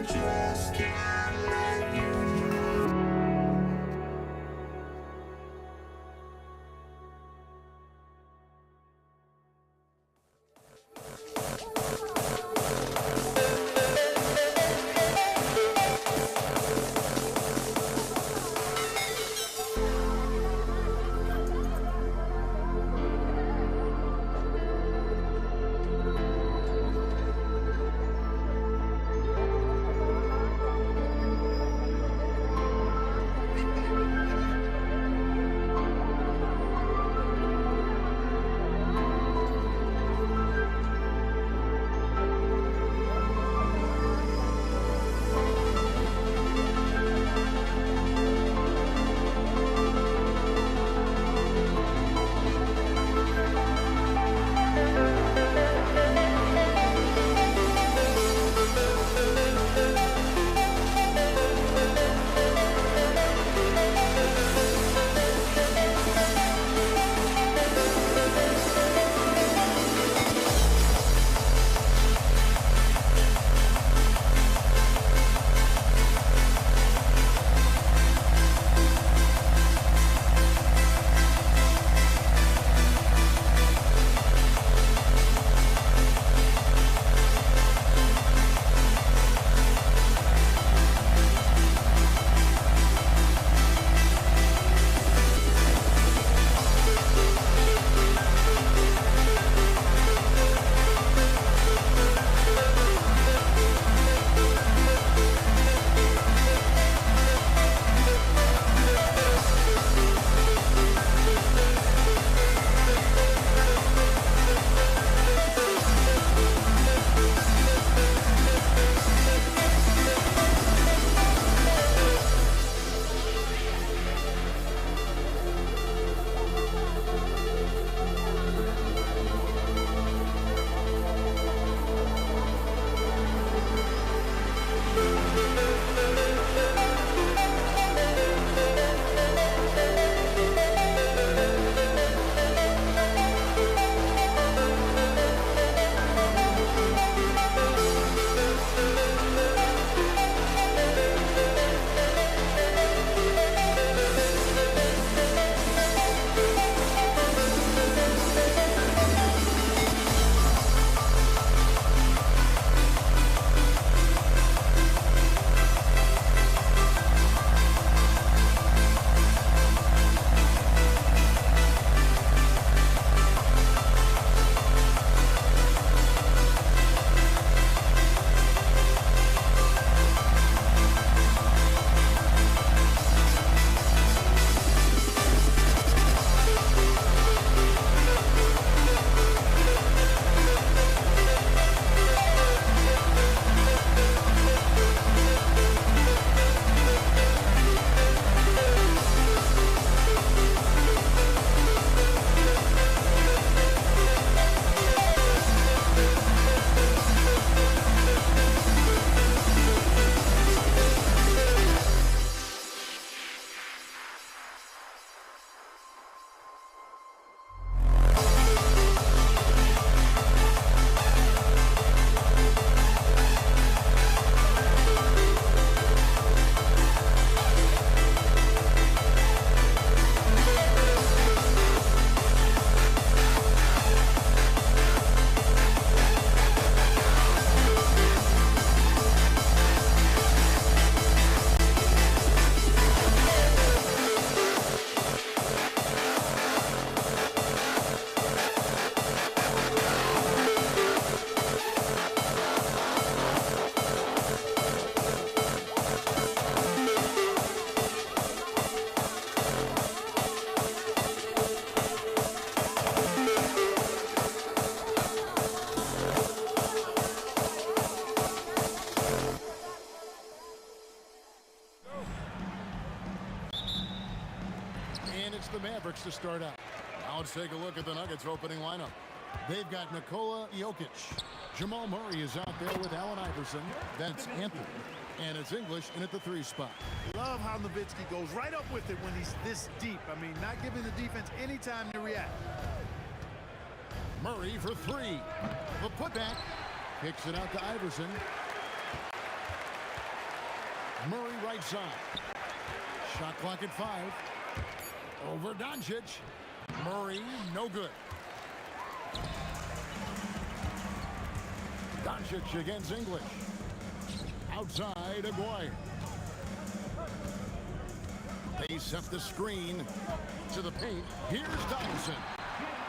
just can't let you. the Mavericks to start out. Now let's take a look at the Nuggets opening lineup. They've got Nikola Jokic. Jamal Murray is out there with Allen Iverson. That's Anthony. And it's English in at the 3 spot. Love how Nowitzki goes right up with it when he's this deep. I mean, not giving the defense any time to react. Murray for 3. The putback. Kicks it out to Iverson. Murray right side. Shot clock at 5. Over Doncic. Murray, no good. Doncic against English. Outside, Aguirre. They set the screen to the paint. Here's Donaldson.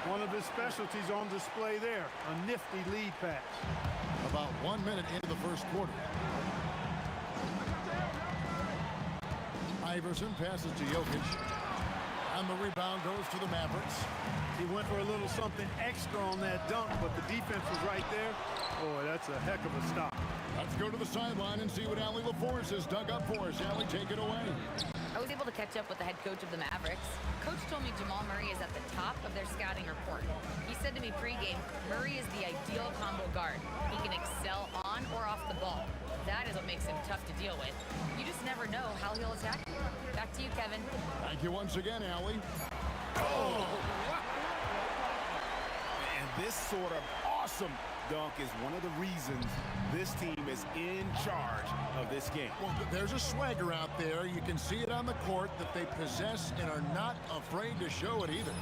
One of his specialties on display there. A nifty lead pass. About 1 minute into the first quarter. Iverson passes to Jokic. And the rebound goes to the Mavericks. He went for a little something extra on that dunk, but the defense was right there. Boy, that's a heck of a stop. Let's go to the sideline and see what Allie LaForce has dug up for us. Allie, take it away. I was able to catch up with the head coach of the Mavericks. Coach told me Jamal Murray is at the top of their scouting report. He said to me pregame, Murray is the ideal combo guard. He can excel on or off the ball. That is what makes him tough to deal with. You just never know how he'll attack you. Back to you, Kevin. Thank you once again, Allie. Oh! And this sort of awesome dunk is one of the reasons this team is in charge of this game. Well, there's a swagger out there. You can see it on the court that they possess and are not afraid to show it either.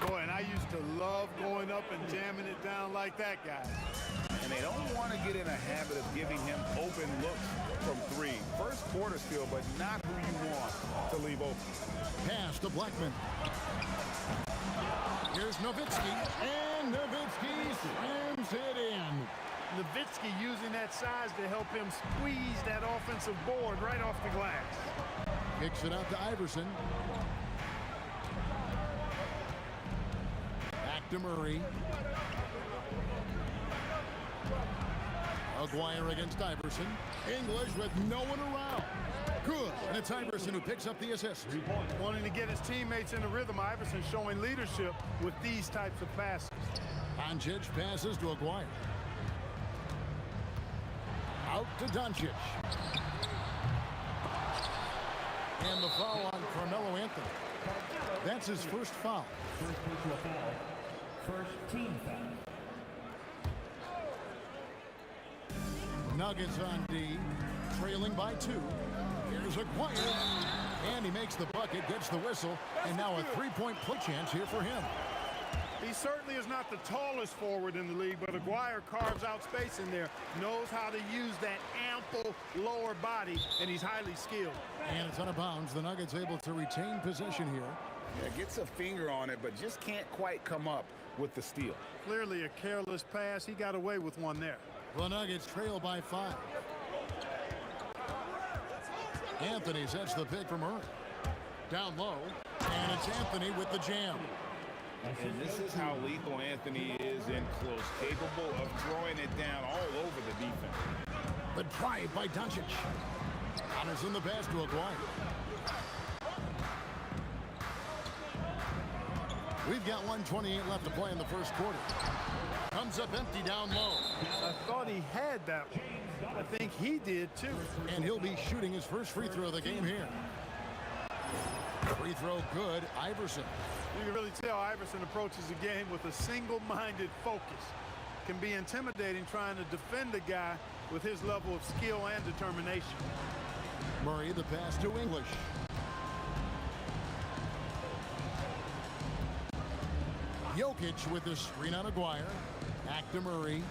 Boy, and I used to love going up and jamming it down like that guy. And they don't want to get in a habit of giving him open looks from 3. First quarter still, but not who you want to leave open. Pass to Blackman. Here's Nowitzki, and Nowitzki slams it in. Nowitzki using that size to help him squeeze that offensive board right off the glass. Kicks it out to Iverson. Back to Murray. Aguirre against Iverson. English with no one around. Good. And it's Iverson who picks up the assist. Wanting to get his teammates in the rhythm, Iverson showing leadership with these types of passes. Doncic passes to Aguirre. Out to Doncic. And the foul on Carmelo Anthony. That's his first foul. First team foul. Nuggets on D, trailing by 2. Here's Aguirre, and he makes the bucket, gets the whistle, and now a three-point play chance here for him. He certainly is not the tallest forward in the league, but Aguirre carves out space in there, knows how to use that ample lower body, and he's highly skilled. And it's out of bounds. The Nuggets able to retain possession here. Yeah, gets a finger on it, but just can't quite come up with the steal. Clearly a careless pass. He got away with one there. The Nuggets trail by 5. Anthony sets the pick for Murray. Down low, and it's Anthony with the jam. And this is how lethal Anthony is in close, capable of throwing it down all over the defense. The drive by Doncic. Anderson the pass to Aguirre. We've got 1:28 left to play in the first quarter. Comes up empty down low. I thought he had that one. I think he did too. And he'll be shooting his first free throw of the game here. Free throw good. Iverson. You can really tell Iverson approaches the game with a single-minded focus. Can be intimidating trying to defend a guy with his level of skill and determination. Murray the pass to English. Jokic with the screen on Aguirre. Back to Murray.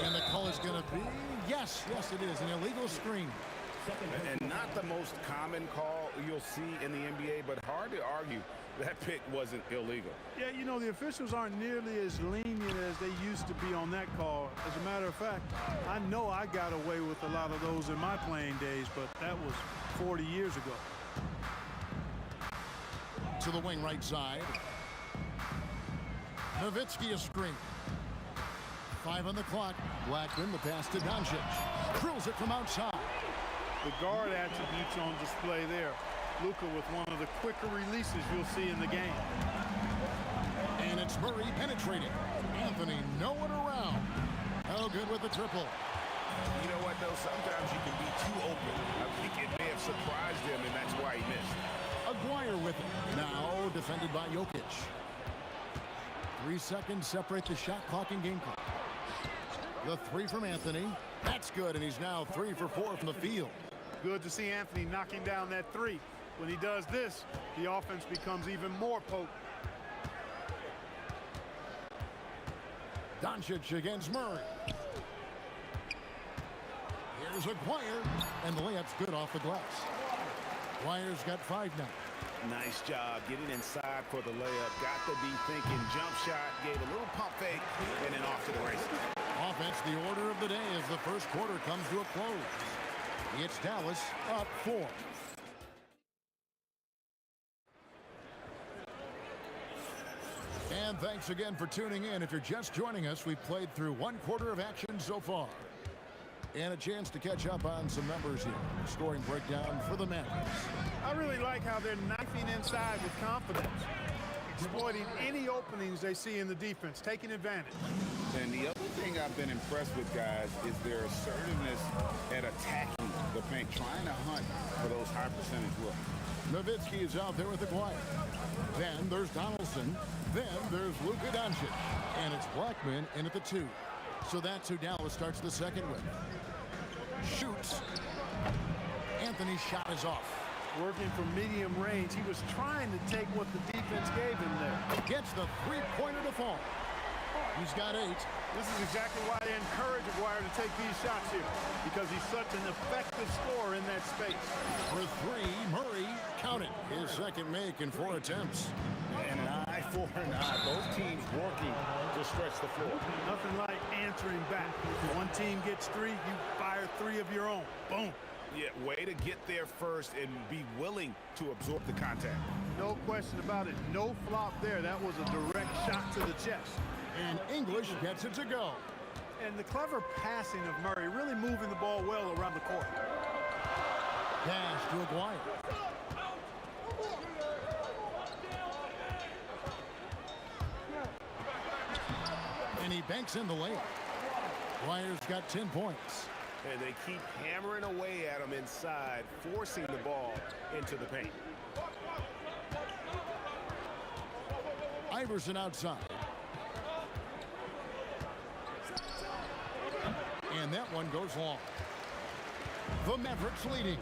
And the call is going to be, yes, it is, an illegal screen. And not the most common call you'll see in the NBA, but hard to argue that pick wasn't illegal. Yeah, you know, the officials aren't nearly as lenient as they used to be on that call. As a matter of fact, I know I got away with a lot of those in my playing days, but that was 40 years ago. To the wing right side. Nowitzki a screen. 5 on the clock. Blackman the pass to Doncic. Drills it from outside. The guard attributes on display there. Luka with one of the quicker releases you'll see in the game. And it's Murray penetrating. Anthony nowhere around. Oh, good with the triple. You know what, though? Sometimes you can be too open. I think it may have surprised him, and that's why he missed. Aguirre with it. Now defended by Jokic. 3 seconds separate the shot clock and game clock. The three from Anthony. That's good, and he's now 3 for 4 from the field. Good to see Anthony knocking down that three. When he does this, the offense becomes even more potent. Doncic against Murray. Here's Aguirre, and the layup's good off the glass. Aguirre's got 5 now. Nice job getting inside for the layup. Got to be thinking jump shot, gave a little pump fake, and then off to the races. Offense, the order of the day as the first quarter comes to a close. It's Dallas up 4. And thanks again for tuning in. If you're just joining us, we've played through 1 quarter of action so far. And a chance to catch up on some numbers here. Scoring breakdown for the Mavericks. I really like how they're knifing inside with confidence, exploiting any openings they see in the defense, taking advantage. And the other thing I've been impressed with, guys, is their assertiveness at attacking the paint, trying to hunt for those high percentage looks. Nowitzki is out there with Aguirre. Then there's Donaldson. Then there's Luka Doncic. And it's Blackman in at the 2. So that's who Dallas starts the second with. Shoots. Anthony's shot is off. Working from medium range, he was trying to take what the defense gave him there. Gets the three-pointer to fall. He's got 8. This is exactly why they encourage Aguirre to take these shots here, because he's such an effective scorer in that space. For 3, Murray, count it, his second make in 4 attempts. And an eye for an eye. Both teams working to stretch the floor. Nothing like answering back. One team gets 3, you fire 3 of your own. Boom. Yeah, way to get there first and be willing to absorb the contact. No question about it. No flop there. That was a direct shot to the chest. And English gets it to go. And the clever passing of Murray, really moving the ball well around the court. Pass to Aguirre. And he banks in the layup. Aguirre's got 10 points. And they keep hammering away at him inside, forcing the ball into the paint. Iverson outside. And that one goes long. The Mavericks leading.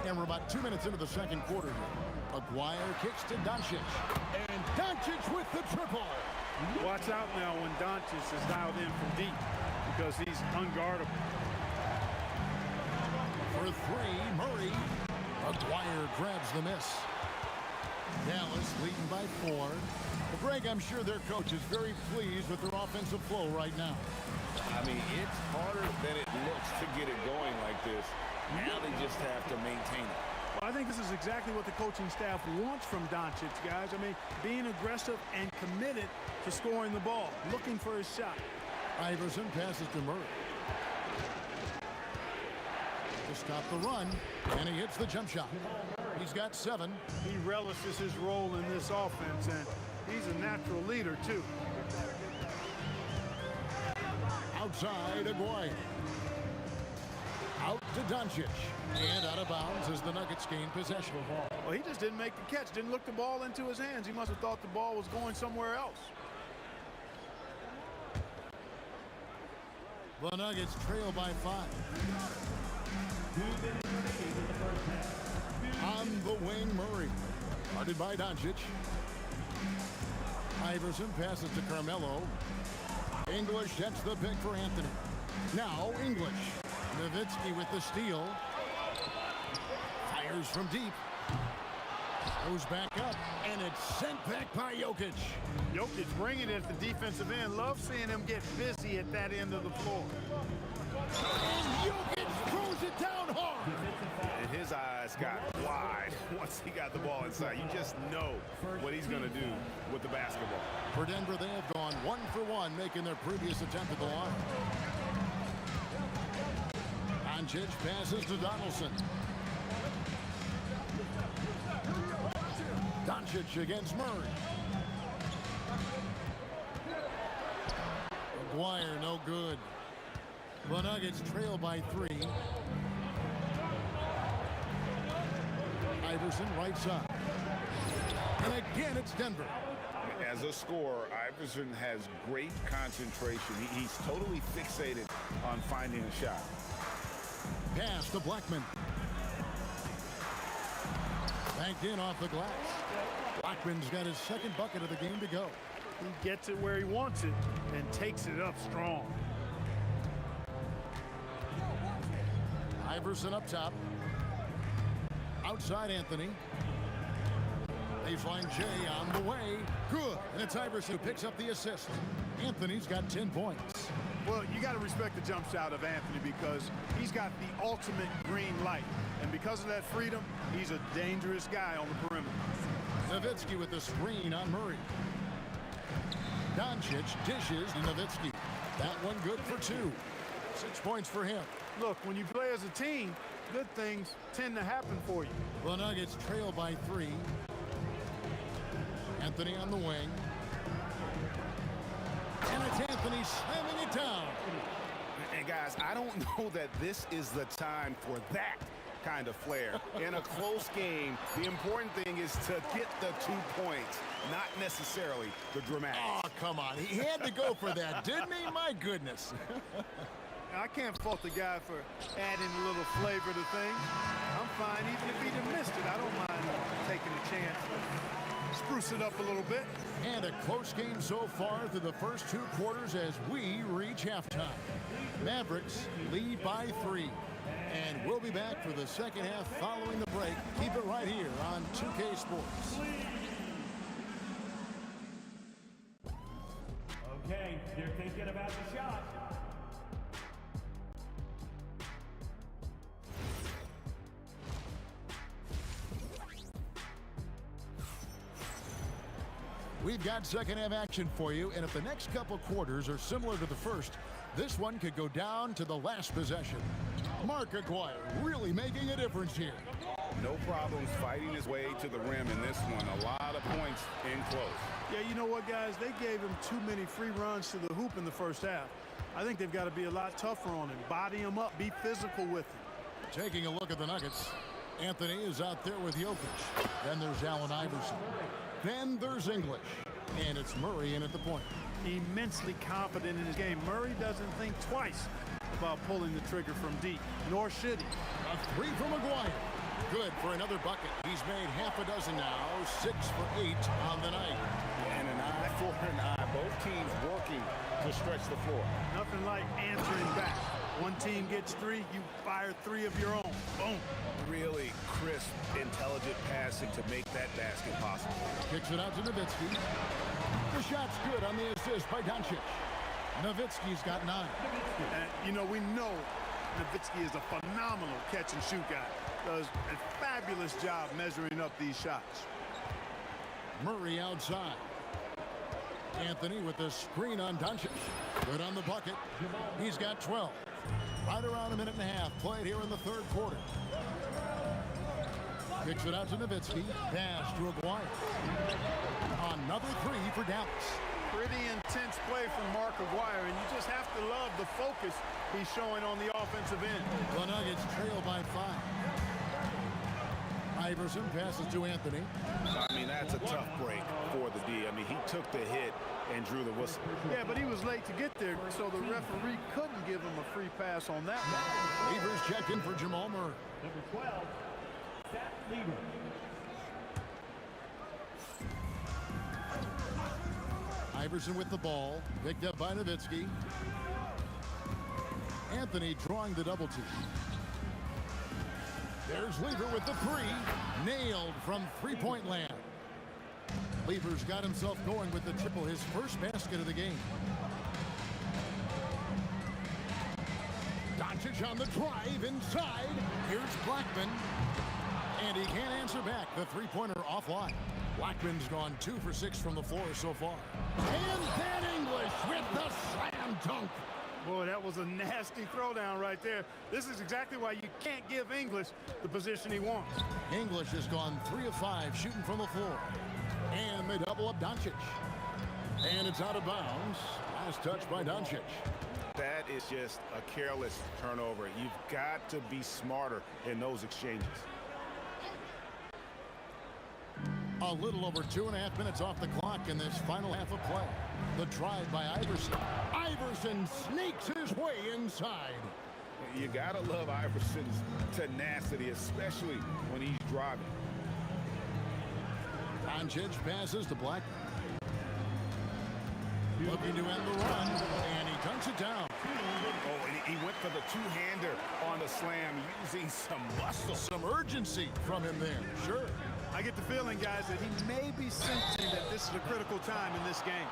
And we're about 2 minutes into the second quarter here. Aguirre kicks to Doncic. And Doncic with the triple. Watch out now when Doncic is dialed in from deep, because he's unguardable. For 3, Murray. Aguirre grabs the miss. Dallas leading by 4. Well, Greg, I'm sure their coach is very pleased with their offensive flow right now. I mean, it's harder than it looks to get it going like this. Now they just have to maintain it. Well, I think this is exactly what the coaching staff wants from Doncic, guys. I mean, being aggressive and committed to scoring the ball, looking for his shot. Iverson passes to Murray. To stop the run, and he hits the jump shot. He's got 7. He relishes his role in this offense, and he's a natural leader, too. Outside, Aguirre. Out to Doncic. And out of bounds as the Nuggets gain possession. Well, he just didn't make the catch, didn't look the ball into his hands. He must have thought the ball was going somewhere else. The Nuggets trail by 5. On the wing, Murray. Guarded by Doncic. Iverson passes to Carmelo. English gets the pick for Anthony. Now English. Nowitzki with the steal. Fires from deep. Goes back up, and it's sent back by Jokic. Jokic bringing it at the defensive end. Love seeing him get busy at that end of the floor. And Jokic throws it down hard. And his eyes got wide once he got the ball inside. You just know what he's going to do with the basketball. For Denver, they have gone 1 for 1, making their previous attempt at the line. Doncic passes to Donaldson. Doncic against Murray. Aguirre, no good. The Nuggets trail by 3. Iverson right side. And again, it's Denver. As a scorer, Iverson has great concentration. He's totally fixated on finding a shot. Pass to Blackman. Banked in off the glass. Blackman's got his second bucket of the game to go. He gets it where he wants it and takes it up strong. Iverson up top. Outside Anthony. Baseline J on the way. Good. And it's Iverson who picks up the assist. Anthony's got 10 points. Well, you got to respect the jump shot of Anthony because he's got the ultimate green light. And because of that freedom, he's a dangerous guy on the perimeter. Nowitzki with the screen on Murray. Doncic dishes to Nowitzki. That one good for 2. 6 points for him. Look, when you play as a team, good things tend to happen for you. The Nuggets trail by 3. Anthony on the wing. And it's Anthony slamming it down. And guys, I don't know that this is the time for that kind of flair. In a close game, the important thing is to get the 2 points, not necessarily the dramatics. Oh, come on. He had to go for that, didn't he? My goodness. I can't fault the guy for adding a little flavor to things. I'm fine even if he'd have missed it. I don't mind taking a chance. Spruce it up a little bit. And a close game so far through the first 2 quarters as we reach halftime. Mavericks lead by 3. And we'll be back for the second half following the break. Keep it right here on 2K Sports. Okay, they're thinking about the shot. We've got second half action for you, and if the next couple quarters are similar to the first, this one could go down to the last possession. Mark Aguirre really making a difference here. No problems fighting his way to the rim in this one. A lot of points in close. Yeah, you know what, guys? They gave him too many free runs to the hoop in the first half. I think they've got to be a lot tougher on him. Body him up. Be physical with him. Taking a look at the Nuggets. Anthony is out there with Jokic. Then there's Allen Iverson. Then there's English. And it's Murray in at the point. Immensely confident in his game. Murray doesn't think twice about pulling the trigger from deep, nor should he. A 3 from Aguirre. Good for another bucket. He's made half a dozen now. 6 for 8 on the night. And an eye for an eye. Both teams working to stretch the floor. Nothing like answering back. One team gets 3, you fire 3 of your own. Boom. Really crisp, intelligent passing to make that basket possible. Kicks it out to Nowitzki. The shot's good on the assist by Doncic. Nowitzki's got 9. And, you know, we know Nowitzki is a phenomenal catch-and-shoot guy. Does a fabulous job measuring up these shots. Murray outside. Anthony with the screen on Doncic. Good on the bucket. He's got 12. Right around a minute and a half played here in the third quarter. Kicks it out to Nowitzki. Pass to Aguirre. Another 3 for Dallas. Pretty intense play from Mark Aguirre, and you just have to love the focus he's showing on the offensive end. The Nuggets trail by 5. Iverson passes to Anthony. I mean, that's a tough break for the D. I mean, he took the hit and drew the whistle. Yeah, but he was late to get there, so the referee couldn't give him a free pass on that one. Lever's checked in for Jamal Murray. Number 12, Seth Lever. Iverson with the ball. Picked up by Nowitzki. Anthony drawing the double team. There's Lever with the 3. Nailed from three-point land. Lever's got himself going with the triple, his first basket of the game. Doncic on the drive inside. Here's Blackman. And he can't answer back. The three-pointer offline. Blackman's gone 2 for 6 from the floor so far. And then English with the slam dunk. Boy, that was a nasty throwdown right there. This is exactly why you can't give English the position he wants. English has gone 3 of 5 shooting from the floor. And they double up Doncic. And it's out of bounds. Last touch by Doncic. That is just a careless turnover. You've got to be smarter in those exchanges. A little over 2.5 minutes off the clock. clock in this final half of play. The drive by Iverson. Iverson sneaks his way inside. You gotta love Iverson's tenacity, especially when he's driving. Doncic passes to Black. Looking to end the run, and he dunks it down. Oh, and he went for the two-hander on the slam, using some muscle. Some urgency from him there, sure. I get the feeling, guys, that he may be sensing that this is a critical time in this game.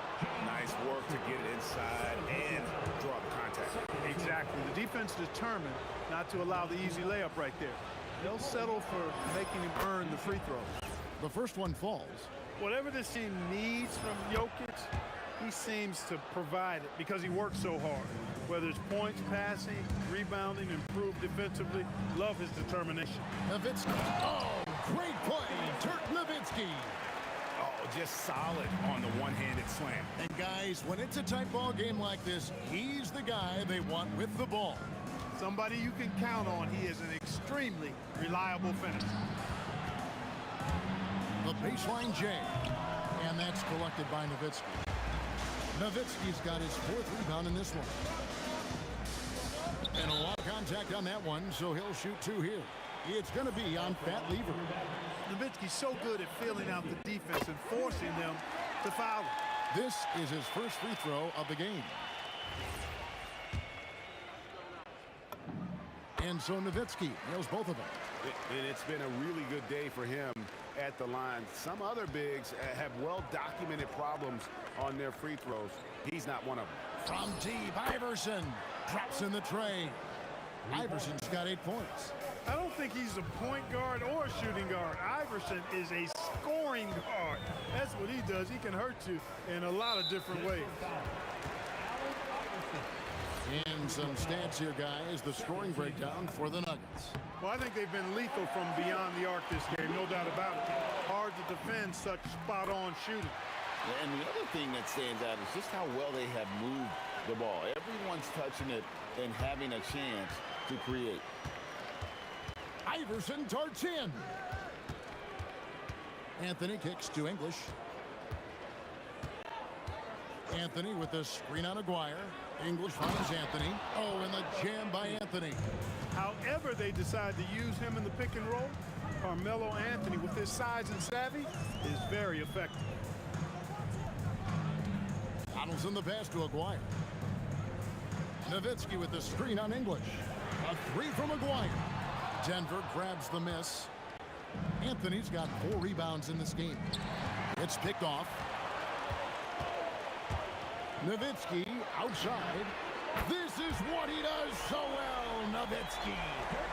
Nice work to get it inside and draw the contact. Exactly. The defense determined not to allow the easy layup right there. They'll settle for making him earn the free throws. The first one falls. Whatever this team needs from Jokic, he seems to provide it because he works so hard. Whether it's points, passing, rebounding, improved defensively, love his determination. Nowitzki. Oh, great play. Dirk Nowitzki. Oh, just solid on the one-handed slam. And guys, when it's a tight ball game like this, he's the guy they want with the ball. Somebody you can count on. He is an extremely reliable finisher. The baseline J. And that's collected by Nowitzki. Nowitzki's got his fourth rebound in this one. And a lot of contact on that one, so he'll shoot two here. It's going to be on Fat Lever. Nowitzki's so good at filling out the defense and forcing them to foul him. This is his first free throw of the game. And so Nowitzki nails both of them. And it's been a really good day for him at the line. Some other bigs have well-documented problems on their free throws. He's not one of them. From deep, Iverson drops in the tray. Iverson's got 8 points. I don't think he's a point guard or a shooting guard. Iverson is a scoring guard. That's what he does. He can hurt you in a lot of different ways. And some stats here, guys. The scoring breakdown for the Nuggets. Well, I think they've been lethal from beyond the arc this game, no doubt about it. Hard to defend such spot-on shooting. And the other thing that stands out is just how well they have moved the ball. Everyone's touching it and having a chance to create. Iverson darts in. Anthony kicks to English. Anthony with the screen on Aguirre. English finds Anthony. Oh, and the jam by Anthony. However they decide to use him in the pick and roll, Carmelo Anthony, with his size and savvy, is very effective. Donaldson the pass to Aguirre. Nowitzki with the screen on English. A three from Aguirre. Denver grabs the miss. Anthony's got 4 rebounds in this game. It's picked off. Nowitzki outside. This is what he does so well, Nowitzki.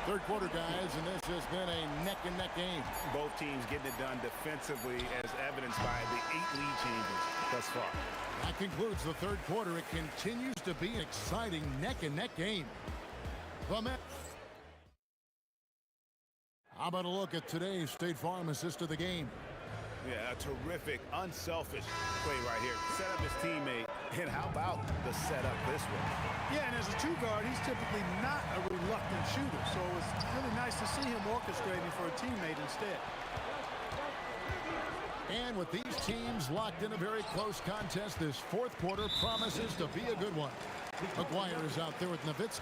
Third quarter, guys, and this has been a neck-and-neck game. Both teams getting it done defensively, as evidenced by the 8 lead changes thus far. That concludes the third quarter. It continues to be an exciting neck-and-neck game. How about a look at today's State Farm assist of the game? Yeah, a terrific, unselfish play right here. Set up his teammate, and how about the setup this way? Yeah, and as a two-guard, he's typically not a reluctant shooter, so it's really nice to see him orchestrating for a teammate instead. And with these teams locked in a very close contest, this fourth quarter promises to be a good one. Aguirre is out there with Nowitzki.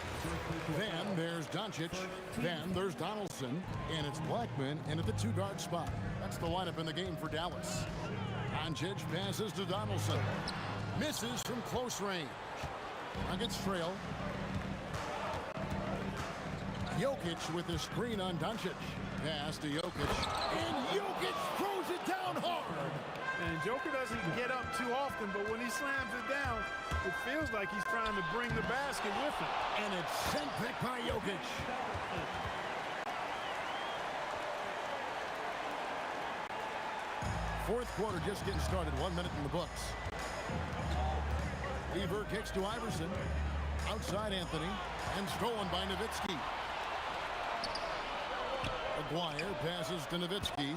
Then there's Doncic. Then there's Donaldson. And it's Blackman in at the 2-guard spot. That's the lineup in the game for Dallas. Doncic passes to Donaldson. Misses from close range. Nuggets trail. Jokic with the screen on Doncic. Pass to Jokic. And Jokic throws it down hard. And Joker doesn't get up too often, but when he slams it down, it feels like he's trying to bring the basket with him. And it's sent back by Jokic. Fourth quarter just getting started. 1 minute in the books. Lever kicks to Iverson. Outside Anthony. And stolen by Nowitzki. Aguirre passes to Nowitzki.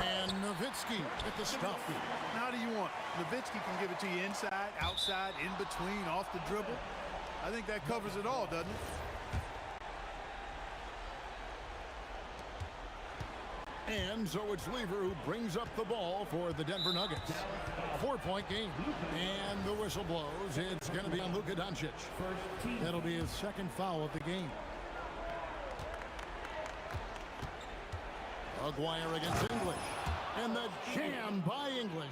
And Nowitzki at the stop. How do you want? Nowitzki can give it to you inside, outside, in between, off the dribble. I think that covers it all, doesn't it? And so it's Lever who brings up the ball for the Denver Nuggets. A 4-point game. And the whistle blows. It's going to be on Luka Doncic. That'll be his second foul of the game. Aguirre against English. And the jam by English.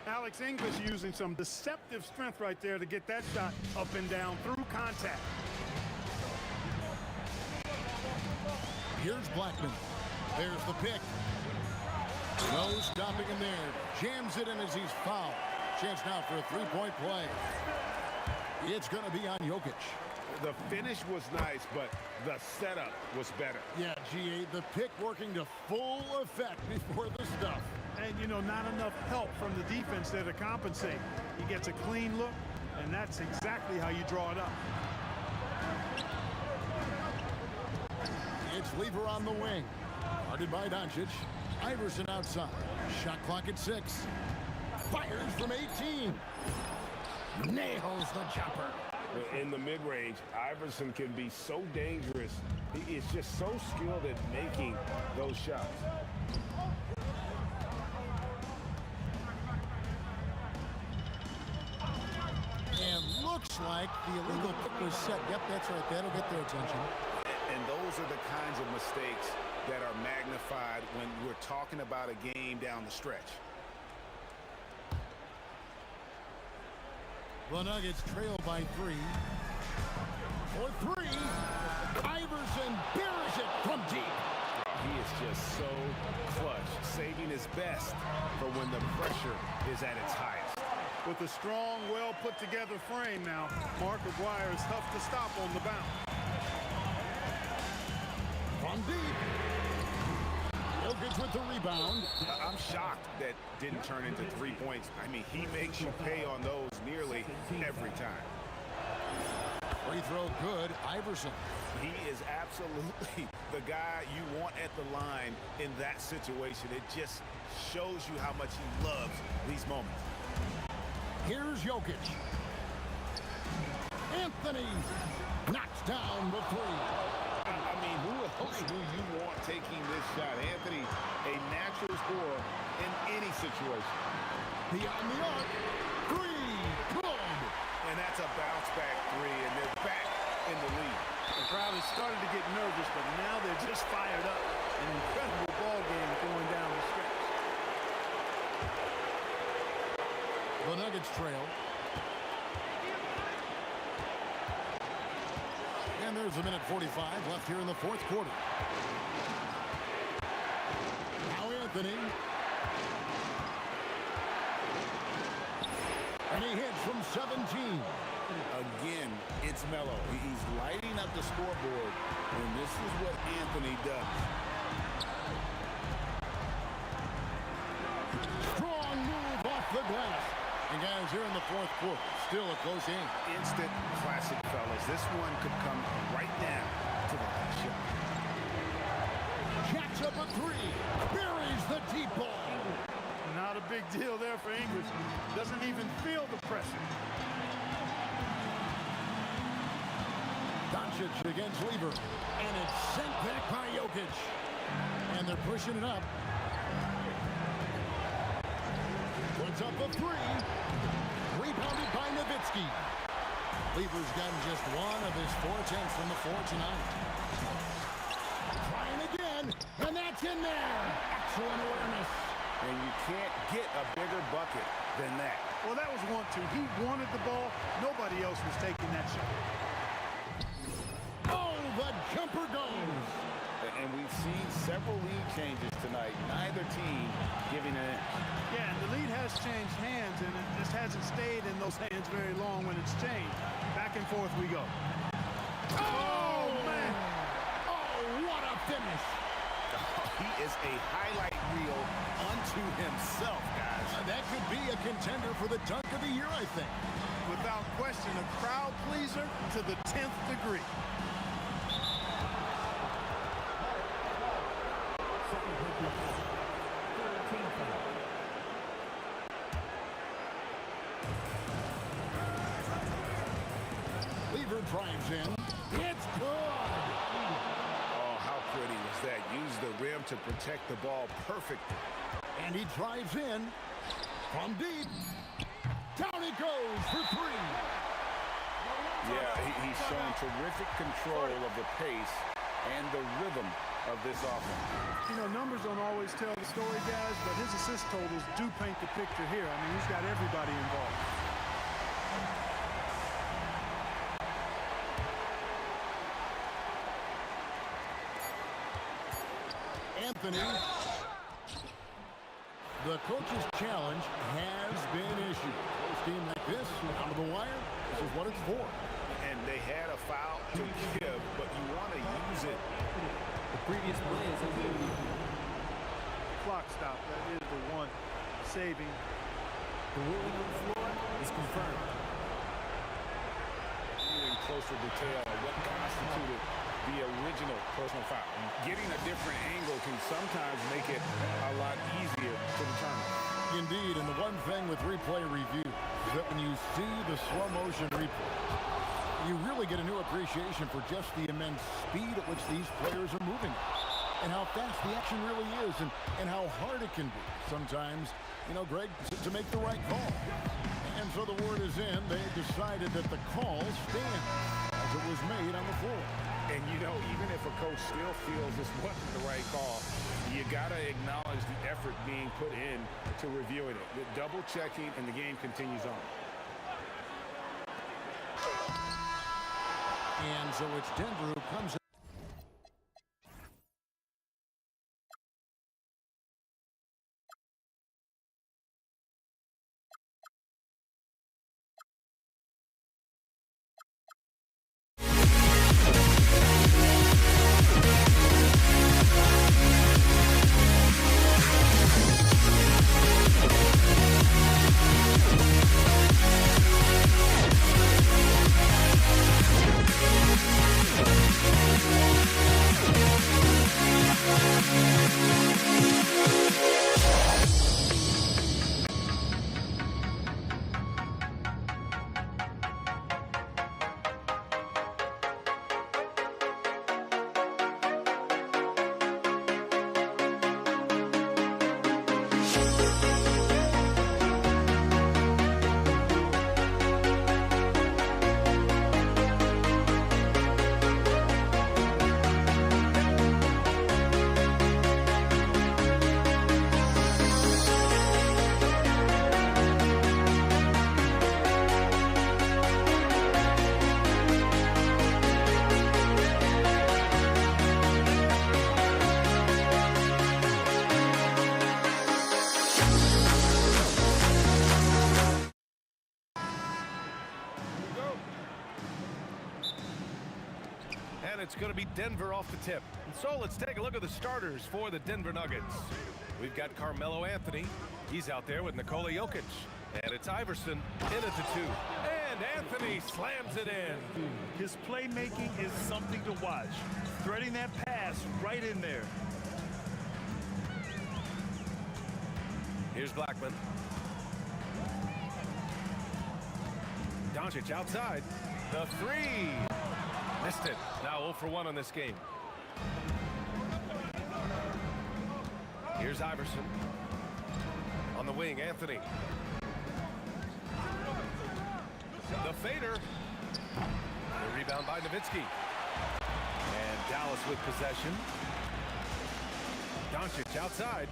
Alex English using some deceptive strength right there to get that shot up and down through contact. Here's Blackman. There's the pick. No stopping him there. Jams it in as he's fouled. Chance now for a three-point play. It's going to be on Jokic. The finish was nice, but the setup was better. Yeah, GA, the pick working to full effect before the stuff. And, you know, not enough help from the defense there to compensate. He gets a clean look, and that's exactly how you draw it up. It's Lever on the wing. Guarded by Doncic. Iverson outside. Shot clock at 6. Fires from 18. Nails the jumper. In the mid-range, Iverson can be so dangerous. He is just so skilled at making those shots. And looks like the illegal pick was set. Yep, that's right. That'll get their attention. And those are the kinds of mistakes that are magnified when we're talking about a game down the stretch. The Nuggets trail by 3. For 3. Iverson buries it from deep. He is just so clutch, saving his best for when the pressure is at its highest. With a strong, well-put-together frame now, Mark Aguirre is tough to stop on the bounce. From deep. Jokic with the rebound. I'm shocked that didn't turn into 3 points. I mean, he makes you pay on those nearly every time. Free throw good. Iverson. He is absolutely the guy you want at the line in that situation. It just shows you how much he loves these moments. Here's Jokic. Anthony knocks down the 3. I mean, who else do you want taking this shot? Anthony, a natural scorer in any situation. Beyond the arc. 3. Good. And that's a bounce-back 3, and they're back in the lead. The crowd has started to get nervous, but now they're just fired up. An incredible ball game going down the stretch. The Nuggets trail. And there's a minute 45 left here in the fourth quarter. Now Anthony. And he hits from 17. Again, it's Melo. He's lighting up the scoreboard, and this is what Anthony does. Strong move off the glass. And guys, here in the fourth quarter, still a close game. Instant classic, fellas. This one could come right down to the last shot. Jacks up a 3. Buries the deep ball. Not a big deal there for English. Doesn't even feel the pressure. Doncic against Lever. And it's sent back by Jokic. And they're pushing it up. Puts up a 3. Rebounded by Nowitzki. Lever's gotten just 1 of his 4 attempts from the floor tonight. Trying again. And that's in there. Excellent awareness. And you can't get a bigger bucket than that. Well, that was 1-2. He wanted the ball. Nobody else was taking that shot. Oh, the jumper goes. And we've seen several lead changes tonight. Neither team giving an inch. Yeah, and the lead has changed hands, and it just hasn't stayed in those hands very long when it's changed. Back and forth we go. Oh, man. Oh, what a finish. He is a highlight reel unto himself, guys. That could be a contender for the dunk of the year, I think. Without question, a crowd pleaser to the 10th degree. Lever drives in. It's good. Oh, how pretty was that? Use the rim to protect the ball perfectly. And he drives in from deep. Down he goes for three. Yeah, he's shown terrific control of the pace and the rhythm of this offense. You know, numbers don't always tell the story, guys, but his assist totals do paint the picture here. I mean, he's got everybody involved. Anthony. The coach's challenge has been issued. Close game like this, down to the wire, this is what it's for. And they had a foul to give, but you want to use it. The previous play is Clock stop, that is the one saving. the ruling on the floor is confirmed. In closer detail of what constituted the original personal foul. Getting a different angle can sometimes make it a lot easier to determine. Indeed, and the one thing with replay review is that when you see the slow motion replay, you really get a new appreciation for just the immense speed at which these players are moving and how fast the action really is and how hard it can be sometimes, you know, Greg, to make the right call. And so the word is in. They decided that the call stands as it was made on the floor. And, you know, even if a coach still feels this wasn't the right call, you got to acknowledge the effort being put in to reviewing it. The double checking, and the game continues on. And so it's Denver who comes It's going to be Denver off the tip. And so let's take a look at the starters for the Denver Nuggets. We've got Carmelo Anthony. He's out there with Nikola Jokic. And it's Iverson in at the 2. And Anthony slams it in. His playmaking is something to watch. Threading that pass right in there. Here's Blackman. Doncic outside. The 3. Missed it. Now 0 for 1 on this game. Here's Iverson. On the wing, Anthony. The fader. The rebound by Nowitzki. And Dallas with possession. Doncic outside.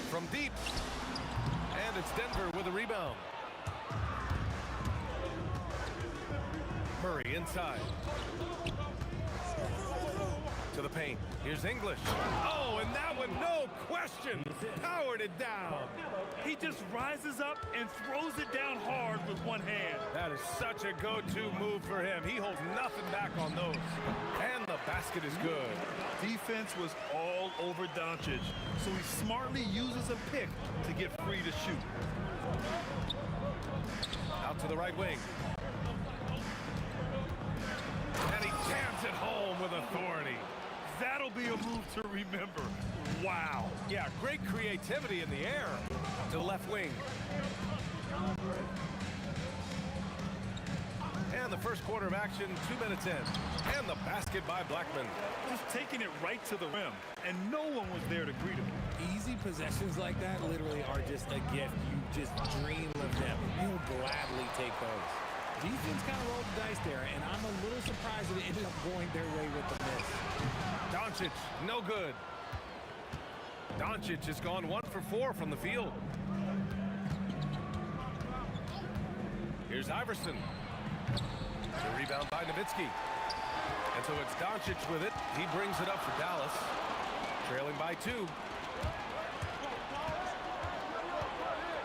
From deep. And it's Denver with a rebound. Murray inside. To the paint. Here's English. Oh, and that one, no question, powered it down. He just rises up and throws it down hard with one hand. That is such a go-to move for him. He holds nothing back on those. And the basket is good. Defense was all over Doncic, so he smartly uses a pick to get free to shoot. Out to the right wing. And he jams it home with authority. That'll be a move to remember. Wow. Yeah, great creativity in the air. To the left wing. And the first quarter of action, 2 minutes in. And the basket by Blackman. Just taking it right to the rim, and no one was there to greet him. Easy possessions like that literally are just a gift. You just dream of them. You'll gladly take those. Defense kind of rolled the dice there, and I'm a little surprised that it ended up going their way with the miss. Doncic, no good. Doncic has gone 1 for 4 from the field. Here's Iverson. The rebound by Nowitzki. And so it's Doncic with it. He brings it up for Dallas. Trailing by 2.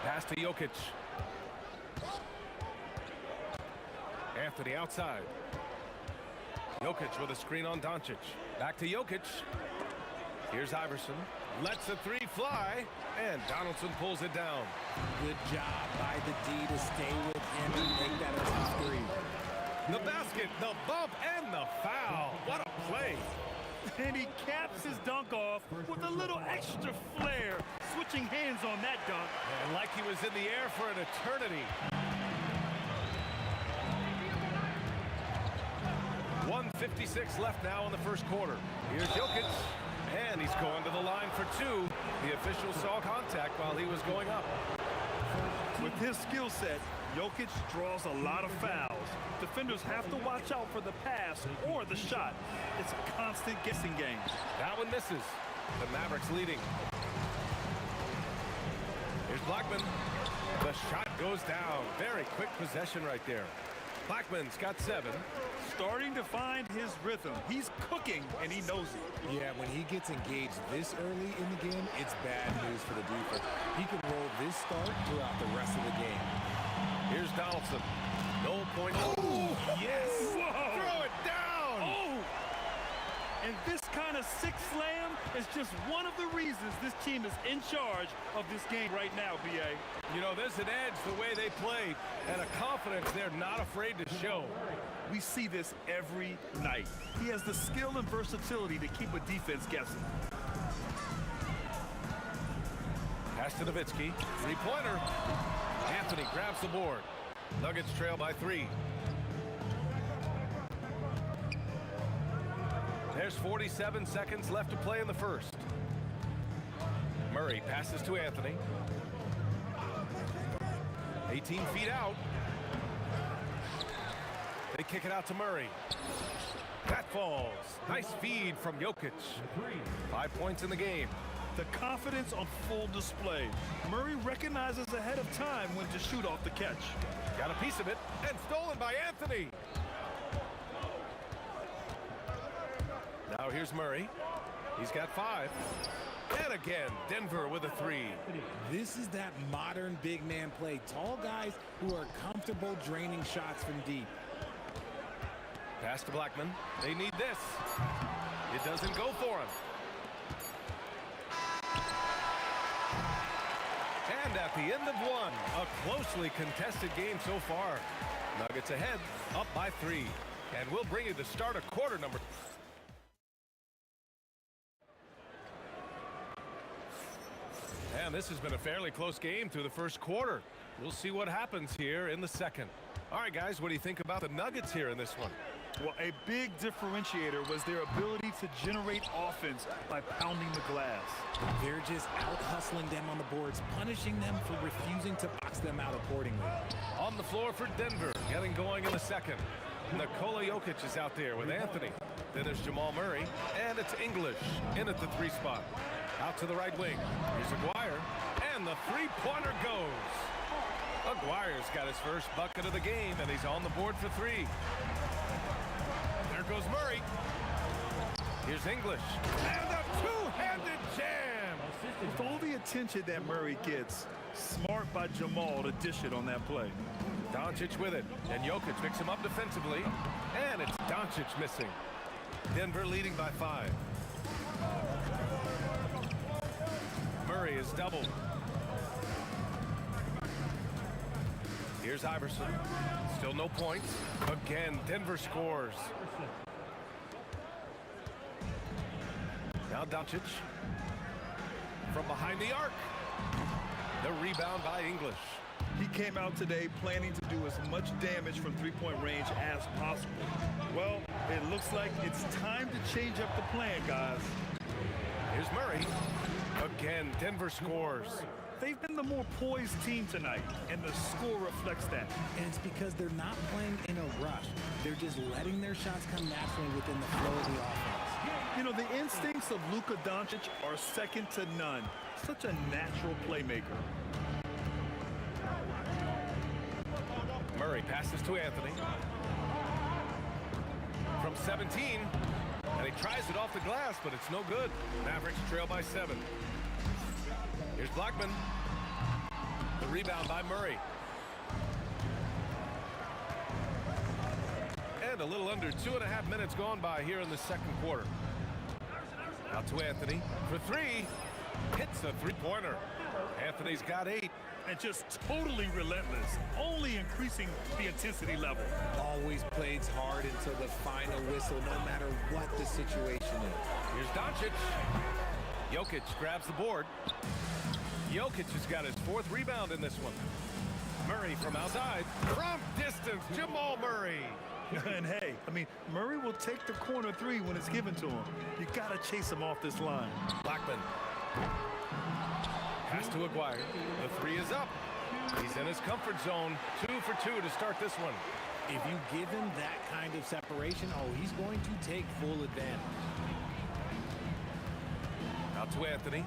Pass to Jokic. Anthony outside. Jokic with a screen on Doncic. Back to Jokic. Here's Iverson. Lets the 3 fly. And Donaldson pulls it down. Good job by the D to stay with him and make that a tough 3. The basket, the bump, and the foul. What a play. And he caps his dunk off with a little extra flair, switching hands on that dunk. And like he was in the air for an eternity. 1:56 left now in the first quarter. Here's Jokic, and he's going to the line for 2. The official saw contact while he was going up. With his skill set, Jokic draws a lot of fouls. Defenders have to watch out for the pass or the shot. It's a constant guessing game. That one misses. The Mavericks leading. Here's Blackman. The shot goes down. Very quick possession right there. Blackman's got 7. Starting to find his rhythm. He's cooking, and he knows it. Yeah, when he gets engaged this early in the game, it's bad news for the defense. He can roll this start throughout the rest of the game. Here's Donaldson. No point. Oh, yes! Whoa. Throw it down! Oh! And this kind of sick slam is just one of the reasons this team is in charge of this game right now, B.A. You know, there's an edge the way they play and a confidence they're not afraid to show. We see this every night. He has the skill and versatility to keep a defense guessing. Pass to Nowitzki. 3-pointer. Anthony grabs the board. Nuggets trail by 3. There's 47 seconds left to play in the first. Murray passes to Anthony. 18 feet out. They kick it out to Murray. That falls. Nice feed from Jokic. 5 points in the game. The confidence on full display. Murray recognizes ahead of time when to shoot off the catch. Got a piece of it and stolen by Anthony. Now here's Murray. He's got 5. And again, Denver with a 3. This is that modern big man play. Tall guys who are comfortable draining shots from deep. Pass to Blackman. They need this. It doesn't go for him. And at the end of 1, a closely contested game so far. Nuggets ahead, up by 3. And we'll bring you the start of quarter number. And this has been a fairly close game through the first quarter. We'll see what happens here in the second. All right, guys, what do you think about the Nuggets here in this one? Well, a big differentiator was their ability to generate offense by pounding the glass. They're just out-hustling them on the boards, punishing them for refusing to box them out accordingly. On the floor for Denver, getting going in the second. Nikola Jokic is out there with Anthony. Then there's Jamal Murray, and it's English in at the 3 spot. Out to the right wing. Here's Aguirre, and the 3-pointer goes. Aguirre's got his first bucket of the game, and he's on the board for 3. There goes Murray. Here's English, and a two-handed jam. With all the attention that Murray gets, smart by Jamal to dish it on that play. Doncic with it, and Jokic picks him up defensively, and it's Doncic missing. Denver leading by 5. Murray is doubled. Here's Iverson. Still no points. Again, Denver scores. Now Doncic. From behind the arc. The rebound by English. He came out today planning to do as much damage from three-point range as possible. Well, it looks like it's time to change up the plan, guys. Here's Murray. Again, Denver scores. They've been the more poised team tonight, and the score reflects that. And it's because they're not playing in a rush. They're just letting their shots come naturally within the flow of the offense. You know, the instincts of Luka Doncic are second to none. Such a natural playmaker. Murray passes to Anthony. From 17, and he tries it off the glass, but it's no good. Mavericks trail by 7. Here's Blackman. The rebound by Murray. And a little under 2.5 minutes gone by here in the second quarter. Out to Anthony for 3. Hits a three-pointer. Anthony's got 8. And just totally relentless, only increasing the intensity level. Always plays hard until the final whistle, no matter what the situation is. Here's Doncic. Jokic grabs the board. Jokic has got his 4th rebound in this one. Murray from outside. From distance, Jamal Murray. And hey, I mean, Murray will take the corner 3 when it's given to him. You got to chase him off this line. Blackman. Pass to Aguirre. The 3 is up. He's in his comfort zone. 2 for 2 to start this one. If you give him that kind of separation, oh, he's going to take full advantage. Out to Anthony.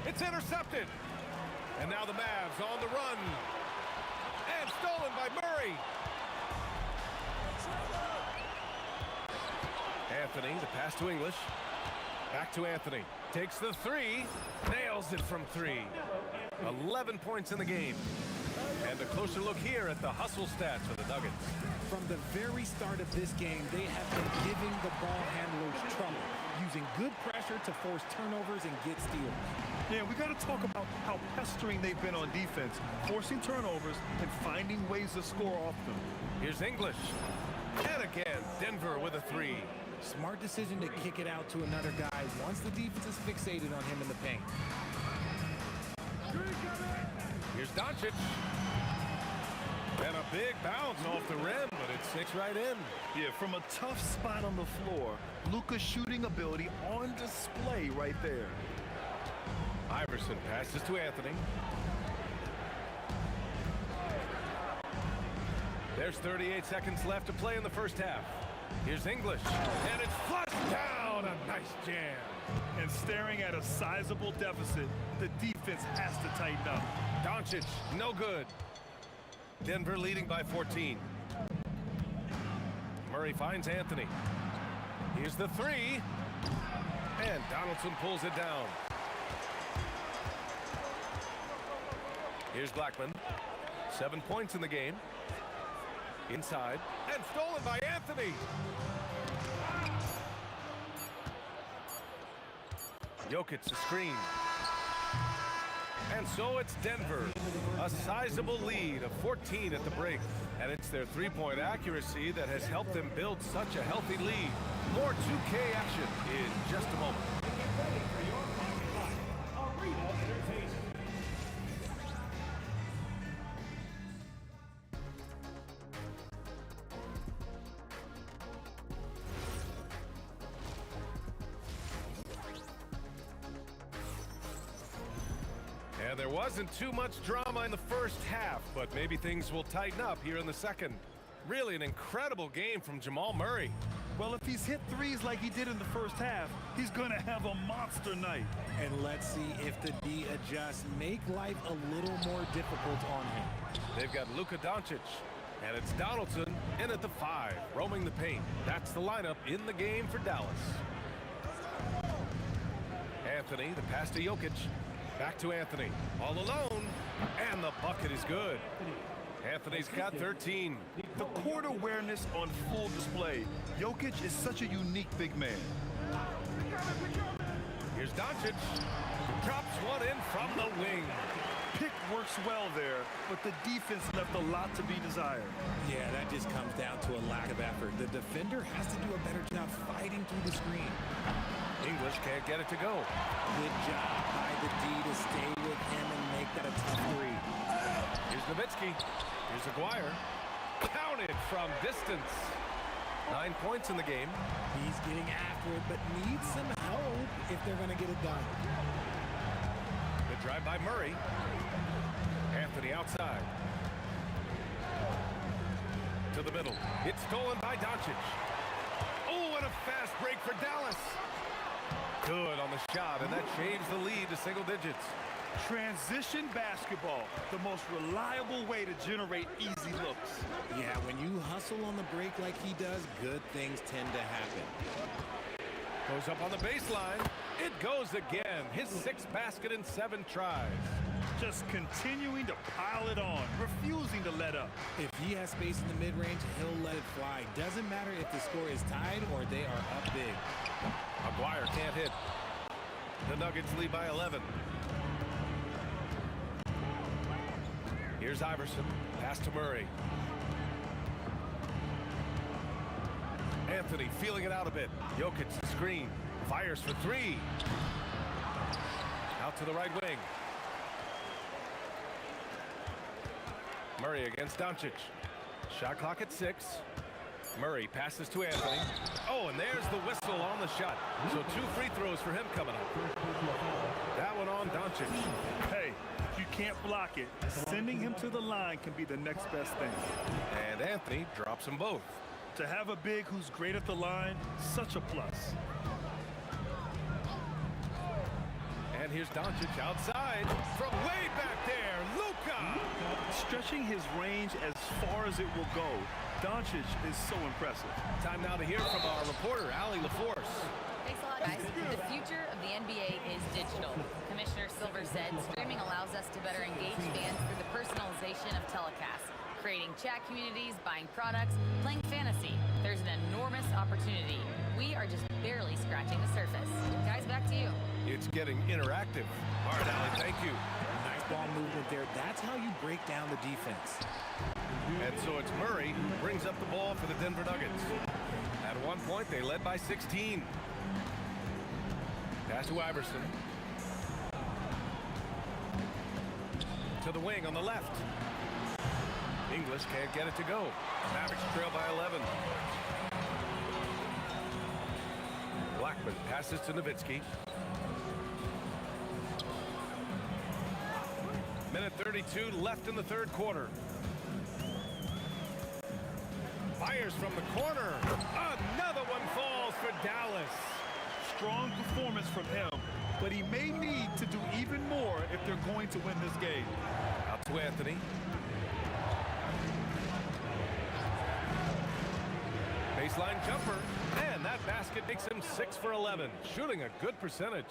It's intercepted. And now the Mavs on the run. And stolen by Murray. Anthony, the pass to English. Back to Anthony. Takes the 3. Nails it from 3. 11 points in the game. And a closer look here at the hustle stats for the Nuggets. From the very start of this game, they have been giving the ball handlers trouble, using good pressure to force turnovers and get steals. Yeah, we got to talk about how pestering they've been on defense, forcing turnovers and finding ways to score off them. Here's English. And again, Denver with a 3. Smart decision to kick it out to another guy once the defense is fixated on him in the paint. Here's Doncic. And a big bounce off the rim, but it sinks right in. Yeah, from a tough spot on the floor, Luka's shooting ability on display right there. Iverson passes to Anthony. There's 38 seconds left to play in the first half. Here's English, and it's flushed down. A nice jam. And staring at a sizable deficit, the defense has to tighten up. Doncic, no good. Denver leading by 14. Murray finds Anthony. Here's the 3. And Donaldson pulls it down. Here's Blackman. 7 points in the game. Inside. And stolen by Anthony. Jokic, the screen. And so it's Denver. A sizable lead of 14 at the break. And it's their three-point accuracy that has helped them build such a healthy lead. More 2K action in just a moment. And there wasn't too much drama in the first half, but maybe things will tighten up here in the second. Really an incredible game from Jamal Murray. Well, if he's hit threes like he did in the first half, he's going to have a monster night. And let's see if the D adjusts, make life a little more difficult on him. They've got Luka Doncic, and it's Donaldson in at the 5, roaming the paint. That's the lineup in the game for Dallas. Anthony, the pass to Jokic. Back to Anthony, all alone, and the bucket is good. Anthony's got 13. The court awareness on full display. Jokic is such a unique big man. Here's Doncic. Drops one in from the wing. Pick works well there, but the defense left a lot to be desired. Yeah, that just comes down to a lack of effort. The defender has to do a better job fighting through the screen. English can't get it to go. Good job by the D to stay with him and make that a tough 3. Here's Nowitzki. Here's Aguirre. Counted from distance. 9 points in the game. He's getting after it, but needs some help if they're going to get it done. Good drive by Murray. Anthony outside. To the middle. It's stolen by Doncic. Oh, and a fast break for Dallas. Good on the shot, and that shaves the lead to single digits. Transition basketball, the most reliable way to generate easy looks. Yeah, when you hustle on the break like he does, good things tend to happen. Goes up on the baseline. It goes again. His 6th basket in 7 tries. Just continuing to pile it on, refusing to let up. If he has space in the mid-range, he'll let it fly. Doesn't matter if the score is tied or they are up big. Aguirre can't hit. The Nuggets lead by 11. Here's Iverson. Pass to Murray. Anthony feeling it out a bit. Jokic screen. Fires for 3. Out to the right wing. Murray against Doncic. Shot clock at 6. Murray passes to Anthony. Oh, and there's the whistle on the shot. So 2 free throws for him coming up. That one on Doncic. Hey, if you can't block it, sending him to the line can be the next best thing. And Anthony drops them both. To have a big who's great at the line, such a plus. And here's Doncic outside from way back there. Luka! Stretching his range as far as it will go, Doncic is so impressive. Time now to hear from our reporter, Allie LaForce. Thanks a lot, guys. The future of the NBA is digital. Commissioner Silver said streaming allows us to better engage fans through the personalization of telecasts, creating chat communities, buying products, playing fantasy. There's an enormous opportunity. We are just barely scratching the surface. Guys, back to you. It's getting interactive. All right, Allie, thank you. Nice ball movement there. That's how you break down the defense. And so it's Murray who brings up the ball for the Denver Nuggets. At one point, they led by 16. Pass to Iverson. To the wing on the left. English can't get it to go. Mavericks trail by 11. Blackman passes to Nowitzki. Minute 32 left in the 3rd quarter. Fires from the corner. Another one falls for Dallas. Strong performance from him, but he may need to do even more if they're going to win this game. Out to Anthony. Baseline jumper, and that basket makes him 6 for 11, shooting a good percentage.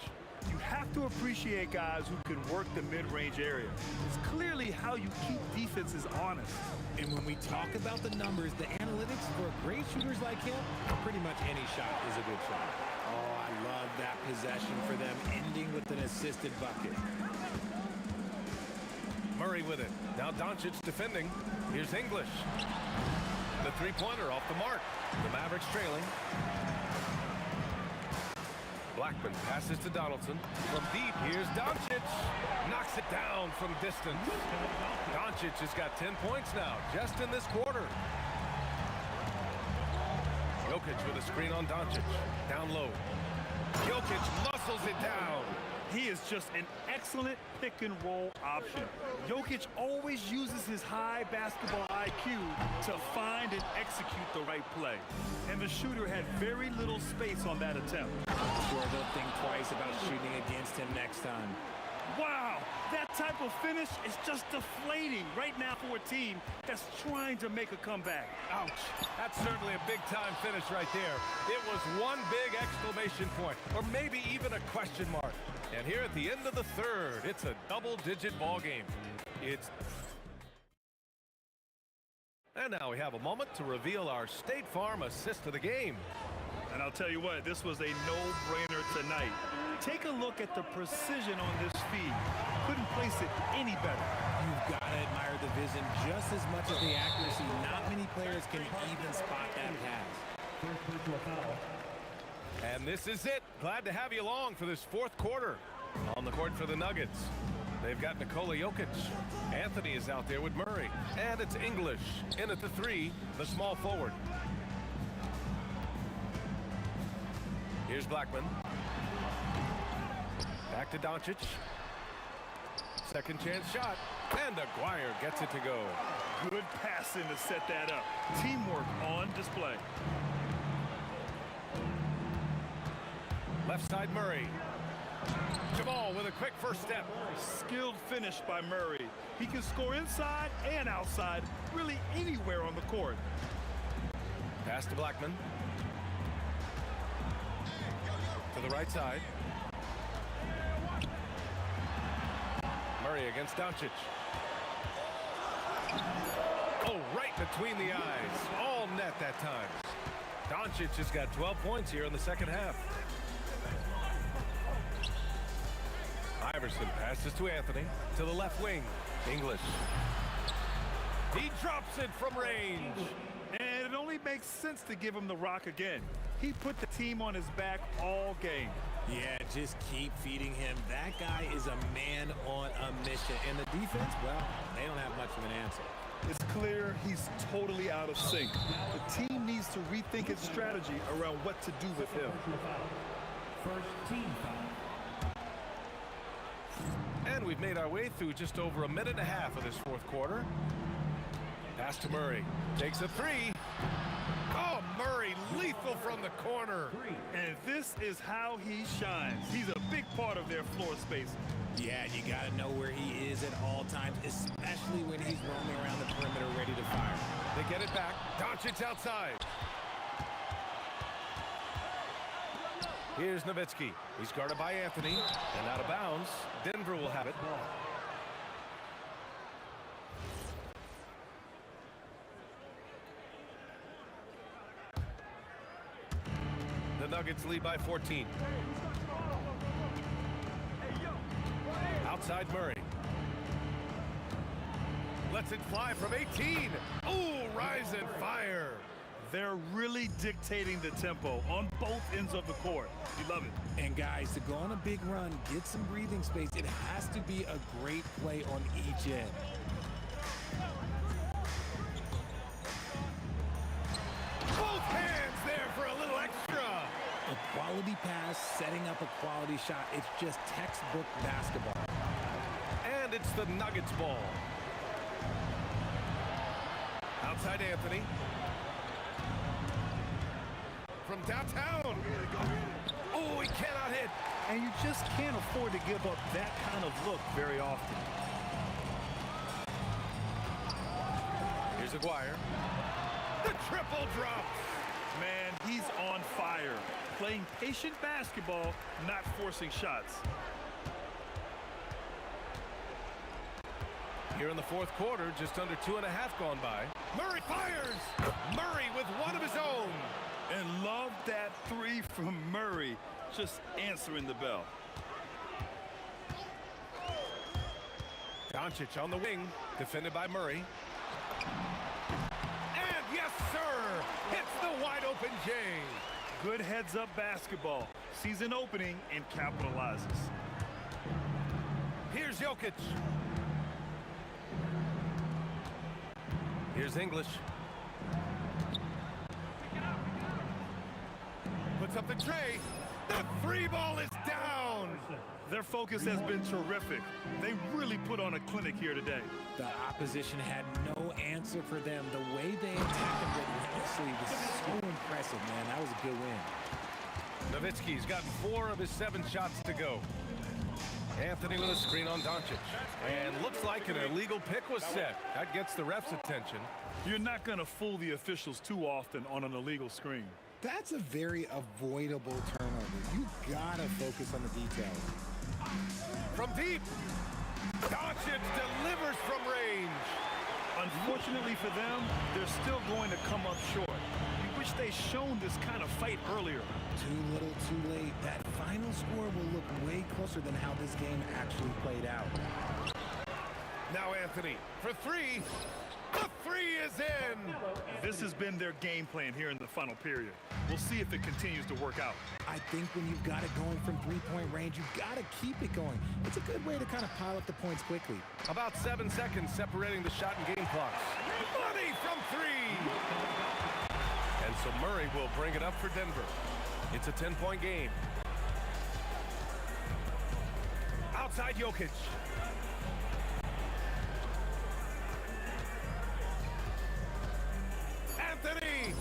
You have to appreciate guys who can work the mid-range area. It's clearly how you keep defenses honest. And when we talk about the numbers, the analytics for great shooters like him, pretty much any shot is a good shot. Oh, I love that possession for them, ending with an assisted bucket. Murray with it. Now Doncic defending. Here's English. The three-pointer off the mark. The Mavericks trailing. Blackman passes to Donaldson. From deep, here's Doncic. Knocks it down from distance. Doncic has got 10 points now, just in this quarter. Jokic with a screen on Doncic. Down low. Jokic muscles it down. He is just an excellent pick-and-roll option. Jokic always uses his high basketball IQ to find and execute the right play. And the shooter had very little space on that attempt. I'm sure they'll think twice about shooting against him next time. Wow, that type of finish is just deflating right now for a team that's trying to make a comeback. Ouch. That's certainly a big-time finish right there. It was one big exclamation point, or maybe even a question mark. And here at the end of the 3rd, it's a double-digit ball game. And now we have a moment to reveal our State Farm assist of the game. And I'll tell you what, this was a no-brainer tonight. Take a look at the precision on this feed. Couldn't place it any better. You've got to admire the vision just as much as the accuracy. Not many players can even spot that pass. And this is it. Glad to have you along for this 4th quarter. On the court for the Nuggets. They've got Nikola Jokic. Anthony is out there with Murray. And it's English in at the 3, the small forward. Here's Blackman. Back to Doncic. Second chance shot. And Aguirre gets it to go. Good passing to set that up. Teamwork on display. Left side Murray. Jamal with a quick first step. Skilled finish by Murray. He can score inside and outside, really anywhere on the court. Pass to Blackman. To the right side. Murray against Doncic. Oh, right between the eyes. All net that time. Doncic has got 12 points here in the second half. Iverson passes to Anthony. To the left wing. English. He drops it from range. And it only makes sense to give him the rock again. He put the team on his back all game. Yeah, just keep feeding him. That guy is a man on a mission. And the defense, well, they don't have much of an answer. It's clear he's totally out of sync. The team needs to rethink its strategy around what to do with him. First team foul. And we've made our way through just over a minute and a half of this fourth quarter. Pass to Murray. Takes a 3. Oh, Murray lethal from the corner. And this is how he shines. He's a big part of their floor space. Yeah, you got to know where he is at all times, especially when he's roaming around the perimeter ready to fire. They get it back. Doncic outside. Here's Nowitzki. He's guarded by Anthony. And out of bounds. Denver will have it. The Nuggets lead by 14. Outside Murray. Lets it fly from 18. Ooh, rise and fire. They're really dictating the tempo on both ends of the court. You love it. And guys, to go on a big run, get some breathing space, it has to be a great play on each end. Both hands there for a little extra. A quality pass, setting up a quality shot. It's just textbook basketball. And it's the Nuggets ball. Outside Anthony. From downtown. Oh, he cannot hit. And you just can't afford to give up that kind of look very often. Here's Aguirre. The triple drop. Man, he's on fire. Playing patient basketball, not forcing shots. Here in the fourth quarter, just under 2.5 gone by. Murray fires. Murray with one of his own. And love that 3 from Murray, just answering the bell. Doncic on the wing, defended by Murray. And yes, sir, hits the wide open J. Good heads-up basketball. Sees an opening and capitalizes. Here's Jokic. Here's English. Puts up the tray. The 3 ball is down. Their focus has been terrific. They really put on a clinic here today. The opposition had no answer for them. The way they attacked them relentlessly was so impressive, man. That was a good win. Nowitzki's gotten 4 of his 7 shots to go. Anthony with a screen on Doncic. And looks like an illegal pick was set. That gets the ref's attention. You're not going to fool the officials too often on an illegal screen. That's a very avoidable turnover. You gotta focus on the details. From deep, Doncic delivers from range. Unfortunately for them, they're still going to come up short. We wish they'd shown this kind of fight earlier. Too little, too late. That final score will look way closer than how this game actually played out. Now Anthony for 3. The three is in. This has been their game plan here in the final period. We'll see if it continues to work out. I think when you've got it going from three-point range, you've got to keep it going. It's a good way to kind of pile up the points quickly. About 7 seconds separating the shot and game clocks. Money from three. And so Murray will bring it up for Denver. It's a 10-point game. Outside Jokic. Anthony.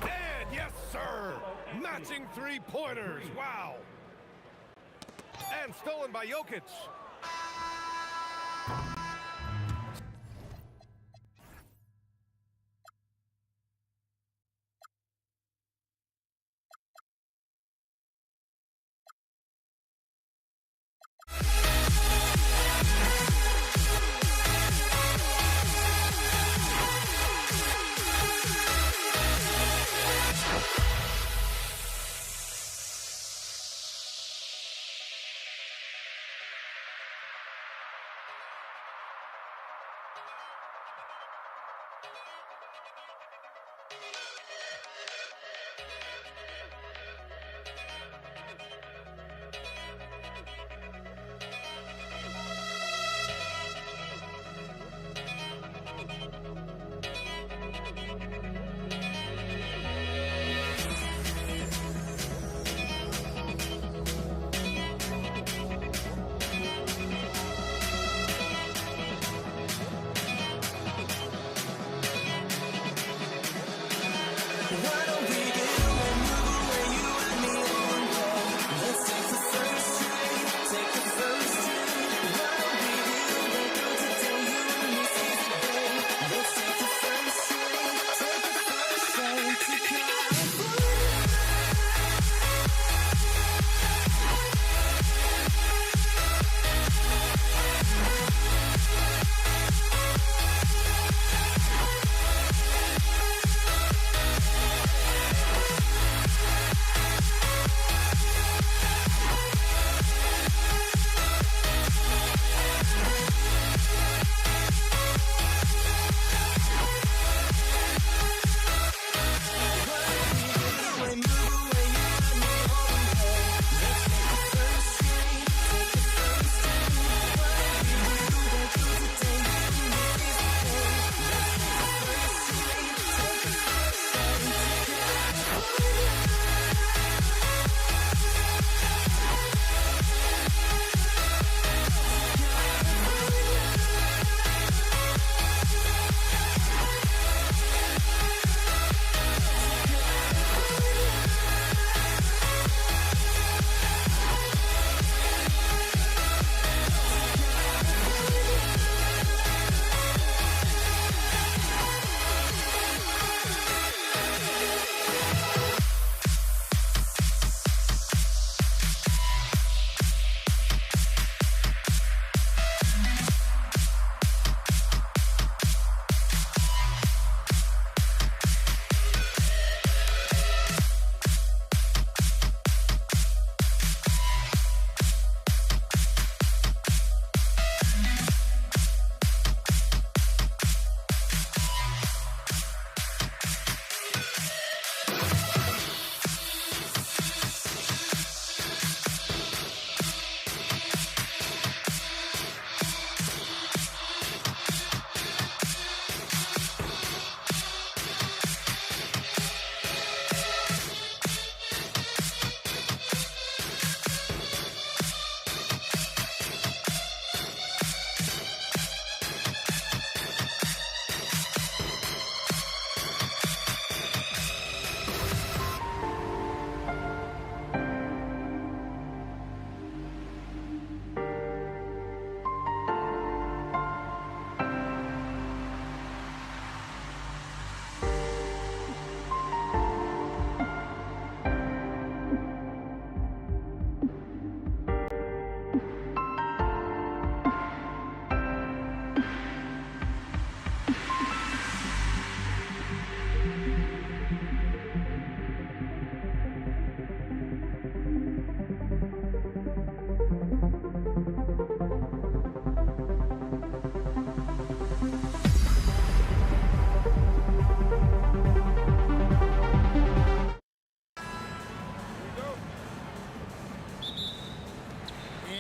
And yes, sir. Matching three-pointers. Wow. And stolen by Jokic.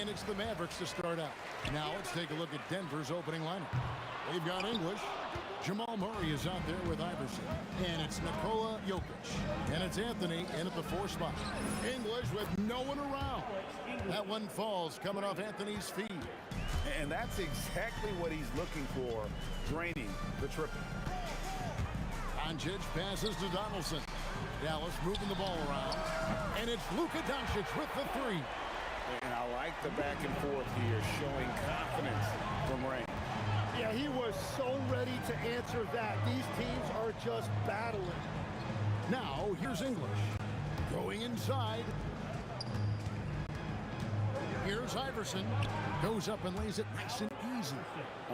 And it's the Mavericks to start out. Now let's take a look at Denver's opening lineup. They've got English. Jamal Murray is out there with Iverson. And it's Nikola Jokic. And it's Anthony in at the 4 spot. English with no one around. That one falls coming off Anthony's feet. And that's exactly what he's looking for, draining the triple. Doncic passes to Donaldson. Dallas moving the ball around. And it's Luka Doncic with the 3. And I like the back and forth here, showing confidence from Ray. Yeah, he was so ready to answer that. These teams are just battling. Now, here's English. Going inside. Here's Iverson. Goes up and lays it nice and easy.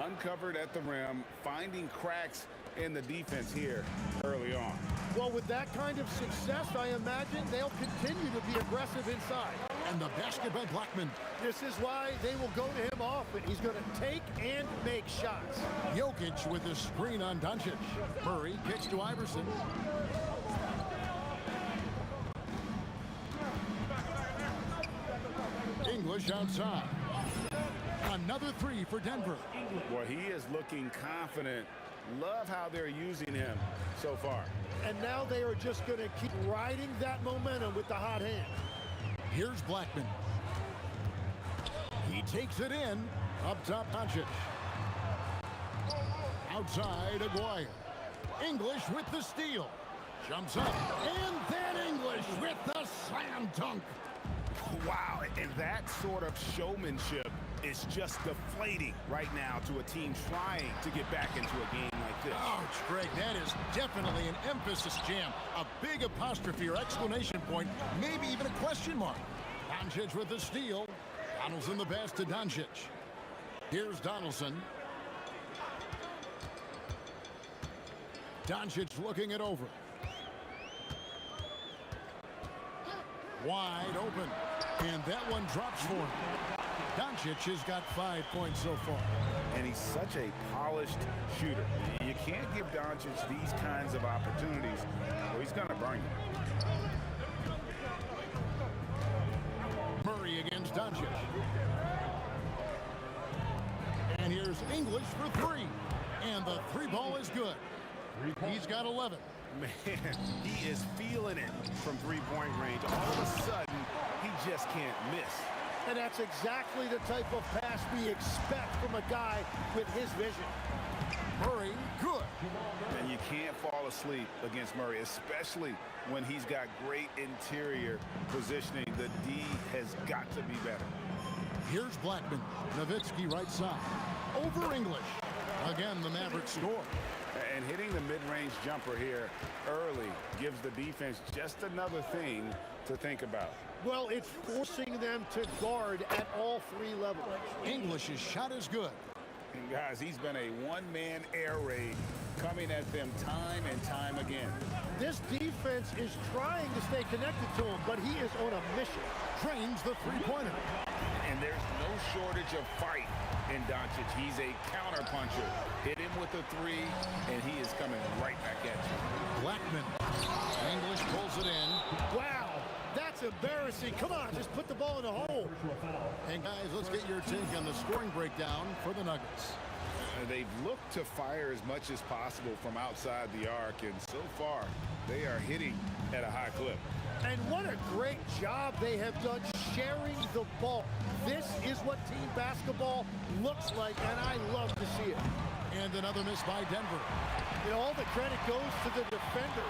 Uncovered at the rim, finding cracks in the defense here early on. Well, with that kind of success, I imagine they'll continue to be aggressive inside. And the basket by Blackman. This is why they will go to him often. He's going to take and make shots. Jokic with the screen on Doncic. Murray kicks to Iverson. English outside. Another 3 for Denver. Well, he is looking confident. Love how they're using him so far. And now they are just going to keep riding that momentum with the hot hand. Here's Blackman. He takes it in. Up top, Doncic. Outside, Aguirre. English with the steal. Jumps up. And then English with the slam dunk. Wow, and that sort of showmanship is just deflating right now to a team trying to get back into a game like this. Ouch, Greg, that is definitely an emphasis jam. A big apostrophe or exclamation point, maybe even a question mark. Doncic with the steal. Donaldson the pass to Doncic. Here's Donaldson. Doncic looking it over. Wide open. And that one drops for him. Doncic has got 5 points so far. And he's such a polished shooter. You can't give Doncic these kinds of opportunities, or he's going to burn you. Murray against Doncic. And here's English for 3. And the 3 ball is good. He's got 11. Man, he is feeling it from three-point range. All of a sudden, he just can't miss. And that's exactly the type of pass we expect from a guy with his vision. Murray, good. And you can't fall asleep against Murray, especially when he's got great interior positioning. The D has got to be better. Here's Blackman. Nowitzki right side. Over English. Again, the Mavericks score. And hitting the mid-range jumper here early gives the defense just another thing to think about. Well, it's forcing them to guard at all 3 levels. English's shot is good. And guys, he's been a one-man air raid coming at them time and time again. This defense is trying to stay connected to him, but he is on a mission. Trains the 3-pointer. And there's no shortage of fight in Doncic. He's a counter-puncher. Hit him with a 3, and he is coming right back at you. Blackman. English pulls it in. Wow, that's embarrassing. Come on, just put the ball in the hole. And guys, let's get your take on the scoring breakdown for the Nuggets. They've looked to fire as much as possible from outside the arc, and so far, they are hitting at a high clip. And what a great job they have done sharing the ball. This is what team basketball looks like, and I love to see it. And another miss by Denver. You know, all the credit goes to the defender.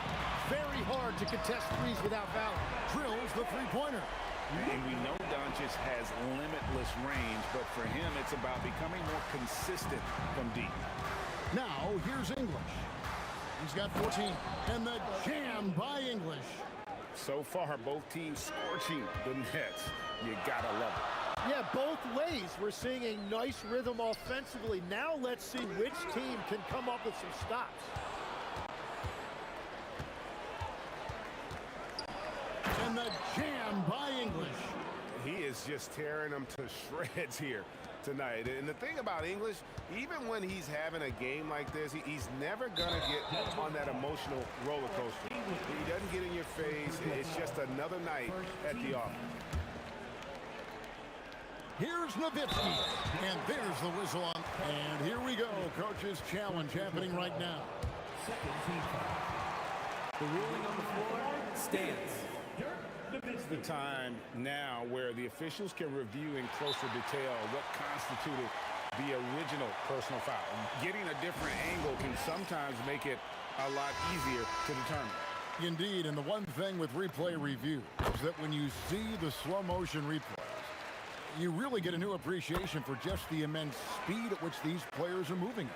Very hard to contest threes without foul. Drills the 3-pointer. And we know Doncic has limitless range, but for him, it's about becoming more consistent from deep. Now, here's English. He's got 14. And the jam by English. So far, both teams scorching the Nets. You gotta love it. Yeah, both ways. We're seeing a nice rhythm offensively. Now let's see which team can come up with some stops. And the jam by English. He is just tearing them to shreds here tonight. And the thing about English, even when he's having a game like this, he's never going to get on that emotional roller coaster. He doesn't get in your face. It's just another night at the office. Here's Nowitzki. And there's the whistle on. And here we go. Coach's challenge happening right now. Second team foul. The ruling on the floor stands. It's the time now where the officials can review in closer detail what constituted the original personal foul. Getting a different angle can sometimes make it a lot easier to determine. Indeed, and the one thing with replay review is that when you see the slow motion replays, you really get a new appreciation for just the immense speed at which these players are moving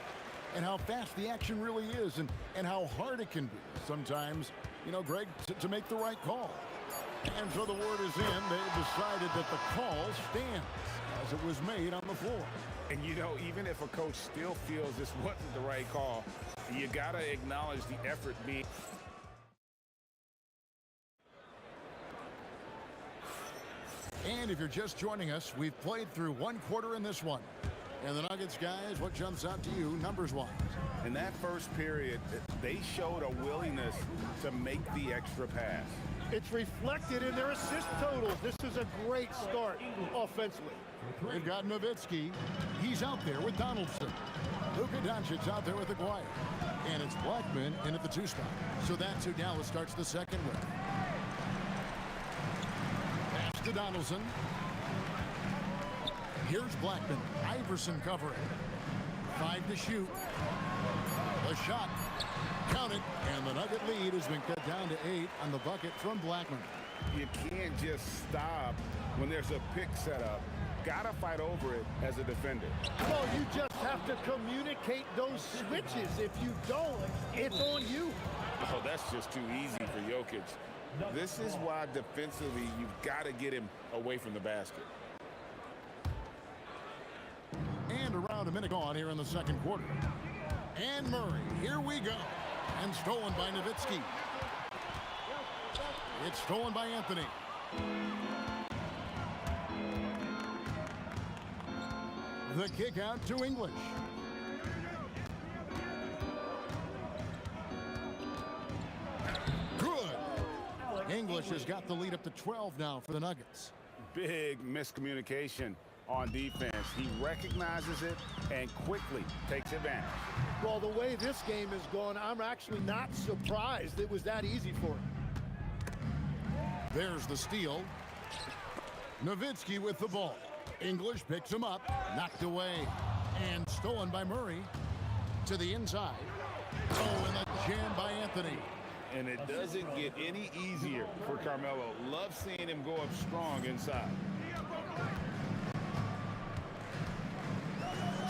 and how fast the action really is and how hard it can be sometimes, you know, Greg, to make the right call. And so the word is in. They decided that the call stands as it was made on the floor. And, you know, even if a coach still feels this wasn't the right call, you got to acknowledge the effort being... And if you're just joining us, we've played through one quarter in this one. And the Nuggets, guys, what jumps out to you numbers-wise? In that first period, they showed a willingness to make the extra pass. It's reflected in their assist totals. This is a great start offensively. They've got Nowitzki. He's out there with Donaldson. Luka Doncic out there with Aguirre. And it's Blackman in at the 2 spot. So that's who Dallas starts the second with. Pass to Donaldson. Here's Blackman. Iverson covering. 5 to shoot. The shot. Count it. And the Nugget lead has been cut down to 8 on the bucket from Blackman. You can't just stop when there's a pick set up. Gotta fight over it as a defender. Well, you just have to communicate those switches. If you don't, it's on you. Oh, that's just too easy for Jokic. This is why defensively you've got to get him away from the basket. And around a minute gone here in the second quarter. And Murray, here we go. And stolen by Nowitzki. It's stolen by Anthony. The kick out to English. Good. English has got the lead up to 12 now for the Nuggets. Big miscommunication on defense. He recognizes it and quickly takes advantage. Well, the way this game has gone, I'm actually not surprised it was that easy for him. There's the steal. Nowitzki with the ball. English picks him up, knocked away, and stolen by Murray to the inside. Oh, and the jam by Anthony. And it doesn't get any easier for Carmelo. Love seeing him go up strong inside.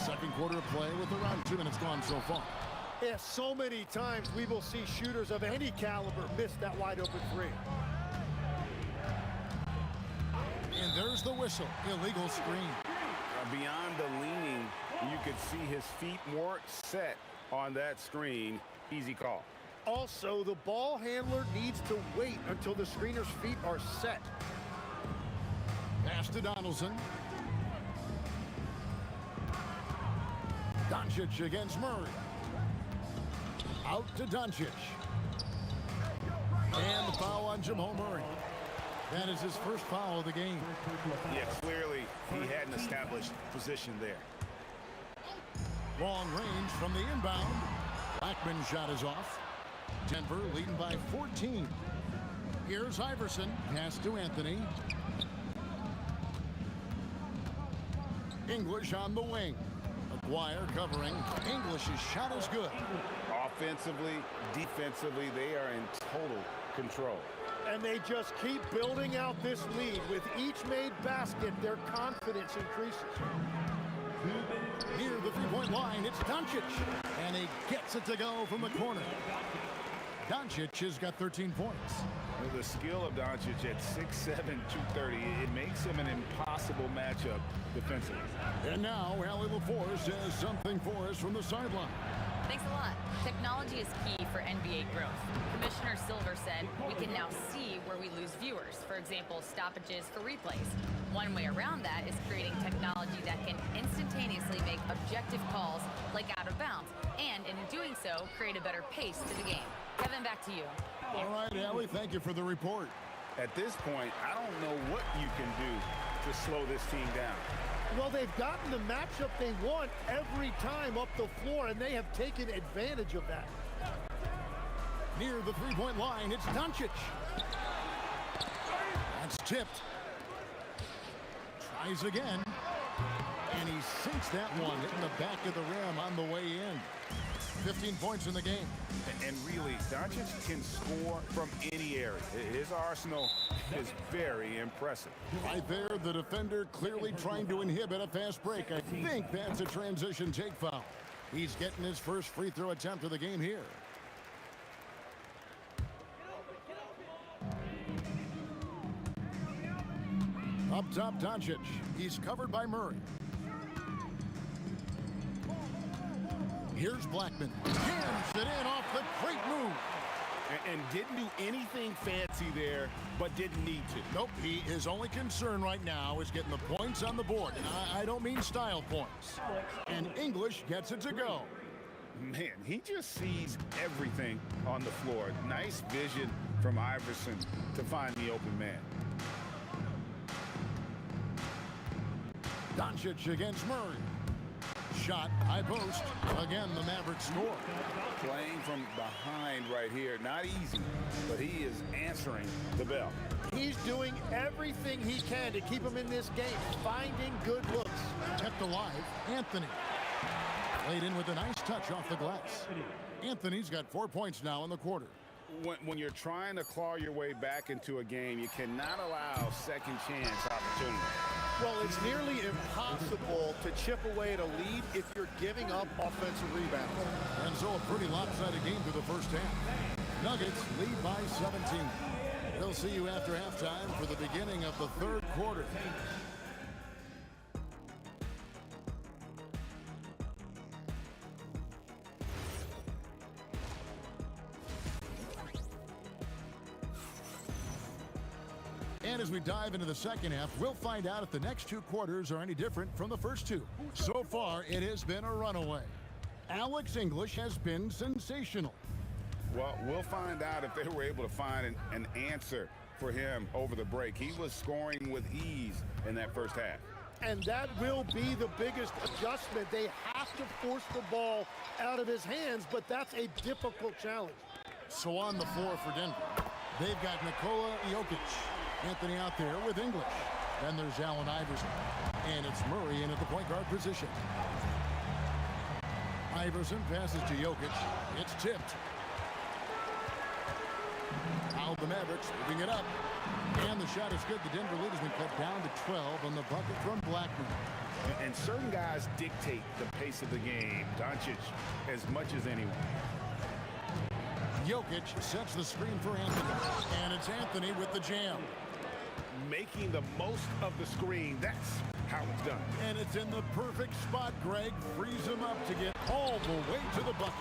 Second quarter of play with around 2 minutes gone so far. Yeah, so many times we will see shooters of any caliber miss that wide open 3. And there's the whistle. Illegal screen. Beyond the leaning, you could see his feet more set on that screen. Easy call. Also, the ball handler needs to wait until the screener's feet are set. Pass to Donaldson. Doncic against Murray. Out to Doncic. And the foul on Jamal Murray. That is his first foul of the game. Yeah, clearly he hadn't established position there. Long range from the inbound. Blackman's shot is off. Denver leading by 14. Here's Iverson. Pass to Anthony. English on the wing. Aguirre covering. English's shot is good. Offensively, defensively, they are in total control. And they just keep building out this lead. With each made basket, their confidence increases. Near the three-point line, it's Doncic. And he gets it to go from the corner. Doncic has got 13 points. The skill of Doncic at 6'7", 230, it makes him an impossible matchup defensively. And now, Allie LaForce has something for us from the sideline. Thanks a lot. Technology is key for NBA growth. Commissioner Silver said we can now see where we lose viewers. For example, stoppages for replays. One way around that is creating technology that can instantaneously make objective calls like out of bounds, and in doing so, create a better pace to the game. Kevin, back to you. All right, Allie, thank you for the report. At this point, I don't know what you can do to to slow this team down? Well, they've gotten the matchup they want every time up the floor, and they have taken advantage of that. Near the three-point line, it's Doncic. That's tipped. Tries again. And he sinks that one, hitting the back of the rim on the way in. 15 points in the game. And really, Doncic can score from any area. His arsenal is very impressive. Right there, the defender clearly trying to inhibit a fast break. I think that's a transition take foul. He's getting his first free throw attempt of the game here. Up top, Doncic. He's covered by Murray. Here's Blackman. Jams it in off the great move. And didn't do anything fancy there, but didn't need to. Nope, his only concern right now is getting the points on the board. And I don't mean style points. And English gets it to go. Man, he just sees everything on the floor. Nice vision from Iverson to find the open man. Doncic against Murray. Shot, high post. Again, the Mavericks score. Playing from behind right here. Not easy, but he is answering the bell. He's doing everything he can to keep him in this game, finding good looks. Kept alive, Anthony. Played in with a nice touch off the glass. Anthony's got 4 points now in the quarter. When you're trying to claw your way back into a game, you cannot allow second chance opportunity. Well, it's nearly impossible to chip away at a lead if you're giving up offensive rebounds. And so a pretty lopsided game through the first half. Nuggets lead by 17. We'll see you after halftime for the beginning of the third quarter. And as we dive into the second half, we'll find out if the next two quarters are any different from the first two. So far, it has been a runaway. Alex English has been sensational. Well, we'll find out if they were able to find an answer for him over the break. He was scoring with ease in that first half. And that will be the biggest adjustment. They have to force the ball out of his hands, but that's a difficult challenge. So on the floor for Denver, they've got Nikola Jokic. Anthony out there with English. Then there's Allen Iverson. And it's Murray in at the point guard position. Iverson passes to Jokic. It's tipped. Now the Mavericks moving it up. And the shot is good. The Denver lead has been cut down to 12 on the bucket from Blackman. And certain guys dictate the pace of the game. Doncic as much as anyone. Jokic sets the screen for Anthony. And it's Anthony with the jam. Making the most of the screen. That's how it's done. And it's in the perfect spot, Greg. Frees him up to get all the way to the bucket.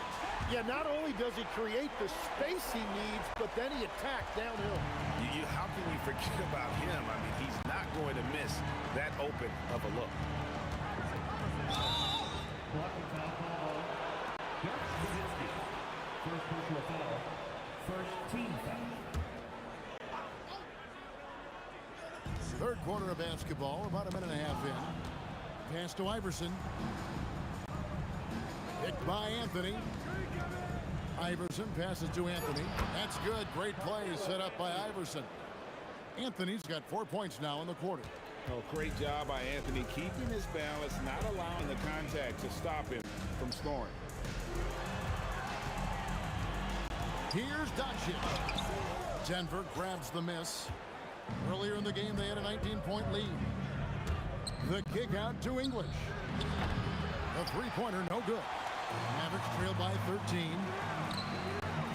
Yeah, not only does he create the space he needs, but then he attacks downhill. How can you forget about him? I mean, he's not going to miss that open of a look. First personal foul. First team foul. Third quarter of basketball, about a minute and a half in. Pass to Iverson. Picked by Anthony. Iverson passes to Anthony. That's good. Great play set up by Iverson. Anthony's got 4 points now in the quarter. Oh, great job by Anthony keeping his balance, not allowing the contact to stop him from scoring. Here's Doncic. Denver grabs the miss. Earlier in the game, they had a 19-point lead. The kick out to English. The three-pointer, no good. Mavericks trail by 13.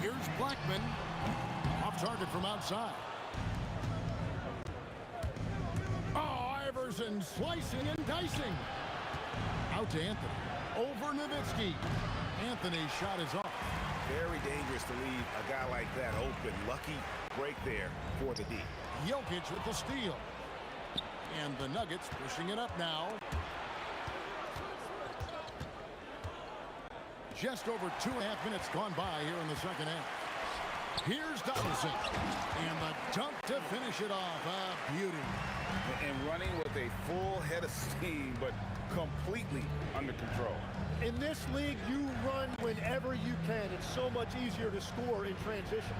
Here's Blackman. Off target from outside. Oh, Iverson slicing and dicing. Out to Anthony. Over Nowitzki. Anthony's shot is off. Very dangerous to leave a guy like that open. Lucky break there for the D. Jokic with the steal. And the Nuggets pushing it up now. Just over 2.5 minutes gone by here in the second half. Here's Donaldson. And the dunk to finish it off. A beauty. And running with a full head of steam, but completely under control. In this league, you run whenever you can. It's so much easier to score in transition.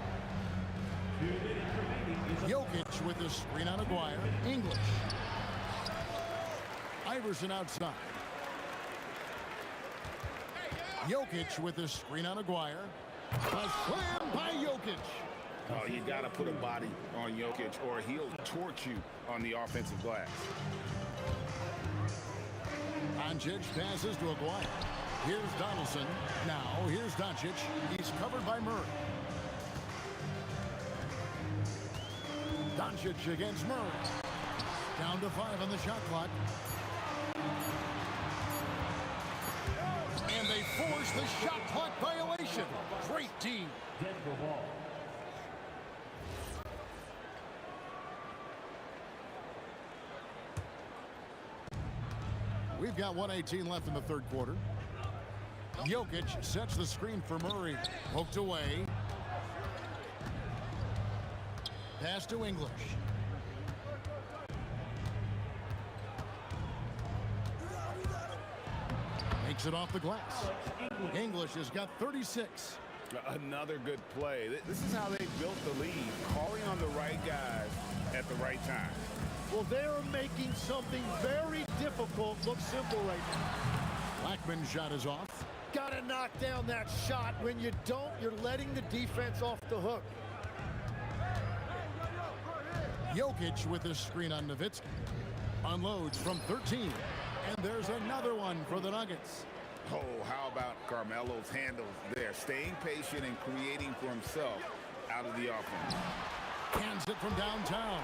Jokic with the screen on Aguirre. English. Iverson outside. Jokic with the screen on Aguirre. A slam by Jokic. Oh, you got to put a body on Jokic or he'll torch you on the offensive glass. Doncic passes to Aguirre. Here's Donaldson. Now, here's Doncic. He's covered by Murray. Doncic against Murray. Down to 5 on the shot clock. And they force the shot clock violation. Great team. Denver ball. We've got 1:18 left in the third quarter. Jokic sets the screen for Murray. Poked away. Pass to English. Makes it off the glass. English has got 36. Another good play. This is how they built the lead, calling on the right guys at the right time. Well, they're making something very difficult look simple right now. Blackman's shot is off. Got to knock down that shot. When you don't, you're letting the defense off the hook. Jokic with the screen on Nowitzki. Unloads from 13. And there's another one for the Nuggets. Oh, how about Carmelo's handles there, staying patient and creating for himself out of the offense. Cans it from downtown.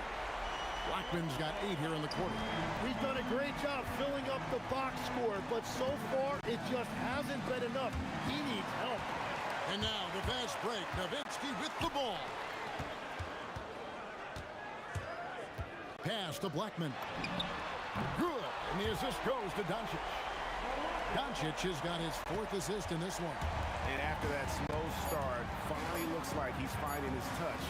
Blackman's got 8 here in the quarter. He's done a great job filling up the box score, but so far it just hasn't been enough. He needs help. And now the fast break. Nowitzki with the ball. Pass to Blackman. Good. And the assist goes to Doncic. Doncic has got his 4th assist in this one. And after that slow start, finally looks like he's finding his touch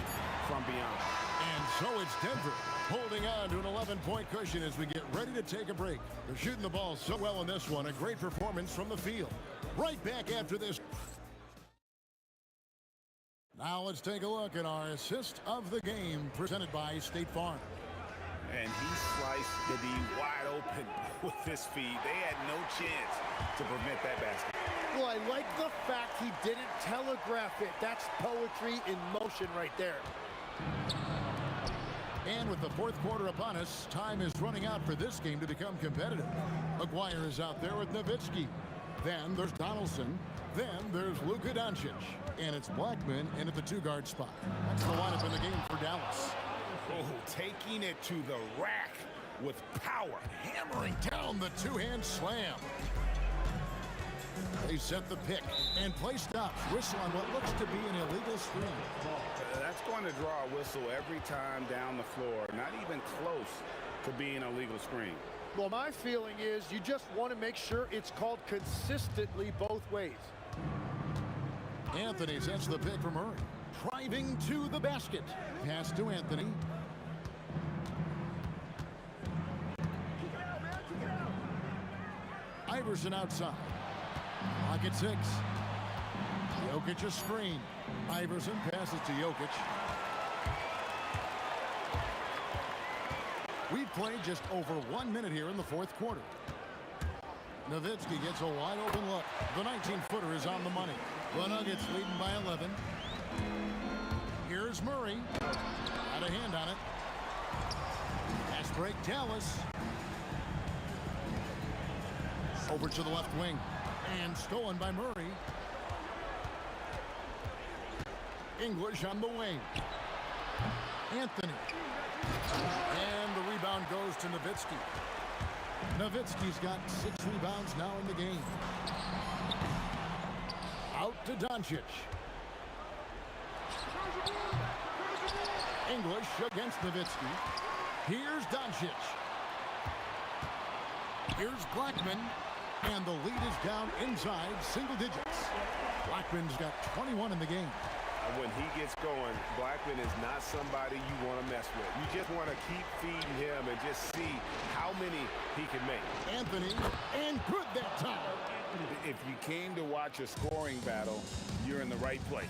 from beyond. And so it's Denver holding on to an 11-point cushion as we get ready to take a break. They're shooting the ball so well in this one. A great performance from the field. Right back after this. Now let's take a look at our assist of the game presented by State Farm. And he sliced the D wide open with his feet. They had no chance to prevent that basket. Well, I like the fact he didn't telegraph it. That's poetry in motion right there. And with the 4th quarter upon us, time is running out for this game to become competitive. Aguirre is out there with Nowitzki. Then there's Donaldson. Then there's Luka Doncic. And it's Blackman in at the 2-guard spot. That's the lineup in the game for Dallas. Oh, taking it to the rack with power. Hammering down the 2-hand slam. They set the pick and play stops. Whistle on what looks to be an illegal screen. That's going to draw a whistle every time down the floor. Not even close to being a legal screen. Well, my feeling is you just want to make sure it's called consistently both ways. Anthony sets the pick for Murray. Driving to the basket. Pass to Anthony. Iverson outside. Lock at 6. Jokic a screen. Iverson passes to Jokic. We've played just over 1 minute here in the 4th quarter. Nowitzki gets a wide open look. The 19-footer is on the money. The Nuggets leading by 11. Here's Murray. Got a hand on it. Fast break, Dallas. Over to the left wing. And stolen by Murray. English on the wing. Anthony. And the rebound goes to Nowitzki. Nowitzki's got 6 rebounds now in the game. Out to Doncic. English against Nowitzki. Here's Doncic. Here's Blackman. And the lead is down inside single digits. Blackman's got 21 in the game. When he gets going, Blackman is not somebody you want to mess with. You just want to keep feeding him and just see how many he can make. Anthony, and good that time. If you came to watch a scoring battle, you're in the right place.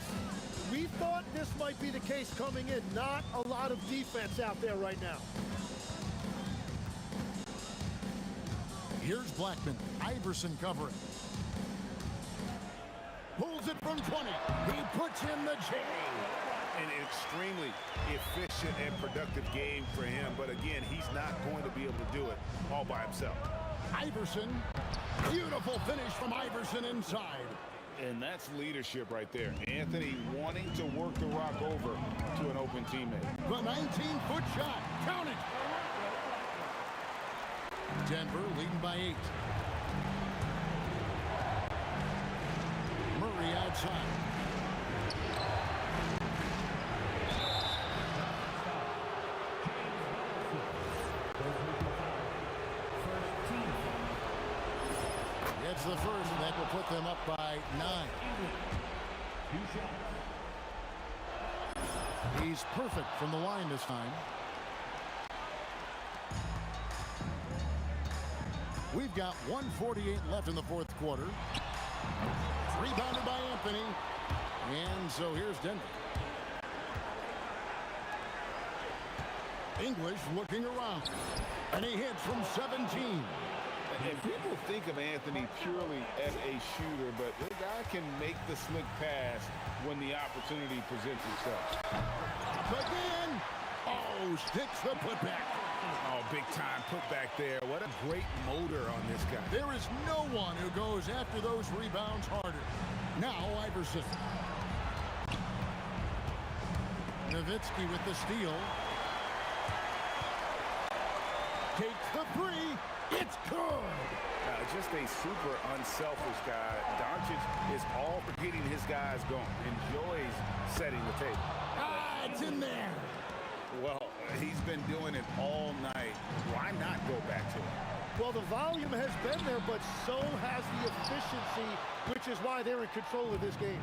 We thought this might be the case coming in. Not a lot of defense out there right now. Here's Blackman. Iverson covering. Pulls it from 20. He puts in the J. An extremely efficient and productive game for him. But again, he's not going to be able to do it all by himself. Iverson. Beautiful finish from Iverson inside. And that's leadership right there. Anthony wanting to work the rock over to an open teammate. The 19-foot shot. Count it. Denver leading by 8. Murray outside. It's the first, and that will put them up by 9. He's perfect from the line this time. We've got 1:48 left in the fourth quarter. Rebounded by Anthony. And so here's Denver. English looking around. And he hits from 17. And people think of Anthony purely as a shooter, but the guy can make the slick pass when the opportunity presents itself. Again. Oh, sticks the putback. Oh, big time putback there. What a great motor on this guy. There is no one who goes after those rebounds harder. Now Iverson. Nowitzki with the steal. Takes the three. It's good. Just a super unselfish guy. Doncic is all for getting his guys going. Enjoys setting the table. Ah, it's in there. Well, he's been doing it all night. Why not go back to it? Well, the volume has been there, but so has the efficiency, which is why they're in control of this game.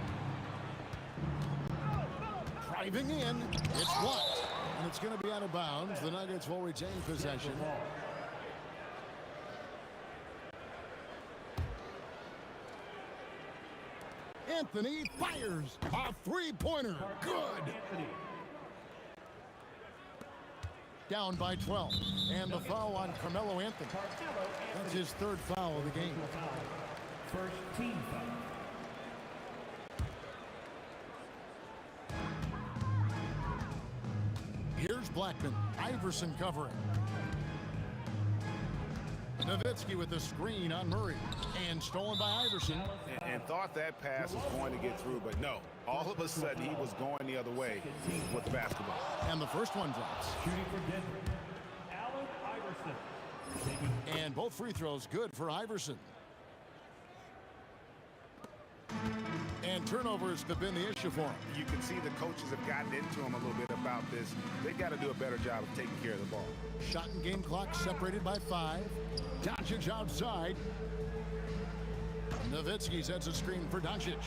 Driving in. It's blocked. And it's going to be out of bounds. The Nuggets will retain possession. Anthony fires a three-pointer. Good. Down by 12. And the foul on Carmelo Anthony. That's his third foul of the game. First team foul. Here's Blackman. Iverson covering. Nowitzki with the screen on Murray. And stolen by Iverson. And thought that pass was going to get through, but no. All of a sudden, he was going the other way with the basketball. And the first one drops. Shooting for Denver, Allen Iverson. And both free throws good for Iverson. And turnovers have been the issue for him. You can see the coaches have gotten into him a little bit about this. They've got to do a better job of taking care of the ball. Shot and game clock separated by 5. Doncic outside. Nowitzki sets a screen for Doncic.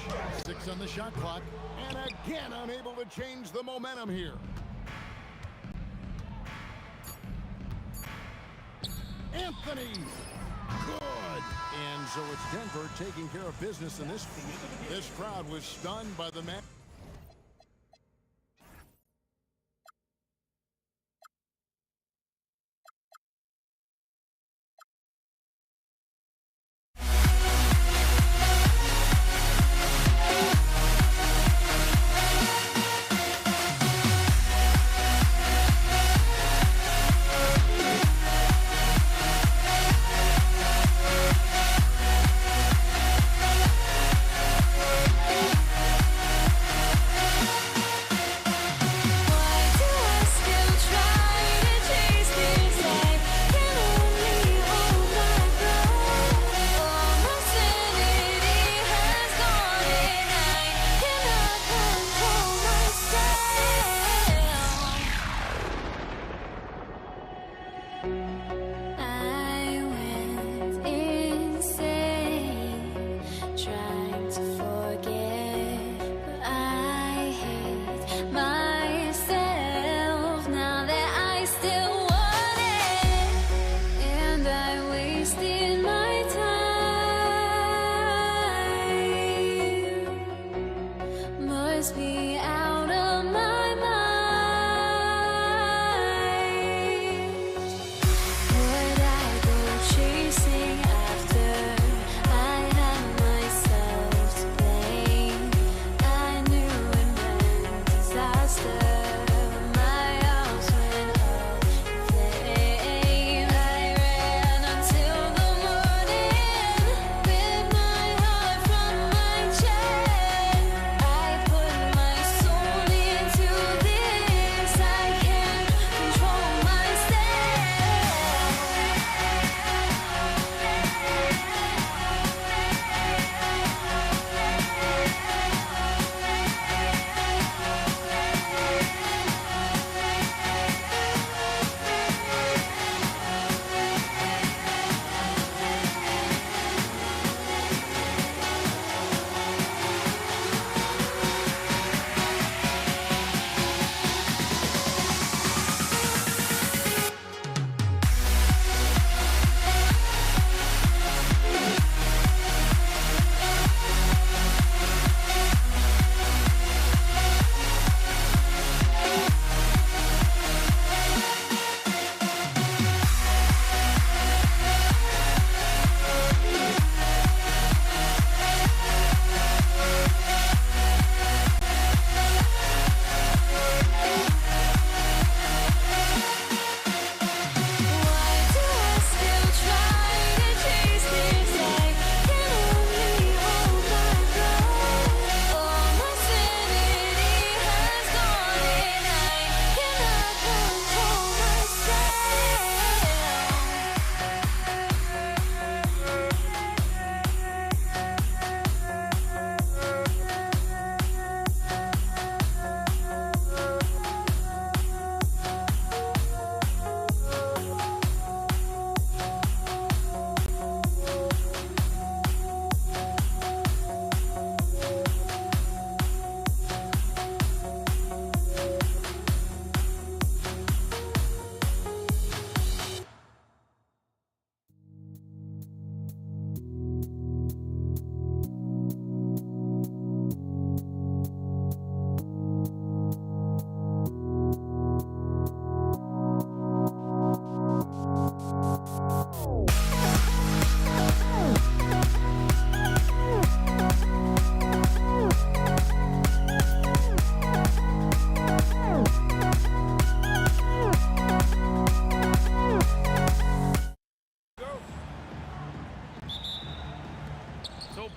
6 on the shot clock. And again unable to change the momentum here. Anthony. Good. And so it's Denver taking care of business in this. This crowd was stunned by the man. Trying to forget, but I hate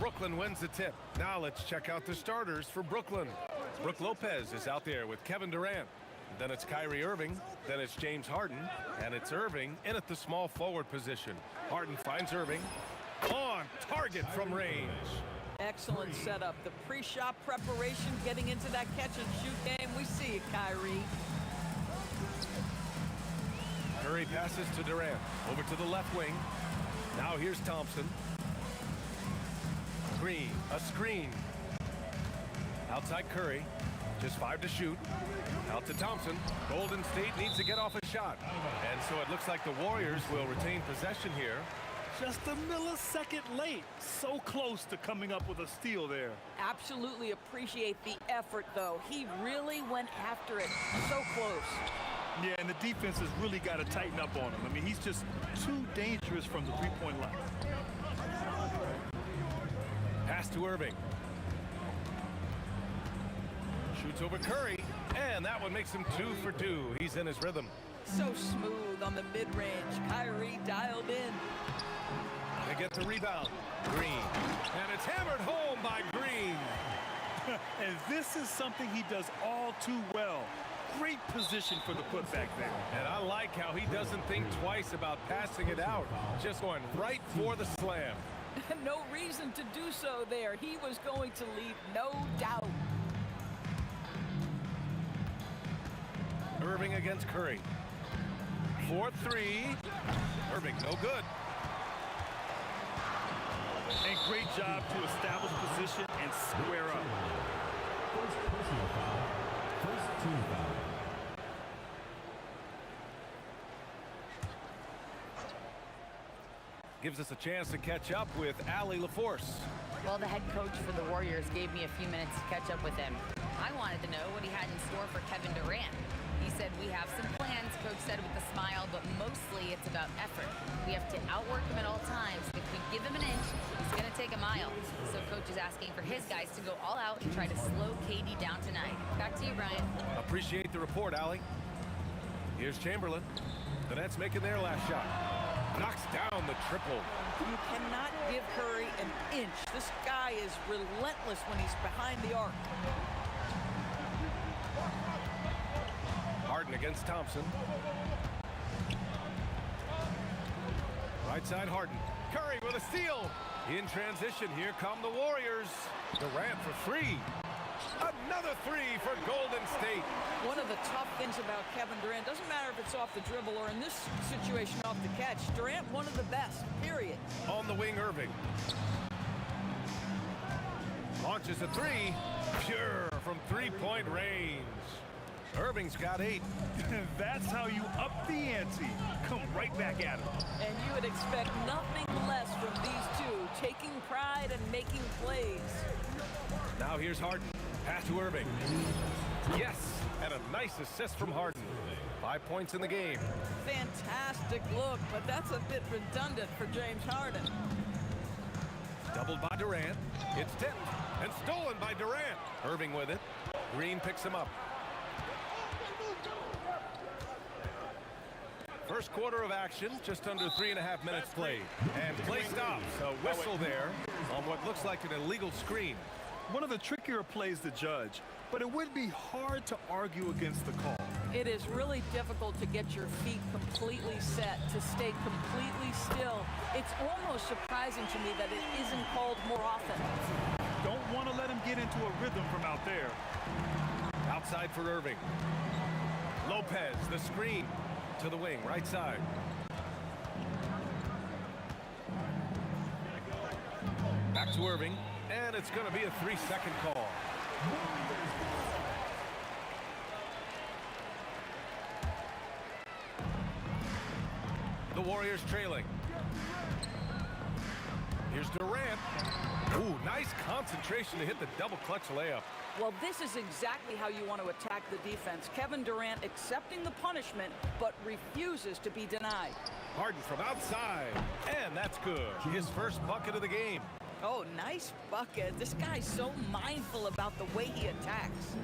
Brooklyn wins the tip. Now let's check out the starters for Brooklyn. Brooke Lopez is out there with Kevin Durant. Then it's Kyrie Irving. Then it's James Harden. And it's Irving in at the small forward position. Harden finds Irving. On target from range. Excellent setup. The pre-shot preparation, getting into that catch-and-shoot game. We see it, Kyrie. Curry passes to Durant. Over to the left wing. Now here's Thompson. Green, a screen. Outside Curry. Just 5 to shoot. Out to Thompson. Golden State needs to get off a shot. And so it looks like the Warriors will retain possession here. Just a millisecond late. So close to coming up with a steal there. Absolutely appreciate the effort, though. He really went after it. So close. Yeah, and the defense has really got to tighten up on him. I mean, he's just too dangerous from the three-point line. Pass to Irving. Shoots over Curry, and that one makes him 2 for 2. He's in his rhythm. So smooth on the mid-range. Kyrie dialed in. They get the rebound. Green. And it's hammered home by Green. And this is something he does all too well. Great position for the putback there. And I like how he doesn't think twice about passing it out. Just going right for the slam. No reason to do so there. He was going to leave, no doubt. Irving against Curry. 4-3. Irving, no good. And great job to establish position and square up. First personal foul. First team foul. Gives us a chance to catch up with Allie LaForce. Well, the head coach for the Warriors gave me a few minutes to catch up with him. I wanted to know what he had in store for Kevin Durant. He said, we have some plans, Coach said with a smile, but mostly it's about effort. We have to outwork him at all times. If we give him an inch, he's going to take a mile. So Coach is asking for his guys to go all out and try to slow KD down tonight. Back to you, Brian. Appreciate the report, Allie. Here's Chamberlain. The Nets making their last shot. Knocks down the triple. You cannot give Curry an inch. This guy is relentless when he's behind the arc. Harden against Thompson. Right side Harden. Curry with a steal. In transition, here come the Warriors. Durant for 3. Another 3 for Golden State. One of the tough things about Kevin Durant, doesn't matter if it's off the dribble or in this situation off the catch, Durant one of the best, period. On the wing, Irving. Launches a 3. Pure from 3-point range. Irving's got 8. That's how you up the ante. Come right back at him. And you would expect nothing less from these two, taking pride and making plays. Now here's Harden. Pass to Irving. Yes, and a nice assist from Harden. 5 points in the game. Fantastic look, but that's a bit redundant for James Harden. Doubled by Durant. It's tipped and stolen by Durant. Irving with it. Green picks him up. First quarter of action, just under 3.5 minutes played. And play stops. A whistle there on what looks like an illegal screen. One of the trickier plays to judge, but it would be hard to argue against the call. It is really difficult to get your feet completely set, to stay completely still. It's almost surprising to me that it isn't called more often. Don't want to let him get into a rhythm from out there. Outside for Irving. Lopez, the screen to the wing, right side. Back to Irving, and it's going to be a 3-second call. The Warriors trailing. Here's Durant. Ooh, nice concentration to hit the double clutch layup. Well, this is exactly how you want to attack the defense. Kevin Durant accepting the punishment, but refuses to be denied. Harden from outside, and that's good. His first bucket of the game. Oh, nice bucket. This guy's so mindful about the way he attacks.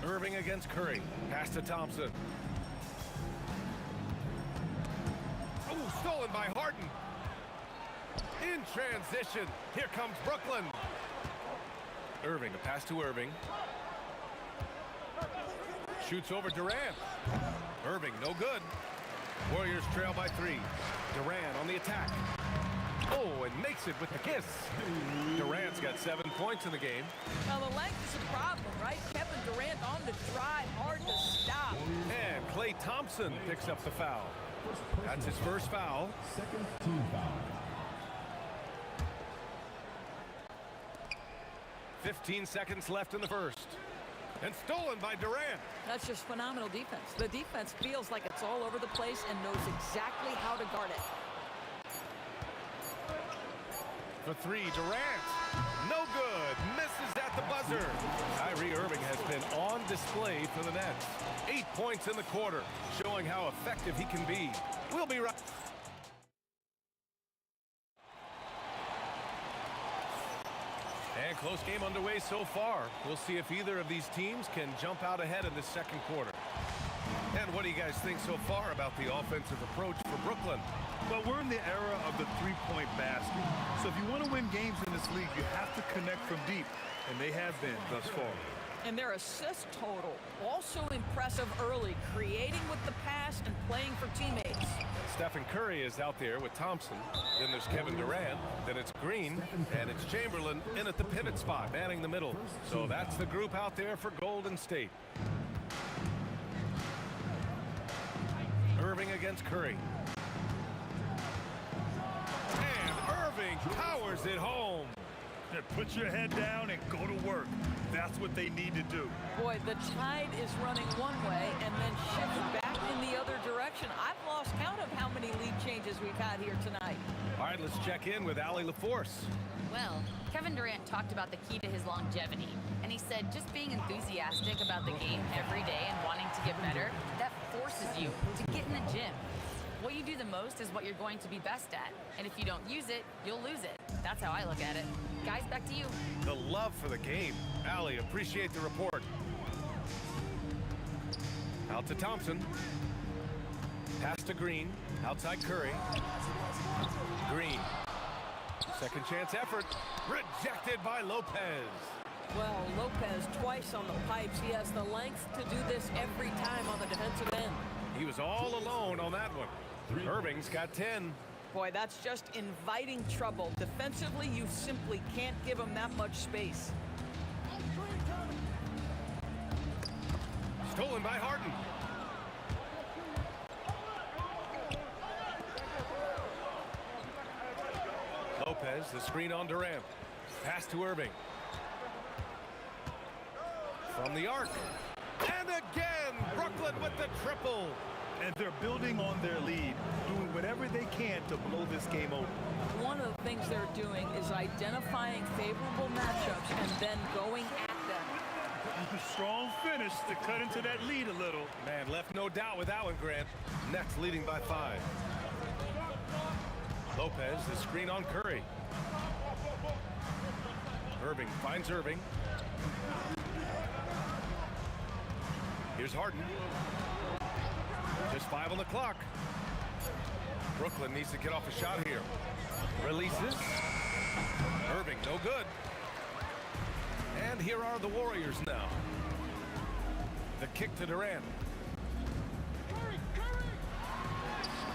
Irving against Curry. Pass to Thompson. Oh, stolen by Harden. In transition, here comes Brooklyn. Irving, a pass to Irving. Shoots over Durant. Irving, no good. Warriors trail by 3. Durant on the attack. Oh, and makes it with the kiss. Durant's got 7 points in the game. Now, the length is a problem, right? Kevin Durant on the drive, hard to stop. And Klay Thompson picks up the foul. That's his first foul. Second team foul. 15 seconds left in the first. And stolen by Durant. That's just phenomenal defense. The defense feels like it's all over the place and knows exactly how to guard it. For 3, Durant. No good. Misses at the buzzer. Kyrie Irving has been on display for the Nets. 8 points in the quarter, showing how effective he can be. We'll be right. And close game underway so far. We'll see if either of these teams can jump out ahead in the second quarter. And what do you guys think so far about the offensive approach for Brooklyn? Well, we're in the era of the three-point basket. So if you want to win games in this league, you have to connect from deep. And they have been thus far. And their assist total, also impressive early, creating with the pass and playing for teammates. Stephen Curry is out there with Thompson. Then there's Kevin Durant. Then it's Green. And it's Chamberlain in at the pivot spot, manning the middle. So that's the group out there for Golden State. Irving against Curry. And Irving powers it home. Put your head down and go to work. That's what they need to do. Boy, the tide is running one way and then shifts back in the other direction. I've lost count of how many lead changes we've had here tonight. All right, let's check in with Allie LaForce. Well, Kevin Durant talked about the key to his longevity, and he said just being enthusiastic about the game every day and wanting to get better, that forces you to get in the gym. What you do the most is what you're going to be best at, and if you don't use it, you'll lose it. That's how I look at it. Guys, back to you. The love for the game. Allie, appreciate the report. Out to Thompson. Pass to Green. Outside Curry. Green. Second chance effort. Rejected by Lopez. Well, Lopez twice on the pipes. He has the length to do this every time on the defensive end. He was all alone on that one. Irving's got 10. Boy, that's just inviting trouble. Defensively, you simply can't give him that much space. Stolen by Harden. Lopez, the screen on Durant. Pass to Irving. From the arc. And again, Brooklyn with the triple. And they're building on their lead, doing whatever they can to blow this game open. One of the things they're doing is identifying favorable matchups and then going at them. Strong finish to cut into that lead a little. Man, left no doubt with that one, Grant. Nets leading by 5. Lopez, the screen on Curry. Irving finds Irving. Here's Harden. Just 5 on the clock. Brooklyn needs to get off a shot here. Releases. Irving, no good. And here are the Warriors now. The kick to Durant.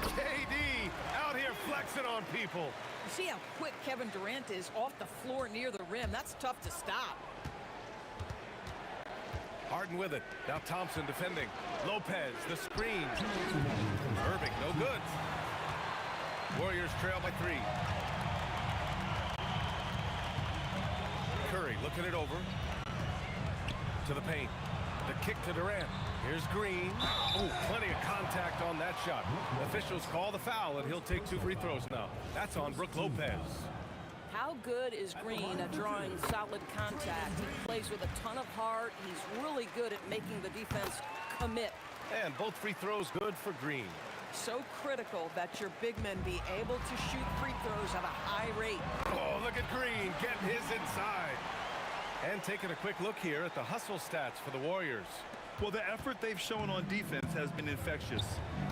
KD out here flexing on people. You see how quick Kevin Durant is off the floor near the rim. That's tough to stop. Harden with it. Now Thompson defending. Lopez, the screen. Irving, no good. Warriors trail by 3. Curry looking it over. To the paint. The kick to Durant. Here's Green. Oh, plenty of contact on that shot. Officials call the foul, and he'll take 2 free throws now. That's on Brook Lopez. How good is Green at drawing solid contact? He plays with a ton of heart. He's really good at making the defense commit. And both free throws good for Green. So critical that your big men be able to shoot free throws at a high rate. Oh, look at Green getting his inside. And taking a quick look here at the hustle stats for the Warriors. Well, the effort they've shown on defense has been infectious.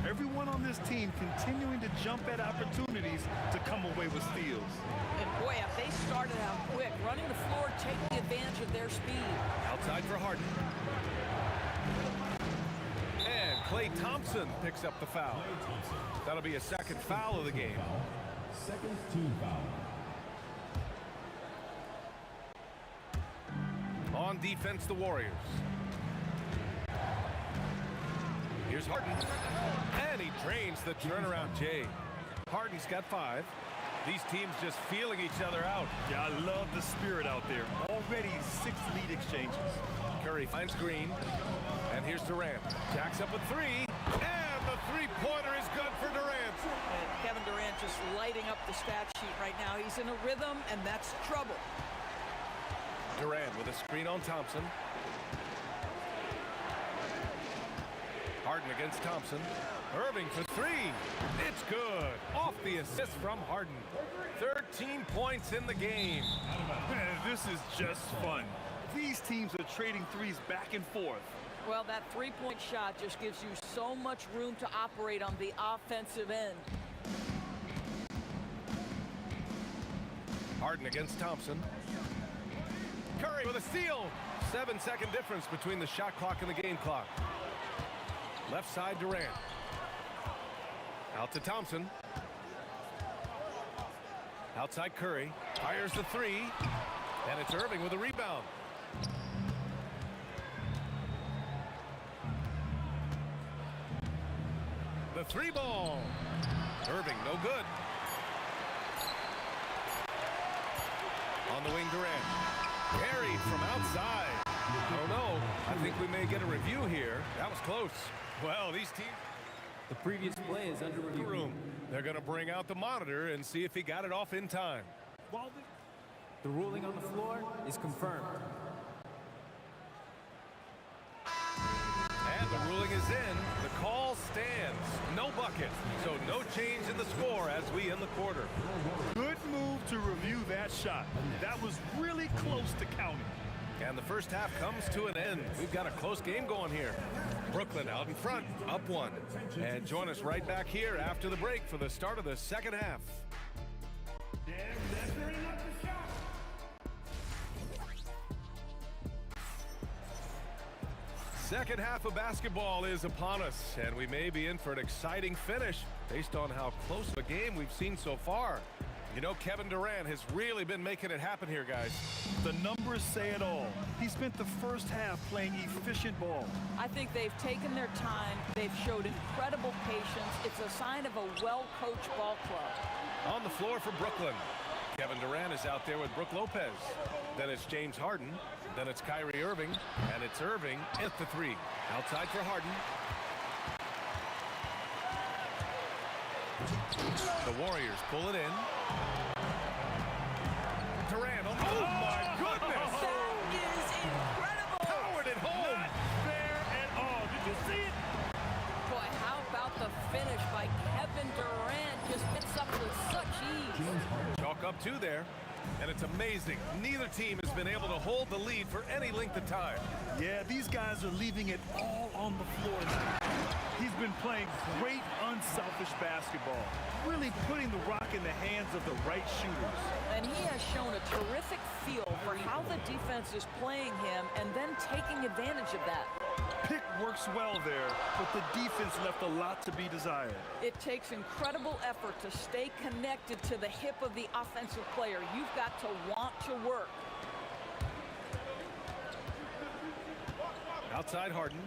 Everyone on this team continuing to jump at opportunities to come away with steals. And boy, if they started out quick, running the floor, taking advantage of their speed. Outside for Harden. And Klay Thompson picks up the foul. That'll be a second foul of the game. Second team foul. On defense, the Warriors. Here's Harden. And he drains the turnaround Jay. Harden's got 5. These teams just feeling each other out. Yeah, I love the spirit out there. Already 6 lead exchanges. Curry finds Green. And here's Durant. Jacks up with 3. And the three-pointer is good for Durant. And Kevin Durant just lighting up the stat sheet right now. He's in a rhythm, and that's trouble. Durant with a screen on Thompson. Harden against Thompson. Irving for 3. It's good. Off the assist from Harden. 13 points in the game. Man, this is just fun. These teams are trading threes back and forth. Well, that three-point shot just gives you so much room to operate on the offensive end. Harden against Thompson. Curry with a steal. 7-second difference between the shot clock and the game clock. Left side Durant. Out to Thompson. Outside Curry. Fires the 3. And it's Irving with a rebound. The 3 ball. Irving, no good. On the wing, Durant. Carried from outside. Oh no, I think we may get a review here. That was close. Well, these teams... The previous play is under review. They're going to bring out the monitor and see if he got it off in time. The ruling on the floor is confirmed. And the ruling is in. The call stands. No bucket. So no change in the score as we end the quarter. Good move to review that shot. That was really close to counting. And the first half comes to an end. We've got a close game going here. Brooklyn out in front, up 1. And join us right back here after the break for the start of the second half. Second half of basketball is upon us, and we may be in for an exciting finish based on how close of a game we've seen so far. You know, Kevin Durant has really been making it happen here, guys. The numbers say it all. He spent the first half playing efficient ball. I think they've taken their time. They've showed incredible patience. It's a sign of a well-coached ball club. On the floor for Brooklyn. Kevin Durant is out there with Brook Lopez. Then it's James Harden. Then it's Kyrie Irving. And it's Irving at the 3. Outside for Harden. The Warriors pull it in. Durant. Oh my goodness! That is incredible! Powered it home! Not fair at all. Did you see it? Boy, how about the finish by Kevin Durant? Just hits up with such ease. Chalk up 2 there. And it's amazing. Neither team has been able to hold the lead for any length of time. Yeah, these guys are leaving it all on the floor tonight. He's been playing great, unselfish basketball, really putting the rock in the hands of the right shooters. And he has shown a terrific feel for how the defense is playing him and then taking advantage of that. Pick works well there, but the defense left a lot to be desired. It takes incredible effort to stay connected to the hip of the offensive player. You've got to want to work. Outside Harden.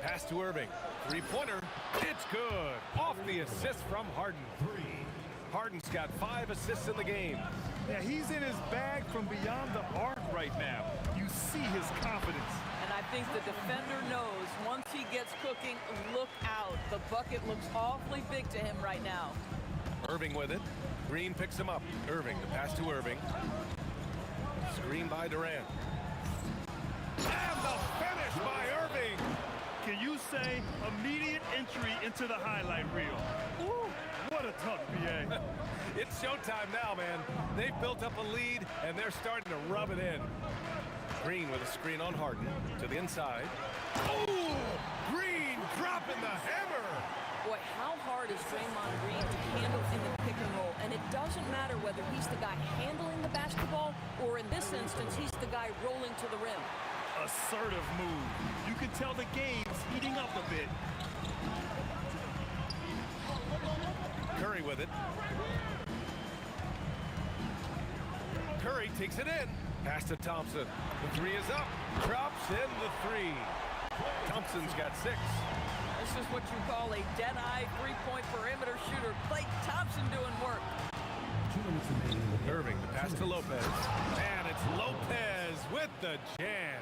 Pass to Irving. 3-pointer. It's good. Off the assist from Harden. Harden's got 5 assists in the game. Yeah, he's in his bag from beyond the arc right now. You see his confidence. And I think the defender knows once he gets cooking, look out. The bucket looks awfully big to him right now. Irving with it. Green picks him up. Irving, the pass to Irving. Screen by Durant. And the finish by Irving. Can you say immediate entry into the highlight reel? Ooh, what a tough BA. It's showtime now, man. They've built up a lead, and they're starting to rub it in. Green with a screen on Harden to the inside. Oh, Green dropping the hammer. Boy, how hard is Draymond Green to handle in the pick and roll? And it doesn't matter whether he's the guy handling the basketball or in this instance, he's the guy rolling to the rim. Assertive move. You can tell the game's heating up a bit. Curry with it. Curry takes it in. Pass to Thompson. The three is up. Drops in the three. Thompson's got 6. This is what you call a dead-eye three-point perimeter shooter. Klay Thompson doing work. 2 minutes remaining. Irving, the pass to Lopez. And it's Lopez with the jam.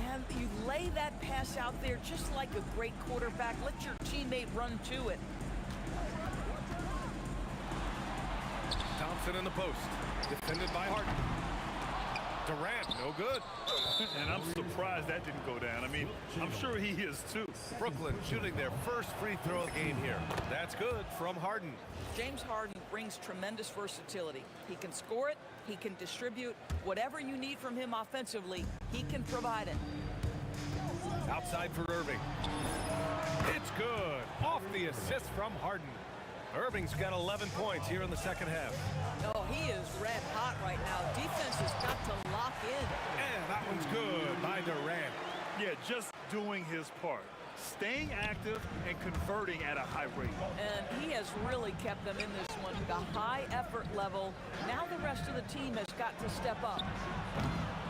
Man, you lay that pass out there just like a great quarterback. Let your teammate run to it. Thompson in the post. Defended by Harden. Durant, no good. And I'm surprised that didn't go down. I mean, I'm sure he is too. Brooklyn shooting their first free throw of the game here. That's good from Harden. James Harden brings tremendous versatility. He can score it, he can distribute. Whatever you need from him offensively, he can provide it. Outside for Irving. It's good. Off the assist from Harden. Irving's got 11 points here in the second half. Oh, he is red hot right now. Defense has got to lock in. And that one's good by Durant. Yeah, just doing his part. Staying active and converting at a high rate. And he has really kept them in this one. The high effort level. Now the rest of the team has got to step up.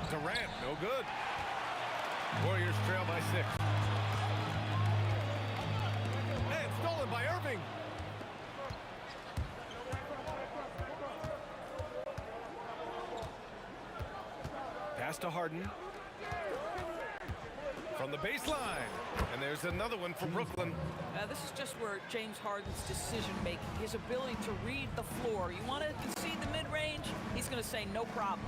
Durant, no good. Warriors trail by 6. And stolen by Irving. Pass to Harden. From the baseline. And there's another one for Brooklyn. This is just where James Harden's decision-making, his ability to read the floor. You want to concede the mid-range? He's going to say no problem.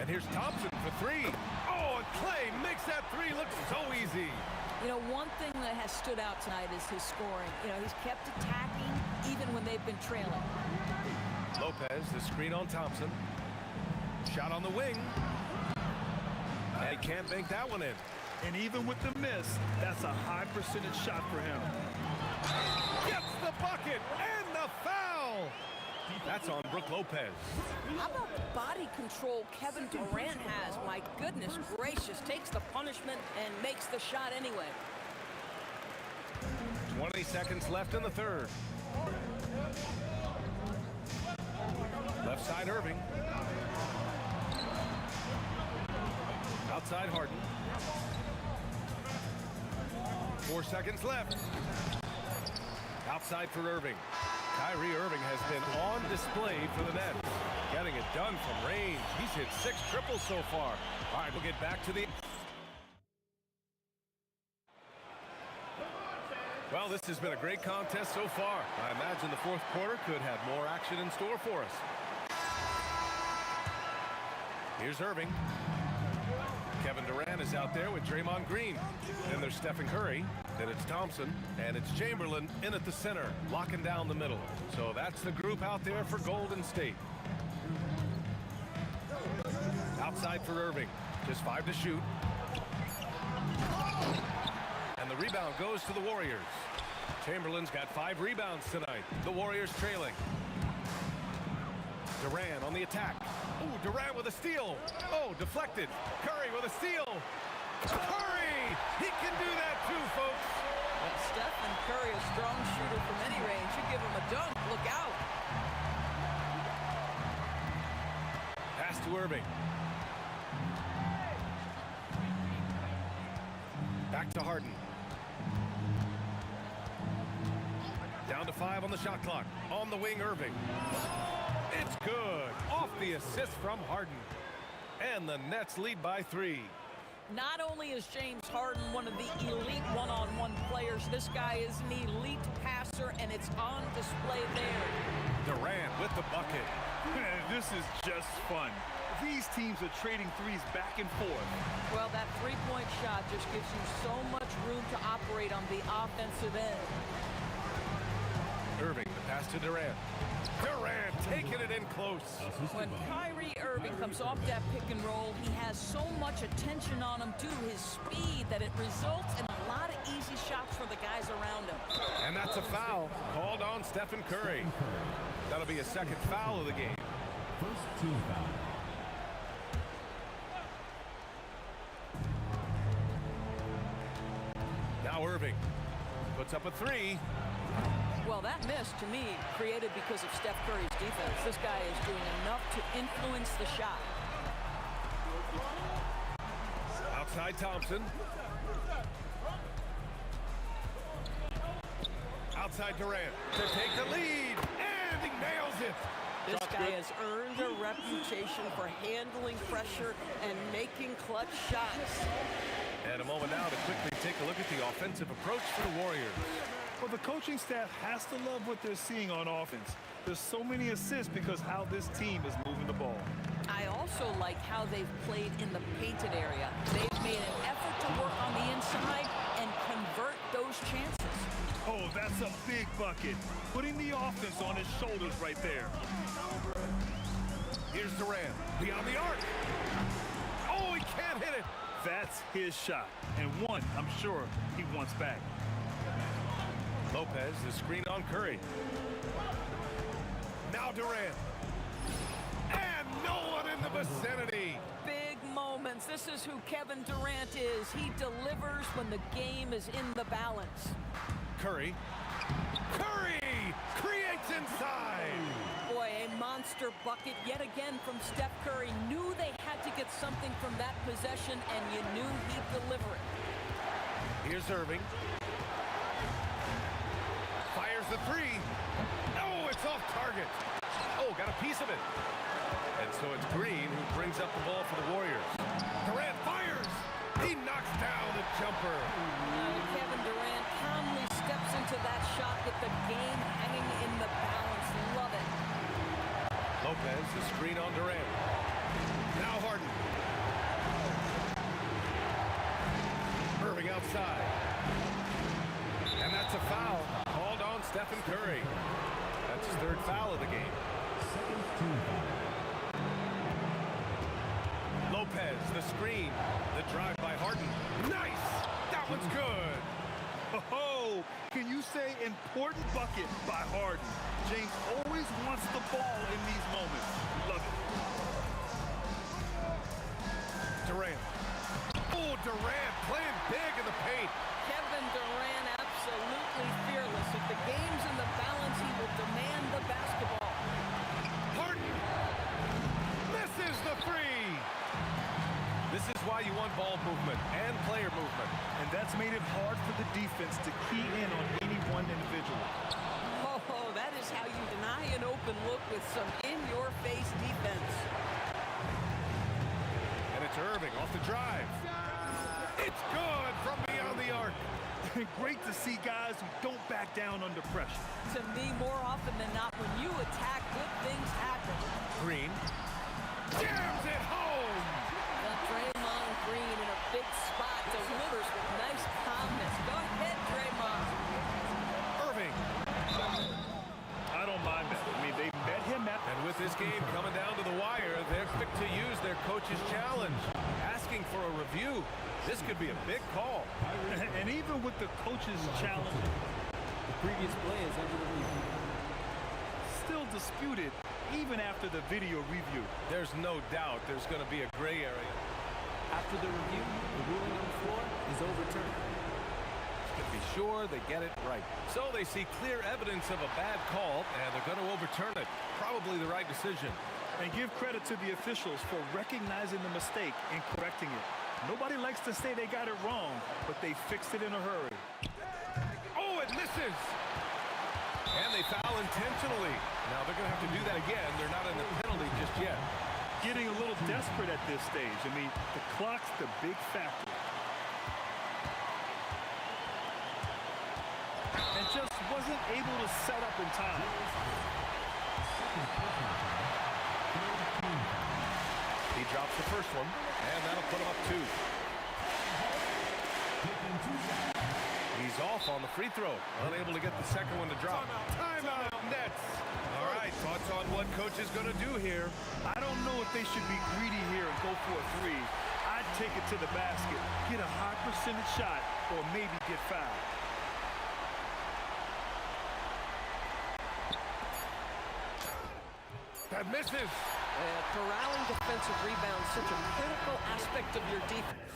And here's Thompson for 3. Oh, and Klay makes that 3 look so easy. You know, one thing that has stood out tonight is his scoring. You know, he's kept attacking even when they've been trailing. Lopez, the screen on Thompson. Shot on the wing. And he can't bank that one in. And even with the miss, that's a high percentage shot for him. Gets the bucket and the foul. That's on Brook Lopez. How about the body control Kevin Durant has? My goodness gracious, takes the punishment and makes the shot anyway. 20 seconds left in the third. Left side Irving. Outside Harden. 4 seconds left. Outside for Irving. Kyrie Irving has been on display for the Nets. Getting it done from range. He's hit 6 triples so far. All right, we'll get back to the... Well, this has been a great contest so far. I imagine the fourth quarter could have more action in store for us. Here's Irving. Kevin Durant is out there with Draymond Green. Then there's Stephen Curry. Then it's Thompson. And it's Chamberlain in at the center, locking down the middle. So that's the group out there for Golden State. Outside for Irving. Just 5 to shoot. And the rebound goes to the Warriors. Chamberlain's got 5 rebounds tonight. The Warriors trailing. Durant on the attack. Ooh, Durant with a steal. Oh, deflected. Curry with a steal. Curry! He can do that too, folks. Well, Stephen Curry, a strong shooter from any range. You give him a dunk, look out. Pass to Irving. Back to Harden. Down to 5 on the shot clock. On the wing, Irving. It's good. Off the assist from Harden. And the Nets lead by 3. Not only is James Harden one of the elite one-on-one players, this guy is an elite passer, and it's on display there. Durant with the bucket. This is just fun. These teams are trading threes back and forth. Well, that three-point shot just gives you so much room to operate on the offensive end. Irving, the Pass to Durant. Durant taking it in close. When Kyrie Irving comes off that pick and roll, he has so much attention on him due to his speed that it results in a lot of easy shots for the guys around him. And that's a foul called on Stephen Curry. That'll be a second foul of the game. First team foul. Now Irving puts up a three. Well, that miss, to me, created because of Steph Curry's defense. This guy is doing enough to influence the shot. Outside Thompson. Outside Durant to take the lead. And he nails it. This guy has earned a reputation for handling pressure and making clutch shots. And a moment now to quickly take a look at the offensive approach for the Warriors. Well, the coaching staff has to love what they're seeing on offense. There's so many assists because how this team is moving the ball. I also like how they've played in the painted area. They've made an effort to work on the inside and convert those chances. Oh, that's a big bucket. Putting the offense on his shoulders right there. Here's Durant, beyond the arc. Oh, he can't hit it. That's his shot, and one I'm sure he wants back. Lopez, the screen on Curry. Now Durant. And no one in the vicinity. Big moments. This is who Kevin Durant is. He delivers when the game is in the balance. Curry. Curry creates inside. Boy, a monster bucket yet again from Steph Curry. Knew they had to get something from that possession, and you knew he'd deliver it. Here's Irving. Fires the three. Oh, it's off target. Oh, got a piece of it. And so it's Green who brings up the ball for the Warriors. Durant fires. He knocks down the jumper. Kevin Durant calmly steps into that shot with the game hanging in the balance. Love it. Lopez, the screen on Durant. Now Harden. Irving outside. And that's a foul called on Stephen Curry. That's his third foul of the game. Second team foul. Lopez, the screen. The drive by Harden. Nice! That one's good. Oh, can you say important bucket by Harden? James always wants the ball in these moments. Love it. Durant. Oh, Durant playing big in the paint. Kevin Durant absolutely fearless. If the game's in the balance, he will demand the basketball. Harden misses the three. This is why you want ball movement and player movement. And that's made it hard for the defense to key in on any one individual. Oh, that is how you deny an open look with some in-your-face defense. And it's Irving off the drive. It's good from beyond the arc. Great to see guys who don't back down under pressure. To me, more often than not, when you attack, good things happen. Green jams it home. Draymond Green in a big spot delivers with nice calmness. Go ahead, Draymond. Irving. I don't mind that. I mean, they met him at... And with this game coming down to the wire, they're quick to use their coach's challenge, asking for a review. This could be a big call. And even with the coach's challenge, The previous play is under the review. still disputed even after the video review. There's no doubt there's going to be a gray area. After the review, the ruling on the floor is overturned. To be sure they get it right. So they see clear evidence of a bad call, and they're going to overturn it. Probably the right decision. And give credit to the officials for recognizing the mistake and correcting it. Nobody likes to say they got it wrong, but they fixed it in a hurry. Oh, it misses! And they foul intentionally. Now they're going to have to do that again. They're not in the penalty just yet. Getting a little desperate at this stage. I mean, the clock's the big factor. And just wasn't able to set up in time. He drops the first one, and that'll put him up 2. He's He's off on the free throw. Unable to get the second one to drop. Timeout, Nets. All right, thoughts on what coach is going to do here? I don't know if they should be greedy here and go for a three. I'd take it to the basket, get a high percentage shot, or maybe get fouled. That misses. Corralling defensive rebounds, such a critical aspect of your defense.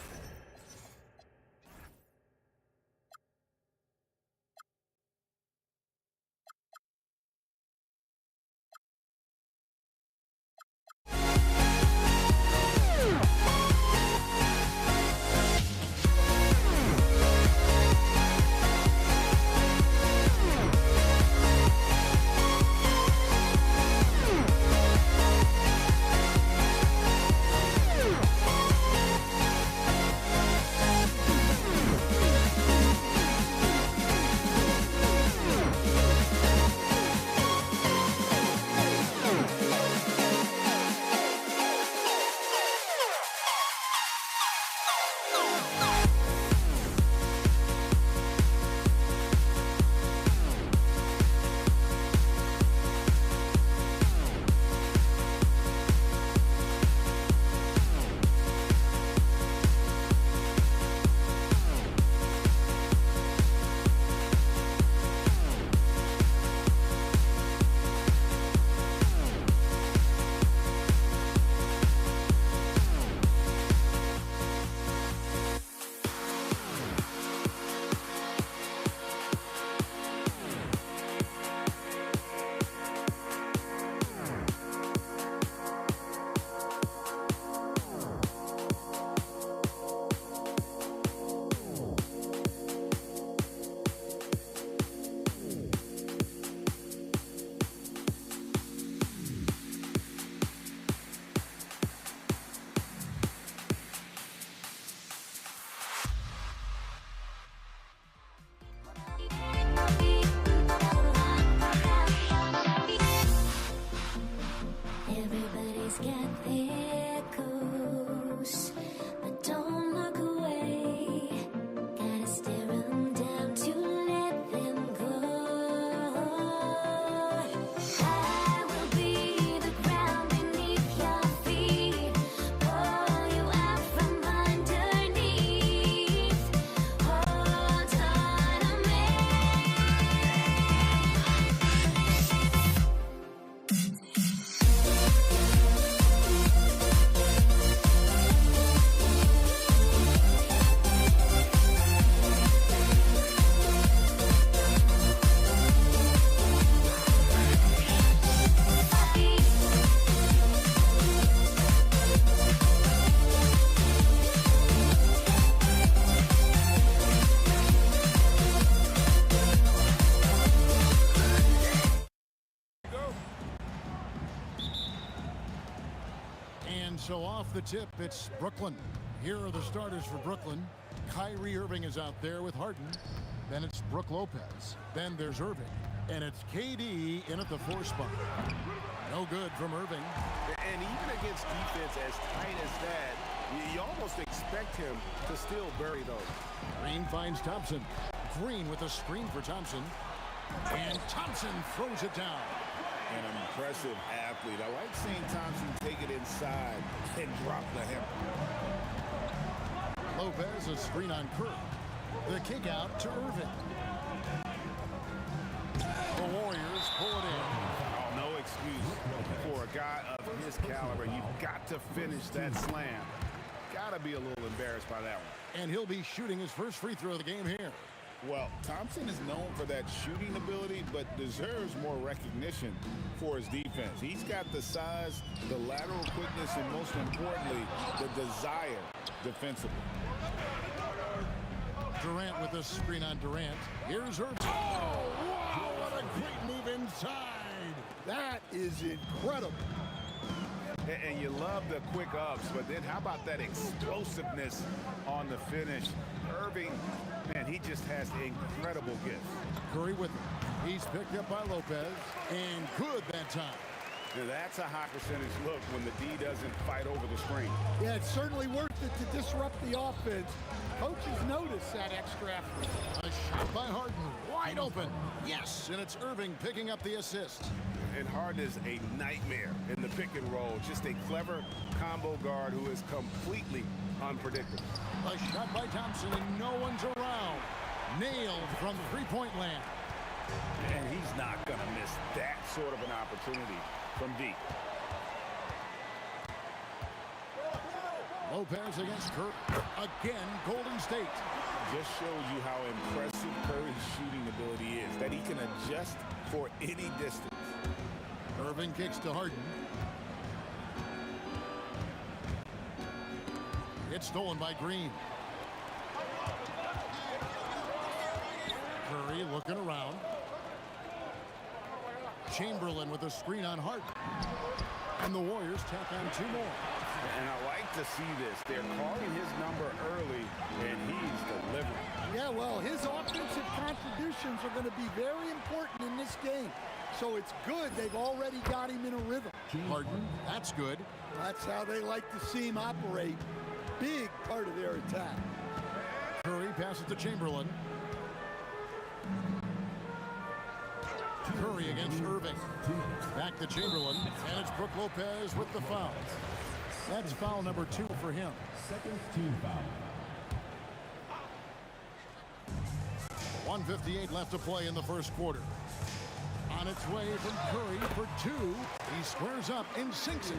Everybody's got their goals, but don't look away. Gotta stare 'em down to let them go. I will be the ground beneath your feet, pull you out from underneath. Hold on to me. And so off the tip, it's Brooklyn. Here are the starters for Brooklyn. Kyrie Irving is out there with Harden. Then it's Brook Lopez. Then there's Irving. And it's KD in at the 4 spot. No good from Irving. And even against defense as tight as that, you almost expect him to still bury those. Green finds Thompson. Green with a screen for Thompson. And Thompson throws it down. An impressive athlete. I like seeing Thompson take it inside and drop the hammer. Lopez, a screen on Curry. The kick out to Irving. The Warriors pull it in. Oh, no excuse for a guy of his caliber. You've got to finish that slam. Got to be a little embarrassed by that one. And he'll be shooting his first free throw of the game here. Well, Thompson is known for that shooting ability, but deserves more recognition for his defense. He's got the size, the lateral quickness, and most importantly, the desire defensively. Durant with a screen on Durant. Here's Irving. Oh, wow, what a great move inside. That is incredible. And you love the quick ups, but then how about that explosiveness on the finish? Irving, man, he just has incredible gifts. Curry with him. He's picked up by Lopez. And good that time. Now that's a high percentage look when the D doesn't fight over the screen. Yeah, it's certainly worth it to disrupt the offense. Coaches notice that extra effort. A shot by Harden, wide open. Yes, and it's Irving picking up the assist. And Harden is a nightmare in the pick and roll. Just a clever combo guard who is completely unpredictable. A shot by Thompson, and no one's around. Nailed from three-point land. And he's not going to miss that sort of an opportunity from deep. Lopez against Kirk. Again, Golden State. Just shows you how impressive Curry's shooting ability is, that he can adjust for any distance. Irving kicks to Harden. It's stolen by Green. Curry looking around. Chamberlain with a screen on Harden. And the Warriors tack on two more. And I like to see this. They're calling his number early, and he's delivering. Yeah, well, his offensive contributions are going to be very important in this game. So it's good they've already got him in a rhythm. Harden, that's good. That's how they like to see him operate. Big part of their attack. Curry passes to Chamberlain. Curry against Irving. Back to Chamberlain, and it's Brook Lopez with the foul. That's foul number 2 for him. Second team foul. 1:58 left to play in the first quarter. On its way from Curry for 2. He squares up and sinks it.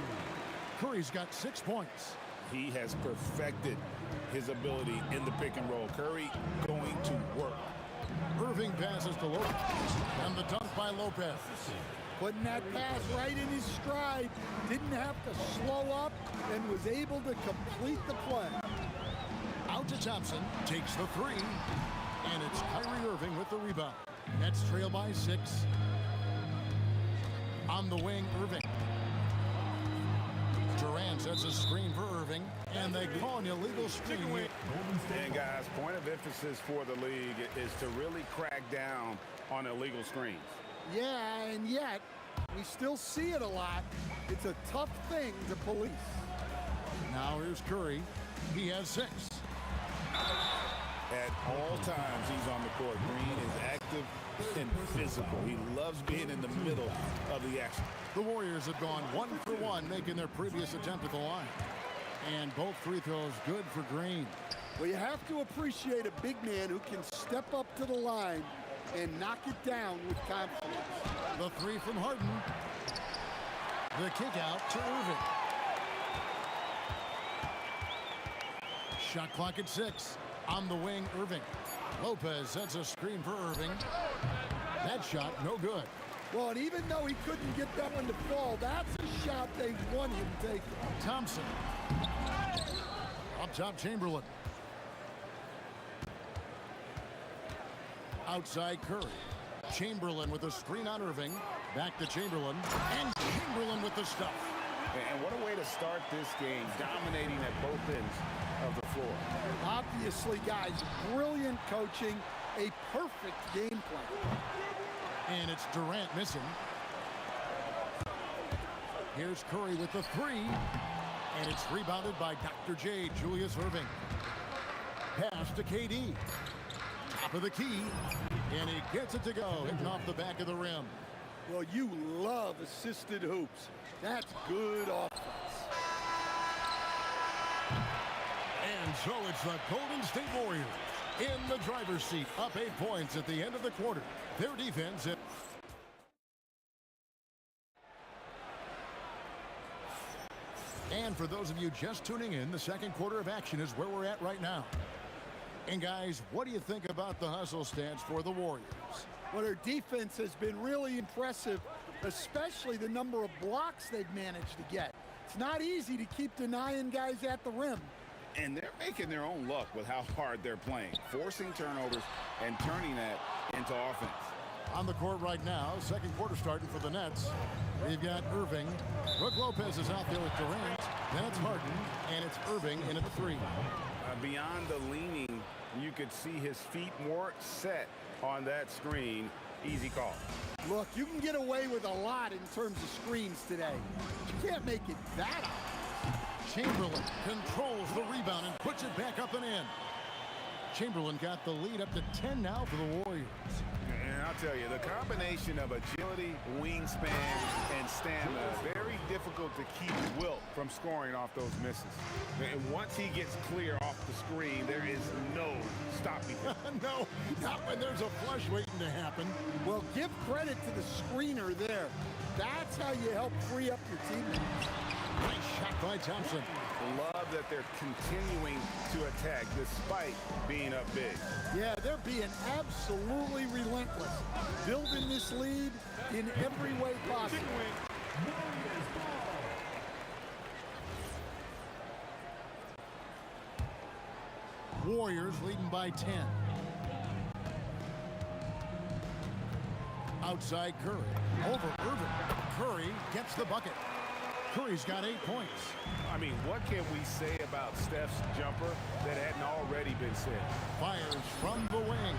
Curry's got 6 points. He has perfected his ability in the pick and roll. Curry going to work. Irving passes to Lopez. And the dunk by Lopez. Putting that pass right in his stride. Didn't have to slow up and was able to complete the play. Out to Thompson. Takes the 3. And it's Kyrie Irving with the rebound. Nets trail by 6. On the wing, Irving. Durant sets a screen for Irving, and they call an illegal screen. And guys, point of emphasis for the league is to really crack down on illegal screens. Yeah, and yet, we still see it a lot. It's a tough thing to police. Now here's Curry. He has 6. At all times he's on the court. Green is active and physical. He loves being in the middle of the action. The Warriors have gone 1 for 1, making their previous attempt at the line. And both free throws good for Green. Well, you have to appreciate a big man who can step up to the line and knock it down with confidence. The 3 from Harden. The kick out to Irving. Shot clock at 6. On the wing, Irving. Lopez sets a screen for Irving. That shot, no good. Well, and even though he couldn't get that one to fall, that's a shot they want him taking. Thompson. Up top, Chamberlain. Outside, Curry. Chamberlain with a screen on Irving. Back to Chamberlain. And Chamberlain with the stuff. And what a way to start this game, dominating at both ends of the floor. Obviously, guys, brilliant coaching, a perfect game plan. And it's Durant missing. Here's Curry with the 3. And it's rebounded by Dr. J, Julius Irving. Pass to KD. Top of the key. And he gets it to go, hitting off the back of the rim. Well, you love assisted hoops. That's good offense. And so it's the Golden State Warriors in the driver's seat, up 8 points at the end of the quarter. Their defense. And for those of you just tuning in, the second quarter of action is where we're at right now. And guys, what do you think about the hustle stance for the Warriors? Well, their defense has been really impressive, especially the number of blocks they've managed to get. It's not easy to keep denying guys at the rim. And they're making their own luck with how hard they're playing, forcing turnovers and turning that into offense. On the court right now, second quarter starting for the Nets. We've got Irving. Brook Lopez is out there with Durant. Then it's Harden, and it's Irving in at the 3. Beyond the leaning, you could see his feet more set on that screen, easy call. Look, you can get away with a lot in terms of screens today. You can't make it that obvious. Chamberlain controls the rebound and puts it back up and in. Chamberlain got the lead up to 10 now for the Warriors. And I'll tell you, the combination of agility, wingspan, and stamina, very difficult to keep Wilt from scoring off those misses. And once he gets clear off the screen, there is no stopping him. No, not when there's a flush waiting to happen. Well, give credit to the screener there. That's how you help free up your teammates. Nice shot by Thompson. Love that they're continuing to attack despite being up big. Yeah, they're being absolutely relentless. Building this lead in every way possible. Warriors leading by 10. Outside Curry. Over Irving. Curry gets the bucket. Curry's got 8 points. I mean, what can we say about Steph's jumper that hadn't already been said? Fires from the wing.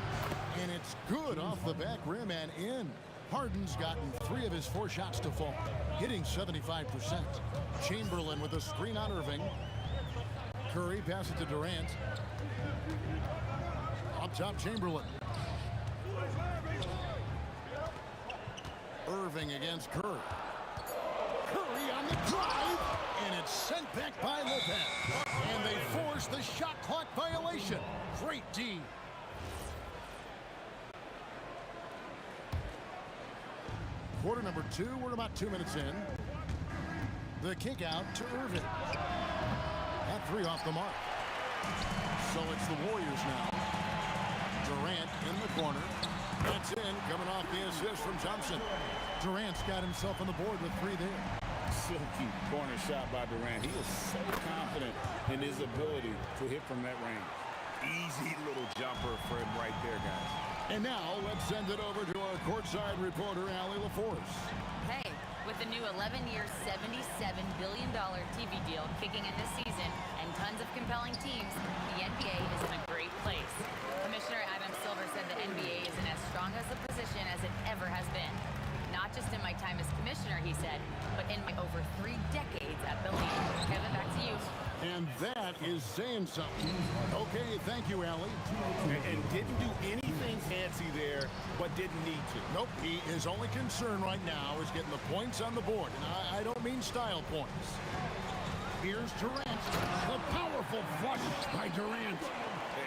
And it's good off the back rim and in. Harden's gotten 3 of his 4 shots to fall, hitting 75%. Chamberlain with a screen on Irving. Curry passes it to Durant. Up top, Chamberlain. Irving against Curry. Curry on the drive, and it's sent back by Lopez. And they force the shot clock violation. Great D. Quarter number 2, we're about 2 minutes in. The kick out to Irving. That 3 off the mark. So it's the Warriors now. Durant in the corner. That's in, coming off the assist from Thompson. Durant's got himself on the board with 3 there. Silky corner shot by Durant. He is so confident in his ability to hit from that range. Easy little jumper for him right there, guys. And now let's send it over to our courtside reporter, Allie LaForce. Hey, with the new 11-year, $77 billion TV deal kicking in this season and tons of compelling teams, the NBA is in a great place. Commissioner Adam Silver said the NBA is in as strong as a position as it ever has been. Not just in my time as commissioner, he said, but in my over 3 decades at the league. Kevin, back to you. And that is saying something. Okay, thank you, Allie. And didn't do anything fancy there, but didn't need to. Nope, his only concern right now is getting the points on the board. And I don't mean style points. Here's Durant. The powerful flush by Durant.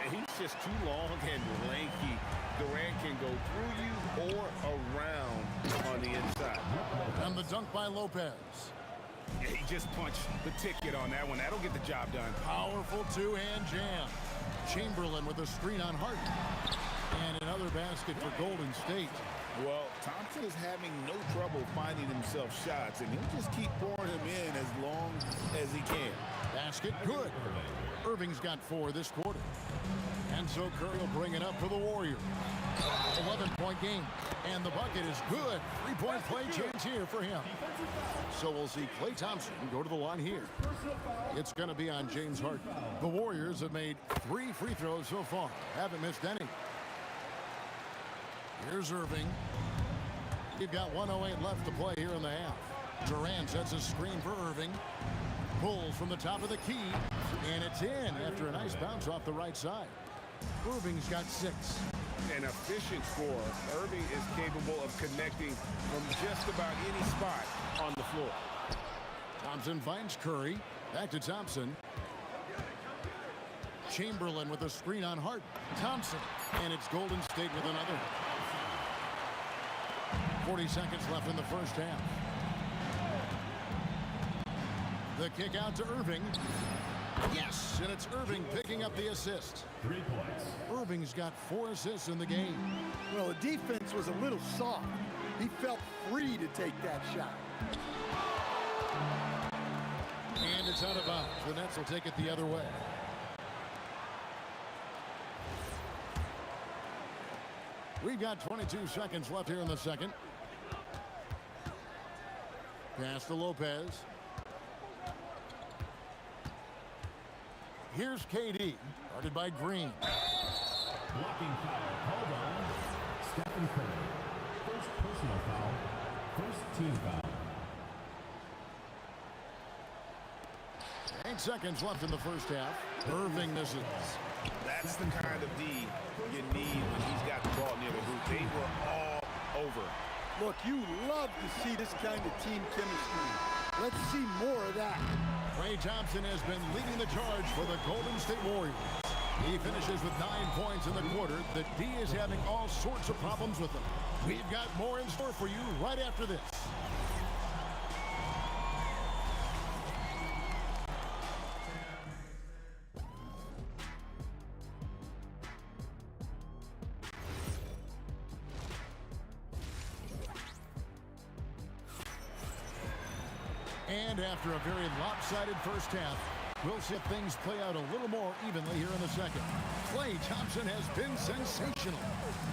He's just too long and lanky. Durant can go through you or around on the inside. And the dunk by Lopez. Yeah, he just punched the ticket on that one. That'll get the job done. Powerful 2-hand jam. Chamberlain with a screen on Harden. And another basket for Golden State. Well, Thompson is having no trouble finding himself shots, and he'll just keep pouring them in as long as he can. Basket good. Irving's got 4 this quarter. And so Curry will bring it up for the Warriors. 11-point game. And the bucket is good. 3-point play change here for him. So we'll see Klay Thompson go to the line here. It's going to be on James Harden. The Warriors have made 3 free throws so far. Haven't missed any. Here's Irving. You've got 1:08 left to play here in the half. Durant sets a screen for Irving. Pulls from the top of the key. And it's in after a nice bounce off the right side. Irving's got 6. An efficient scorer. Irving is capable of connecting from just about any spot on the floor. Thompson finds Curry. Back to Thompson. Chamberlain with a screen on Harden. Thompson. And it's Golden State with another. 40 seconds left in the first half. The kick out to Irving. Yes, and it's Irving picking up the assist. 3 points. Irving's got 4 assists in the game. Well, the defense was a little soft. He felt free to take that shot. And it's out of bounds. The Nets will take it the other way. We've got 22 seconds left here in the second. Pass to Lopez. Here's KD, guarded by Green. Blocking foul called on Stephen Curry. First personal foul. First team foul. 8 seconds left in the first half. Irving misses. That's the kind of D you need when he's got the ball near the hoop. They were all over. Look, you love to see this kind of team chemistry. Let's see more of that. Klay Thompson has been leading the charge for the Golden State Warriors. He finishes with 9 points in the quarter. The D is having all sorts of problems with him. We've got more in store for you right after this. And after a very lopsided first half, we'll see if things play out a little more evenly here in the second. Klay Thompson has been sensational.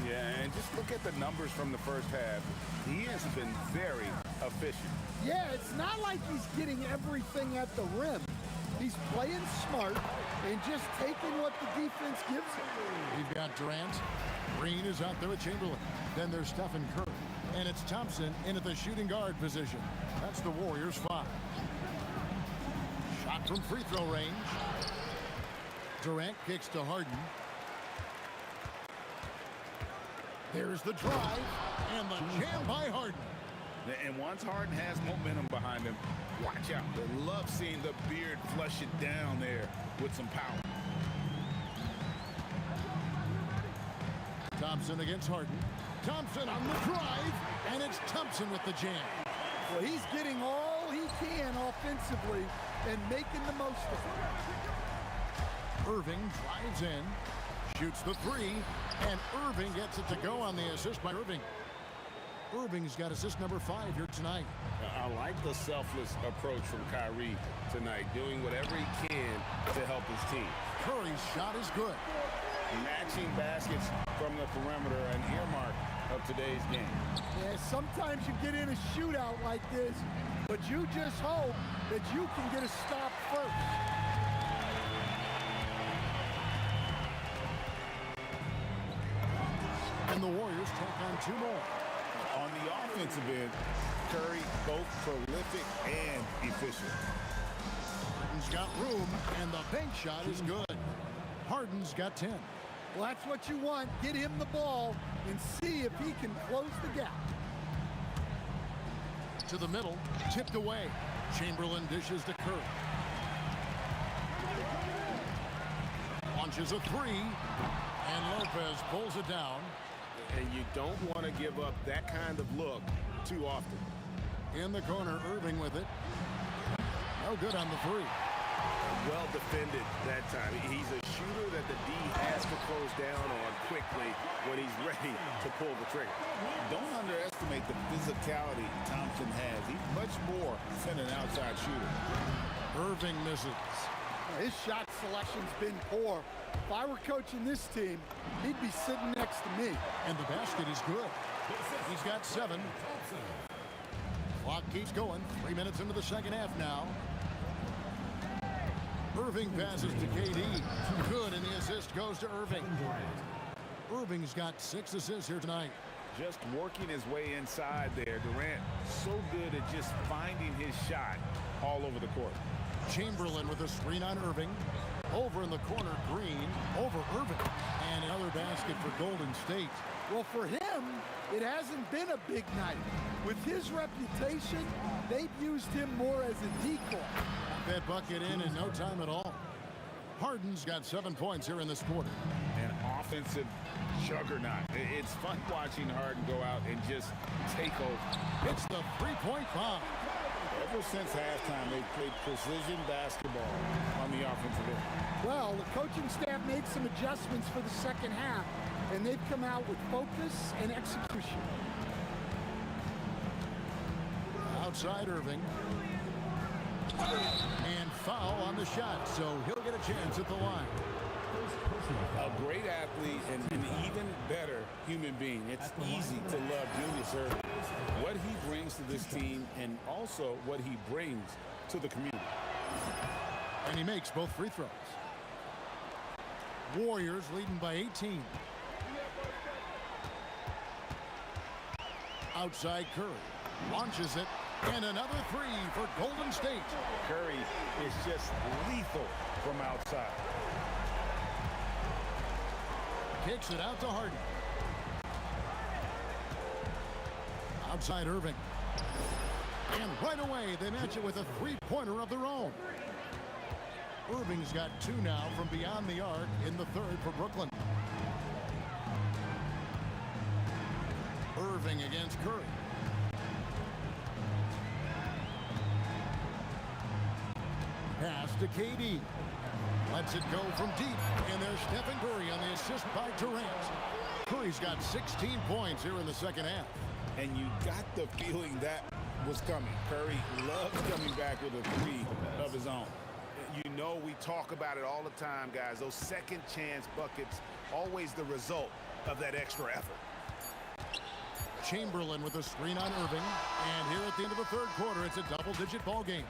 Yeah, and just look at the numbers from the first half. He has been very efficient. Yeah, it's not like he's getting everything at the rim. He's playing smart and just taking what the defense gives him. We've got Durant. Green is out there with Chamberlain. Then there's Stephen Curry. And it's Thompson in at the shooting guard position. That's the Warriors' 5. Shot from free throw range. Durant kicks to Harden. There's the drive and the jam by Harden. And once Harden has momentum behind him, watch out. They love seeing the beard flush it down there with some power. Thompson against Harden. Thompson on the drive, and it's Thompson with the jam. Well, he's getting all he can offensively and making the most of it. Irving drives in, shoots the 3, and Irving gets it to go on the assist by Irving. Irving's got assist number 5 here tonight. I like the selfless approach from Kyrie tonight, doing whatever he can to help his team. Curry's shot is good. Matching baskets from the perimeter, an earmark of today's game. Yeah, sometimes you get in a shootout like this, but you just hope that you can get a stop first. And the Warriors take on 2 more. On the offensive end, Curry both prolific and efficient. Harden's got room, and the bank shot is good. Harden's got 10. Well, that's what you want. Get him the ball and see if he can close the gap. To the middle, tipped away. Chamberlain dishes to Curry. Launches a 3, and Lopez pulls it down. And you don't want to give up that kind of look too often. In the corner, Irving with it. No good on the 3. Well defended that time. He's a shooter that the D has to close down on quickly when he's ready to pull the trigger. Don't underestimate the physicality Thompson has. He's much more than an outside shooter. Irving misses. His shot selection's been poor. If I were coaching this team, he'd be sitting next to me. And the basket is good. He's got 7. Clock keeps going. 3 minutes into the second half now. Irving passes to KD. Good, and the assist goes to Irving. Irving's got 6 assists here tonight. Just working his way inside there. Durant so good at just finding his shot all over the court. Chamberlain with a screen on Irving. Over in the corner, Green. Over Irving. And another basket for Golden State. Well, for him, it hasn't been a big night. With his reputation, they've used him more as a decoy. That bucket in no time at all. Harden's got 7 points here in this quarter. An offensive juggernaut. It's fun watching Harden go out and just take over. It's the 3-point bomb. Ever since halftime, they've played precision basketball on the offensive end. Well, the coaching staff made some adjustments for the second half, and they've come out with focus and execution. Outside Irving. And foul on the shot, so he'll get a chance at the line. A great athlete and an even better human being. It's easy to love Julius Irving. What he brings to this team and also what he brings to the community. And he makes both free throws. Warriors leading by 18. Outside Curry. Launches it. And another three for Golden State. Curry is just lethal from outside. Kicks it out to Harden. Outside Irving. And right away, they match it with a three-pointer of their own. Irving's got two now from beyond the arc in the third for Brooklyn. Irving against Curry. Pass to KD. Lets it go from deep. And there's Stephen Curry on the assist by Durant. Curry's got 16 points here in the second half. And you got the feeling that was coming. Curry loves coming back with a three of his own. You know, we talk about it all the time, guys. Those second chance buckets, always the result of that extra effort. Chamberlain with a screen on Irving. And here at the end of the third quarter, it's a double-digit ball game.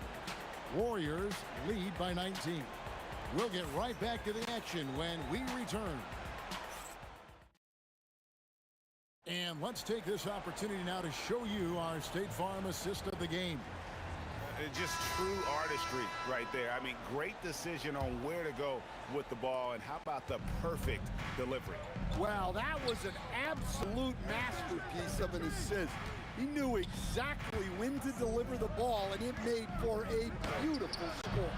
Warriors lead by 19. We'll get right back to the action when we return. And let's take this opportunity now to show you our State Farm assist of the game. It's just true artistry right there. I mean, great decision on where to go with the ball, and how about the perfect delivery? Well, that was an absolute masterpiece of an assist. He knew exactly when to deliver the ball, and it made for a beautiful score.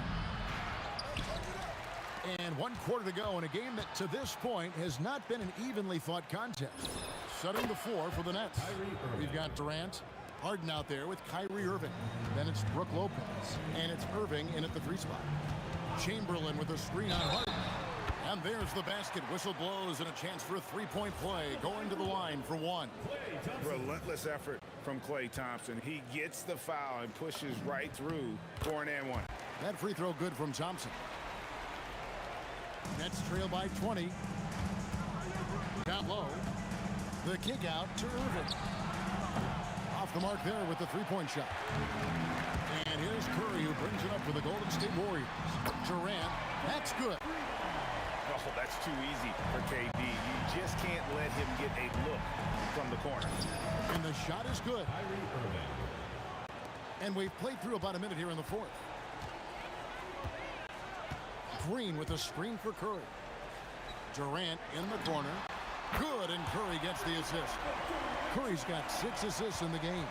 And 1 quarter to go in a game that to this point has not been an evenly fought contest. Setting the floor for the Nets. We've got Durant, Harden out there with Kyrie Irving. Then it's Brook Lopez, and it's Irving in at the 3 spot. Chamberlain with a screen on Harden. And there's the basket. Whistle blows and a chance for a three-point play. Going to the line for one. Relentless effort from Klay Thompson. He gets the foul and pushes right through for an and one. That free throw good from Thompson. Nets trail by 20. Down low. The kick out to Irving. Off the mark there with the three-point shot. And here's Curry who brings it up for the Golden State Warriors. Durant, that's good. Oh, that's too easy for KD. You just can't let him get a look from the corner. And the shot is good. And we've played through about a minute here in the fourth. Green with a screen for Curry. Durant in the corner. Good, and Curry gets the assist. Curry's got 6 assists in the game.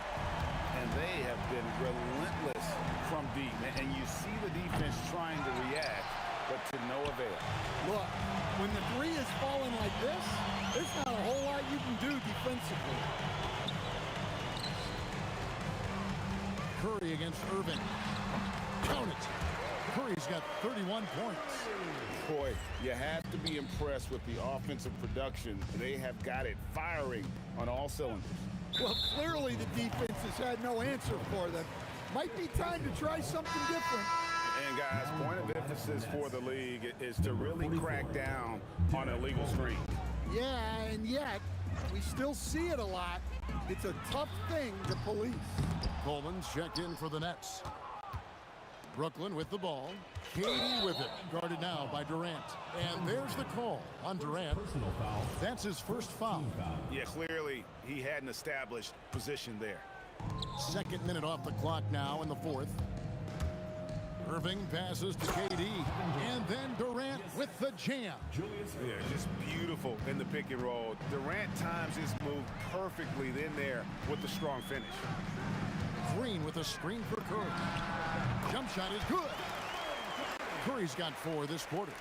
And they have been relentless from deep. And you see the defense trying to react, but to no avail. Look, when the three is falling like this, there's not a whole lot you can do defensively. Curry against Irving. Count it. Curry's got 31 points. Boy, you have to be impressed with the offensive production. They have got it firing on all cylinders. Well, clearly the defense has had no answer for them. Might be time to try something different. And guys, point of emphasis for the league is to really crack down on illegal screens. Yeah, and yet we still see it a lot. It's a tough thing to police. Coleman's checked in for the Nets. Brooklyn with the ball. KD with it. Guarded now by Durant. And there's the call on Durant. That's his first foul. Yeah, clearly he had an established position there. 2nd minute off the clock now in the fourth. Irving passes to KD. And then Durant with the jam. Yeah, just beautiful in the pick and roll. Durant times his move perfectly then there with the strong finish. Green with a screen for Curry. Jump shot is good. Curry's got 4 this quarter.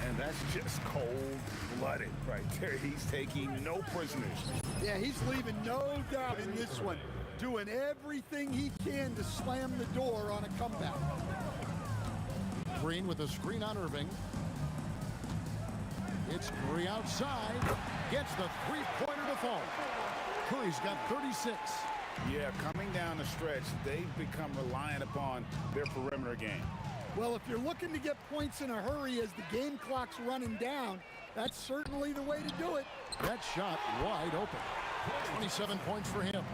And that's just cold-blooded right there. He's taking no prisoners. Yeah, he's leaving no doubt in this one. Doing everything he can to slam the door on a comeback. Green with a screen on Irving. It's Curry outside. Gets the three-pointer to fall. Curry's got 36. Yeah, coming down the stretch, they've become reliant upon their perimeter game. Well, if you're looking to get points in a hurry as the game clock's running down, that's certainly the way to do it. That shot wide open. 27 points for him.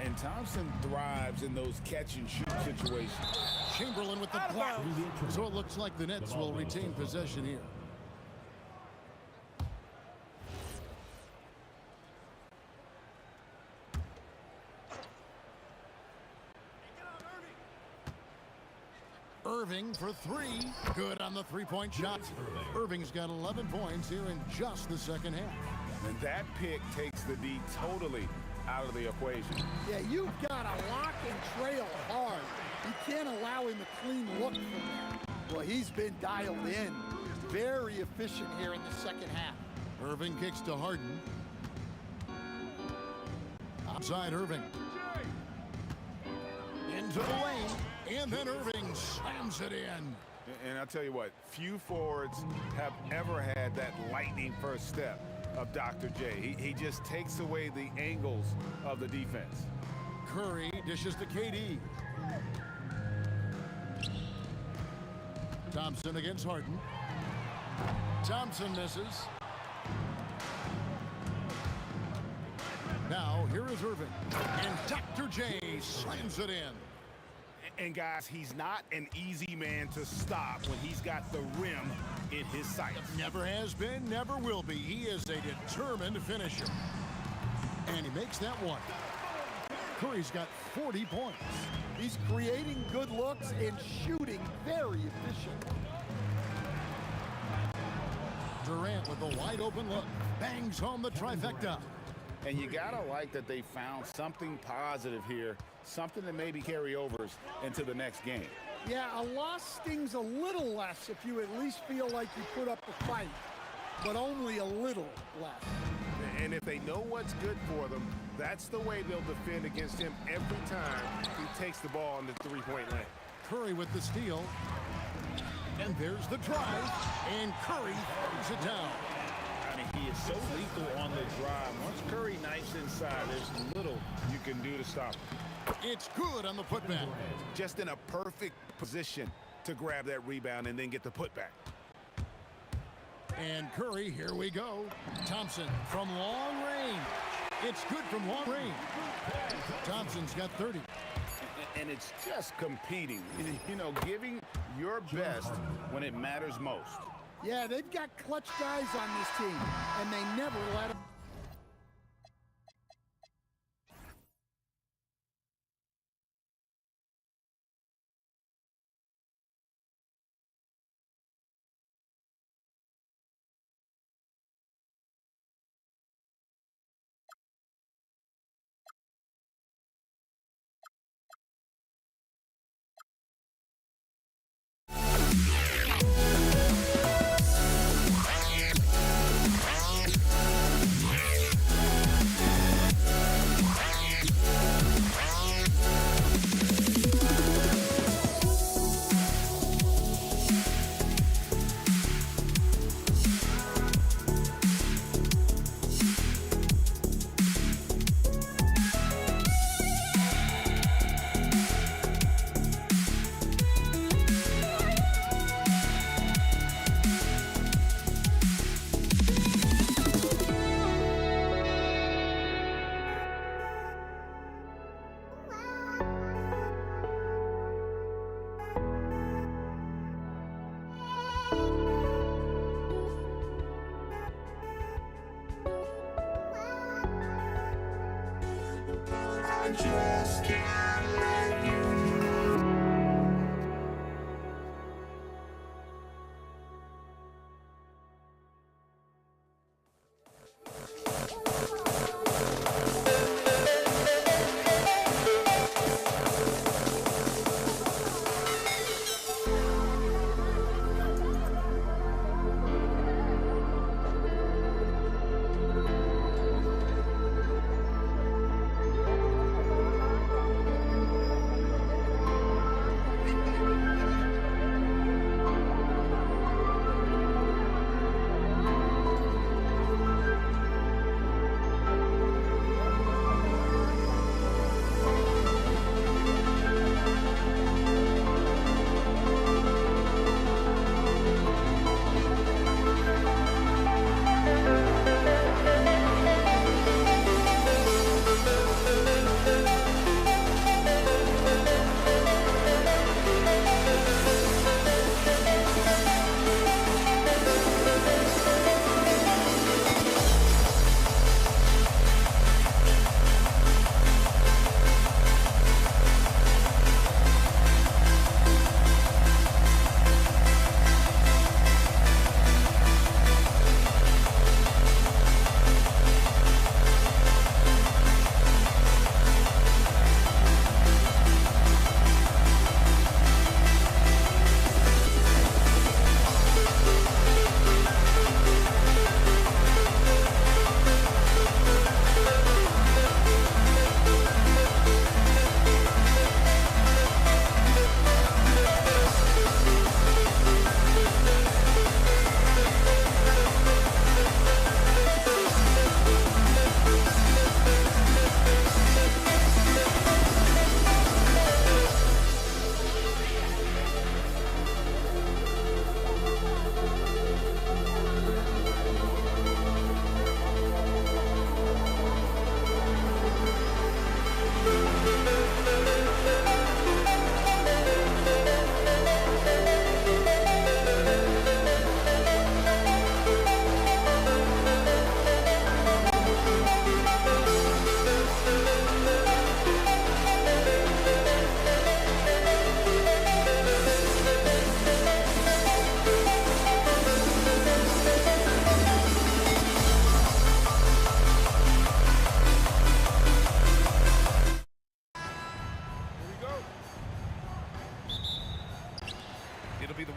And Thompson thrives in those catch-and-shoot situations. Chamberlain with the block. So it looks like the Nets will retain possession here. Irving for three. Good on the three-point shot. Irving's got 11 points here in just the second half. And that pick takes the D totally out of the equation. Yeah, you've got to lock and trail hard. You can't allow him a clean look from there. Well, he's been dialed in. Very efficient here in the second half. Irving kicks to Harden. Outside Irving. Into the lane, and then Irving slams it in. And I'll tell you what, few forwards have ever had that lightning first step of Dr. J. He just takes away the angles of the defense. Curry dishes to KD. Thompson against Harden. Thompson misses. Now, here is Irving. And Dr. J slams it in. And guys, he's not an easy man to stop when he's got the rim in his sights. Never has been, never will be. He is a determined finisher. And he makes that one. Curry's got 40 points. He's creating good looks and shooting very efficient. Durant with a wide open look. Bangs home the trifecta. And you gotta like that they found something positive here, something that maybe carry overs into the next game. Yeah, a loss stings a little less if you at least feel like you put up a fight, but only a little less. And if they know what's good for them, that's the way they'll defend against him every time he takes the ball in the three-point lane. Curry with the steal. And there's the drive. And Curry throws it down. I mean, he is so lethal on the drive. Once Curry knifes inside, there's little you can do to stop him. It's good on the putback. Just in a perfect position to grab that rebound and then get the putback. And Curry, here we go. Thompson from long range. It's good from long range. Thompson's got 30. And it's just competing, you know, giving your best when it matters most. Yeah, they've got clutch guys on this team, and they never let them.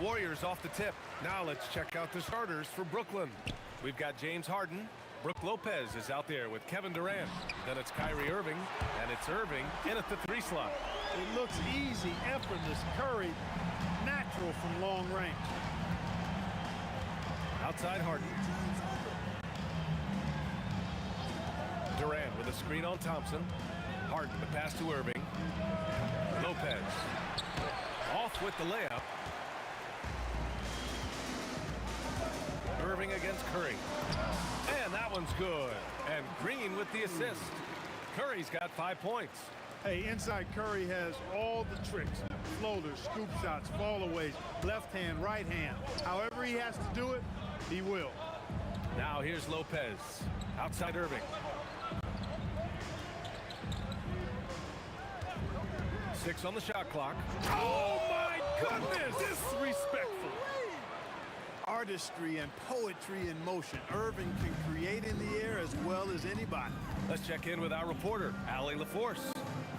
Warriors off the tip. Now let's check out the starters for Brooklyn. We've got James Harden. Brooke Lopez is out there with Kevin Durant. Then it's Kyrie Irving, and it's Irving in at the 3 slot. It looks easy, effortless. Curry, natural from long range. Outside Harden. Durant with a screen on Thompson. Harden, the pass to Irving. Lopez off with the layup. Irving against Curry. And that one's good. And Green with the assist. Curry's got 5 points. Hey, inside Curry has all the tricks. Floaters, scoop shots, fallaways, left hand, right hand. However he has to do it, he will. Now here's Lopez. Outside Irving. 6 on the shot clock. Oh my goodness! Disrespectful. Artistry and poetry in motion. Irving can create in the air as well as anybody. Let's check in with our reporter, Allie LaForce.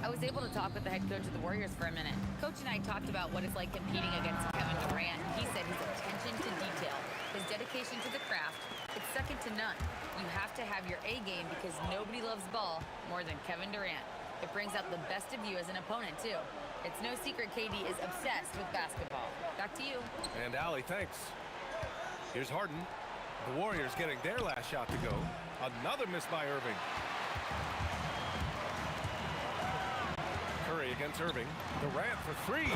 I was able to talk with the head coach of the Warriors for a minute. Coach and I talked about what it's like competing against Kevin Durant. He said his attention to detail, his dedication to the craft, it's second to none. You have to have your A game because nobody loves ball more than Kevin Durant. It brings out the best of you as an opponent, too. It's no secret KD is obsessed with basketball. Back to you. And Allie, thanks. Here's Harden. The Warriors getting their last shot to go. Another miss by Irving. Curry against Irving. Durant for 3.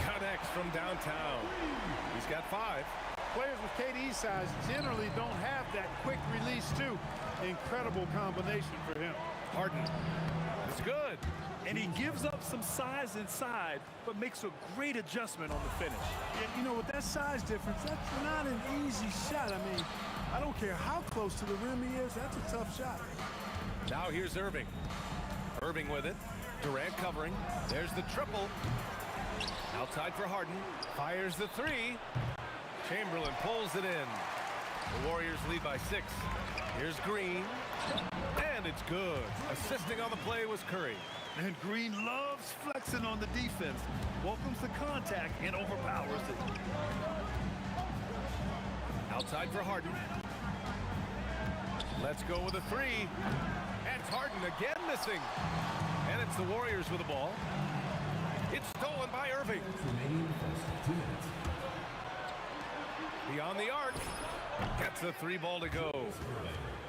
Connects from downtown. He's got 5. Players with KD's size generally don't have that quick release, too. Incredible combination for him. Harden. It's good. And he gives up some size inside, but makes a great adjustment on the finish. And, you know, with that size difference, that's not an easy shot. I mean, I don't care how close to the rim he is. That's a tough shot. Now here's Irving. Irving with it. Durant covering. There's the triple. Outside for Harden. Fires the 3. Chamberlain pulls it in. The Warriors lead by 6. Here's Green. And it's good. Assisting on the play was Curry. And Green loves flexing on the defense. Welcomes the contact and overpowers it. Outside for Harden. Let's go with a 3. And it's Harden again missing. And it's the Warriors with the ball. It's stolen by Irving. Beyond the arc. Gets the 3 ball to go.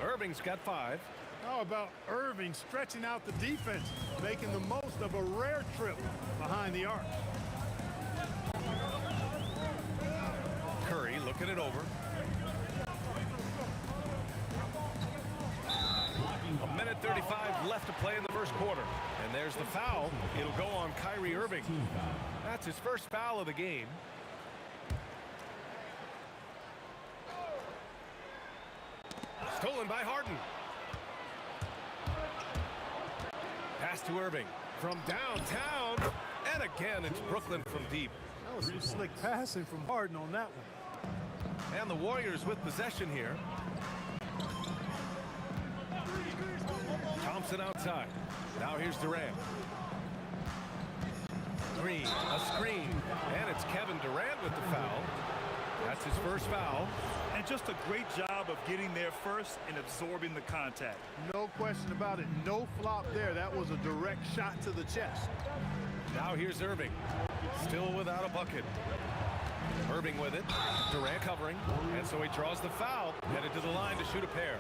Irving's got 5. How about Irving stretching out the defense, making the most of a rare trip behind the arc? Curry looking it over. A minute 35 left to play in the first quarter. And there's the foul. It'll go on Kyrie Irving. That's his first foul of the game. Stolen by Harden. Pass to Irving from downtown. And again, it's Brooklyn from deep. That was some slick passing from Harden on that one. And the Warriors with possession here. Thompson outside. Now here's Durant. Green, a screen. And it's Kevin Durant with the foul. That's his first foul. And just a great job of getting there first and absorbing the contact. No question about it. No flop there. That was a direct shot to the chest. Now here's Irving. Still without a bucket. Irving with it. Durant covering. And so he draws the foul. Headed to the line to shoot a pair.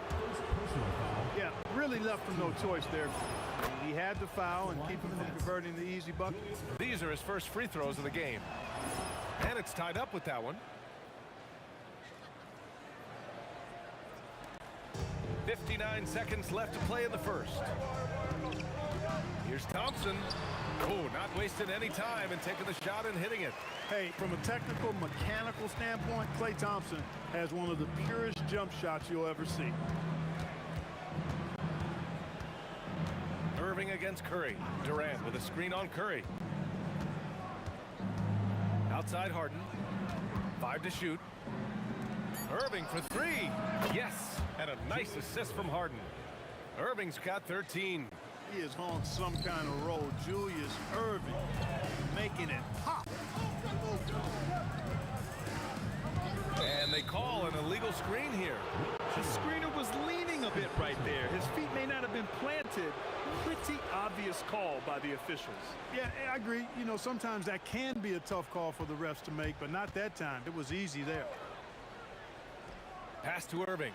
Yeah, really left him no choice there. He had the foul and keep him from converting the easy bucket. These are his first free throws of the game. And it's tied up with that one. 59 seconds left to play in the first. Here's Thompson. Oh, not wasting any time and taking the shot and hitting it. Hey, from a technical, mechanical standpoint, Klay Thompson has one of the purest jump shots you'll ever see. Irving against Curry. Durant with a screen on Curry. Outside Harden. 5 to shoot. Irving for 3. Yes, and a nice assist from Harden. Irving's got 13. He is on some kind of roll. Julius Irving making it pop. And they call an illegal screen here. The screener was leaning a bit right there. His feet may not have been planted. Pretty obvious call by the officials. Yeah, I agree. You know, sometimes that can be a tough call for the refs to make, but not that time. It was easy there. Pass to Irving.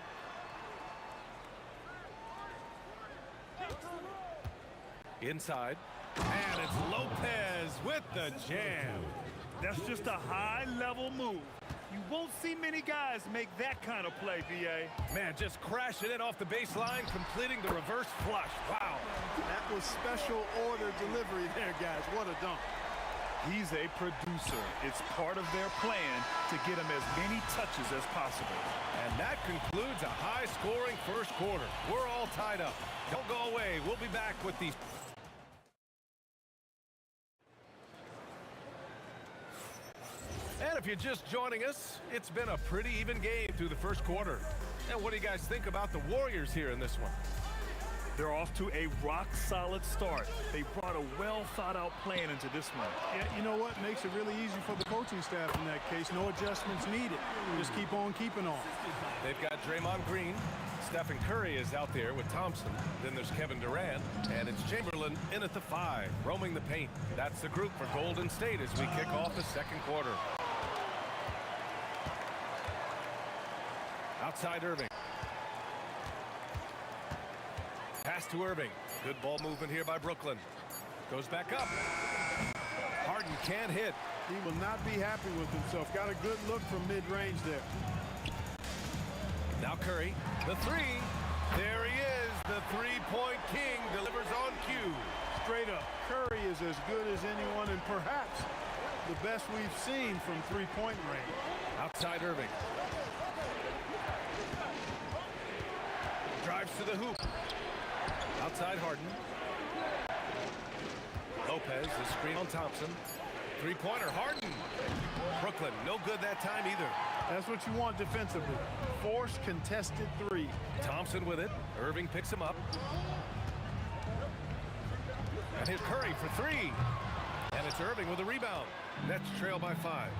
Inside. And it's Lopez with the jam. That's just a high-level move. You won't see many guys make that kind of play, B.A. Man, just crashing in off the baseline, completing the reverse flush. Wow. That was special order delivery there, guys. What a dunk. He's a producer. It's part of their plan to get him as many touches as possible. And that concludes a high-scoring first quarter. We're all tied up. Don't go away. We'll be back with these. And if you're just joining us, it's been a pretty even game through the first quarter. And what do you guys think about the Warriors here in this one? They're off to a rock-solid start. They brought a well-thought-out plan into this one. Yeah, you know what? Makes it really easy for the coaching staff in that case. No adjustments needed. Just keep on keeping on. They've got Draymond Green. Stephen Curry is out there with Thompson. Then there's Kevin Durant. And it's Chamberlain in at the 5, roaming the paint. That's the group for Golden State as we kick off the second quarter. Outside Irving. Pass to Irving. Good ball movement here by Brooklyn. Goes back up. Harden can't hit. He will not be happy with himself. Got a good look from mid-range there. Now Curry, the 3. There he is, the three-point king, delivers on cue. Straight up, Curry is as good as anyone and perhaps the best we've seen from three-point range. Outside Irving. Drives to the hoop. Outside Harden. Lopez, the screen on Thompson. Three-pointer, Harden. Brooklyn, no good that time either. That's what you want defensively. Forced contested 3. Thompson with it. Irving picks him up. And here's Curry for 3. And it's Irving with a rebound. Nets trail by 5.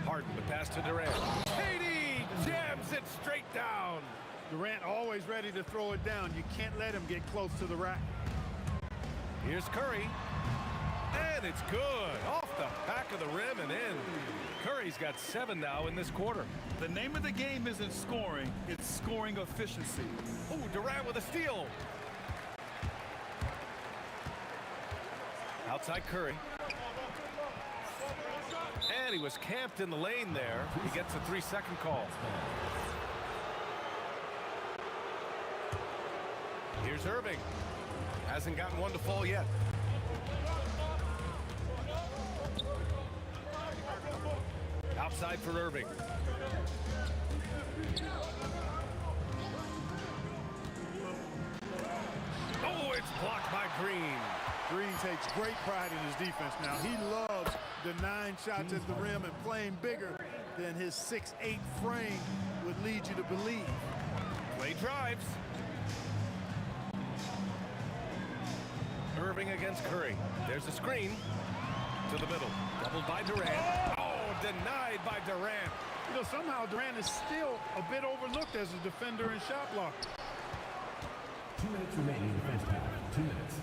Harden, the pass to Durant. KD jams it straight down. Durant always ready to throw it down. You can't let him get close to the rack. Here's Curry. And it's good. Off the back of the rim and in. Curry's got 7 now in this quarter. The name of the game isn't scoring, it's scoring efficiency. Oh, Durant with a steal. Outside Curry. And he was camped in the lane there. He gets a 3-second call. Here's Irving. Hasn't gotten one to fall yet. Outside for Irving. Oh, it's blocked by Green. Green takes great pride in his defense now. He loves denying shots at the rim and playing bigger than his 6'8" frame would lead you to believe. Play drives. Irving against Curry. There's a screen to the middle. Doubled by Durant. Oh, denied by Durant. You know, somehow Durant is still a bit overlooked as a defender and shot blocker. 2 minutes remaining in the first half. 2 minutes.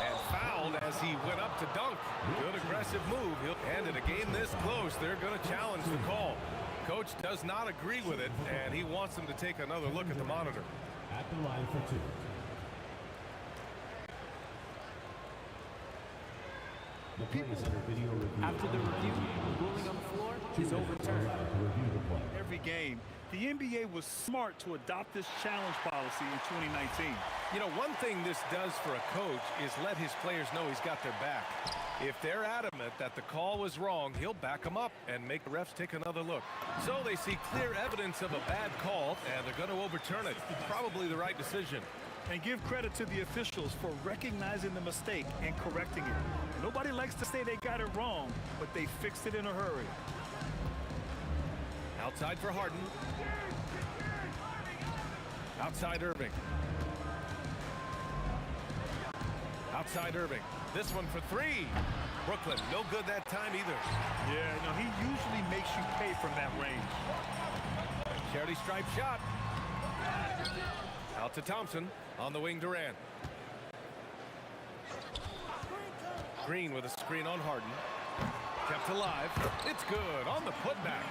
And fouled as he went up to dunk. Good aggressive move. And in a game this close, they're going to challenge the call. Coach does not agree with it, and he wants them to take another look at the monitor. At the line for 2. The play is under video review. After the review, the ruling on the floor is overturned. Every game, the NBA was smart to adopt this challenge policy in 2019. You know, one thing this does for a coach is let his players know he's got their back. If they're adamant that the call was wrong, he'll back them up and make the refs take another look. So they see clear evidence of a bad call, and they're going to overturn it. Probably the right decision. And give credit to the officials for recognizing the mistake and correcting it. Nobody likes to say they got it wrong, but they fixed it in a hurry. Outside for Harden. Outside Irving. Outside Irving. This one for three. Brooklyn, no good that time either. Yeah, no, he usually makes you pay from that range. Charity stripe shot. Out to Thompson. On the wing, Durant. Green with a screen on Harden. Kept alive. It's good on the putback.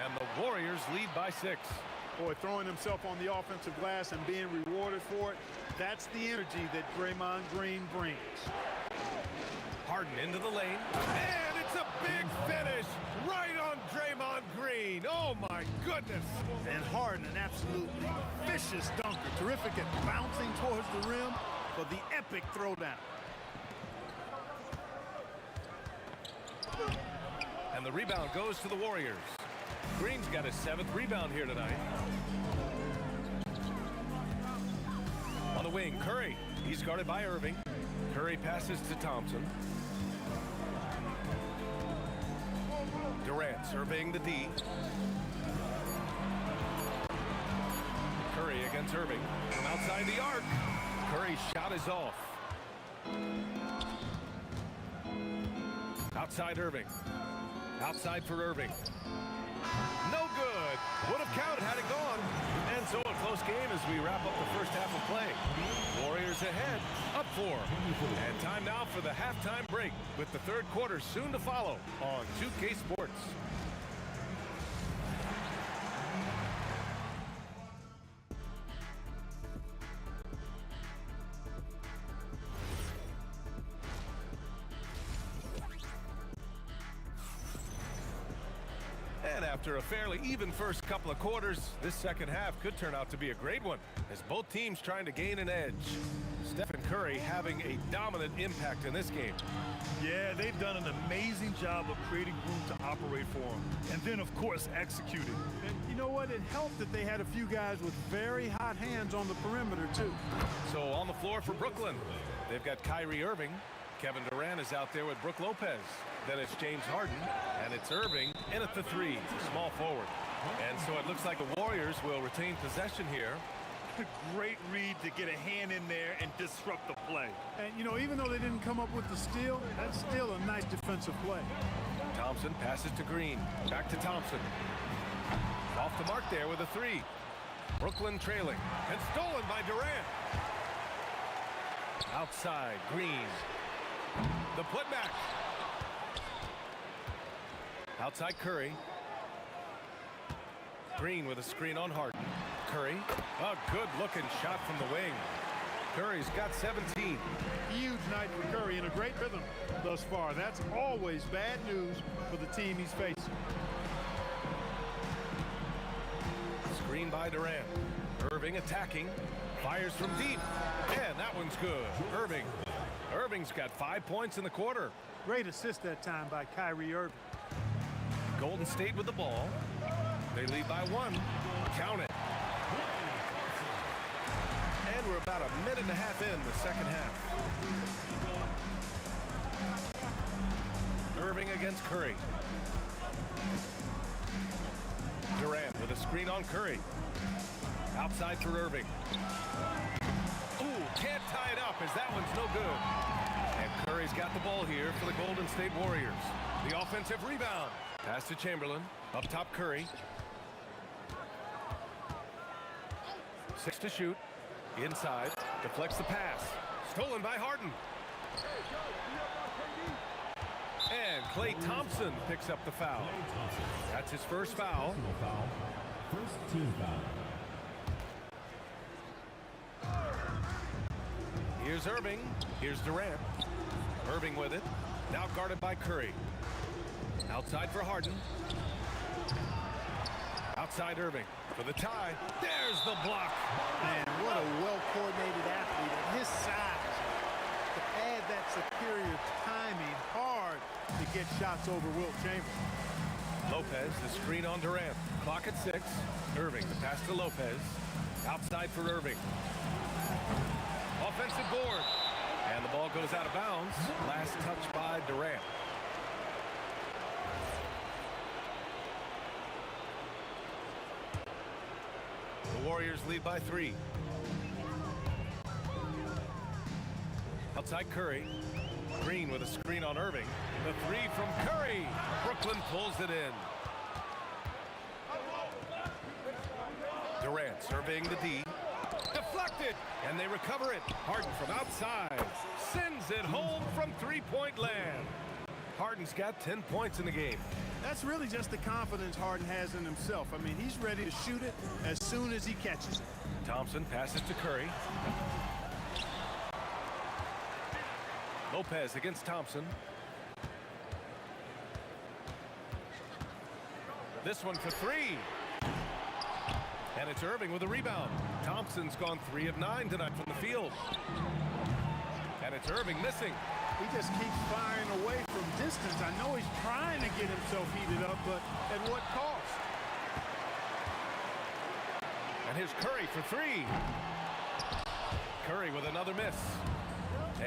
And the Warriors lead by 6. Boy, throwing himself on the offensive glass and being rewarded for it, that's the energy that Draymond Green brings. Harden into the lane. And it's a big finish right on Draymond Green. Oh, my goodness. And Harden, an absolutely vicious dunker. Terrific at bouncing towards the rim for the epic throwdown. And the rebound goes to the Warriors. Green's got his 7th rebound here tonight. On the wing, Curry. He's guarded by Irving. Curry passes to Thompson. Durant surveying the D. Curry against Irving. From outside the arc. Curry's shot is off. Outside Irving. Outside for Irving. No good. Would have counted had it gone. And so a close game as we wrap up the first half of play. Warriors ahead, up 4. And time now for the halftime break with the third quarter soon to follow on 2K Sports. And after a fairly even first couple of quarters, this second half could turn out to be a great one as both teams trying to gain an edge. Stephen Curry having a dominant impact in this game. Yeah, they've done an amazing job of creating room to operate for him. And then, of course, executing. And you know what? It helped that they had a few guys with very hot hands on the perimeter, too. So on the floor for Brooklyn, they've got Kyrie Irving. Kevin Durant is out there with Brook Lopez. Then it's James Harden, and it's Irving in at the 3, small forward. And so it looks like the Warriors will retain possession here. Great read to get a hand in there and disrupt the play. And, you know, even though they didn't come up with the steal, that's still a nice defensive play. Thompson passes to Green. Back to Thompson. Off the mark there with a 3. Brooklyn trailing. And stolen by Durant. Outside, Green. The putback. Outside Curry. Green with a screen on Harden. Curry, a good-looking shot from the wing. Curry's got 17. Huge night for Curry in a great rhythm thus far. That's always bad news for the team he's facing. Screen by Durant. Irving attacking. Fires from deep. And that one's good. Irving. Irving's got 5 points in the quarter. Great assist that time by Kyrie Irving. Golden State with the ball. They lead by 1. Count it. And we're about a minute and a half in the second half. Irving against Curry. Durant with a screen on Curry. Outside for Irving. Ooh, can't tie it up as that one's no good. And Curry's got the ball here for the Golden State Warriors. The offensive rebound. Pass to Chamberlain. Up top, Curry. 6 to shoot. Inside. Deflects the pass. Stolen by Harden. And Klay Thompson picks up the foul. That's his first foul. First team foul. Here's Irving. Here's Durant. Irving with it. Now guarded by Curry. Outside for Harden. Outside Irving for the tie. There's the block. Man, what a well-coordinated athlete at his size. To add that superior timing, hard to get shots over Wilt Chamberlain. Lopez, the screen on Durant. Clock at 6. Irving, the pass to Lopez. Outside for Irving. Offensive board. And the ball goes out of bounds. Last touch by Durant. The Warriors lead by 3. Outside Curry. Green with a screen on Irving. The three from Curry. Brooklyn pulls it in. Durant surveying the D. Deflected, and they recover it. Harden from outside. Sends it home from three-point land. Harden's got 10 points in the game. That's really just the confidence Harden has in himself. I mean, he's ready to shoot it as soon as he catches it. Thompson passes to Curry. Lopez against Thompson. This one for three. And it's Irving with a rebound. Thompson's gone 3 of 9 tonight from the field. And it's Irving missing. He just keeps firing away from distance. I know he's trying to get himself heated up, but at what cost? And here's Curry for three. Curry with another miss.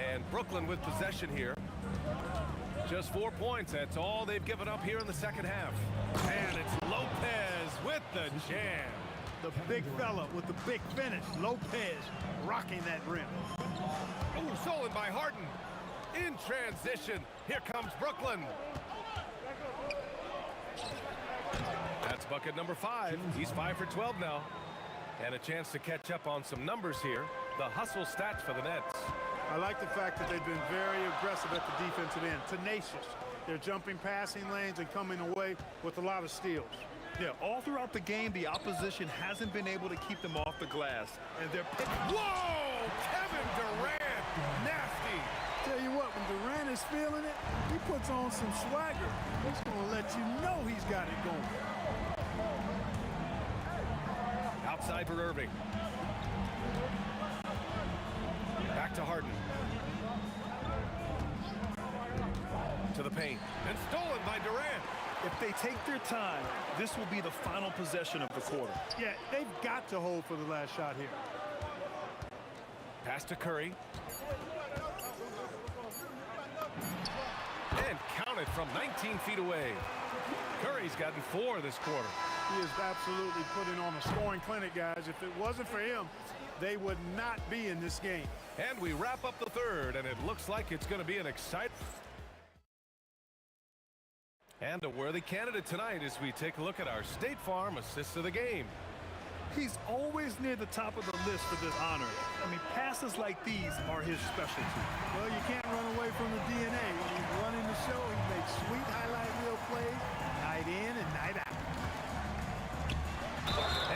And Brooklyn with possession here. Just 4 points. That's all they've given up here in the second half. And it's Lopez with the jam. The big fella with the big finish. Lopez rocking that rim. Oh, stolen by Harden. In transition, here comes Brooklyn. That's bucket number 5. He's 5 for 12 now. And a chance to catch up on some numbers here. The hustle stats for the Nets. I like the fact that they've been very aggressive at the defensive end. Tenacious. They're jumping passing lanes and coming away with a lot of steals. Yeah, all throughout the game, the opposition hasn't been able to keep them off the glass. And they're picking. Whoa! Kevin Durant! Nasty! Tell you what, when Durant is feeling it, he puts on some swagger. He's going to let you know he's got it going. Outside for Irving. Back to Harden. To the paint. And stolen by Durant. If they take their time, this will be the final possession of the quarter. Yeah, they've got to hold for the last shot here. Pass to Curry. And counted from 19 feet away. Curry's gotten 4 this quarter. He is absolutely putting on a scoring clinic, guys. If it wasn't for him, they would not be in this game. And we wrap up the third, and it looks like it's going to be an exciting... And a worthy candidate tonight as we take a look at our State Farm assists of the game. He's always near the top of the list for this honor. I mean, passes like these are his specialty. Well, you can't run away from the DNA. When he's running the show, he makes sweet highlight reel plays night in and night out.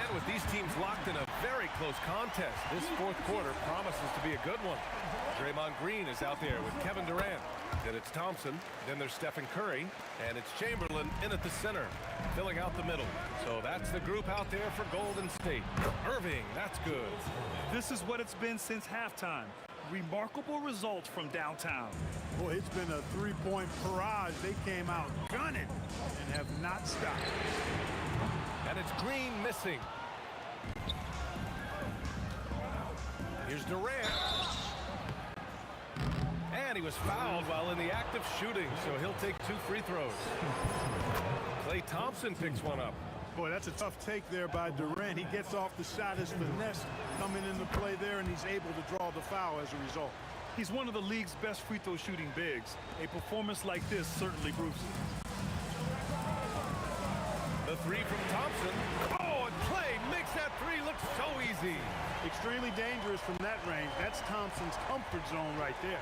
And with these teams locked in a very close contest, this fourth quarter promises to be a good one. Draymond Green is out there with Kevin Durant. Then it's Thompson. Then there's Stephen Curry. And it's Chamberlain in at the center, filling out the middle. So that's the group out there for Golden State. Irving, that's good. This is what it's been since halftime. Remarkable results from downtown. Boy, it's been a three-point barrage. They came out gunning and have not stopped. And it's Green missing. Here's Durant. And he was fouled while in the act of shooting, so he'll take 2 free throws. Klay Thompson picks one up. Boy, that's a tough take there by Durant. He gets off the shot, his finesse coming into play there, and he's able to draw the foul as a result. He's one of the league's best free throw shooting bigs. A performance like this certainly proves it. The three from Thompson. Oh, and Klay makes that three look so easy. Extremely dangerous from that range. That's Thompson's comfort zone right there.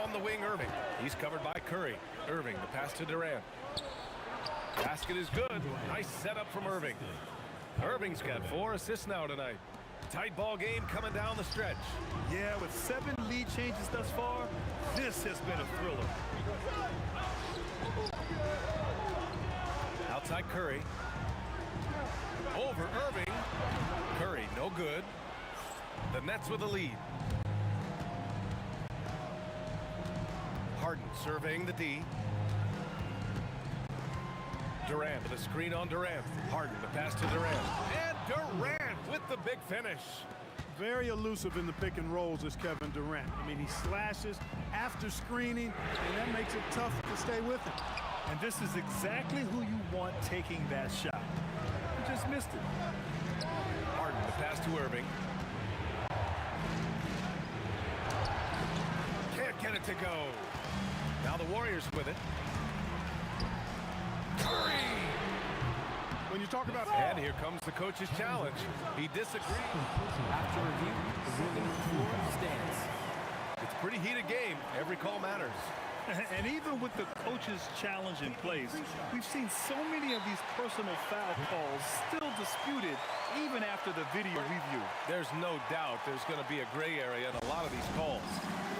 On the wing, Irving. He's covered by Curry. Irving, the pass to Durant. Basket is good. Nice setup from Irving. Irving's got 4 assists now tonight. Tight ball game coming down the stretch. Yeah, with 7 lead changes thus far, this has been a thriller. Outside Curry. Over Irving. Curry, no good. The Nets with the lead. Harden surveying the D. Durant with a screen on Durant. Harden, the pass to Durant. And Durant with the big finish. Very elusive in the pick and rolls is Kevin Durant. I mean, he slashes after screening, and that makes it tough to stay with him. And this is exactly who you want taking that shot. He just missed it. Harden, the pass to Irving. minute to go. Now the Warriors with it. Curry! When you talk about... And here comes the coach's challenge. He disagrees. After review, the ruling on the floor stands. It's a pretty heated game. Every call matters. And even with the coach's challenge in place, we've seen so many of these personal foul calls still disputed even after the video review. There's no doubt there's going to be a gray area in a lot of these calls.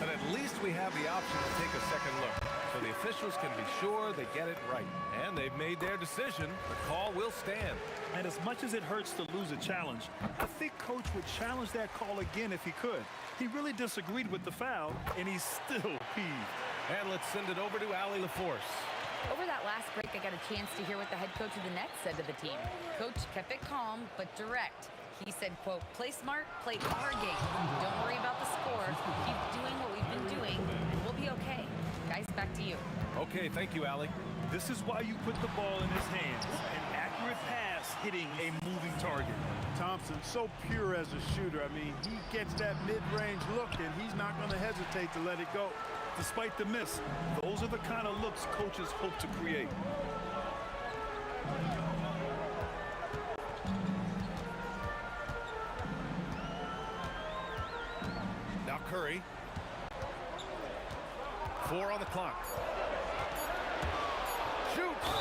But at least we have the option to take a second look, so the officials can be sure they get it right. And they've made their decision. The call will stand. And as much as it hurts to lose a challenge, I think Coach would challenge that call again if he could. He really disagreed with the foul, and he's still peeved. And let's send it over to Allie LaForce. Over that last break, I got a chance to hear what the head coach of the Nets said to the team. Coach kept it calm, but direct. He said, quote, play smart, play our game. Don't worry about the score. Keep doing what we've been doing, and we'll be okay. Guys, back to you. Okay, thank you, Allie. This is why you put the ball in his hands. An accurate pass hitting a moving target. Thompson, so pure as a shooter. I mean, he gets that mid-range look, and he's not going to hesitate to let it go. Despite the miss, those are the kind of looks coaches hope to create. Now Curry. 4 on the clock. Shoots!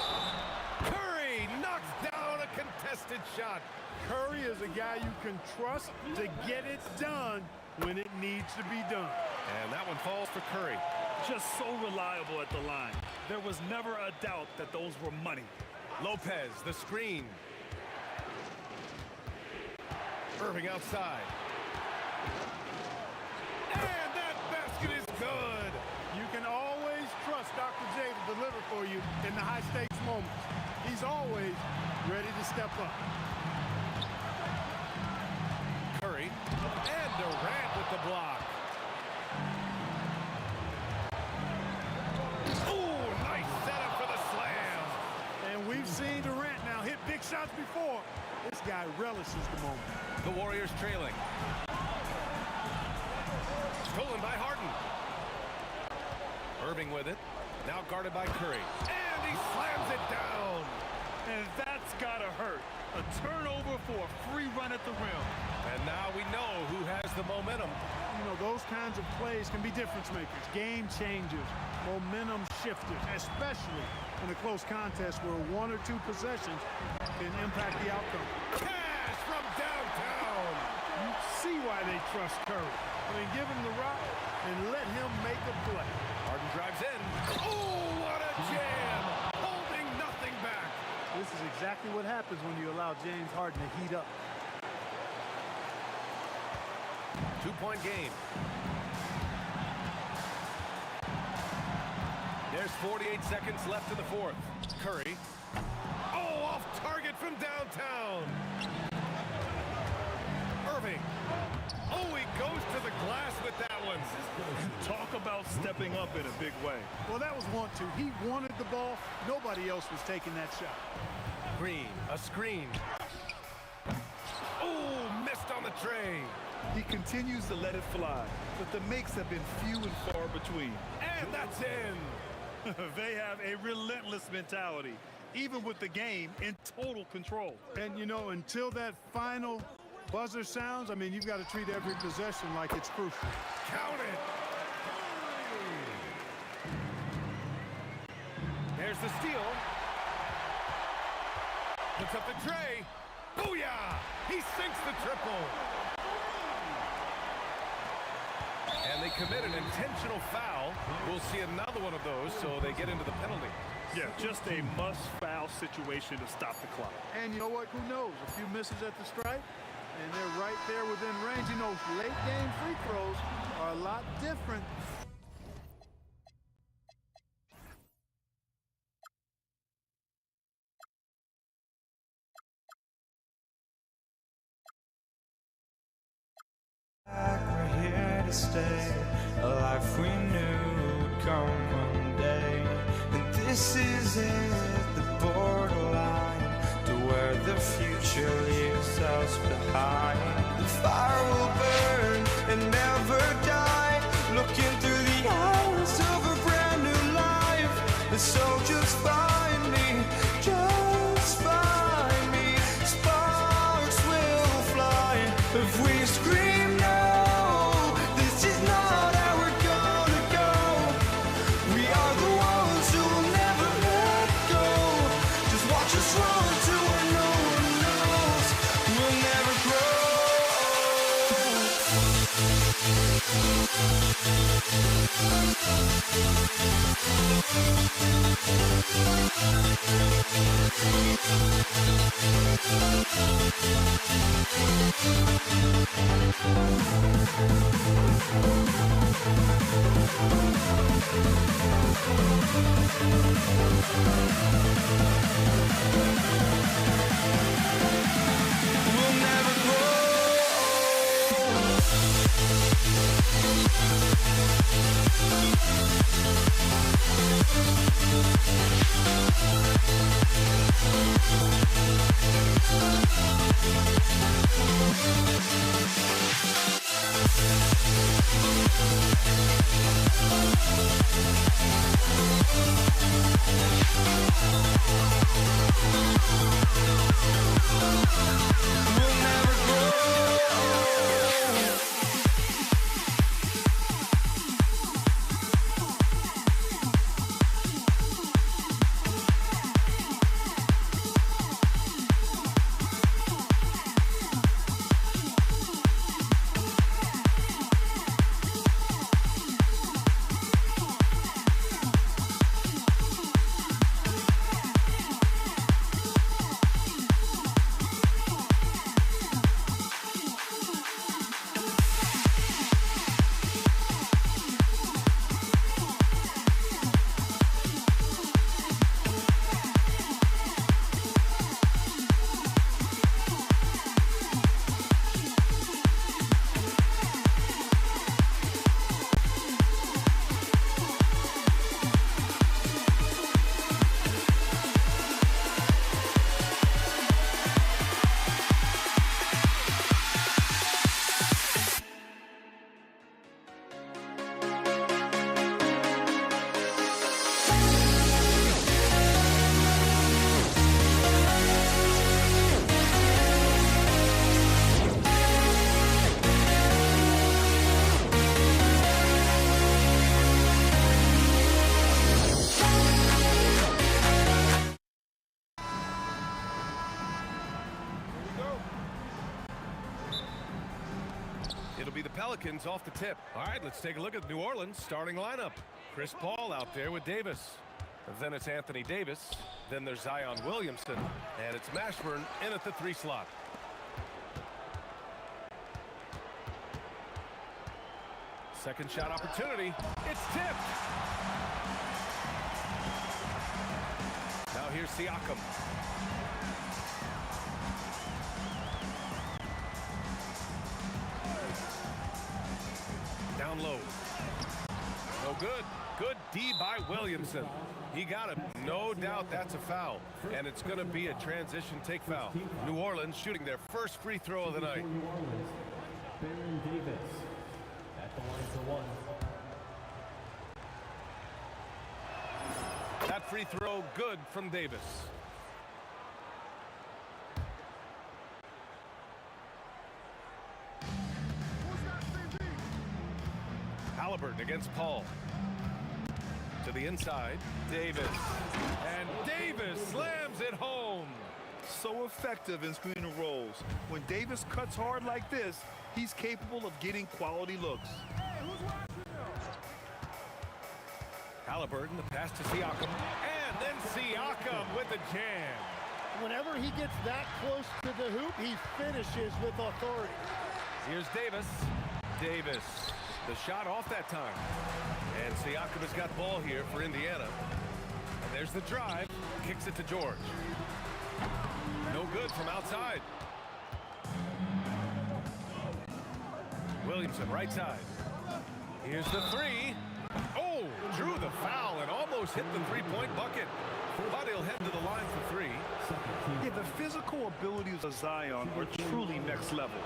Curry knocks down a contested shot. Curry is a guy you can trust to get it done when it needs to be done. And that one falls for Curry. Just so reliable at the line. There was never a doubt that those were money. Lopez, the screen. Irving outside. And that basket is good. You can always trust Dr. J to deliver for you in the high-stakes moments. He's always ready to step up. Curry and Durant with the block. Ooh, nice setup for the slam. And we've seen Durant now hit big shots before. This guy relishes the moment. The Warriors trailing. Stolen by Harden. Irving with it. Now guarded by Curry. And he slams it down. And that's gotta hurt. A turnover for a free run at the rim. And now we know who has the momentum. You know, those kinds of plays can be difference makers, game changers, momentum shifters, especially in a close contest where 1 or 2 possessions can impact the outcome. Cash from downtown. You see why they trust Curry. I mean, give him the rock and let him make a play. Harden drives in. Oh, what a jam! Holding nothing back. This is exactly what happens when you allow James Harden to heat up. 2-point game. There's 48 seconds left in the fourth. Curry. Oh, off target from downtown. Irving. Oh, he goes to the glass with that one. Talk about stepping up in a big way. Well, that was want to. He wanted the ball. Nobody else was taking that shot. Green, a screen. Oh, missed on the tray. He continues to let it fly, but the makes have been few and far between. And that's in. They have a relentless mentality, even with the game in total control. And, you know, until that final buzzer sounds, I mean, you've got to treat every possession like it's crucial. Count it. There's the steal. Puts up the tray. Booyah! He sinks the triple. And they commit an intentional foul. We'll see another one of those, so they get into the penalty. Yeah, just a must-foul situation to stop the clock. And you know what? Who knows? A few misses at the stripe, and they're right there within range. You know, late-game free throws are a lot different. We're here to stay, a life we knew would come one day. And this is it, the borderline to where the future leaves us behind. The fire will burn and never die, looking through the eyes We'll never grow. We'll never grow. It'll be the Pelicans off the tip. All right, let's take a look at New Orleans starting lineup. Chris Paul out there with Davis. Then it's Anthony Davis. Then there's Zion Williamson. And it's Mashburn in at the 3 slot. Second shot opportunity. It's tipped. Now here's Siakam. Down low. No good. Good D by Williamson. He got him. No doubt that's a foul. And it's going to be a transition take foul. New Orleans shooting their first free throw of the night. Baron Davis at the line for 1. That free throw good from Davis. Halliburton against Paul. To the inside, Davis. And Davis slams it home. So effective in screen and rolls. When Davis cuts hard like this, he's capable of getting quality looks. Halliburton, the pass to Siakam. And then Siakam with the jam. Whenever he gets that close to the hoop, he finishes with authority. Here's Davis. Davis. The shot off that time. And Siakam has got ball here for Indiana. And there's the drive. Kicks it to George. No good from outside. Williamson, right side. Here's the 3. Oh, drew the foul and almost hit the 3-point bucket. But he'll head to the line for 3. Yeah, the physical abilities of Zion are truly next level.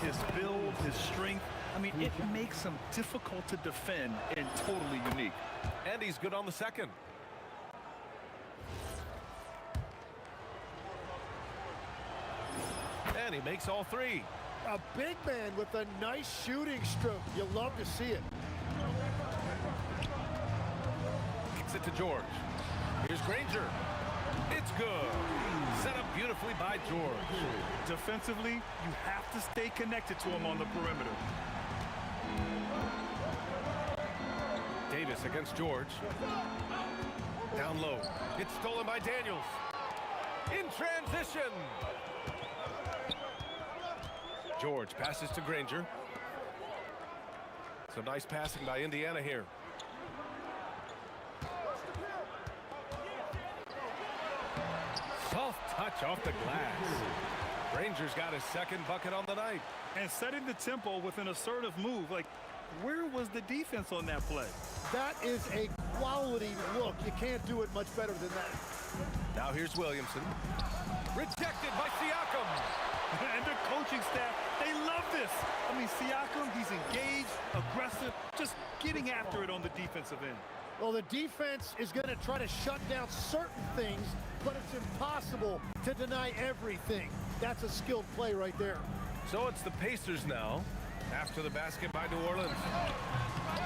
His build, his strength, I mean, it makes him difficult to defend and totally unique. And he's good on the second. And he makes all 3. A big man with a nice shooting stroke. You love to see it. Kicks it to George. Here's Granger. It's good. Set up beautifully by George. Defensively, you have to stay connected to him on the perimeter. Davis against George. Down low. It's stolen by Daniels. In transition. George passes to Granger. Some nice passing by Indiana here. It's off the glass. Rangers got his second bucket on the night. And setting the tempo with an assertive move. Like, where was the defense on that play? That is a quality look. You can't do it much better than that. Now here's Williamson. Rejected by Siakam. And the coaching staff, they love this. I mean, Siakam, he's engaged, aggressive, just getting after it on the defensive end. Well, the defense is going to try to shut down certain things, but it's impossible to deny everything. That's a skilled play right there. So it's the Pacers now after the basket by New Orleans.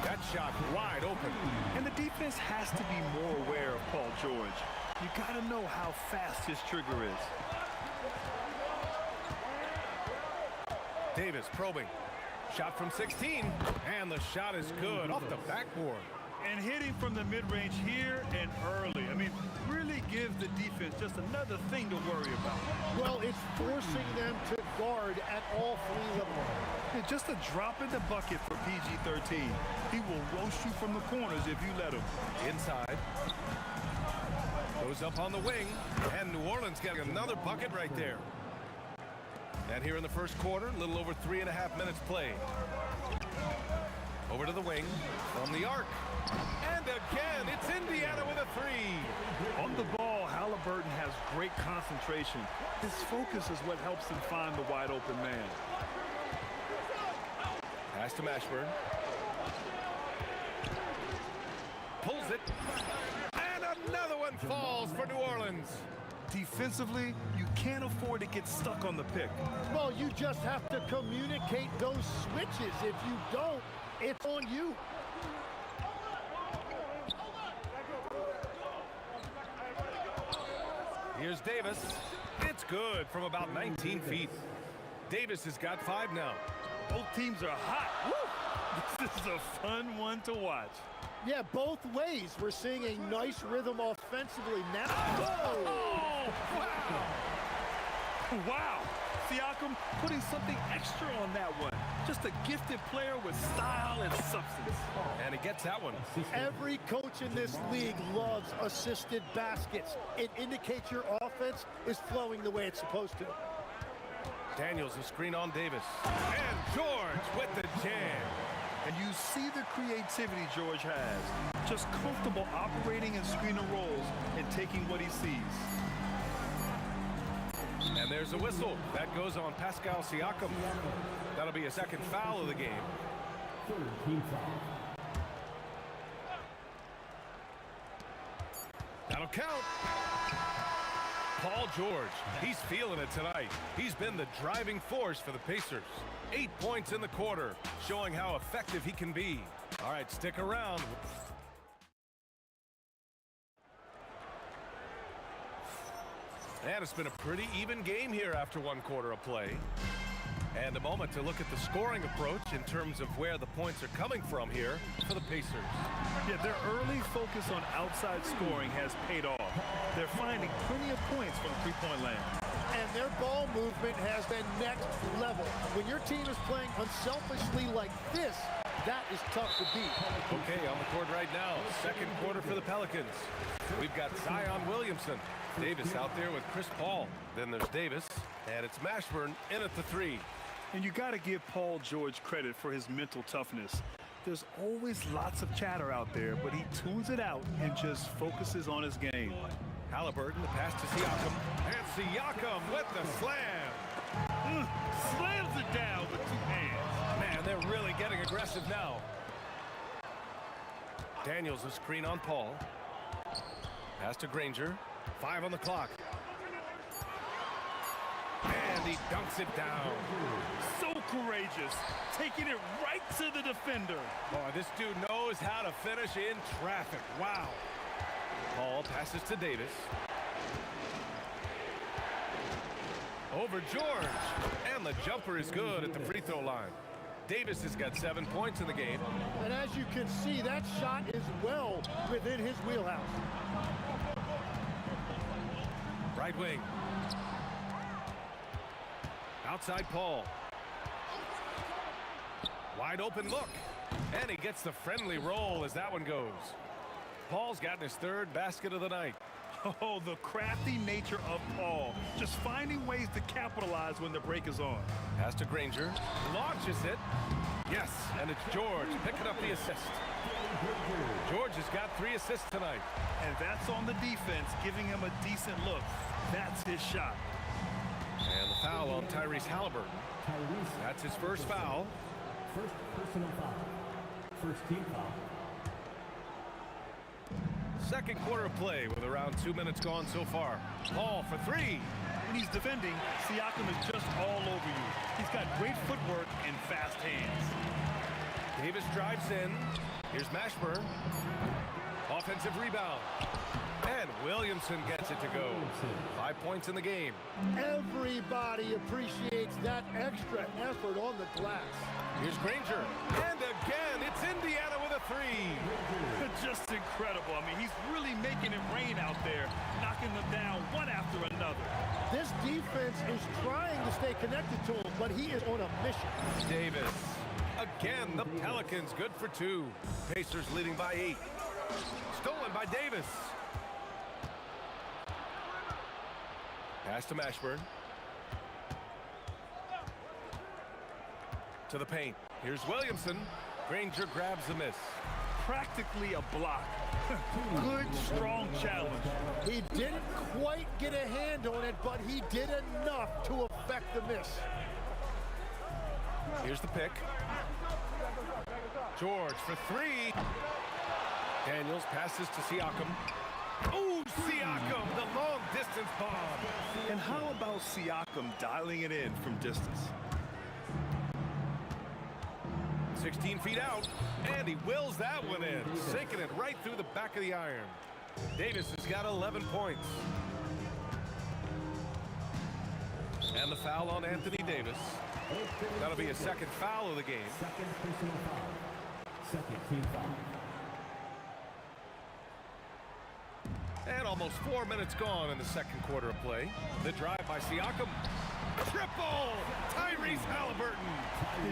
That shot wide open. And the defense has to be more aware of Paul George. You got to know how fast his trigger is. Davis probing. Shot from 16. And the shot is good off the backboard. And hitting from the mid-range here and early. I mean, really gives the defense just another thing to worry about. Well, it's forcing them to guard at all three levels. Yeah, just a drop in the bucket for PG-13. He will roast you from the corners if you let him. Inside. Goes up on the wing. And New Orleans getting another bucket right there. And here in the first quarter, a little over 3.5 minutes played. Over to the wing from the arc. And again, it's Indiana with a three. On the ball, Halliburton has great concentration. His focus is what helps him find the wide open man. Pass to Mashburn. Pulls it. And another one falls for New Orleans. Defensively, you can't afford to get stuck on the pick. Well, you just have to communicate those switches. If you don't, it's on you. Here's Davis. It's good from about 19 feet. Davis has got 5 now. Both teams are hot. Woo! This is a fun one to watch. Yeah, both ways. We're seeing a nice rhythm offensively now. Oh! Wow! Wow! Siakam putting something extra on that one. Just a gifted player with style and substance. And he gets that one. Every coach in this league loves assisted baskets. It indicates your offense is flowing the way it's supposed to. Daniels, a screen on Davis. And George with the jam. And you see the creativity George has. Just comfortable operating in screener roles and taking what he sees. And there's a whistle. That goes on Pascal Siakam. That'll be a second foul of the game. That'll count. Paul George, he's feeling it tonight. He's been the driving force for the Pacers. 8 points in the quarter, showing how effective he can be. All right, stick around. And it's been a pretty even game here after 1 quarter of play. And a moment to look at the scoring approach in terms of where the points are coming from here for the Pacers. Yeah, their early focus on outside scoring has paid off. They're finding plenty of points from three-point land. And their ball movement has been next level. When your team is playing unselfishly like this, that is tough to beat. Okay, on the court right now, second quarter for the Pelicans. We've got Zion Williamson. Davis out there with Chris Paul. Then there's Davis, and it's Mashburn in at the 3. And you got to give Paul George credit for his mental toughness. There's always lots of chatter out there, but he tunes it out and just focuses on his game. Halliburton, the pass to Siakam. And Siakam with the slam. Slams it down with 2 hands. Man, they're really getting aggressive now. Daniels, a screen on Paul. Pass to Granger. 5 on the clock. And he dunks it down. So courageous, taking it right to the defender. Boy, this dude knows how to finish in traffic. Wow. Paul passes to Davis. Over George. And the jumper is good at the free throw line. Davis has got 7 points in the game. And as you can see, that shot is well within his wheelhouse. Right wing. Outside Paul. Wide open look. And he gets the friendly roll as that one goes. Paul's gotten his 3rd basket of the night. Oh, the crafty nature of Paul. Just finding ways to capitalize when the break is on. Pass to Granger. Launches it. Yes, and it's George picking up the assist. George has got 3 assists tonight. And that's on the defense, giving him a decent look. That's his shot. And the foul on Tyrese Halliburton. That's his first foul. First personal foul. First team foul. Second quarter of play with around 2 minutes gone so far. Paul for 3. When he's defending, Siakam is just all over you. He's got great footwork and fast hands. Davis drives in. Here's Mashburn. Offensive rebound. And Williamson gets it to go. 5 points in the game. Everybody appreciates that extra effort on the glass. Here's Granger. And again, it's Indiana with a 3. Just incredible. I mean, he's really making it rain out there, knocking them down one after another. This defense is trying to stay connected to him, but he is on a mission. Davis. Again, the Pelicans good for 2. Pacers leading by 8. Stolen by Davis. Pass to Mashburn. To the paint. Here's Williamson. Granger grabs the miss. Practically a block. Good, strong challenge. He didn't quite get a hand on it, but he did enough to affect the miss. Here's the pick. George for 3. Daniels passes to Siakam. Oh, Siakam, the long distance bomb. And how about Siakam dialing it in from distance? 16 feet out, and he wills that one in, sinking it right through the back of the iron. Davis has got 11 points. And the foul on Anthony Davis. That'll be a second foul of the game. Second personal foul. Second team foul. And almost 4 minutes gone in the second quarter of play. The drive by Siakam. Triple! Tyrese Halliburton.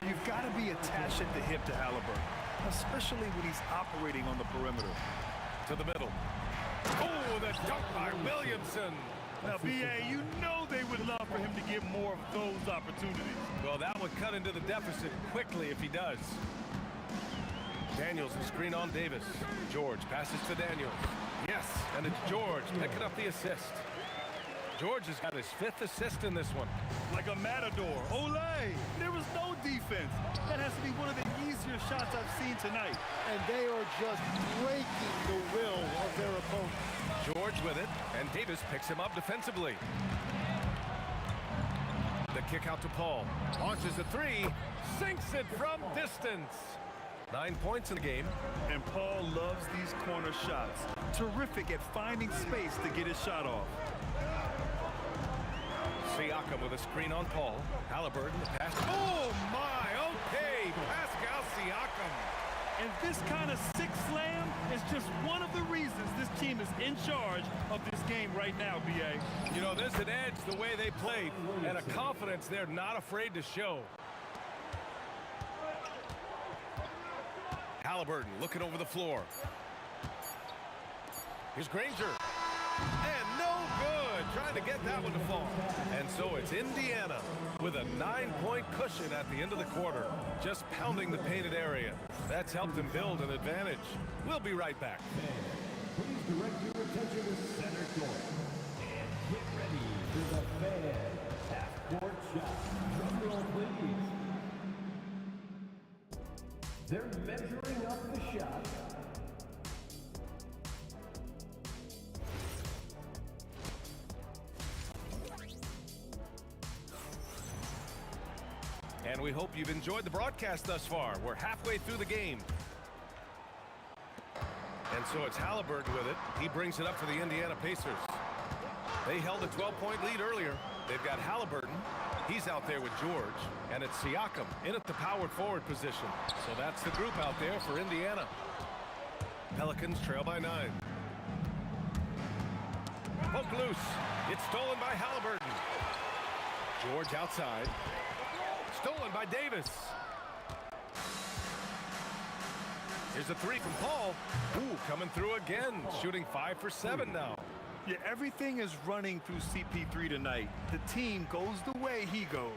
You've got to be attached at the hip to Halliburton, especially when he's operating on the perimeter. To the middle. Oh, the dunk by Williamson. Now, B.A., you know they would love for him to get more of those opportunities. Well, that would cut into the deficit quickly if he does. Daniels, the screen on Davis. George passes to Daniels. Yes, and it's George picking up the assist. George has got his 5th assist in this one. Like a matador. Olay! There was no defense. That has to be one of the easier shots I've seen tonight. And they are just breaking the will of their opponent. George with it, and Davis picks him up defensively. The kick out to Paul. Launches a 3. Sinks it from distance. 9 points in the game. And Paul loves these corner shots. Terrific at finding space to get his shot off. Siakam with a screen on Paul. Halliburton, the pass. Oh, my. Okay. Pascal Siakam. And this kind of sick slam is just one of the reasons this team is in charge of this game right now, B.A. You know, there's an edge the way they played and a confidence they're not afraid to show. Halliburton looking over the floor. Here's Granger. And no good. Trying to get that one to fall. And so it's Indiana with a 9-point cushion at the end of the quarter. Just pounding the painted area. That's helped them build an advantage. We'll be right back. Please direct your attention to center court. And get ready for the fan half-court shot. Drum roll, please. They're measuring up the shot. And we hope you've enjoyed the broadcast thus far. We're halfway through the game. And so it's Halliburton with it. He brings it up for the Indiana Pacers. They held a 12-point lead earlier. They've got Halliburton. He's out there with George. And it's Siakam in at the powered forward position. So that's the group out there for Indiana. Pelicans trail by 9. Poke loose. It's stolen by Halliburton. George outside. Stolen by Davis. Here's a 3 from Paul. Ooh, coming through again. Shooting 5 for 7 now. Yeah, everything is running through CP3 tonight. The team goes the way he goes.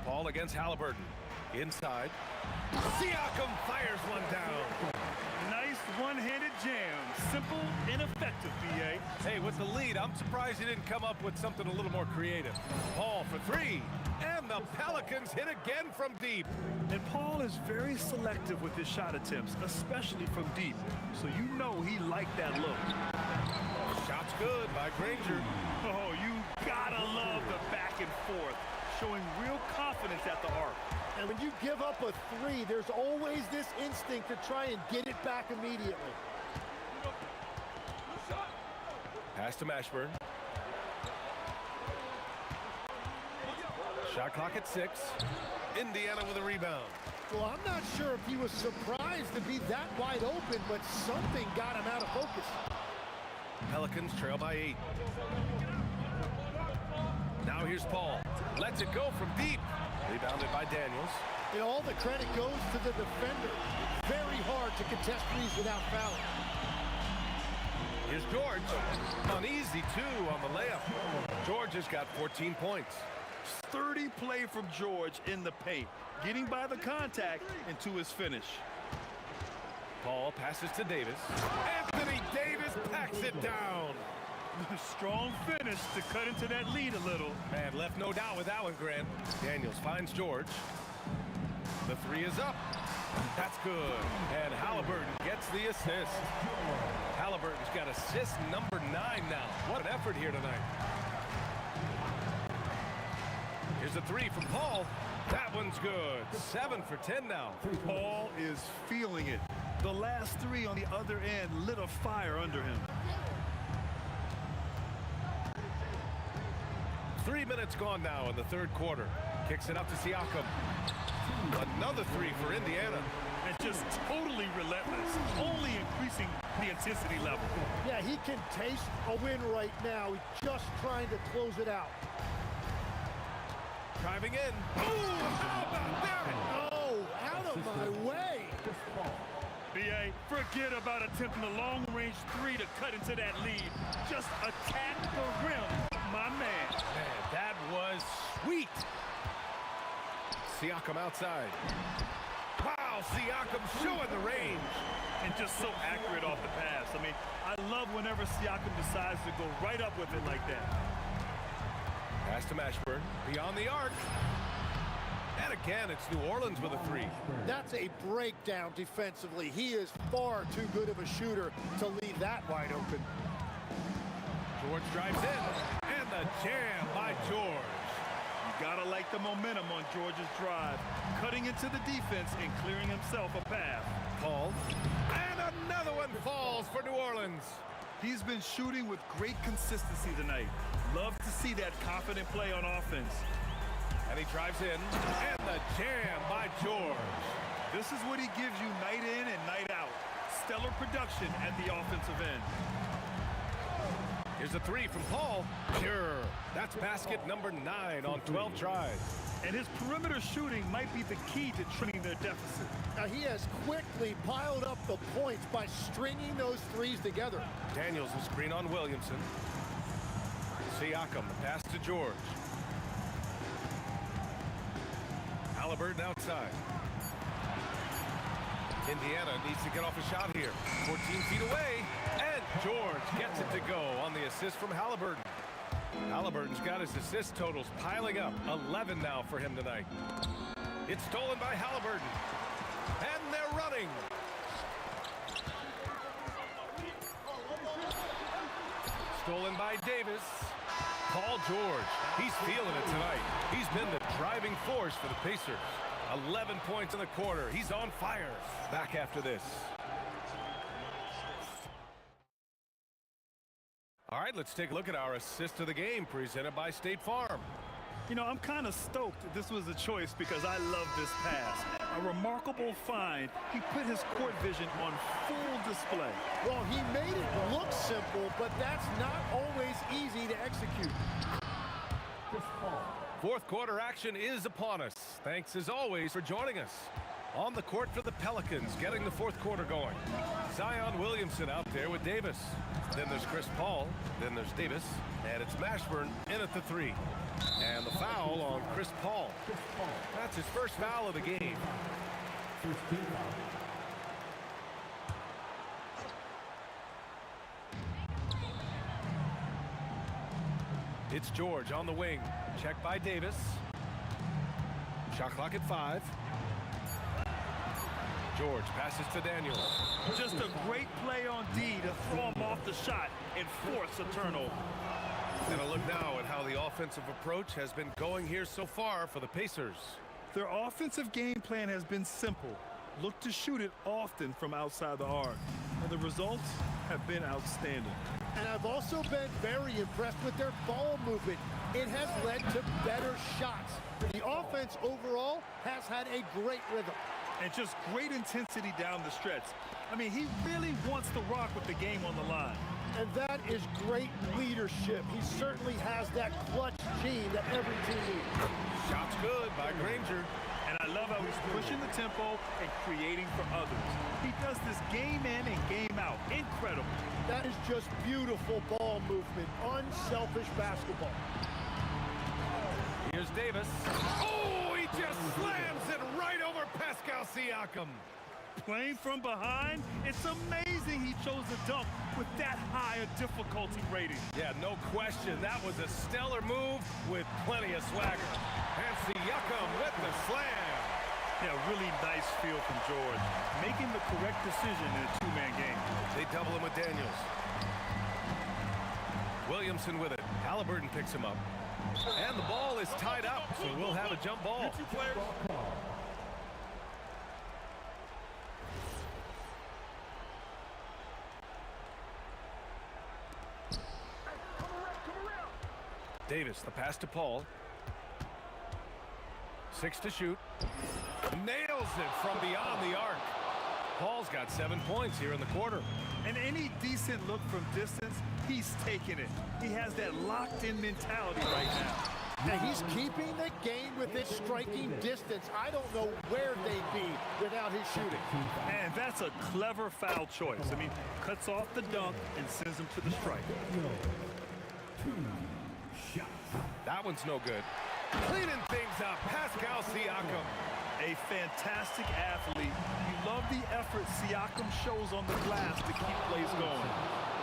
Paul against Halliburton. Inside. Siakam fires one down. Nice one-handed jam. Simple and effective, BA. Hey, with the lead, I'm surprised he didn't come up with something a little more creative. Paul for three. And the Pelicans hit again from deep. And Paul is very selective with his shot attempts, especially from deep. So you know he liked that look. Shot's good by Granger. Oh, you gotta love the back and forth, showing real confidence at the arc. And when you give up a three, there's always this instinct to try and get it back immediately. Pass to Mashburn. Shot clock at 6. Indiana with a rebound. Well, I'm not sure if he was surprised to be that wide open, but something got him out of focus. Pelicans trail by 8. Now here's Paul. Lets it go from deep. Rebounded by Daniels. And all the credit goes to the defender. Very hard to contest threes without fouling. Here's George. An easy 2 on the layup. George has got 14 points. Sturdy play from George in the paint, getting by the contact and to his finish. Paul passes to Davis. Anthony Davis packs it down. Strong finish to cut into that lead a little. Man, left no doubt with that one, Grant. Daniels finds George. The 3 is up. That's good. And Halliburton gets the assist. Halliburton's got assist number 9 now. What an effort here tonight. Here's a 3 from Paul. That one's good. 7 for 10 now. Paul is feeling it. The last 3 on the other end lit a fire under him. 3 minutes gone now in the third quarter. Kicks it up to Siakam. Another 3 for Indiana. And just totally relentless, only increasing the intensity level. Yeah, he can taste a win right now. He's just trying to close it out. Driving in. Ooh, how about that? Oh, out of my way. BA, forget about attempting a long-range 3 to cut into that lead. Just attack the rim, my man. Man, that was sweet. Siakam outside. Wow, Siakam showing the range. And just so accurate off the pass. I mean, I love whenever Siakam decides to go right up with it like that. Pass to Mashburn. Beyond the arc. And again, it's New Orleans with a 3. That's a breakdown defensively. He is far too good of a shooter to leave that wide open. George drives in. And the jam by George. You gotta like the momentum on George's drive. Cutting into the defense and clearing himself a path. Paul. And another one falls for New Orleans. He's been shooting with great consistency tonight. Love to see that confident play on offense. And he drives in. And the jam by George. This is what he gives you night in and night out. Stellar production at the offensive end. Here's a 3 from Paul. Pure. That's basket number 9 on 12 tries. And his perimeter shooting might be the key to trimming their deficit. Now he has quickly piled up the points by stringing those threes together. Daniels will screen on Williamson. Siakam, the pass to George. Halliburton outside. Indiana needs to get off a shot here. 14 feet away, and George gets it to go on the assist from Halliburton. Halliburton's got his assist totals piling up. 11 now for him tonight. It's stolen by Halliburton, and they're running. Stolen by Davis. Paul George, he's feeling it tonight. He's been the driving force for the Pacers. 11 points in the quarter. He's on fire. Back after this. All right, let's take a look at our assist of the game presented by State Farm. You know, I'm kind of stoked this was a choice because I love this pass. A remarkable find. He put his court vision on full display. Well, he made it look simple, but that's not always easy to execute. Fourth quarter action is upon us. Thanks as always for joining us. On the court for the Pelicans, getting the fourth quarter going. Zion Williamson out there with Davis. Then there's Chris Paul. Then there's Davis. And it's Mashburn in at the three. And the foul on Chris Paul. That's his first foul of the game. It's George on the wing. Check by Davis. Shot clock at 5. George passes to Daniels. Just a great play on D to throw him off the shot and force a turnover. And a look now at how the offensive approach has been going here so far for the Pacers. Their offensive game plan has been simple. Look to shoot it often from outside the arc. And the results have been outstanding. And I've also been very impressed with their ball movement. It has led to better shots. The offense overall has had a great rhythm. And just great intensity down the stretch. I mean, he really wants to rock with the game on the line. And that is great leadership. He certainly has that clutch gene that every team needs. Shots good by Granger. And I love how he's pushing the tempo and creating for others. He does this game in and game out. Incredible. That is just beautiful ball movement. Unselfish basketball. Here's Davis. Oh, he just slams it right over Pascal Siakam. Playing from behind, it's amazing he chose to dunk with that high a difficulty rating. Yeah, no question. That was a stellar move with plenty of swagger. And Siakam with the slam. Yeah, really nice feel from George. Making the correct decision in a two-man game. They double him with Daniels. Williamson with it. Halliburton picks him up. And the ball is tied up, so we'll have a jump ball. Davis, the pass to Paul. 6 to shoot. Nails it from beyond the arc. Paul's got 7 points here in the quarter. And any decent look from distance, he's taking it. He has that locked-in mentality right now. And he's keeping the game with its striking distance. I don't know where they'd be without his shooting. And that's a clever foul choice. I mean, cuts off the dunk and sends him to the strike. That one's no good. Cleaning things up, Pascal Siakam. A fantastic athlete. You love the effort Siakam shows on the glass to keep plays going.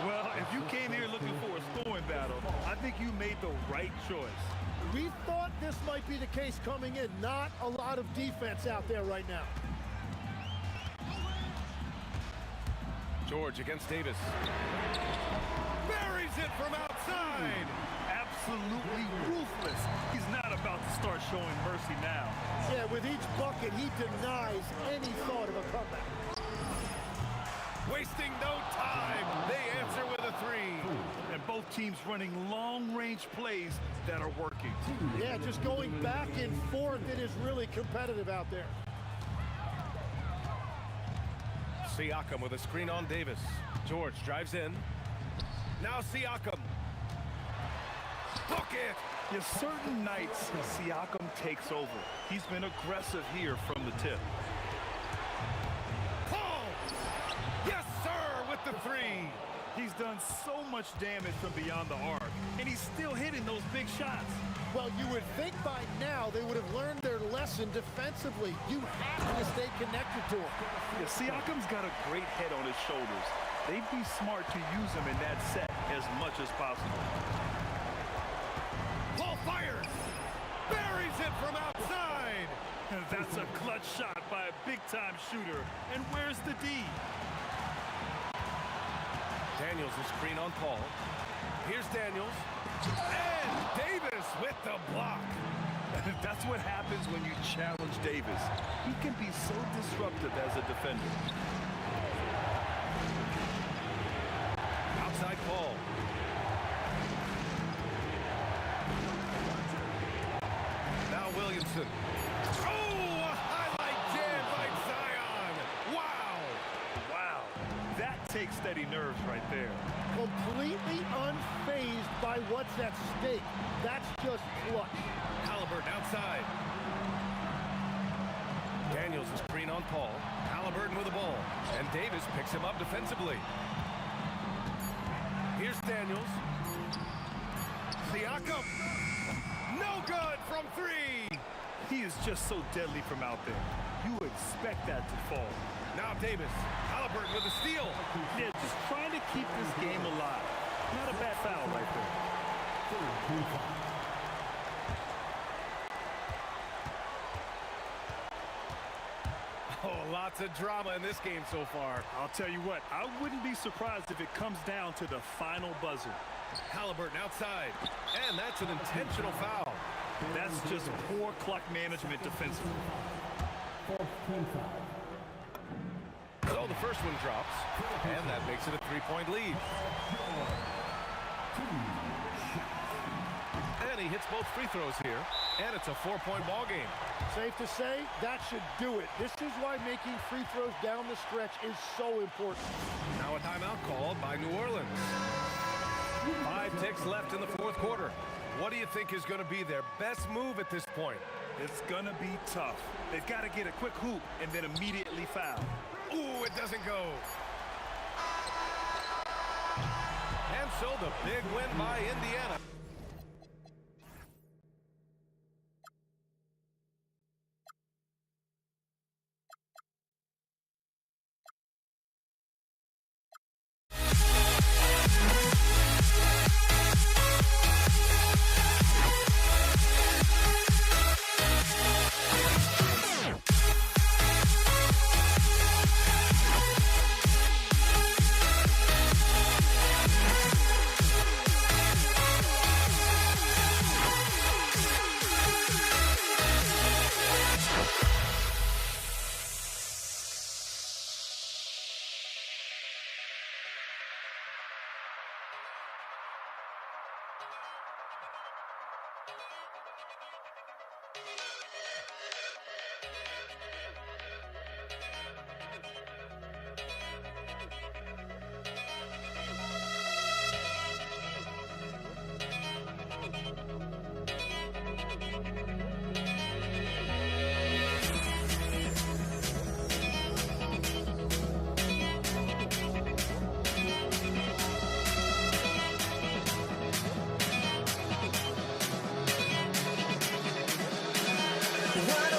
Well, if you came here looking for a scoring battle, I think you made the right choice. We thought this might be the case coming in. Not a lot of defense out there right now. George against Davis. Buries it from outside. Absolutely ruthless. He's not about to start showing mercy now. Yeah, with each bucket, he denies any thought of a comeback. Wasting no time. They answer with a 3. And both teams running long-range plays that are working. Yeah, just going back and forth. It is really competitive out there. Siakam with a screen on Davis. George drives in. Now Siakam. Bucket! Yes, certain nights, Siakam takes over. He's been aggressive here from the tip. Paul! Yes, sir, with the 3. He's done so much damage from beyond the arc, and he's still hitting those big shots. Well, you would think by now they would have learned their lesson defensively. You have to stay connected to him. Yeah, Siakam's got a great head on his shoulders. They'd be smart to use him in that set as much as possible. Paul fires! Buries it from outside! And that's a clutch shot by a big-time shooter. And where's the D? Daniels will screen on Paul. Here's Daniels. And Davis with the block. That's what happens when you challenge Davis. He can be so disruptive as a defender. Outside Paul. Now Williamson. Oh, a highlight jam by Zion. Wow. Wow. That takes steady nerves right there. Completely unfazed by what's at stake. That's just clutch. Halliburton outside. Daniels Screen on Paul. Halliburton with the ball. And Davis picks him up defensively. Here's Daniels. Siakam. No good from three. He is just so deadly from out there. You expect that to fall. Now Davis. Halliburton with a steal. Yeah, just trying to keep this game alive. Not a bad foul right there. Oh, lots of drama in this game so far. I'll tell you what, I wouldn't be surprised if it comes down to the final buzzer. Halliburton outside. And that's an intentional foul. That's just poor clock management defensively. So the first one drops, and that makes it a three-point lead. And he hits both free throws here, and it's a four-point ball game. Safe to say, that should do it. This is why making free throws down the stretch is so important. Now a timeout called by New Orleans. 5 ticks left in the fourth quarter. What do you think is going to be their best move at this point? It's going to be tough. They've got to get a quick hoop and then immediately foul. Ooh, it doesn't go. And so the big win by Indiana. What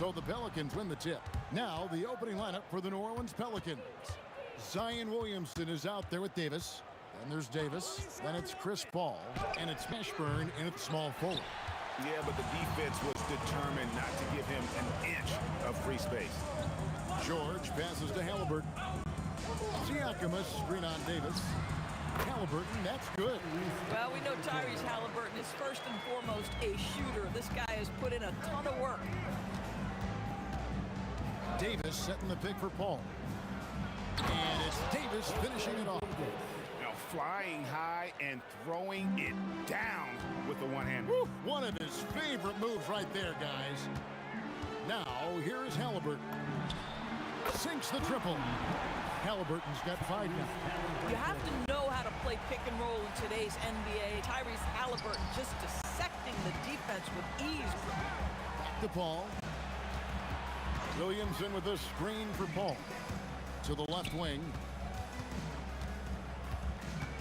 So the Pelicans win the tip. Now the opening lineup for the New Orleans Pelicans. Zion Williamson is out there with Davis. Then there's Davis. Then it's Chris Paul. And it's Mashburn in at small forward. Yeah, but the defense was determined not to give him an inch of free space. George passes to Halliburton. Siakam, screen on Davis. Halliburton, that's good. Well, we know Tyrese Halliburton is first and foremost a shooter. This guy has put in a ton of work. Davis setting the pick for Paul. And it's Davis finishing it off. Now flying high and throwing it down with the one-hander. One of his favorite moves right there, guys. Now, here is Halliburton. Sinks the triple. Halliburton's got 5 now. You have to know how to play pick and roll in today's NBA. Tyrese Halliburton just dissecting the defense with ease. Back to Paul. Williamson with a screen for Paul. To the left wing.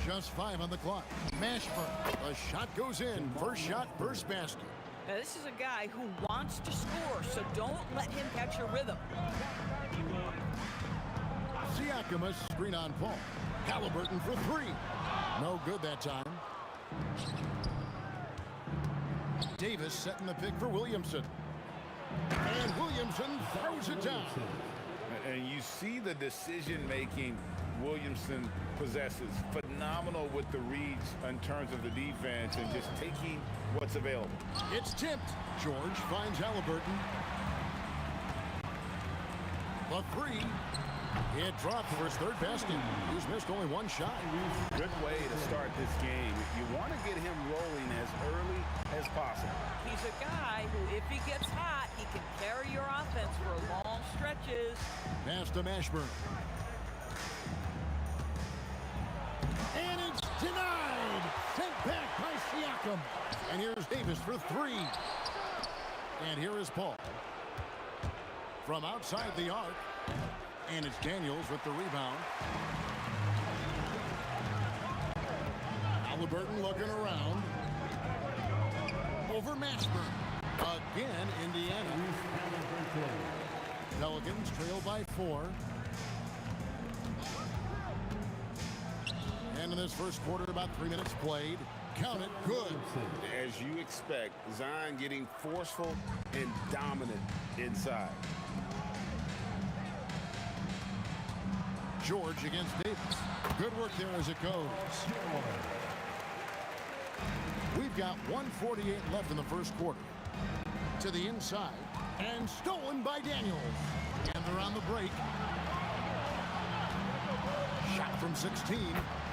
Just 5 on the clock. Mashburn. The shot goes in. First shot, first basket. Now, this is a guy who wants to score, so don't let him catch your rhythm. Siakam, a screen on Paul. Halliburton for 3. No good that time. Davis setting the pick for Williamson. And Williamson throws it down. And you see the decision-making Williamson possesses. Phenomenal with the reads in terms of the defense and just taking what's available. It's tipped. George finds Halliburton. The 3. It dropped for his 3rd basket. He's missed only 1 shot. Good way to start this game. You want to get him rolling as early as possible. He's a guy who, if he gets hot, he can carry your offense for long stretches. Pass to Mashburn. And it's denied. Sent back by Siakam. And here's Davis for 3. And here is Paul. From outside the arc. And it's Daniels with the rebound. Halliburton looking around. Over Mashburn. Again, Indiana. Pelicans trail by 4. And in this first quarter, about 3 minutes played. Count it, good. As you expect, Zion getting forceful and dominant inside. George against Davis. Good work there as it goes. We've got 1:48 left in the first quarter. To the inside. And stolen by Daniels. And they're on the break. Shot from 16.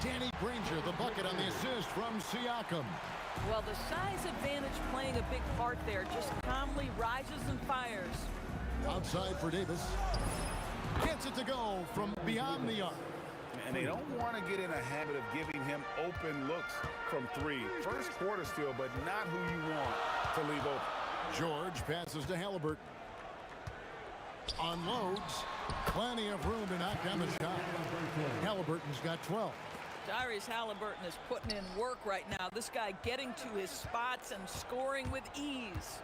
Danny Granger, the bucket on the assist from Siakam. Well, the size advantage playing a big part there. Just calmly rises and fires. Outside for Davis. Gets it to go from beyond the arc. And they don't want to get in a habit of giving him open looks from 3. First quarter still, but not who you want to leave open. George passes to Halliburton. Unloads. Plenty of room to knock down the shot. Halliburton's got 12. Tyrese Halliburton is putting in work right now. This guy getting to his spots and scoring with ease.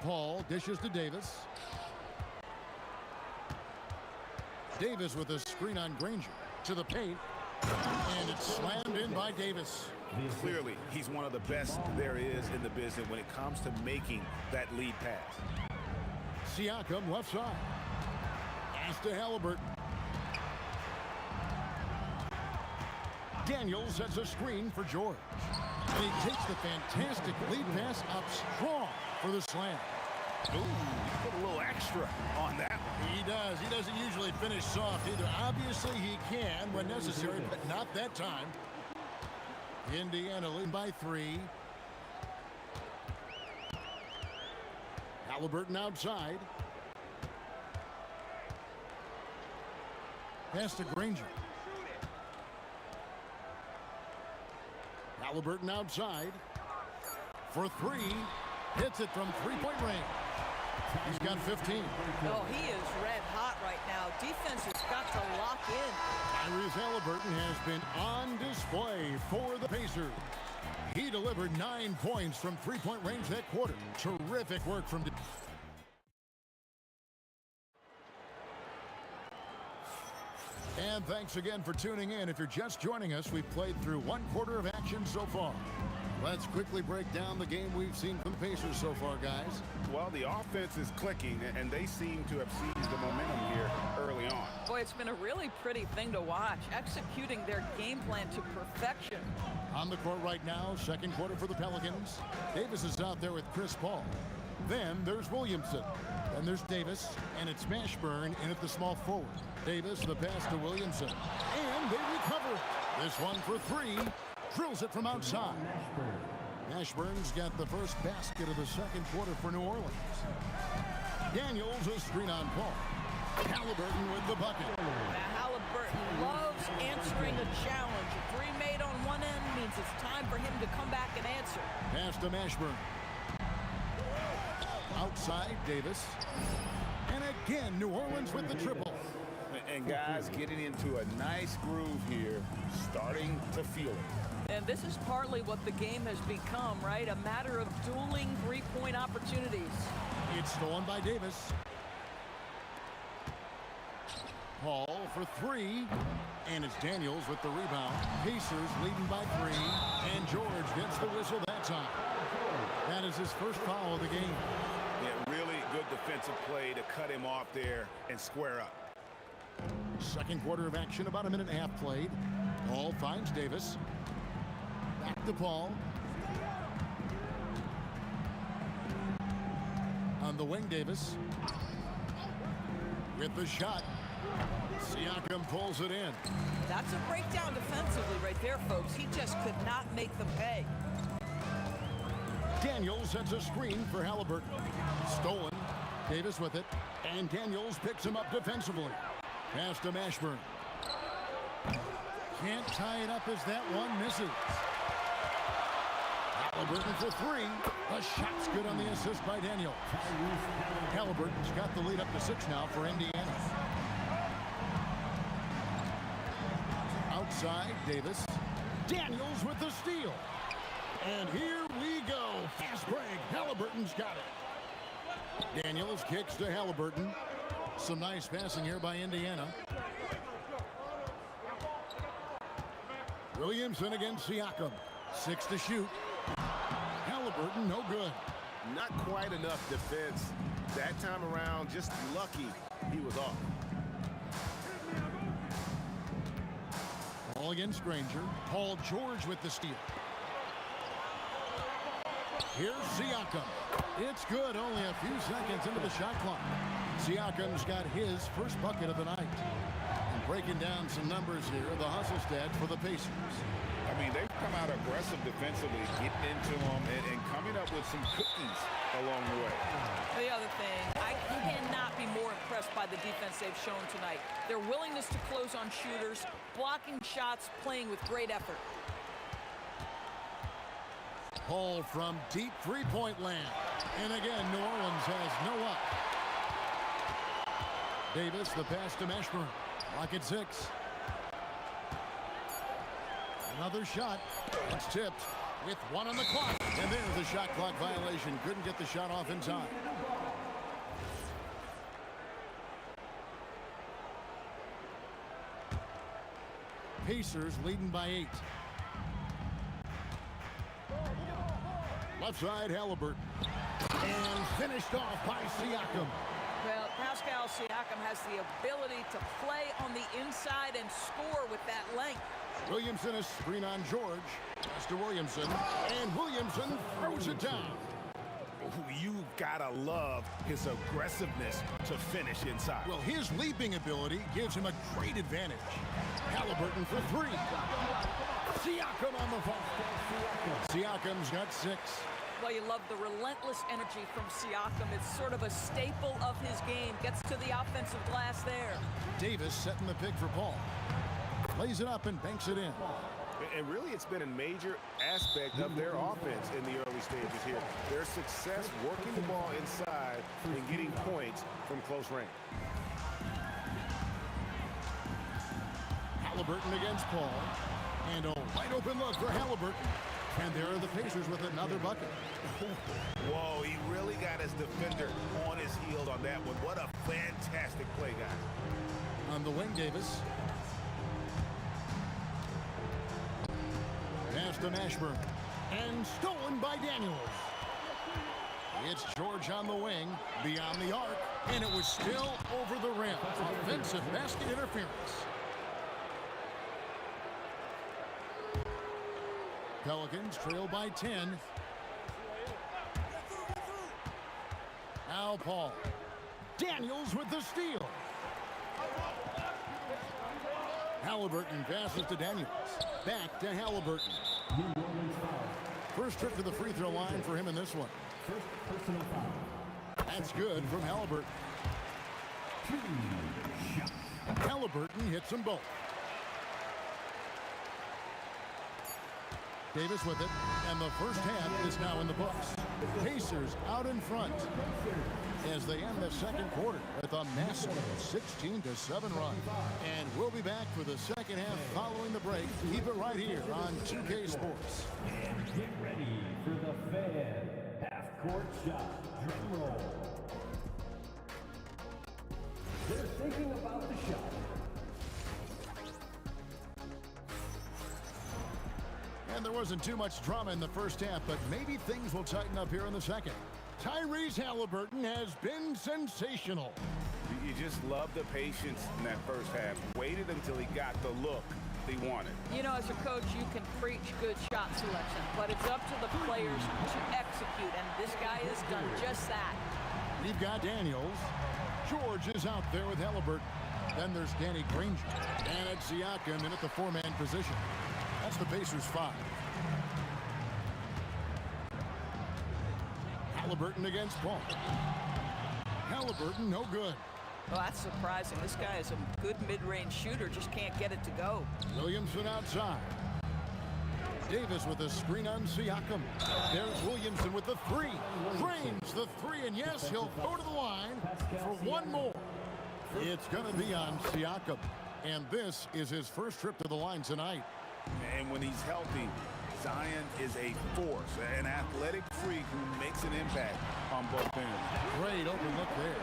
Paul dishes to Davis. Davis with a screen on Granger. To the paint. And it's slammed in by Davis. Clearly, he's one of the best there is in the business when it comes to making that lead pass. Siakam left side. Pass to Halliburton. Daniels sets a screen for George. And he takes the fantastic lead pass up strong for the slam. Ooh, he put a little extra on that one. He does. He doesn't usually finish soft either. Obviously, he can when necessary, but not that time. Indiana leading by 3. Halliburton outside. Pass to Granger. Halliburton outside. For 3. Hits it from 3-point range. He's got 15. Oh, he is red hot right now. Defense has got to lock in. Tyrese Halliburton has been on display for the Pacers. He delivered 9 points from 3-point range that quarter. Terrific work from And thanks again for tuning in. If you're just joining us, we've played through one quarter of action so far. Let's quickly break down the game we've seen from the Pacers so far, guys. Well, the offense is clicking, and they seem to have seized the momentum here early on. Boy, it's been a really pretty thing to watch, executing their game plan to perfection. On the court right now, second quarter for the Pelicans. Davis is out there with Chris Paul. Then there's Williamson. Then there's Davis, and it's Mashburn in at the small forward. Davis, the pass to Williamson. And they recover it. This one for three. Drills it from outside. Mashburn's got the first basket of the second quarter for New Orleans. Daniels, a screen on Paul. Halliburton with the bucket. Now, Halliburton loves answering a challenge. A three made on one end means it's time for him to come back and answer. Pass to Mashburn. Outside, Davis. And again, New Orleans with the triple. And guys getting into a nice groove here, starting to feel it. And this is partly what the game has become, right? A matter of dueling three-point opportunities. It's stolen by Davis. Paul for three. And it's Daniels with the rebound. Pacers leading by three. And George gets the whistle that time. That is his first foul of the game. Yeah, really good defensive play to cut him off there and square up. Second quarter of action, about a minute and a half played. Paul finds Davis. Back to Paul. On the wing, Davis. With the shot. Siakam pulls it in. That's a breakdown defensively right there, folks. He just could not make them pay. Daniels sets a screen for Halliburton. Stolen. Davis with it. And Daniels picks him up defensively. Pass to Mashburn. Can't tie it up as that one misses. Halliburton for three. The shot's good on the assist by Daniels. Halliburton's got the lead up to 6 now for Indiana. Outside, Davis. Daniels with the steal. And here we go. Fast break. Halliburton's got it. Daniels kicks to Halliburton. Some nice passing here by Indiana. Williamson against Siakam. 6 to shoot. Halliburton, no good. Not quite enough defense. That time around, just lucky he was off. Paul against Granger. Paul George with the steal. Here's Siakam. It's good, only a few seconds into the shot clock. Siakam's got his first bucket of the night. And breaking down some numbers here, the hustle stat for the Pacers. I mean, they've come out aggressive defensively, getting into them and coming up with some cookies along the way. The other thing, I cannot be more impressed by the defense they've shown tonight. Their willingness to close on shooters, blocking shots, playing with great effort. Paul from deep three-point land. And again, New Orleans has no up. Davis, the pass to Mashburn. Rocket 6. Another shot. It's tipped with 1 on the clock. And there's the shot clock violation. Couldn't get the shot off in time. Pacers leading by 8. Left side, Halliburton. And finished off by Siakam. Well, Pascal Siakam has the ability to play on the inside and score with that length. Williamson a screen on George. Pass to Williamson. And Williamson throws it down. You gotta love his aggressiveness to finish inside. Well, his leaping ability gives him a great advantage. Halliburton for 3. Siakam on the phone. Siakam's got 6. Well, you love the relentless energy from Siakam. It's sort of a staple of his game. Gets to the offensive glass there. Davis setting the pick for Paul. Plays it up and banks it in. And really, it's been a major aspect of their offense in the early stages here. Their success working the ball inside and getting points from close range. Halliburton against Paul. And a wide open look for Halliburton. And there are the Pacers with another bucket. Whoa, he really got his defender on his heels on that one. What a fantastic play, guys. On the wing, Davis. to Mashburn. And stolen by Daniels. It's George on the wing, beyond the arc, and it was still over the rim. Offensive basket interference. Pelicans trail by 10. Now Paul. Daniels with the steal. Halliburton passes to Daniels. Back to Halliburton. First trip to the free throw line for him in this one. That's good from Halliburton. Halliburton hits them both. Davis with it, and the first half is now in the books. Pacers out in front as they end the second quarter with a massive 16-7 run. And we'll be back for the second half following the break. Keep it right here on 2K Sports. And get ready for the Fan half-court shot drum roll. They're thinking about the shot. And there wasn't too much drama in the first half, but maybe things will tighten up here in the second. Tyrese Halliburton has been sensational. You just love the patience in that first half. Waited until he got the look he wanted. You know, as a coach, you can preach good shot selection, but it's up to the players to execute, and this guy has done just that. We've got Daniels. George is out there with Halliburton. Then there's Danny Granger. And it's Siakam in at the four-man position. That's the Pacers' 5. Halliburton against Paul. Halliburton, no good. Well, that's surprising. This guy is a good mid-range shooter, just can't get it to go. Williamson outside. Davis with a screen on Siakam. There's Williamson with the 3. Drains the 3, and yes, he'll go to the line for one more. It's going to be on Siakam, and this is his first trip to the line tonight. And when he's healthy, Zion is a force, an athletic freak who makes an impact on both ends. Great open look there.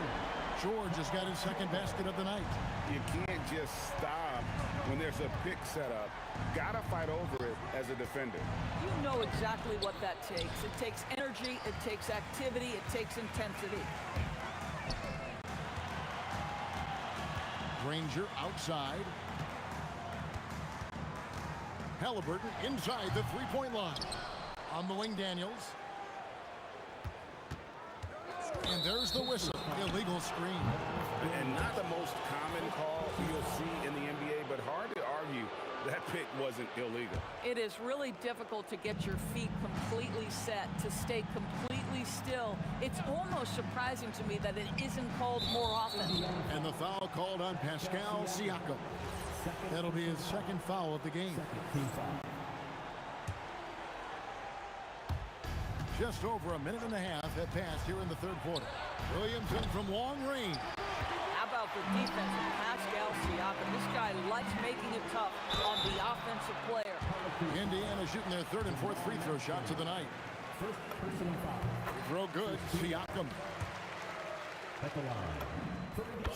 George has got his second basket of the night. You can't just stop when there's a pick set up. Gotta fight over it as a defender. You know exactly what that takes. It takes energy, it takes activity, it takes intensity. Granger outside. Halliburton inside the three-point line. On the wing, Daniels. And there's the whistle. Illegal screen. And not the most common call you'll see in the NBA, but hard to argue that pick wasn't illegal. It is really difficult to get your feet completely set, to stay completely still. It's almost surprising to me that it isn't called more often. And the foul called on Pascal Siakam. That'll be his second foul of the game. Just over a minute and a half have passed here in the third quarter. Williamson from long range. How about the defense of Pascal Siakam? This guy likes making it tough on the offensive player. Indiana shooting their third and fourth free throw shots of the night. Throw good. Siakam.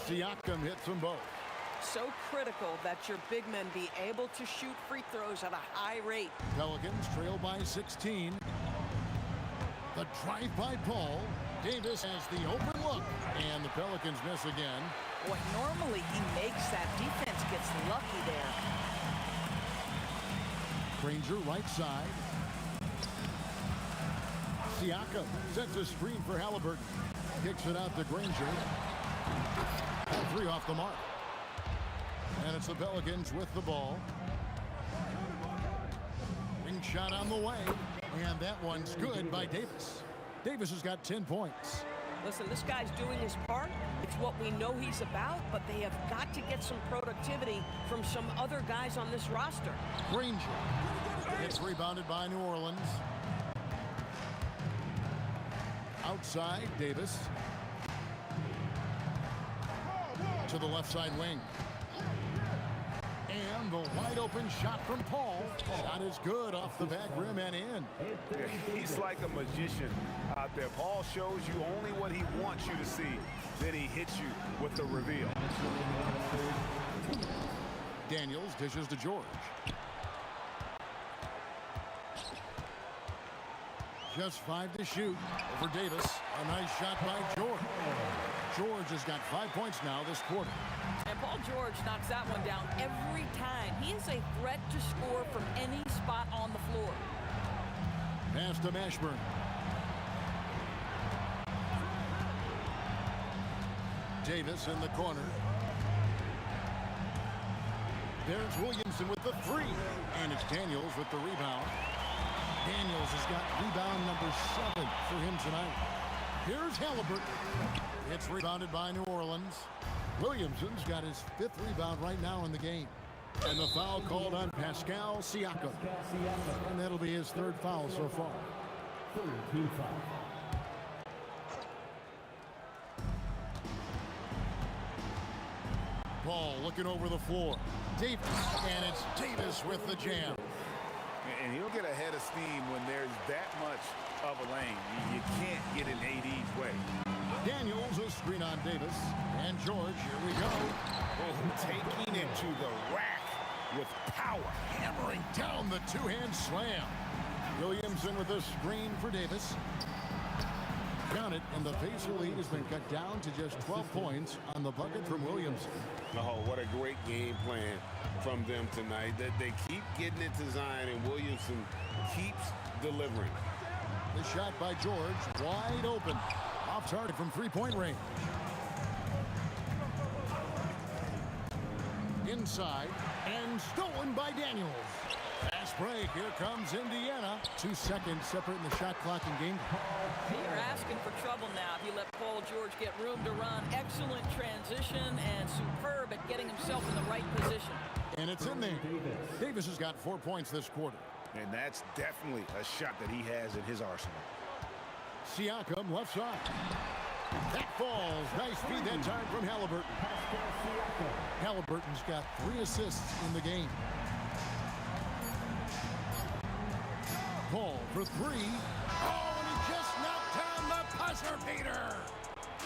Siakam hits them both. So critical that your big men be able to shoot free throws at a high rate. Pelicans trail by 16. The drive by Paul. Davis has the open look. And the Pelicans miss again. Boy, normally he makes that. Defense gets lucky there. Granger right side. Siakam sets a screen for Halliburton. Kicks it out to Granger. And 3 off the mark. And it's the Pelicans with the ball. Ring shot on the way. And that one's good by Davis. Davis has got 10 points. Listen, this guy's doing his part. It's what we know he's about, but they have got to get some productivity from some other guys on this roster. Granger gets rebounded by New Orleans. Outside, Davis. To the left side wing. And the wide open shot from Paul. Shot is good off the back rim and in. Yeah, he's like a magician out there. Paul shows you only what he wants you to see. Then he hits you with the reveal. Daniels dishes to George. Just 5 to shoot over Davis. A nice shot by George. George has got 5 points now this quarter. And Paul George knocks that one down every time. He is a threat to score from any spot on the floor. Pass to Mashburn. Davis in the corner. There's Williamson with the 3. And it's Daniels with the rebound. Daniels has got rebound number 7 for him tonight. Here's Halliburton. It's rebounded by New Orleans. Williamson's got his 5th rebound right now in the game. And the foul called on Pascal Siakam. And that'll be his 3rd foul so far. Ball looking over the floor. Davis, and it's Davis with the jam. And he'll get a head of steam when there's that much of a lane. You can't get in AD's way. Daniels a screen on Davis. And George, here we go. Taking it to the rack with power. Hammering down the 2-hand slam. Williamson with a screen for Davis. Count it, and the Pacer lead has been cut down to just 12 points on the bucket from Williamson. Oh, what a great game plan from them tonight. They keep getting it to Zion, and Williamson keeps delivering. The shot by George, wide open. Off target from 3-point range. Inside, and stolen by Daniels. Fast break, here comes Indiana. 2 seconds separating the shot clock and game. You're asking for trouble now if you let Paul George get room to run. Excellent transition and superb at getting himself in the right position. And it's in there. Davis has got 4 points this quarter. And that's definitely a shot that he has in his arsenal. Siakam left side. That falls. Nice feed that time from Halliburton. Halliburton's got 3 assists in the game. Paul for 3. Oh, and he just knocked down the buzzer beater.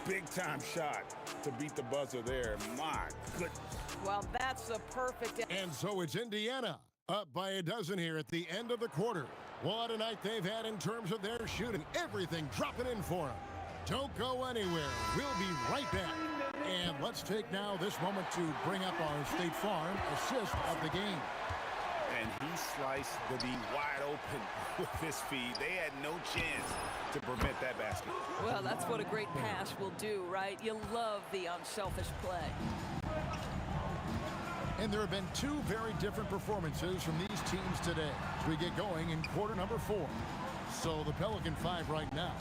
Big time shot to beat the buzzer there. My goodness. Well, that's a perfect. And so it's Indiana up by a dozen here at the end of the quarter. What a night they've had in terms of their shooting. Everything dropping in for them. Don't go anywhere. We'll be right back. And let's take now this moment to bring up our State Farm assist of the game. And he sliced the D wide open with his feed. They had no chance to prevent that basket. Well, that's what a great pass will do, right? You love the unselfish play. And there have been 2 very different performances from these teams today as we get going in quarter number 4. So the Pelican 5 right now.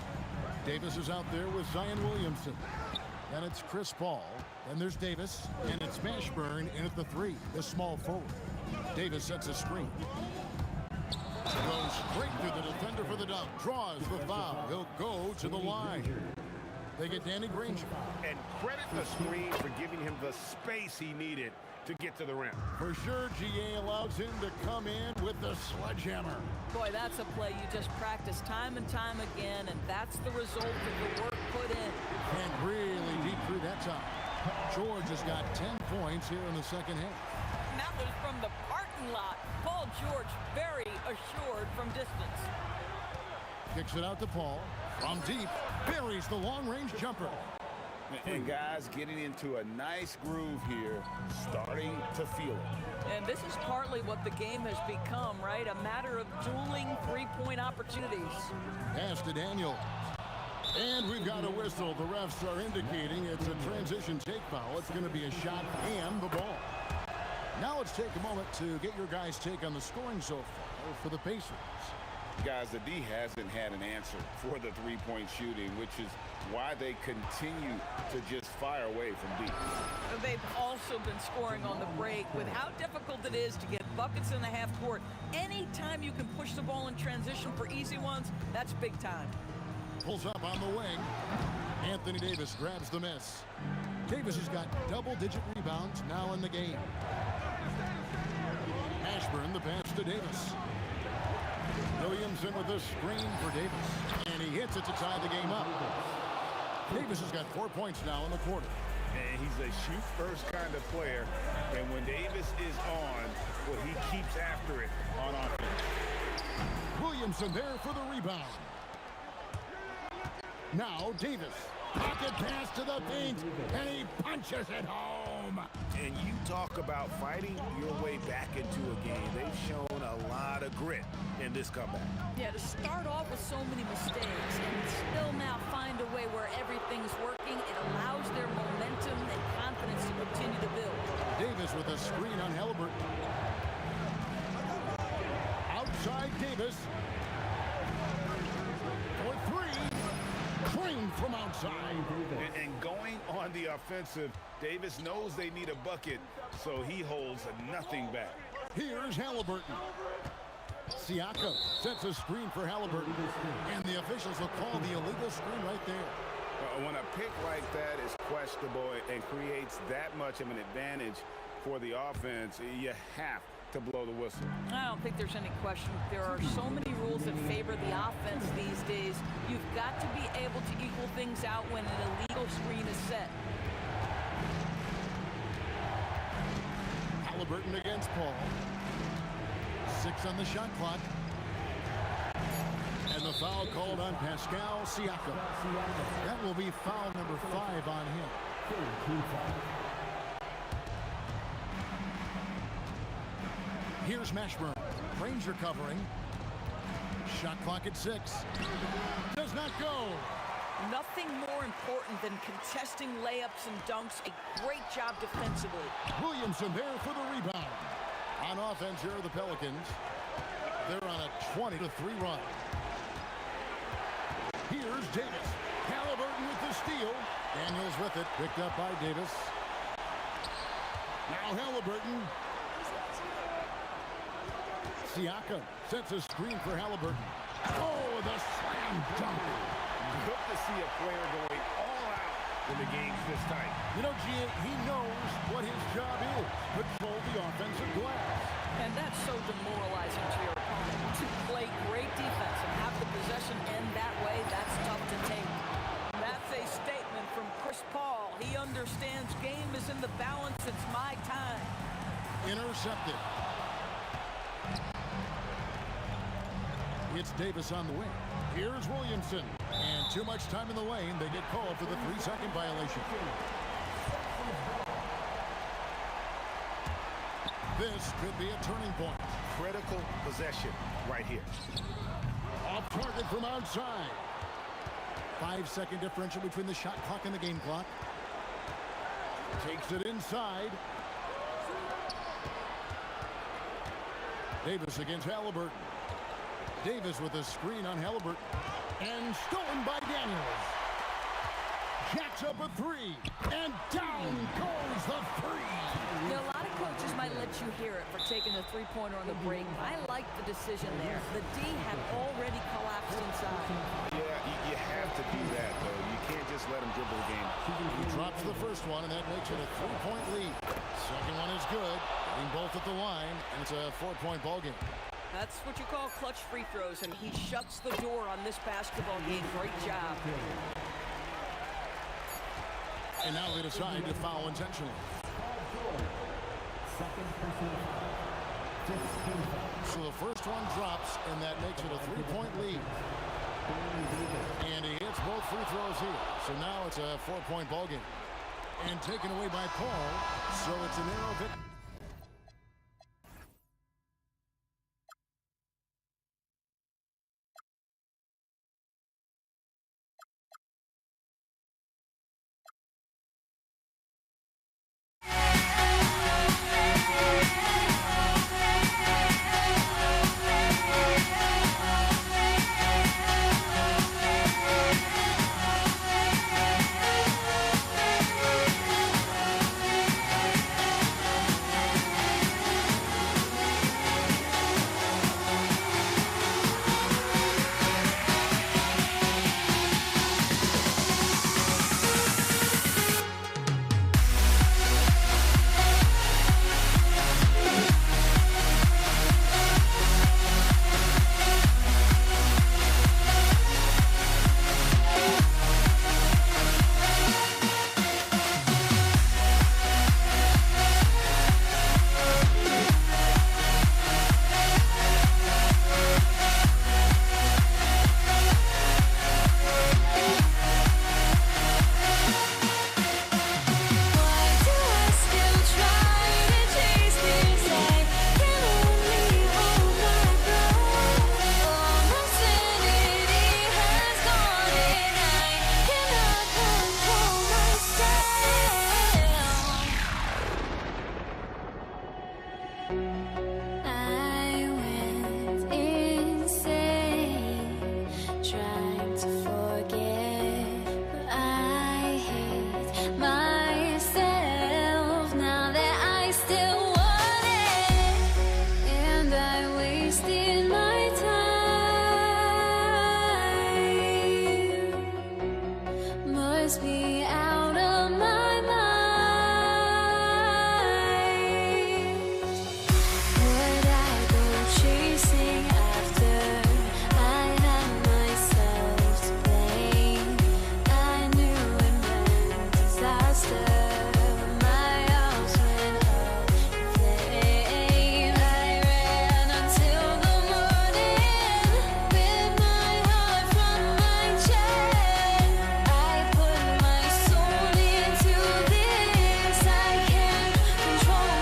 Davis is out there with Zion Williamson. Then it's Chris Paul. Then there's Davis. And it's Mashburn in at the 3, the small forward. Davis sets a screen. Goes straight through the defender for the dunk. Draws the foul. He'll go to the line. They get Danny Granger. And credit the screen for giving him the space he needed to get to the rim. For sure, GA allows him to come in with the sledgehammer. Boy, that's a play you just practice time and time again, and that's the result of the work put in. And really deep through that time. George has got 10 points here in the second half. And that was from the parking lot. Paul George very assured from distance. Kicks it out to Paul. From deep, buries the long-range jumper. And guys getting into a nice groove here, starting to feel it. And this is partly what the game has become, right? A matter of dueling three-point opportunities. Pass to Daniel. And we've got a whistle. The refs are indicating it's a transition take foul. It's going to be a shot and the ball. Now let's take a moment to get your guys' take on the scoring so far for the Pacers. Guys, the D hasn't had an answer for the three-point shooting, which is why they continue to just fire away from deep. They've also been scoring on the break with how difficult it is to get buckets in the half court. Anytime you can push the ball in transition for easy ones, that's big time. Pulls up on the wing. Anthony Davis grabs the miss. Davis has got double-digit rebounds now in the game. Ashburn, the pass to Davis. Williamson with a screen for Davis. And he hits it to tie the game up. Davis has got 4 points now in the quarter. And he's a shoot-first kind of player. And when Davis is on, well, he keeps after it on offense. Williamson there for the rebound. Now Davis. Pocket pass to the paint, and he punches it home. And you talk about fighting your way back into a game. They've shown a lot of grit in this comeback. Yeah, to start off with so many mistakes and still now find a way where everything's working, it allows their momentum and confidence to continue to build. Davis with a screen on Halliburton. Outside Davis. For three. Clean from outside. And going on the offensive, Davis knows they need a bucket, so he holds nothing back. Here's Halliburton. Siakam sets a screen for Halliburton, and the officials will call the illegal screen right there. When a pick like that is questionable and creates that much of an advantage for the offense, you have to blow the whistle. I don't think there's any question. There are so many rules that favor the offense these days. You've got to be able to equal things out when an illegal screen is set. Halliburton against Paul. 6 on the shot clock. And the foul called on Pascal Siakam. That will be foul number 5 on him. Here's Mashburn. Ranger covering. Shot clock at 6. Does not go. Nothing more important than contesting layups and dunks. A great job defensively. Williamson there for the rebound. On offense here are the Pelicans. They're on a 20-3 run. Here's Davis. Halliburton with the steal. Daniels with it. Picked up by Davis. Now Halliburton. Siakam sets a screen for Halliburton. Oh, the slam dunk. Good to see a player going all out when the game's this tight. You know, G.A., he knows what his job is. Control the offensive glass. And that's so demoralizing to your opponent. To play great defense and have the possession end that way, that's tough to take. That's a statement from Chris Paul. He understands game is in the balance. It's my time. Intercepted. It's Davis on the wing. Here's Williamson. And too much time in the lane. They get called for the 3-second violation. This could be a turning point. Critical possession right here. Off target from outside. 5-second differential between the shot clock and the game clock. Takes it inside. Davis against Halliburton. Davis with a screen on Halliburton. And stolen by Daniels. Jacks up a 3. And down goes the 3. Now, a lot of coaches might let you hear it for taking a three-pointer on the break. I like the decision there. The D had already collapsed inside. Yeah, you have to do that, though. You can't just let him dribble the game. He drops the first one, and that makes it a 3-point lead. Second one is good. Getting both at the line, and it's a 4-point ball game. That's what you call clutch free throws, and he shuts the door on this basketball game. Great job. And now they decide to foul intentionally. So the first one drops, and that makes it a 3-point lead. And he hits both free throws here. So now it's a 4-point ball game. And taken away by Paul, so it's a narrow victory. me out of my mind. Would I go chasing after I had myself to blame? I knew it meant disaster. My house went up in flames. I ran until the morning with my heart from my chest. I put my soul into this. I can't control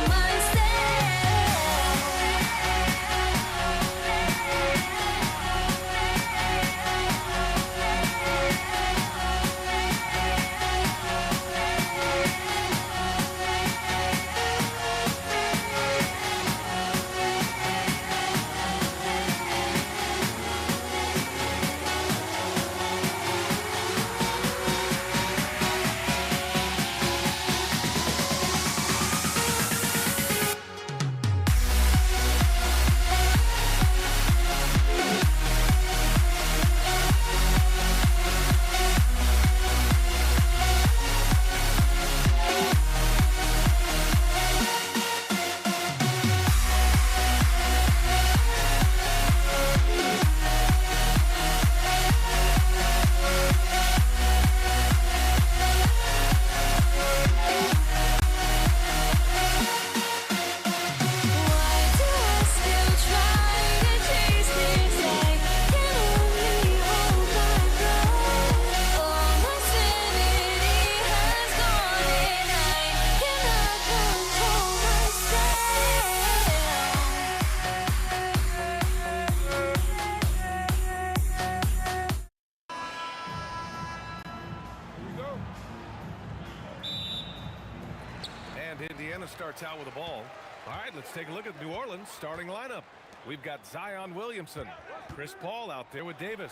And Indiana starts out with the ball. All right, let's take a look at New Orleans' starting lineup. We've got Zion Williamson, Chris Paul out there with Davis.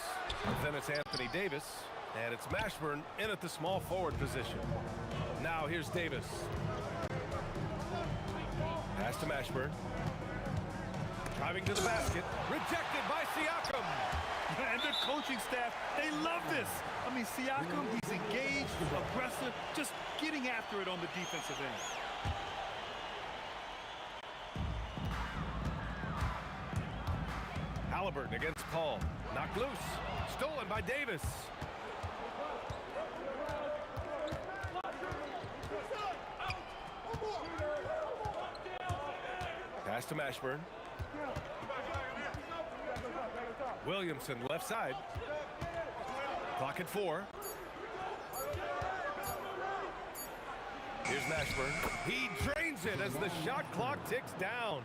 Then it's Anthony Davis, and it's Mashburn in at the small forward position. Now here's Davis. Pass to Mashburn. Driving to the basket. Rejected by Siakam. And the coaching staff, they love this. I mean, Siakam, he's engaged, aggressive, just getting after it on the defensive end. Halliburton against Paul. Knocked loose. Stolen by Davis. Pass to Mashburn. Williamson left side. Clock at 4. Here's Mashburn. He drains it as the shot clock ticks down.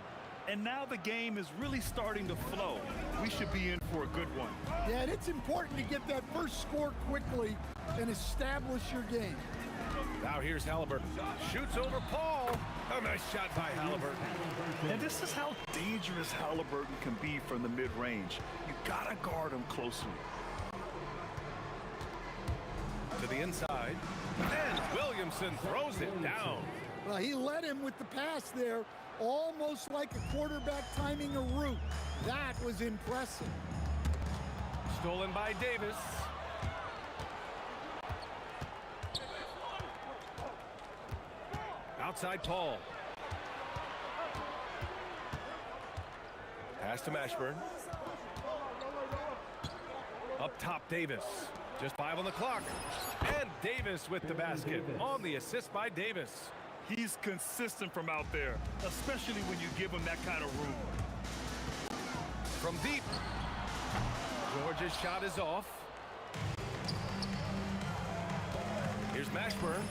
And now the game is really starting to flow. We should be in for a good one. Yeah, and it's important to get that first score quickly and establish your game. Now here's Halliburton. Shoots over Paul. A nice shot by Halliburton. And this is how dangerous Halliburton can be from the mid-range. You gotta guard him closely. To the inside. And Williamson throws it down. Well, he led him with the pass there, almost like a quarterback timing a route. That was impressive. Stolen by Davis. Outside Paul. Pass to Mashburn. Up top Davis. Just 5 on the clock. And Davis with the basket on the assist by Davis. He's consistent from out there, especially when you give him that kind of room. From deep. George's shot is off. Here's Mashburn.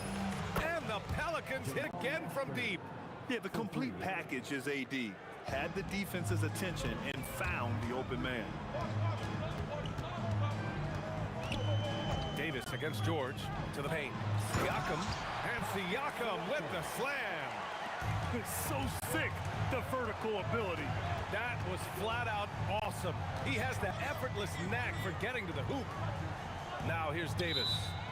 And the Pelicans hit again from deep. Yeah, the complete package is AD. Had the defense's attention and found the open man. Davis against George. To the paint. Siakam. And Siakam with the slam. It's so sick, the vertical ability. That was flat out awesome. He has the effortless knack for getting to the hoop. Now here's Davis.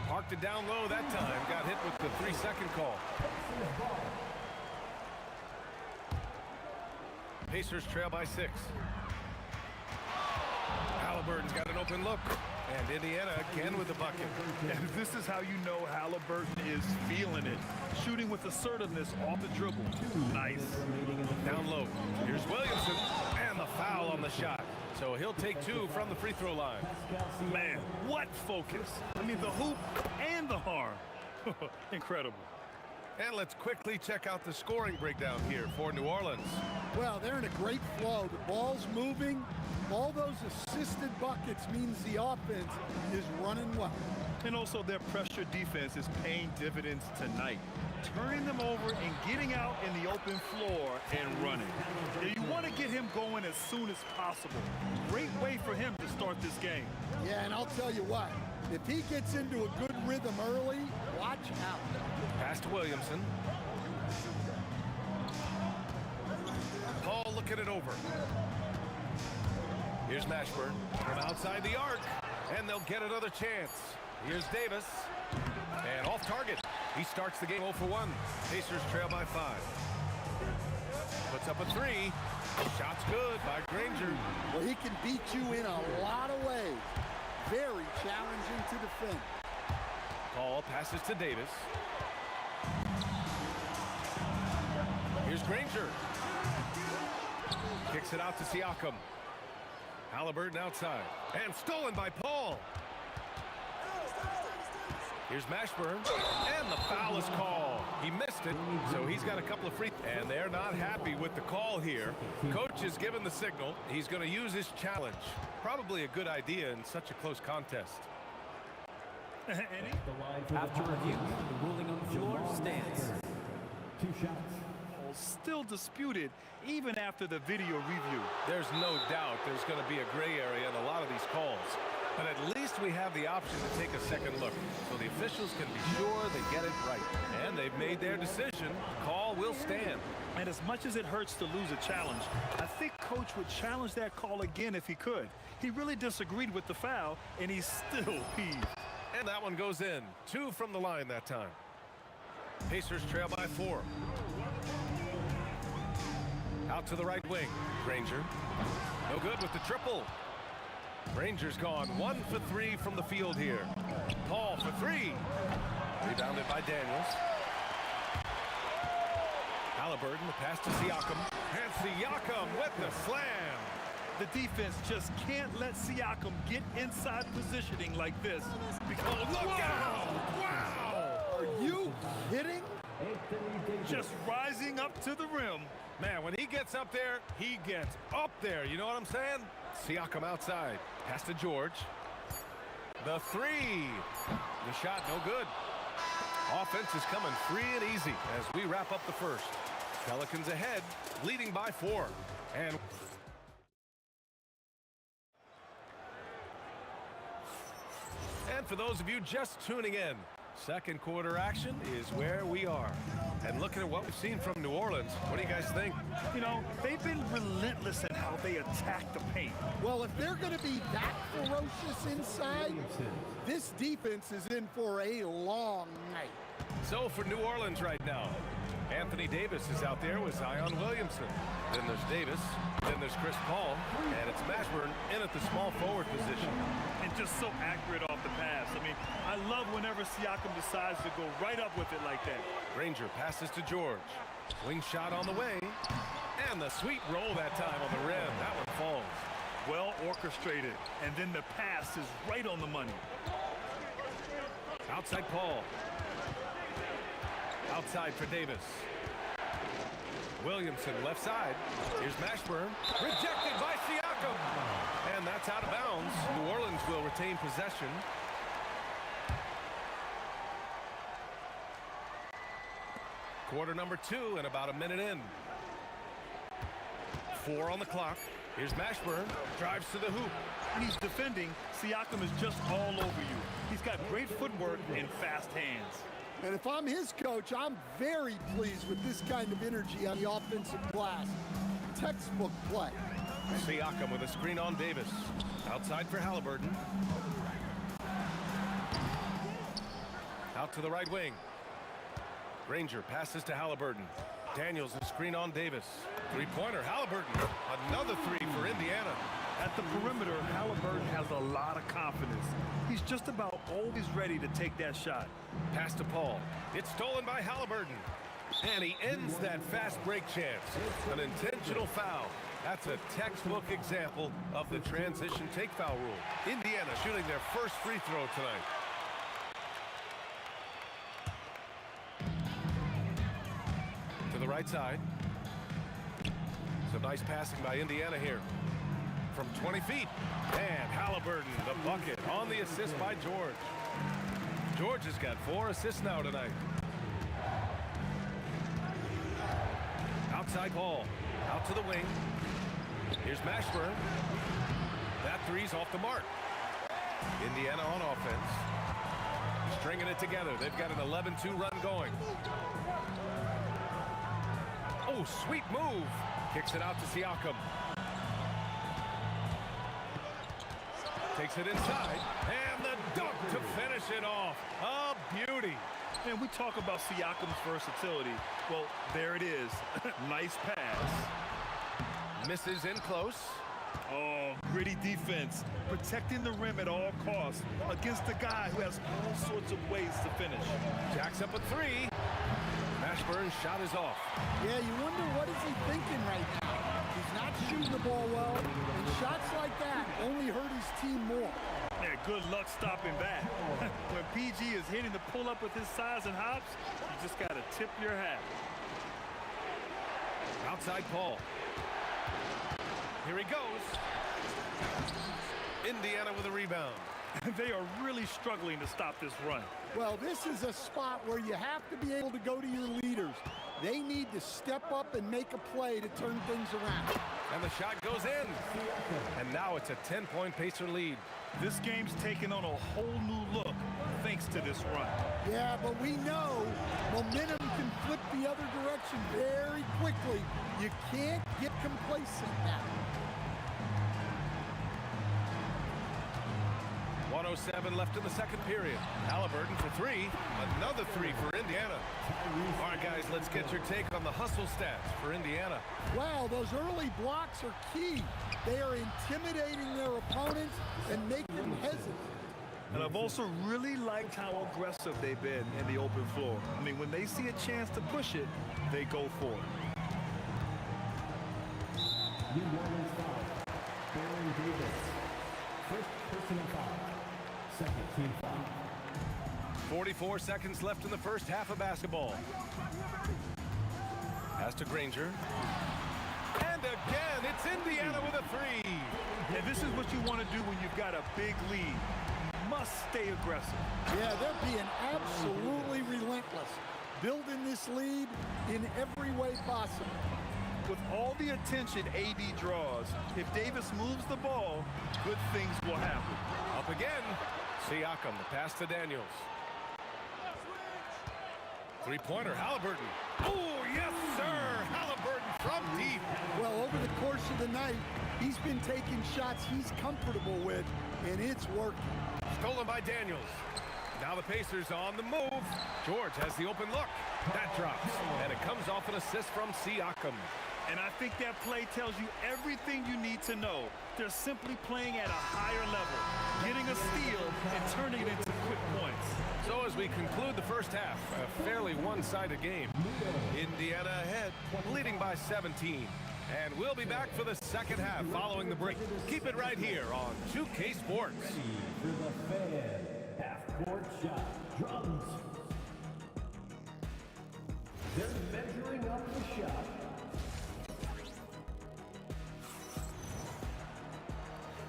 Parked it down low that time. Got hit with the 3-second call. Pacers trail by 6. Halliburton's got an open look. And Indiana again with the bucket. And this is how you know Halliburton is feeling it. Shooting with assertiveness off the dribble. Nice. Down low. Here's Williamson. And the foul on the shot. So he'll take 2 from the free throw line. Man, what focus. I mean, the hoop and the harm. Incredible. And let's quickly check out the scoring breakdown here for New Orleans. Well, they're in a great flow. The ball's moving. All those assisted buckets means the offense is running well. And also their pressure defense is paying dividends tonight. Turning them over and getting out in the open floor and running. Now, you want to get him going as soon as possible. Great way for him to start this game. Yeah, and I'll tell you what, if he gets into a good rhythm early, watch out. Pass to Williamson. Paul looking it over. Here's Mashburn from outside the arc, and they'll get another chance. Here's Davis, and off target. He starts the game 0 for 1. Pacers trail by 5. Puts up a 3. Shot's good by Granger. Well, he can beat you in a lot of ways. Very challenging to defend. Paul passes to Davis. Here's Granger. Kicks it out to Siakam. Halliburton outside. And stolen by Paul. Here's Mashburn. And the foul is called. He missed it, so he's got a couple of free. And they're not happy with the call here. Coach is given the signal. He's going to use his challenge. Probably a good idea in such a close contest. After review, the ruling on the floor stands. 2 shots. Still disputed even after the video review. There's no doubt there's going to be a gray area in a lot of these calls. But at least we have the option to take a second look, so the officials can be sure they get it right. And they've made their decision. The call will stand. And as much as it hurts to lose a challenge, I think Coach would challenge that call again if he could. He really disagreed with the foul, and he's still peeved. And that one goes in. 2 from the line that time. Pacers trail by 4. Out to the right wing. Granger. No good with the triple. Granger's gone 1 for 3 from the field here. Paul for 3. Rebounded by Daniels. Halliburton, the pass to Siakam. And Siakam with the slam. The defense just can't let Siakam get inside positioning like this. Because look out! Wow! Are you kidding? Just rising up to the rim. Man, when he gets up there, he gets up there. You know what I'm saying? Siakam outside. Pass to George. The 3. The shot no good. Offense is coming free and easy as we wrap up the first. Pelicans ahead, leading by 4. And for those of you just tuning in, second quarter action is where we are. And looking at what we've seen from New Orleans, what do you guys think? You know, they've been relentless in how they attack the paint. Well, if they're going to be that ferocious inside, this defense is in for a long night. So for New Orleans right now, Anthony Davis is out there with Zion Williamson. Then there's Davis. Then there's Chris Paul. And it's Mashburn in at the small forward position. And just so accurate off the pass. I mean, I love whenever Siakam decides to go right up with it like that. Granger passes to George. Wing shot on the way. And the sweet roll that time on the rim. That one falls. Well orchestrated. And then the pass is right on the money. Outside Paul. Outside for Davis. Williamson left side. Here's Mashburn. Rejected by Siakam. And that's out of bounds. New Orleans will retain possession. Quarter number 2 and about a minute in. 4 on the clock. Here's Mashburn. Drives to the hoop. When he's defending, Siakam is just all over you. He's got great footwork and fast hands. And if I'm his coach, I'm very pleased with this kind of energy on the offensive glass. Textbook play. Siakam with a screen on Davis. Outside for Halliburton. Out to the right wing. Granger passes to Halliburton. Daniels a screen on Davis. Three-pointer, Halliburton. Another 3 for Indiana. At the perimeter, Halliburton has a lot of confidence. He's just about always ready to take that shot. Pass to Paul. It's stolen by Halliburton. And he ends that fast break chance. An intentional foul. That's a textbook example of the transition take foul rule. Indiana shooting their first free throw tonight. To the right side. Some nice passing by Indiana here. From 20 feet. And Halliburton, the bucket, on the assist by George. George has got 4 assists now tonight. Outside ball. Out to the wing. Here's Mashburn. That three's off the mark. Indiana on offense. Stringing it together. They've got an 11-2 run going. Oh, sweet move. Kicks it out to Siakam. Takes it inside. And the dunk to finish it off. A beauty. And we talk about Siakam's versatility. Well, there it is. Nice pass. Misses in close. Oh, gritty defense. Protecting the rim at all costs against a guy who has all sorts of ways to finish. Jacks up a 3. Mashburn's shot is off. Yeah, you wonder what is he thinking right now. He's not shooting the ball well, and shots like that only hurt his team more. Yeah, good luck stopping that. When PG is hitting the pull-up with his size and hops, you just got to tip your hat. Outside Paul. Here he goes. Indiana with a rebound. They are really struggling to stop this run. Well, this is a spot where you have to be able to go to your leaders. They need to step up and make a play to turn things around. And the shot goes in. And now it's a 10-point Pacer lead. This game's taken on a whole new look thanks to this run. Yeah, but we know momentum can flip the other direction very quickly. You can't get complacent now. 1:07 left in the second period. Halliburton for 3. Another 3 for Indiana. All right, guys, let's get your take on the hustle stats for Indiana. Wow, those early blocks are key. They are intimidating their opponents and make them hesitant. And I've also really liked how aggressive they've been in the open floor. I mean, when they see a chance to push it, they go for it. New Orleans foul. Baron Davis. First personal foul. Second team foul. 44 seconds left in the first half of basketball. Pass to Granger. And again, it's Indiana with a 3. And this is what you want to do when you've got a big lead. You must stay aggressive. Yeah, they're being absolutely relentless. Building this lead in every way possible. With all the attention AD draws, if Davis moves the ball, good things will happen. Up again. Siakam, the pass to Daniels. Three-pointer, Halliburton. Oh, yes, sir. Halliburton from deep. Well, over the course of the night, he's been taking shots he's comfortable with, and it's working. Stolen by Daniels. Now the Pacers on the move. George has the open look. That drops, and it comes off an assist from Siakam. And I think that play tells you everything you need to know. They're simply playing at a higher level, getting a steal and turning it into quick points. So as we conclude the first half, a fairly one-sided game. Indiana ahead, leading by 17. And we'll be back for the second half following the break. Keep it right here on 2K Sports. For the Fan half-court shot. Drums. They're measuring up the shot.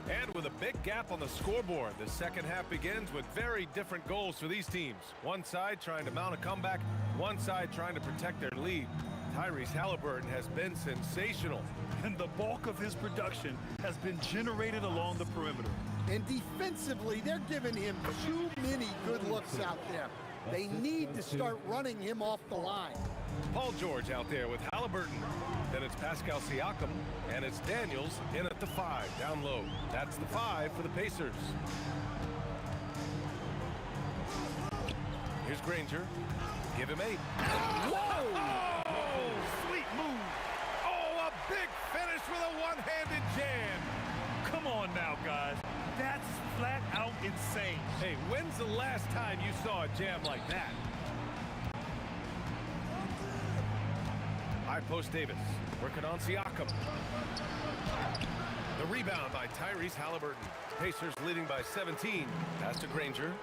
And with a big gap on the scoreboard, the second half begins with very different goals for these teams. One side trying to mount a comeback, one side trying to protect their lead. Tyrese Halliburton has been sensational. And the bulk of his production has been generated along the perimeter. And defensively, they're giving him too many good looks out there. They need to start running him off the line. Paul George out there with Halliburton. Then it's Pascal Siakam, and it's Daniels in at the 5, down low. That's the 5 for the Pacers. Here's Granger. Give him 8. Whoa! Oh, sweet move. Oh, a big finish with a one-handed jam. Come on now, guys. That's flat out insane. Hey, when's the last time you saw a jam like that? High post Davis, working on Siakam. The rebound by Tyrese Halliburton. Pacers leading by 17. Pass to Granger.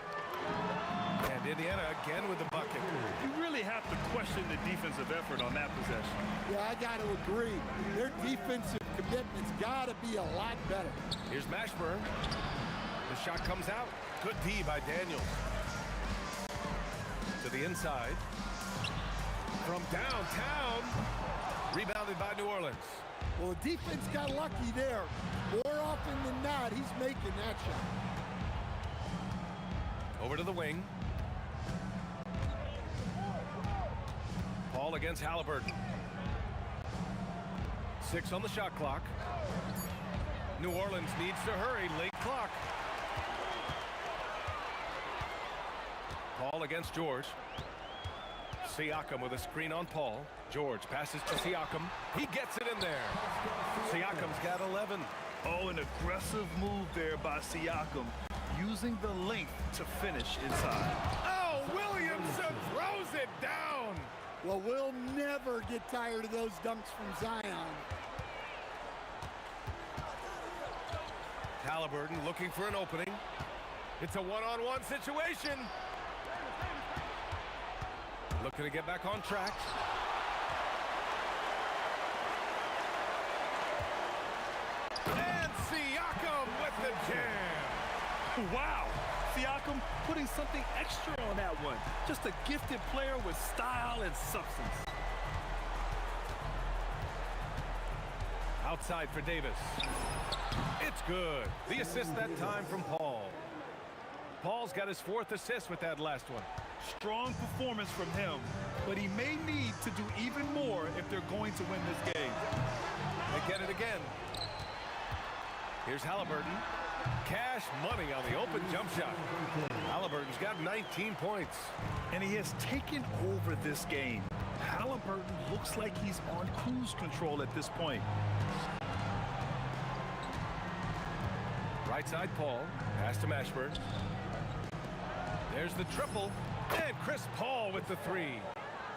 And Indiana again with the bucket. You really have to question the defensive effort on that possession. Yeah, I got to agree. Their defensive commitment's got to be a lot better. Here's Mashburn. The shot comes out. Good D by Daniels. To the inside. From downtown. Rebounded by New Orleans. Well, the defense got lucky there. More often than not, he's making that shot. Over to the wing. Paul against Halliburton. 6 on the shot clock. New Orleans needs to hurry. Late clock. Paul against George. Siakam with a screen on Paul. George passes to Siakam. He gets it in there. Siakam's got 11. Oh, an aggressive move there by Siakam, using the length to finish inside. Oh, Williamson throws it down. Well, we'll never get tired of those dunks from Zion. Halliburton looking for an opening. It's a one-on-one situation. Looking to get back on track. And Siakam with the jam. Wow. Siakam putting something extra on that one. Just a gifted player with style and substance. Outside for Davis. It's good. The assist that time from Paul. Paul's got his 4th assist with that last one. Strong performance from him, but he may need to do even more if they're going to win this game. They get it again. Here's Halliburton. Cash money on the open jump shot. Halliburton's got 19 points. And he has taken over this game. Halliburton looks like he's on cruise control at this point. Right side Paul. Pass to Mashburn. There's the triple. And Chris Paul with the 3.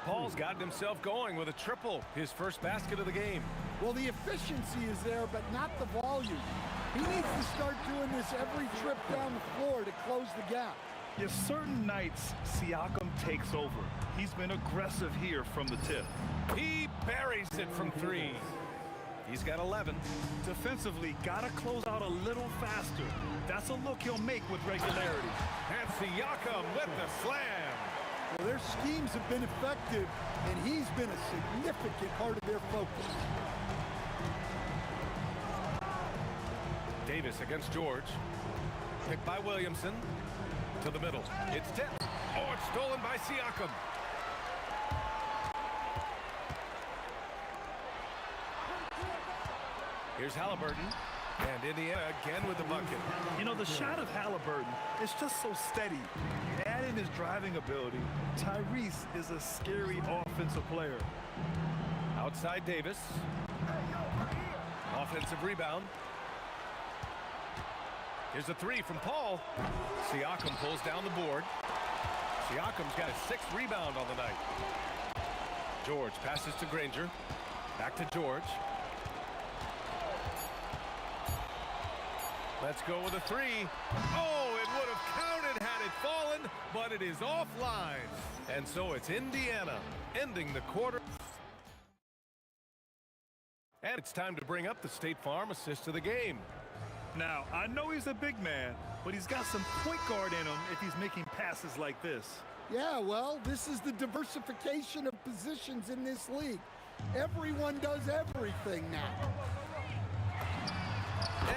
Paul's gotten himself going with a triple. His first basket of the game. Well, the efficiency is there, but not the volume. He needs to start doing this every trip down the floor to close the gap. Yes, certain nights, Siakam takes over. He's been aggressive here from the tip. He buries it from 3. He's got 11. Defensively, gotta close out a little faster. That's a look he'll make with regularity. And Siakam with the slam. Well, their schemes have been effective, and he's been a significant part of their focus. Davis against George. Picked by Williamson. To the middle. It's tipped. Oh, it's stolen by Siakam. Here's Halliburton. And Indiana again with the bucket. You know, the shot of Halliburton is just so steady. You add in his driving ability. Tyrese is a scary offensive player. Outside Davis. Offensive rebound. Here's a 3 from Paul. Siakam pulls down the board. Siakam's got his 6th rebound on the night. George passes to Granger. Back to George. Let's go with a 3. Oh, it would have counted had it fallen, but it is offline. And so it's Indiana ending the quarter. And it's time to bring up the State Farm assist of the game. Now, I know he's a big man, but he's got some point guard in him if he's making passes like this. Yeah, well, this is the diversification of positions in this league. Everyone does everything now.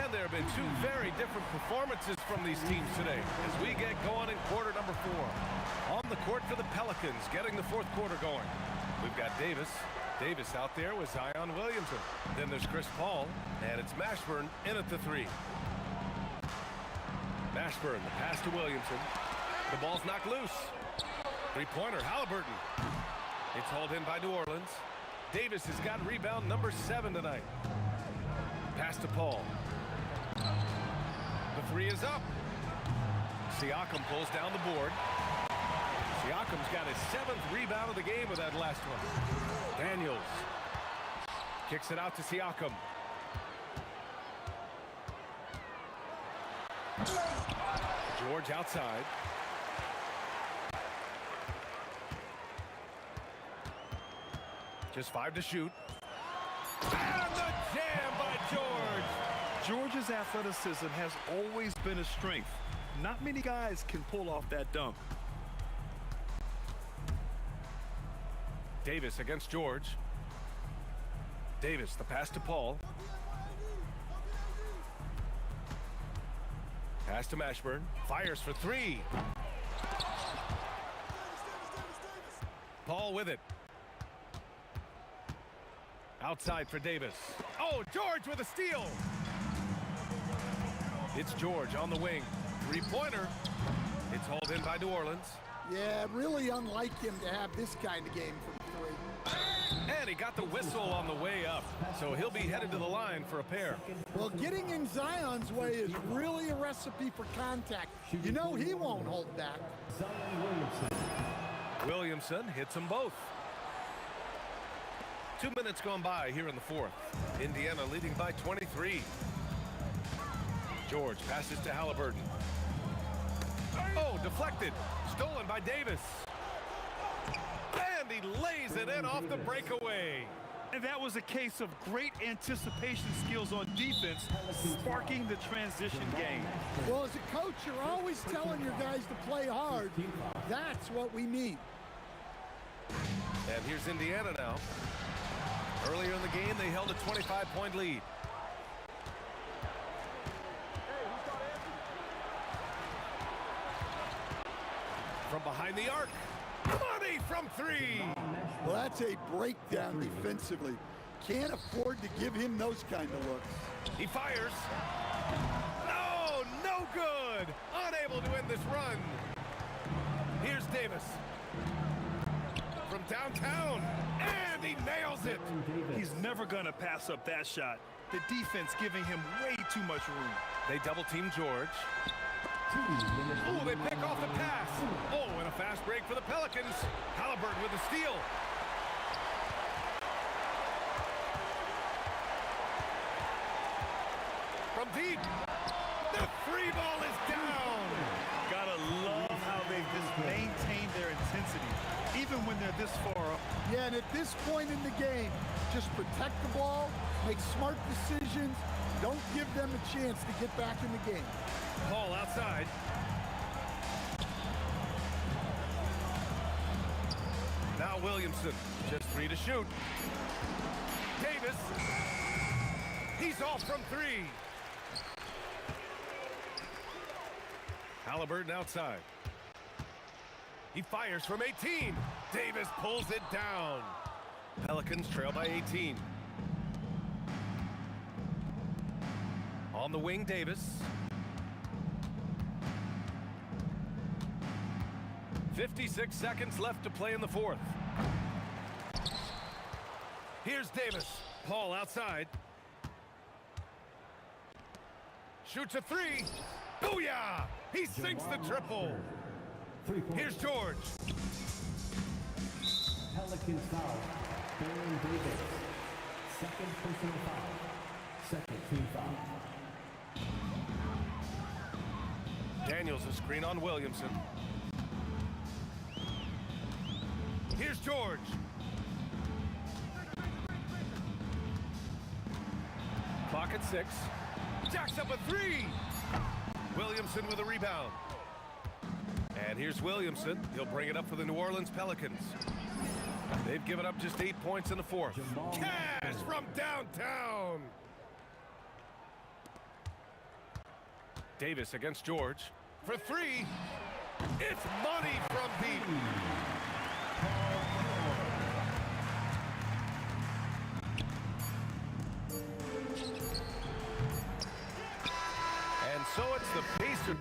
And there have been 2 very different performances from these teams today as we get going in quarter number 4. On the court for the Pelicans, getting the 4th quarter going. We've got Davis. Davis out there with Zion Williamson. Then there's Chris Paul, and it's Mashburn in at the 3. Mashburn, the pass to Williamson. The ball's knocked loose. 3-pointer, Halliburton. It's hauled in by New Orleans. Davis has got rebound number 7 tonight. Pass to Paul. three is up. Siakam pulls down the board. Siakam's got his 7th rebound of the game with that last one. Daniels kicks it out to Siakam. George outside. Just 5 to shoot. And the jam by George. George's athleticism has always been a strength. Not many guys can pull off that dunk. Davis against George. Davis, the pass to Paul. Pass to Mashburn. Fires for 3. Paul with it. Outside for Davis. Oh, George with a steal. It's George on the wing. 3-pointer. It's hauled in by New Orleans. Yeah, really unlike him to have this kind of game from 3. And he got the whistle on the way up, so he'll be headed to the line for a pair. Well, getting in Zion's way is really a recipe for contact. You know he won't hold back. Williamson hits them both. 2 minutes gone by here in the 4th. Indiana leading by 23. George passes to Halliburton. Oh, deflected. Stolen by Davis. And he lays it in off the breakaway. And that was a case of great anticipation skills on defense, sparking the transition game. Well, as a coach, you're always telling your guys to play hard. That's what we need. And here's Indiana now. Earlier in the game, they held a 25-point lead. From behind the arc. Money from 3. Well, that's a breakdown defensively. Can't afford to give him those kind of looks. He fires. No, no good. Unable to end this run. Here's Davis. From downtown. And he nails it. He's never going to pass up that shot. The defense giving him way too much room. They double team George. Oh, they pick off the pass. Oh, and a fast break for the Pelicans. Halliburton with the steal. From deep. The 3 ball is down. Gotta love how they've just maintained their intensity, even when they're this far up. Yeah, and at this point in the game, just protect the ball, make smart decisions, don't give them a chance to get back in the game. Paul outside. Now Williamson, just 3 to shoot. Davis, he's off from 3. Halliburton outside. He fires from 18. Davis pulls it down. Pelicans trail by 18. On the wing, Davis. 56 seconds left to play in the 4th. Here's Davis. Paul outside. Shoots a 3. Booyah! He sinks the triple. Here's George. Pelicans foul. Baron Davis. Second personal foul. Second team foul. Daniels a screen on Williamson. Here's George. Clock at 6. Jacks up a 3. Williamson with a rebound. And here's Williamson. He'll bring it up for the New Orleans Pelicans. They've given up just 8 points in the 4th. Cash from downtown. Davis against George. For 3. It's money from deep. And so it's the Pacers.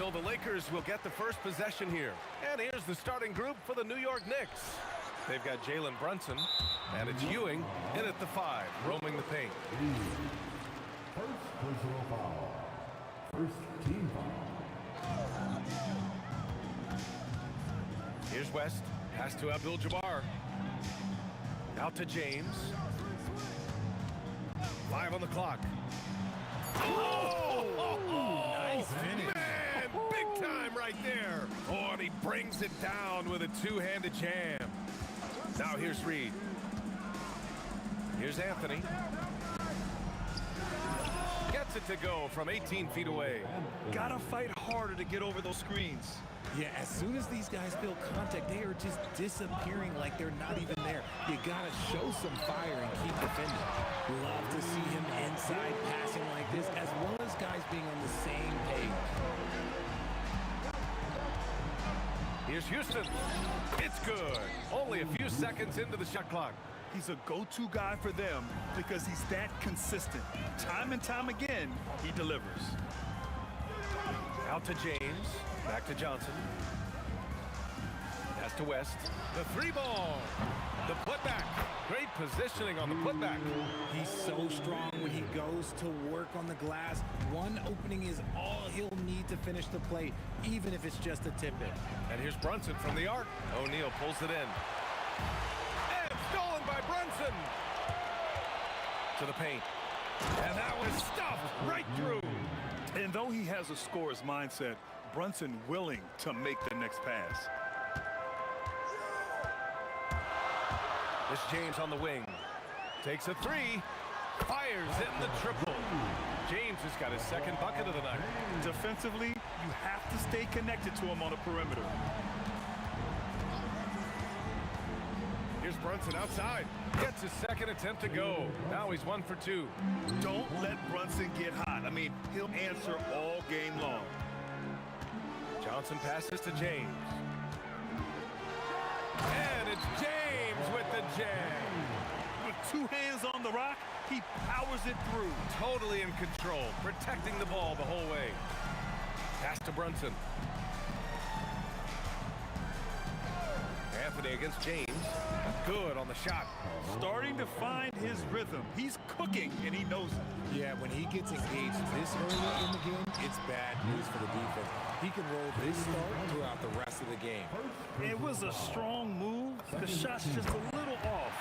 So the Lakers will get the first possession here. And here's the starting group for the New York Knicks. They've got Jalen Brunson, and it's Ewing in at the 5, roaming the paint. First personal foul. First team foul. Here's West. Pass to Abdul-Jabbar. Out to James. 5 on the clock. Oh! Nice finish. Man, big time right there. Oh, and he brings it down with a two-handed jam. Now here's Reed. Here's Anthony. Gets it to go from 18 feet away. Gotta fight harder to get over those screens. Yeah, as soon as these guys feel contact, they are just disappearing like they're not even there. You gotta show some fire and keep defending. Love to see him inside passing like this, as well as guys being on the same page. Here's Houston. It's good. Only a few seconds into the shot clock. He's a go-to guy for them because he's that consistent. Time and time again, he delivers. Out to James. Back to Johnson. Pass to West. The 3-ball. The putback. Great positioning on the putback. He's so strong when he goes to work on the glass. One opening is all he'll need to finish the play, even if it's just a tip-in. And here's Brunson from the arc. O'Neal pulls it in. And stolen by Brunson. To the paint. And that was stuffed right through. And though he has a scorer's mindset, Brunson willing to make the next pass. This James on the wing. Takes a 3. Fires in the triple. James has got his second bucket of the night. Defensively, you have to stay connected to him on the perimeter. Here's Brunson outside. Gets his second attempt to go. Now he's 1 for 2. Don't let Brunson get hot. I mean, he'll answer all game long. Johnson passes to James. And it's James with the jam. With 2 hands on the rock, he powers it through. Totally in control, protecting the ball the whole way. Pass to Brunson. Anthony against James. Good on the shot. Starting to find his rhythm. He's cooking, and he knows it. Yeah, when he gets engaged this early in the game, it's bad news for the defense. He can roll this start throughout the rest of the game. It was a strong move. The shot's just a little off.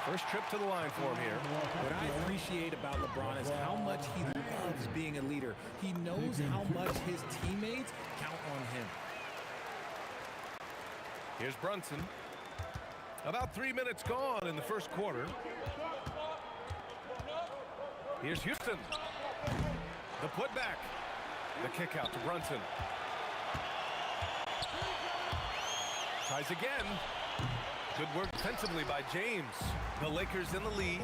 First trip to the line for him here. What I appreciate about LeBron is how much he loves being a leader. He knows how much his teammates count on him. Here's Brunson. About 3 minutes gone in the first quarter. Here's Houston. The putback. The kick out to Brunson. Tries again. Good work defensively by James. The Lakers in the lead.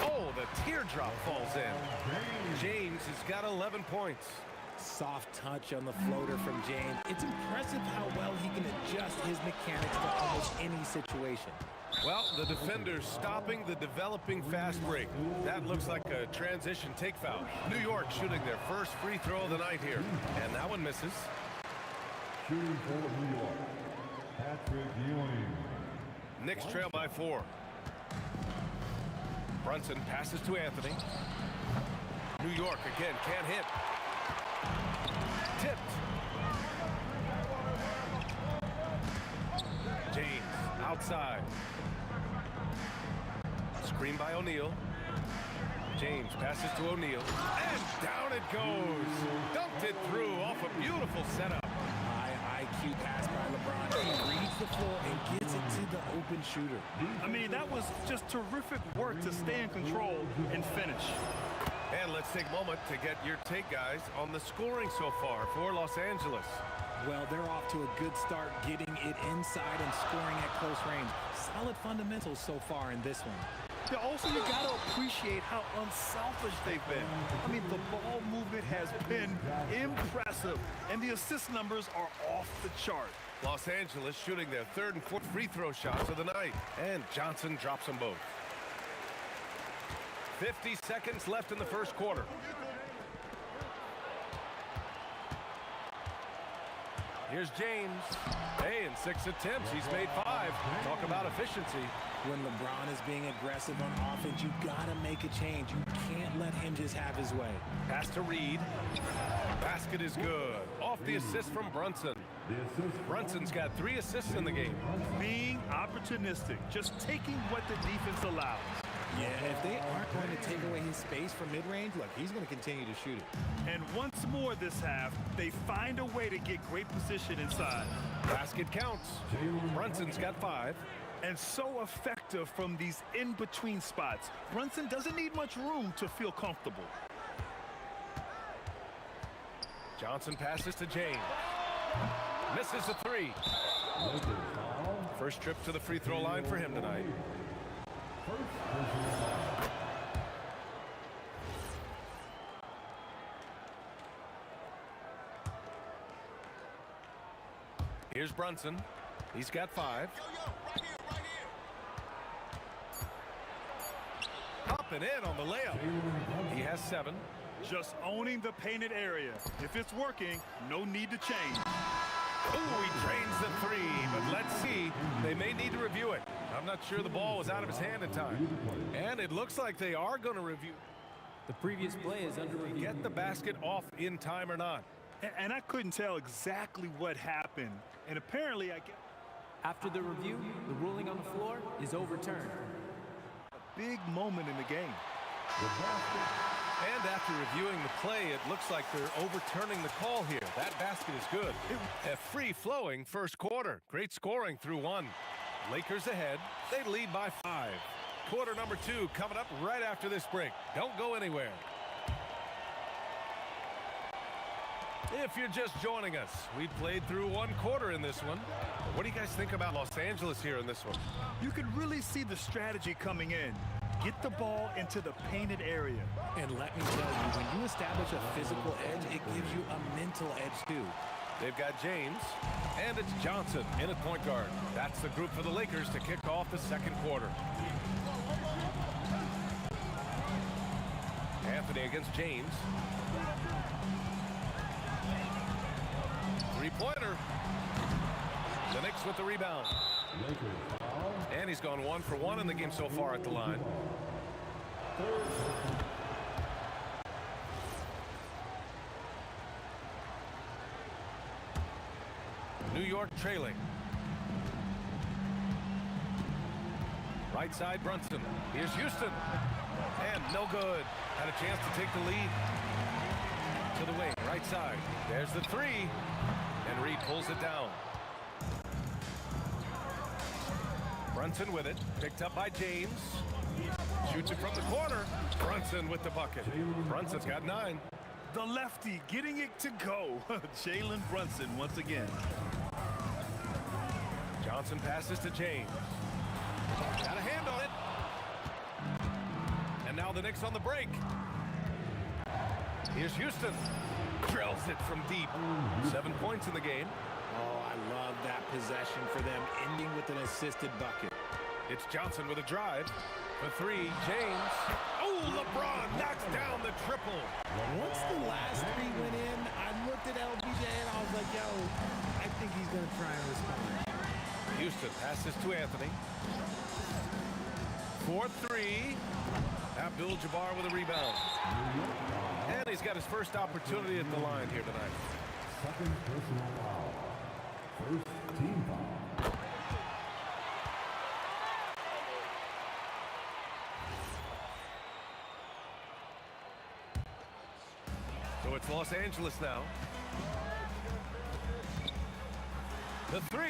Oh, the teardrop falls in. James has got 11 points. Soft touch on the floater from James. It's impressive how well he can adjust his mechanics to almost any situation. Well, the defender's stopping the developing fast break. That looks like a transition take foul. New York shooting their first free throw of the night here. And that one misses. Shooting for New York, Patrick Ewing. Knicks trail by 4. Brunson passes to Anthony. New York again can't hit. Tipped. James outside. Screen by O'Neal. James passes to O'Neal. And down it goes. Dumped it through off a beautiful setup. High IQ pass by LeBron. He reads the floor and gets it to the open shooter. I mean, that was just terrific work to stay in control and finish. And let's take a moment to get your take, guys, on the scoring so far for Los Angeles. Well, they're off to a good start getting it inside and scoring at close range. Solid fundamentals so far in this one. Yeah, also, you got to appreciate how unselfish they've been. I mean, the ball movement has been impressive, and the assist numbers are off the chart. Los Angeles shooting their 3rd and 4th free throw shots of the night. And Johnson drops them both. 50 seconds left in the first quarter. Here's James. Hey, in 6 attempts, he's made 5. Talk about efficiency. When LeBron is being aggressive on offense, you got to make a change. You can't let him just have his way. Pass to Reed. Basket is good. Off the assist from Brunson. Brunson's got 3 assists in the game. Being opportunistic, just taking what the defense allows. Yeah, if they aren't going to take away his space from mid-range, look, he's going to continue to shoot it. And once more this half, they find a way to get great position inside. Basket counts. Brunson's got 5. And so effective from these in-between spots. Brunson doesn't need much room to feel comfortable. Johnson passes to James. Misses the 3. First trip to the free throw line for him tonight. Here's Brunson. He's got 5. Up and in on the layup. He has 7. Just owning the painted area. If it's working, no need to change. Oh, he drains the 3, but let's see. They may need to review it. I'm not sure the ball was out of his hand in time. And it looks like they are going to review. The previous play is under review. Get the basket off in time or not. And I couldn't tell exactly what happened. And apparently I get... After the review, the ruling on the floor is overturned. A big moment in the game. And after reviewing the play, it looks like they're overturning the call here. That basket is good. A free-flowing first quarter. Great scoring through 1. Lakers ahead. They lead by 5. Quarter number 2 coming up right after this break. Don't go anywhere. If you're just joining us, we played through 1 quarter in this one. What do you guys think about Los Angeles here in this one? You can really see the strategy coming in. Get the ball into the painted area. And let me tell you, when you establish a physical edge, it gives you a mental edge too. They've got James, and it's Johnson in at point guard. That's the group for the Lakers to kick off the second quarter. Anthony against James. Three-pointer. The Knicks with the rebound. And he's gone 1 for 1 in the game so far at the line. New York trailing. Right side, Brunson. Here's Houston. And no good. Had a chance to take the lead. To the wing, right side. There's the 3. And Reed pulls it down. Brunson with it. Picked up by James. Shoots it from the corner. Brunson with the bucket. Brunson's got 9. The lefty getting it to go. Jalen Brunson once again. Johnson passes to James. Got a hand on it. And now the Knicks on the break. Here's Houston. Drills it from deep. 7 points in the game. Oh, I love that possession for them, ending with an assisted bucket. It's Johnson with a drive. For 3, James. Oh, LeBron knocks down the triple. Once the last 3 went in, I looked at LBJ and I was like, yo, I think he's going to try and respond. Houston passes to Anthony. 4-3. Abdul-Jabbar with a rebound. And he's got his first opportunity at the line here tonight. Second personal foul. First team foul. So it's Los Angeles now. The 3.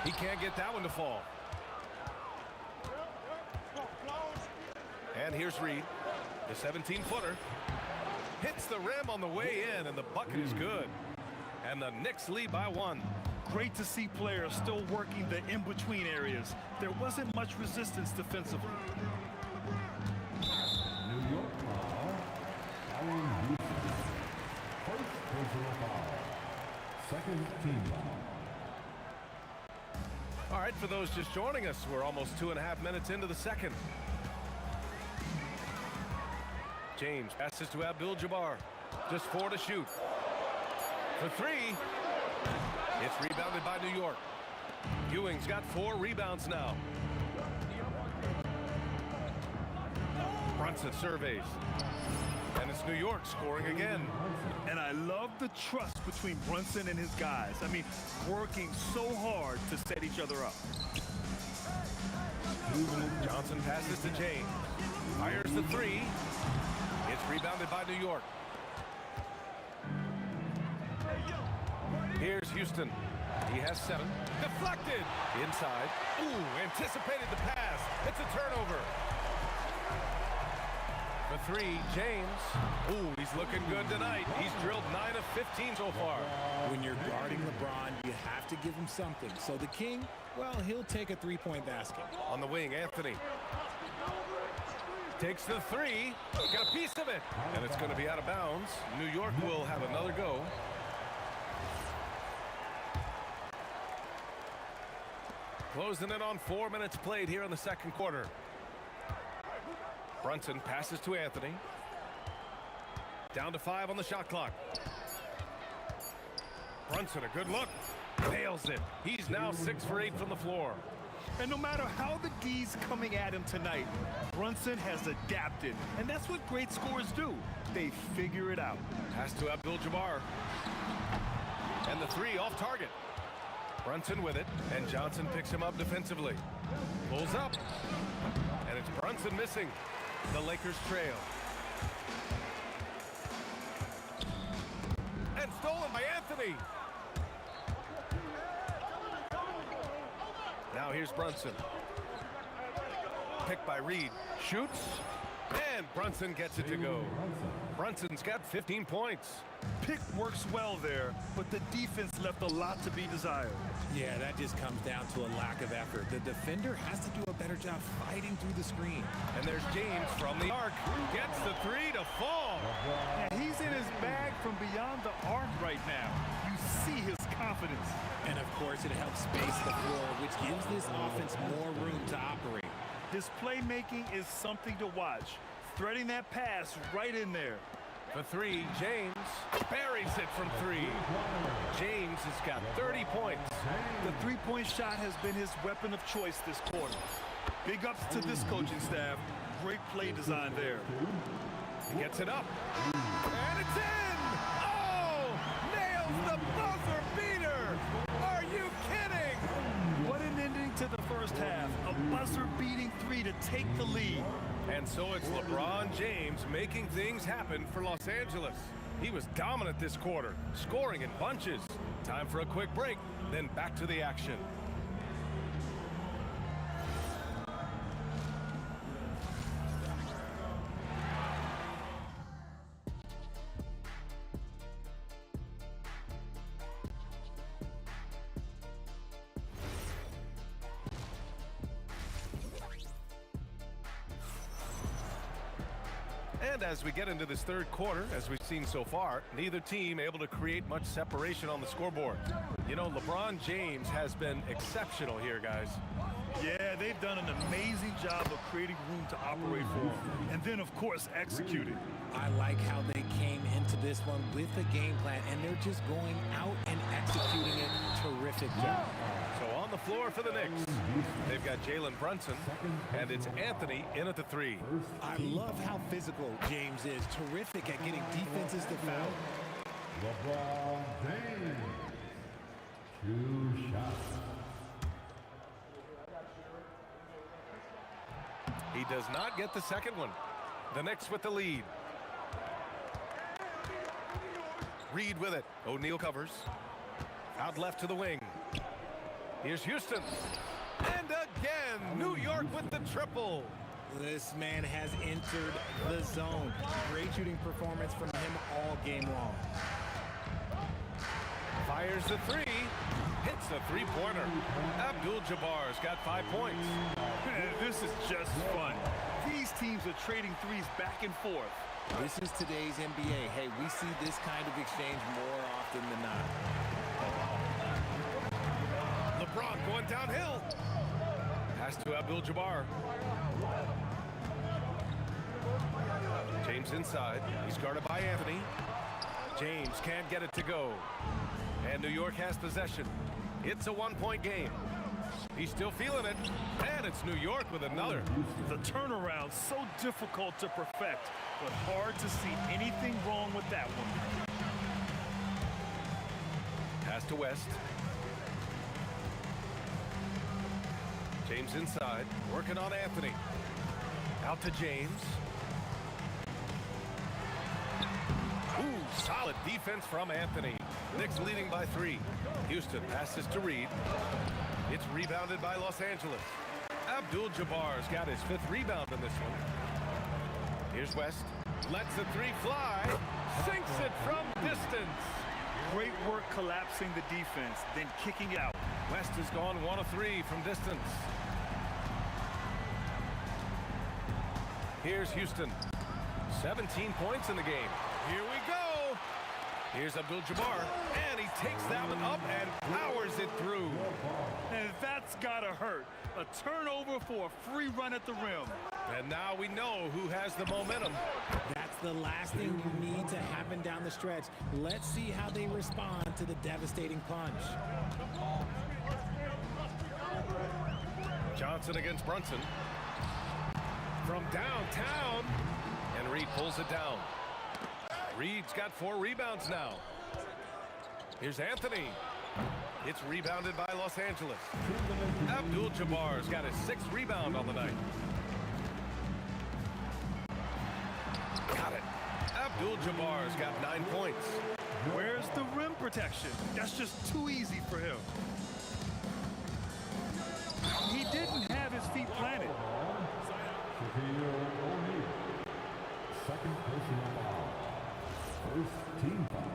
He can't get that one to fall. And here's Reed. The 17-footer. Hits the rim on the way in, and the bucket is good. And the Knicks lead by 1. Great to see players still working the in-between areas. There wasn't much resistance defensively. New York foul. Fouling Houston. First personal foul. Second team foul. All right, for those just joining us, we're almost 2.5 minutes into the second. James passes to Abdul-Jabbar. Just 4 to shoot. For 3. It's rebounded by New York. Ewing's got 4 rebounds now. Brunson surveys. And it's New York scoring again. And I love the trust between Brunson and his guys. I mean, working so hard to set each other up. Johnson passes to James. Fires the 3. It's rebounded by New York. Here's Houston. He has 7. Deflected. Inside. Ooh, anticipated the pass. It's a turnover. The 3, James. Ooh, he's looking good tonight. He's drilled 9 of 15 so far. When you're guarding LeBron, you have to give him something. So the King, well, he'll take a 3-point basket. On the wing, Anthony. Takes the 3. Got a piece of it. And it's going to be out of bounds. New York will have another go. Closing in on 4 minutes played here in the second quarter. Brunson passes to Anthony. Down to 5 on the shot clock. Brunson, a good look. Nails it. He's now 6 for 8 from the floor. And no matter how the D's coming at him tonight, Brunson has adapted. And that's what great scorers do. They figure it out. Pass to Abdul-Jabbar. And the 3 off target. Brunson with it, and Johnson picks him up defensively. Pulls up. And it's Brunson missing. The Lakers trail. And stolen by Anthony. Now here's Brunson. Picked by Reed. Shoots. And Brunson gets it to go. Brunson's got 15 points. Pick works well there, but the defense left a lot to be desired. Yeah, that just comes down to a lack of effort. The defender has to do a better job fighting through the screen. And there's James from the arc. Gets the 3 to fall. Yeah, he's in his bag from beyond the arc right now. You see his confidence. And of course, it helps space the floor, which gives this offense more room to operate. His playmaking is something to watch. Threading that pass right in there. The 3, James buries it from 3. James has got 30 points. The three-point shot has been his weapon of choice this quarter. Big ups to this coaching staff. Great play design there. He gets it up. And it's in! Oh! Nails the buzzer beater! Are you kidding? What an ending to the first half. A buzzer-beating 3 to take the lead. And so it's LeBron James making things happen for Los Angeles. He was dominant this quarter, scoring in bunches. Time for a quick break, then back to the action. And as we get into this third quarter, as we've seen so far, neither team able to create much separation on the scoreboard. You know, LeBron James has been exceptional here, guys. Yeah, they've done an amazing job of creating room to operate for him. And then, of course, executing. I like how they came into this one with a game plan, and they're just going out and executing it. Terrific job. So on the floor for the Knicks, they've got Jalen Brunson, and it's Anthony in at the 3. I love how physical James is. Terrific at getting defenses to foul. LeBron James, 2 shots. He does not get the second one. The Knicks with the lead. Reed with it. O'Neal covers. Out left to the wing. Here's Houston. And again, New York with the triple. This man has entered the zone. Great shooting performance from him all game long. Fires the 3. Hits the 3-pointer. Abdul-Jabbar's got 5 points. This is just fun. These teams are trading threes back and forth. This is today's NBA. Hey, we see this kind of exchange more often than not. LeBron going downhill. Pass to Abdul-Jabbar. James inside. He's guarded by Anthony. James can't get it to go. And New York has possession. It's a one-point game. He's still feeling it. And it's New York with another. The turnaround so difficult to perfect, but hard to see anything wrong with that one. Pass to West. James inside, working on Anthony. Out to James. Ooh, solid defense from Anthony. Knicks leading by 3. Houston passes to Reed. It's rebounded by Los Angeles. Abdul-Jabbar's got his 5th rebound in this one. Here's West. Lets the 3 fly. Sinks it from distance. Great work collapsing the defense, then kicking out. West has gone 1 of 3 from distance. Here's Houston. 17 points in the game. Here we go. Here's Abdul-Jabbar, and he takes that one up and powers it through. And that's gotta hurt. A turnover for a free run at the rim. And now we know who has the momentum. That's the last thing you need to happen down the stretch. Let's see how they respond to the devastating punch. Johnson against Brunson. From downtown, and Reed pulls it down. Reed's got 4 rebounds now. Here's Anthony. It's rebounded by Los Angeles. Abdul-Jabbar's got his 6th rebound on the night. Got it. Abdul-Jabbar's got 9 points. Where's the rim protection? That's just too easy for him. He didn't have his feet planted. Second personal foul. First team foul.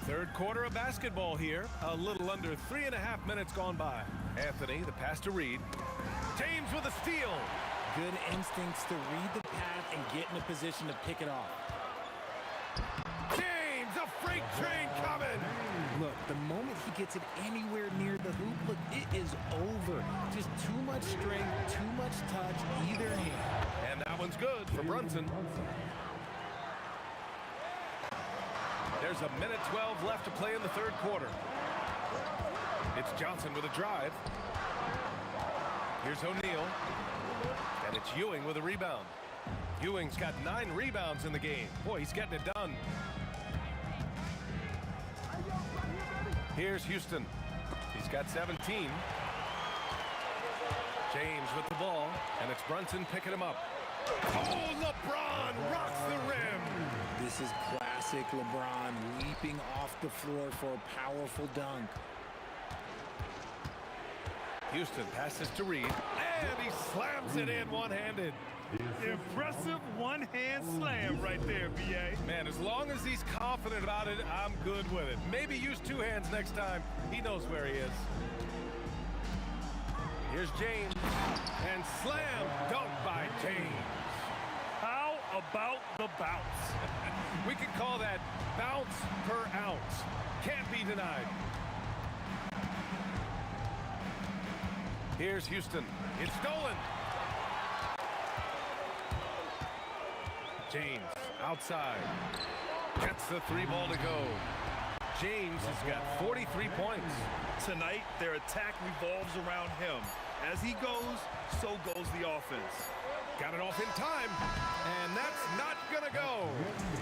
Third quarter of basketball here. A little under 3.5 minutes gone by. Anthony, the pass to Reed. James with a steal. Good instincts to read the path and get in a position to pick it off. James, a freight train coming. Look, the moment he gets it anywhere near the hoop, look, it is over. Just too much strength, too much touch, either hand. And that one's good for Brunson. There's a minute 12 left to play in the third quarter. It's Johnson with a drive. Here's O'Neal. And it's Ewing with a rebound. Ewing's got 9 rebounds in the game. Boy, he's getting it done. Here's Houston. He's got 17. James with the ball, and it's Brunson picking him up. Oh, LeBron rocks the rim. This is classic LeBron leaping off the floor for a powerful dunk. Houston passes to Reed, and he slams it in one-handed. Impressive one-hand slam right there, B.A. Man, as long as he's confident about it, I'm good with it. Maybe use 2 hands next time. He knows where he is. Here's James, and slam dunk by James. How about the bounce? We could call that bounce per ounce. Can't be denied. Here's Houston. It's stolen. James outside. Gets the 3 ball to go. James has got 43 points. Tonight, their attack revolves around him. As he goes, so goes the offense. Got it off in time, and that's not gonna go.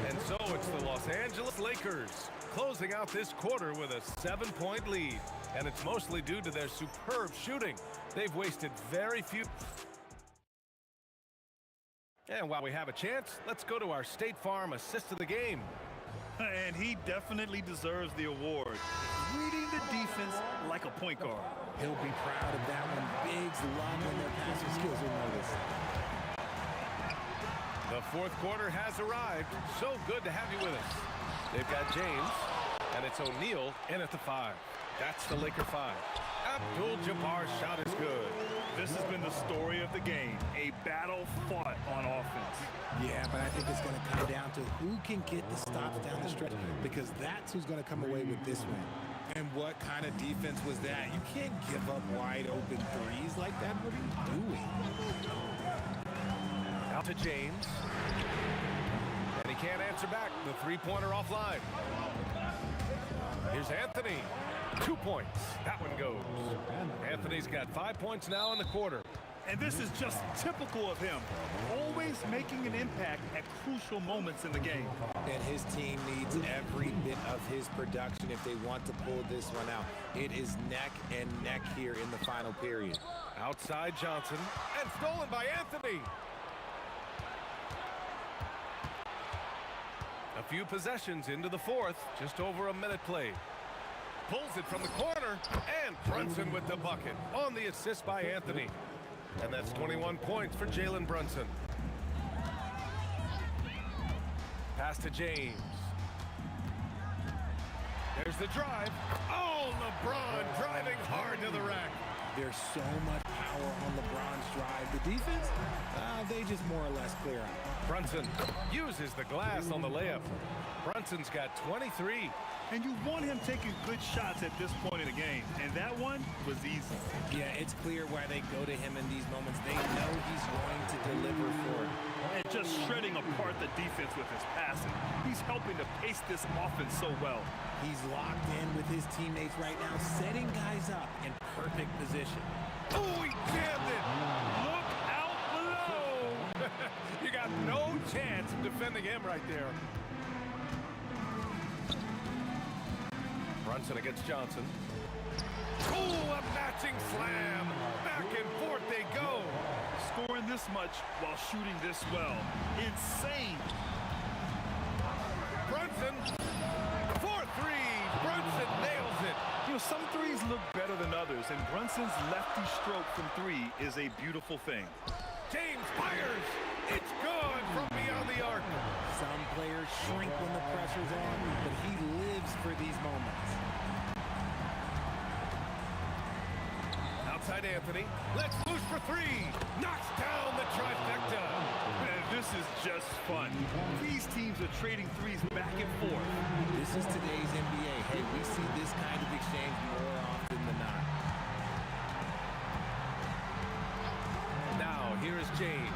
And so it's the Los Angeles Lakers closing out this quarter with a 7-point lead. And it's mostly due to their superb shooting. They've wasted very few. And while we have a chance, let's go to our State Farm assist of the game. And he definitely deserves the award. Reading the defense like a point guard. He'll be proud of that one. Bigs love when their passing skills are noticed. The fourth quarter has arrived. So good to have you with us. They've got James, and it's O'Neal in at the 5. That's the Laker 5. Abdul-Jabbar's shot is good. This has been the story of the game. A battle fought on offense. Yeah, but I think it's going to come down to who can get the stops down the stretch, because that's who's going to come away with this win. And what kind of defense was that? You can't give up wide open threes like that. What are you doing? Out to James. And he can't answer back. The three-pointer offline. Here's Anthony. 2 points. That one goes. Anthony's got 5 points now in the quarter. And this is just typical of him, always making an impact at crucial moments in the game. And his team needs every bit of his production if they want to pull this one out. It is neck and neck here in the final period. Outside Johnson, and stolen by Anthony. A few possessions into the fourth, just over a minute played. Pulls it from the corner, and Brunson with the bucket on the assist by Anthony. And that's 21 points for Jalen Brunson. Pass to James. There's the drive. Oh, LeBron driving hard to the rack. There's so much power on LeBron's drive. The defense, they just more or less clear out. Brunson uses the glass on the layup. Brunson's got 23. And you want him taking good shots at this point in the game. And that one was easy. Yeah, it's clear why they go to him in these moments. They know he's going to deliver for it. And just shredding apart the defense with his passing. He's helping to pace this offense so well. He's locked in with his teammates right now, setting guys up in perfect position. Oh, he jammed it! Look out below! You got no chance of defending him right there. Brunson against Johnson. Oh, a matching slam. Back and forth they go. Scoring this much while shooting this well. Insane. Brunson, 4-3. Brunson nails it. You know, some threes look better than others, and Brunson's lefty stroke from three is a beautiful thing. James fires. It's gone from beyond the arc. Some players shrink when the pressure's on, but he lives for these moments. Outside Anthony. Let's loose for three. Knocks down the trifecta. Man, this is just fun. These teams are trading threes back and forth. This is today's NBA. Hey, we see this kind of exchange more often than not. Now, here is James.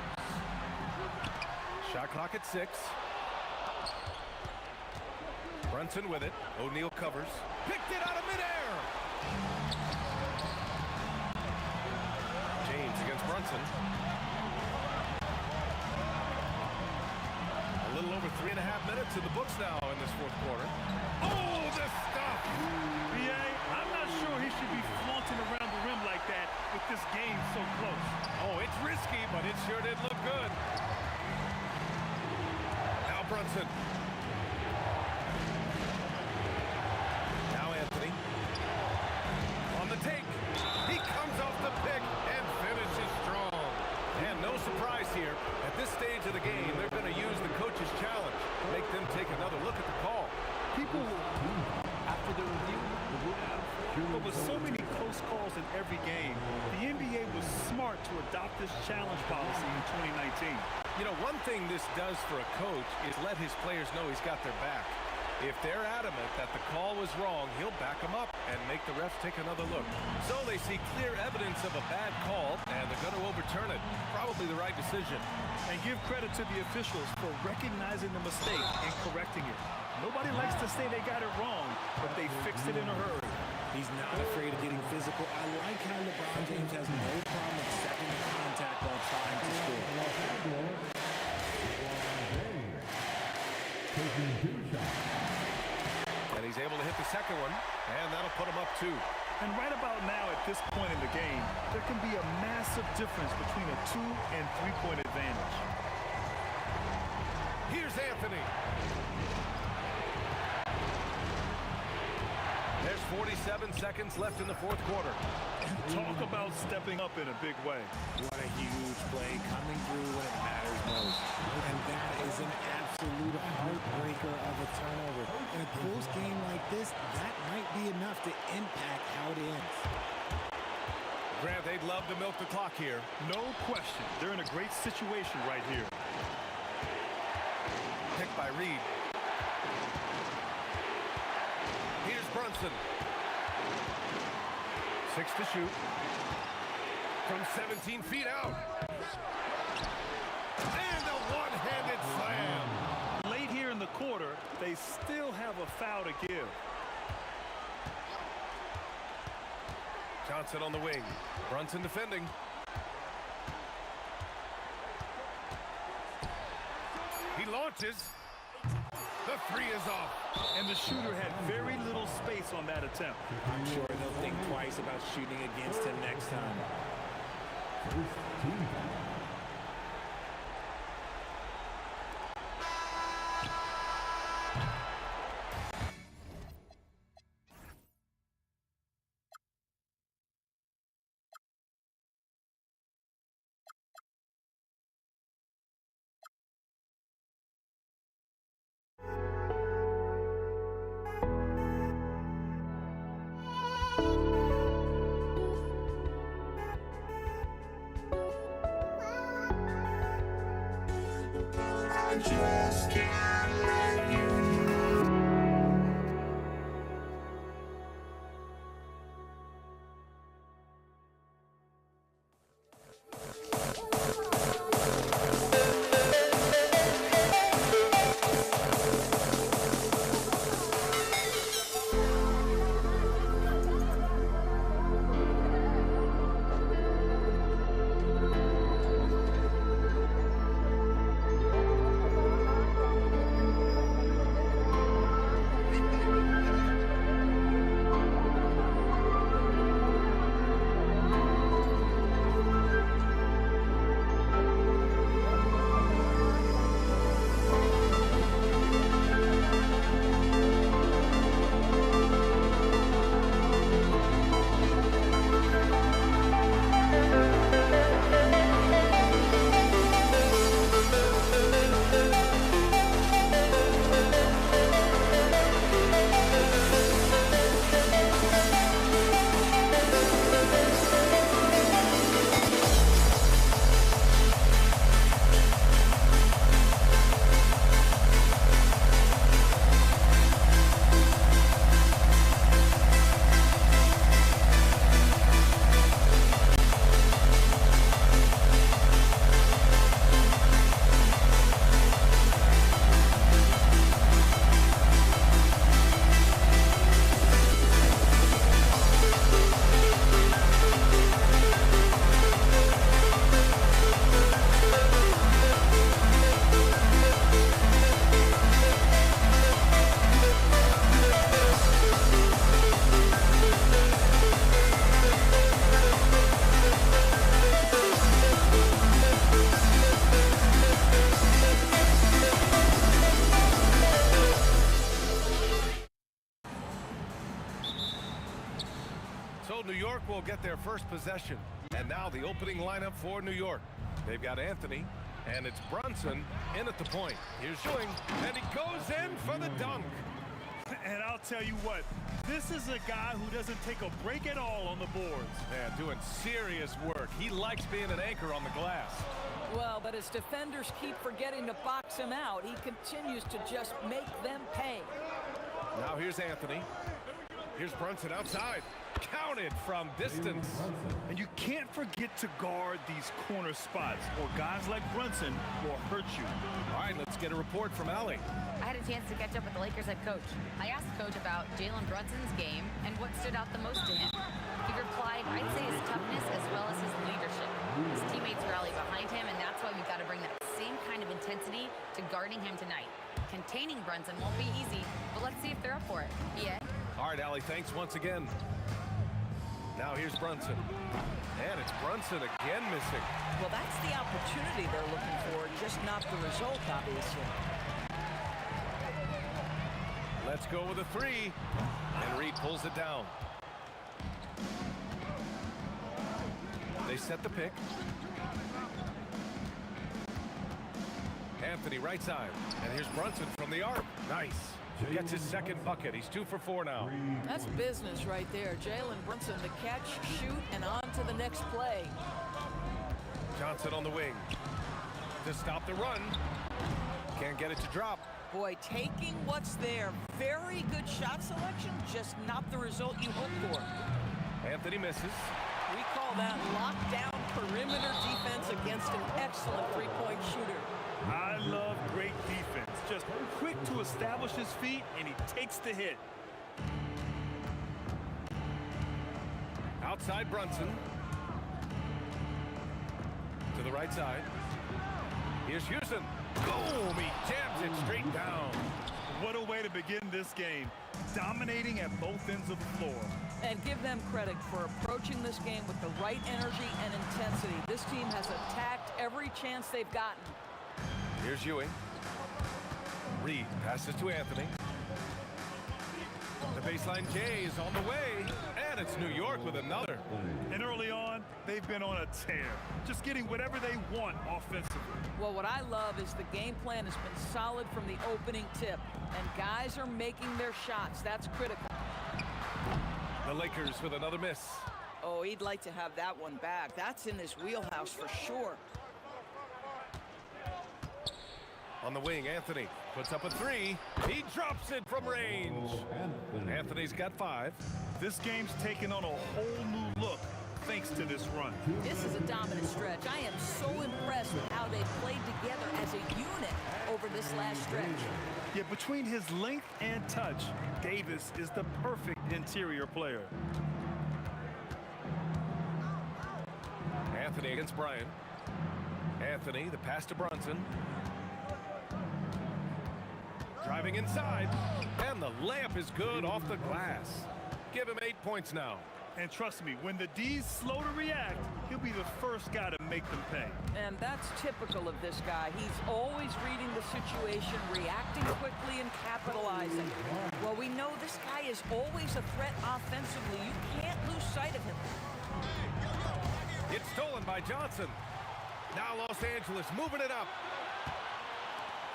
Shot clock at 6. Brunson with it. O'Neal covers. Picked it out of midair. James against Brunson. A little over 3.5 minutes in the books now in this fourth quarter. Oh, the stuff! BA, I'm not sure he should be flaunting around the rim like that with this game so close. Oh, it's risky, but it sure did look good. Now Brunson. Now Anthony. On the take. He comes off the pick and finishes strong. And no surprise here. At this stage of the game, they're going to use the coach's challenge to make them take another look at the call. People after the review, but with so many close calls in every game, the NBA was smart to adopt this challenge policy in 2019. You know, one thing this does for a coach is let his players know he's got their back. If they're adamant that the call was wrong, he'll back them up and make the refs take another look. So they see clear evidence of a bad call, and they're going to overturn it. Probably the right decision. And give credit to the officials for recognizing the mistake and correcting it. Nobody likes to say they got it wrong, but they fixed it in a hurry. He's not afraid of getting physical. I like how LeBron James has no problem accepting the contact while trying to score. And he's able to hit the second one, and that'll put him up 2. And right about now, at this point in the game, there can be a massive difference between a 2- and 3-point advantage. Here's Anthony. There's 47 seconds left in the fourth quarter. Talk about stepping up in a big way. What a huge play coming through when it matters most. And that is an absolute heartbreaker of a turnover. In a close game like this, that might be enough to impact how it ends. Grant, they'd love to milk the clock here. No question. They're in a great situation right here. Picked by Reed. Here's Brunson. 6 to shoot. From 17 feet out. And a one-handed slam. Late here they still have a foul to give. Johnson on the wing. Brunson defending. He launches. The three is off. And the shooter had very little space on that attempt. I'm sure they'll think twice about shooting against him next time. Just can't let you New York will get their first possession. And now the opening lineup for New York. They've got Anthony, and it's Brunson in at the point. Here's Ewing, and he goes in for the dunk. And I'll tell you what, this is a guy who doesn't take a break at all on the boards. Man, doing serious work. He likes being an anchor on the glass. Well, but as defenders keep forgetting to box him out, he continues to just make them pay. Now here's Anthony. Here's Brunson outside. Counted from distance. And you can't forget to guard these corner spots, or guys like Brunson will hurt you. All right, let's get a report from Allie. I had a chance to catch up with the Lakers head coach. I asked Coach about Jalen Brunson's game and what stood out the most to him. He replied, I'd say his toughness as well as his leadership. His teammates rally behind him, and that's why we've got to bring that same kind of intensity to guarding him tonight. Containing Brunson won't be easy, but let's see if they're up for it. Yeah. All right, Allie, thanks once again. Now here's Brunson. And it's Brunson again missing. Well, that's the opportunity they're looking for, just not the result, obviously. Let's go with a three. And Reed pulls it down. They set the pick. Anthony right side. And here's Brunson from the arc. Nice. Gets his second bucket. He's 2 for 4 now. That's business right there. Jalen Brunson, the catch, shoot, and on to the next play. Johnson on the wing. To stop the run. Can't get it to drop. Boy, taking what's there. Very good shot selection, just not the result you hoped for. Anthony misses. We call that lockdown perimeter defense against an excellent three-point shooter. I love great defense. just quick to establish his feet, and he takes the hit. Outside Brunson. To the right side. Here's Houston. Boom! He jams it straight down. What a way to begin this game. Dominating at both ends of the floor. And give them credit for approaching this game with the right energy and intensity. This team has attacked every chance they've gotten. Here's Ewing. Reed passes to Anthony. The baseline J is on the way, and it's New York with another. And early on, they've been on a tear, just getting whatever they want offensively. Well, what I love is the game plan has been solid from the opening tip, and guys are making their shots. That's critical. The Lakers with another miss. Oh, he'd like to have that one back. That's in his wheelhouse for sure. On the wing, Anthony puts up a three. He drops it from range. Anthony's got 5. This game's taken on a whole new look thanks to this run. This is a dominant stretch. I am so impressed with how they've played together as a unit over this last stretch. Yeah, between his length and touch, Davis is the perfect interior player. Anthony against Bryant. Anthony, the pass to Brunson. Driving inside, and the layup is good off the glass. Give him 8 points now. And trust me, when the D's slow to react, he'll be the first guy to make them pay. And that's typical of this guy. He's always reading the situation, reacting quickly, and capitalizing. Well, we know this guy is always a threat offensively. You can't lose sight of him. It's stolen by Johnson. Now Los Angeles moving it up.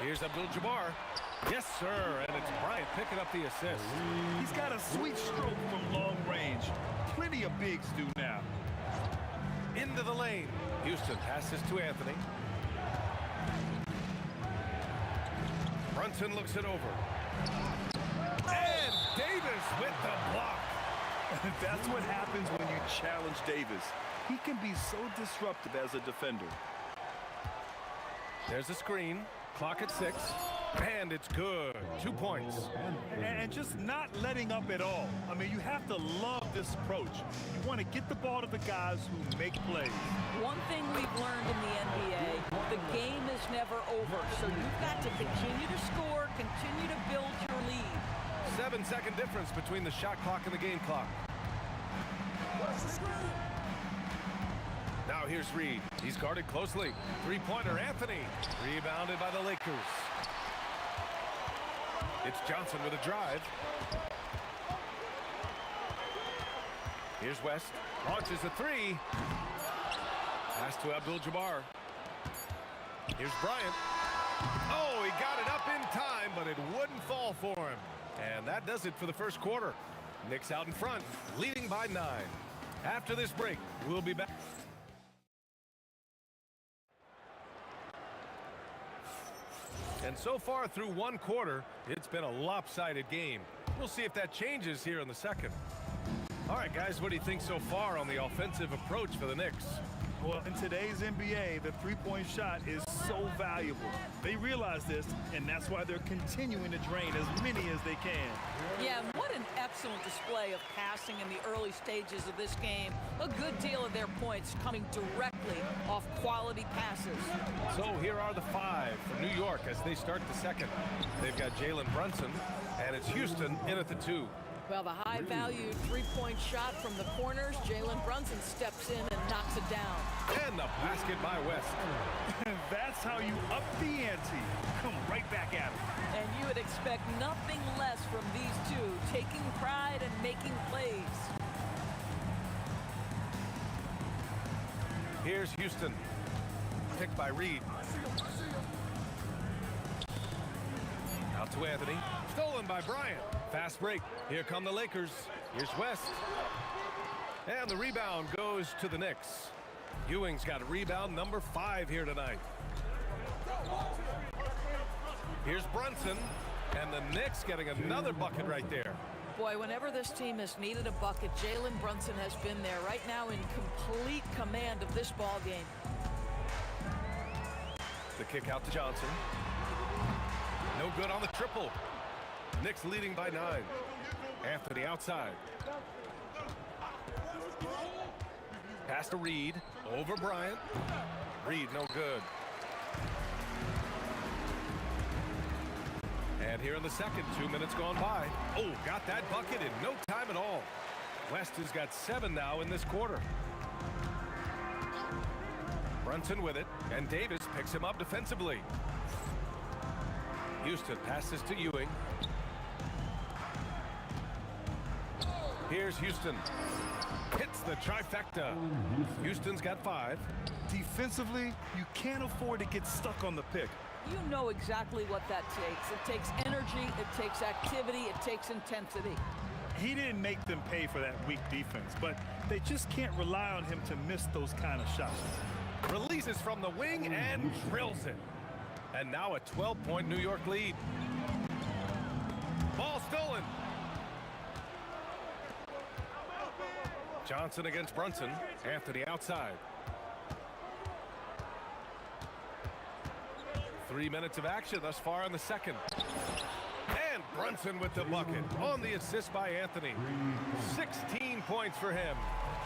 Here's Abdul-Jabbar. Yes, sir, and it's Bryant picking up the assist. He's got a sweet stroke from long range. Plenty of bigs do now. Into the lane. Houston passes to Anthony. Brunson looks it over. And Davis with the block. That's what happens when you challenge Davis. He can be so disruptive as a defender. There's a screen. Clock at 6. And it's good. 2 points. And just not letting up at all. I mean, you have to love this approach. You want to get the ball to the guys who make plays. One thing we've learned in the NBA, the game is never over. So you've got to continue to score, continue to build your lead. 7-second difference between the shot clock and the game clock. Now here's Reed. He's guarded closely. Three-pointer Anthony. Rebounded by the Lakers. It's Johnson with a drive. Here's West. Launches a 3. Pass to Abdul-Jabbar. Here's Bryant. Oh, he got it up in time, but it wouldn't fall for him. And that does it for the first quarter. Knicks out in front, leading by 9. After this break, we'll be back. And so far through one quarter, it's been a lopsided game. We'll see if that changes here in the second. All right, guys, what do you think so far on the offensive approach for the Knicks? Well, in today's NBA, the three-point shot is so valuable. They realize this, and that's why they're continuing to drain as many as they can. Yeah, what an excellent display of passing in the early stages of this game. A good deal of their points coming directly off quality passes. So here are the 5 for New York as they start the second. They've got Jalen Brunson, and it's Houston in at the 2. Well, the high-value three-point shot from the corners, Jalen Brunson steps in and knocks it down. And the basket by West. That's how you up the ante. Come right back at him. And you would expect nothing less from these two, taking pride and making plays. Here's Houston. Picked by Reed. Out to Anthony. Stolen by Bryant. Fast break. Here come the Lakers. Here's West. And the rebound goes to the Knicks. Ewing's got rebound number 5 here tonight. Here's Brunson. And the Knicks getting another bucket right there. Boy, whenever this team has needed a bucket, Jalen Brunson has been there right now in complete command of this ball game. The kick out to Johnson. No good on the triple. Knicks leading by 9. Anthony outside. Pass to Reed. Over Bryant. Reed no good. And here in the second, 2 minutes gone by. Oh, got that bucket in no time at all. West has got 7 now in this quarter. Brunson with it, and Davis picks him up defensively. Houston passes to Ewing. Here's Houston. Hits the trifecta. Houston's got 5. Defensively, you can't afford to get stuck on the pick. You know exactly what that takes. It takes energy, it takes activity, it takes intensity. He didn't make them pay for that weak defense, but they just can't rely on him to miss those kind of shots. Releases from the wing and drills it. And now a 12-point New York lead. Ball stolen. Johnson against Brunson. Anthony outside. 3 minutes of action thus far in the second. And Brunson with the bucket on the assist by Anthony. 16 points for him.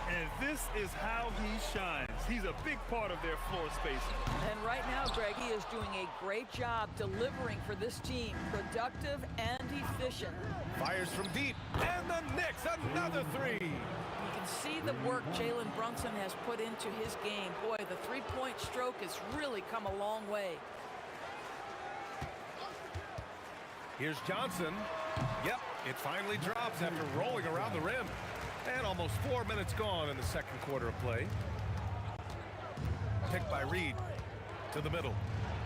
And this is how he shines. He's a big part of their floor spacing. And right now, Greg, he is doing a great job delivering for this team. Productive and efficient. Fires from deep. And the Knicks, another 3. You can see the work Jalen Brunson has put into his game. Boy, the three-point stroke has really come a long way. Here's Johnson. Yep, it finally drops after rolling around the rim. And almost 4 minutes gone in the second quarter of play. Picked by Reed to the middle.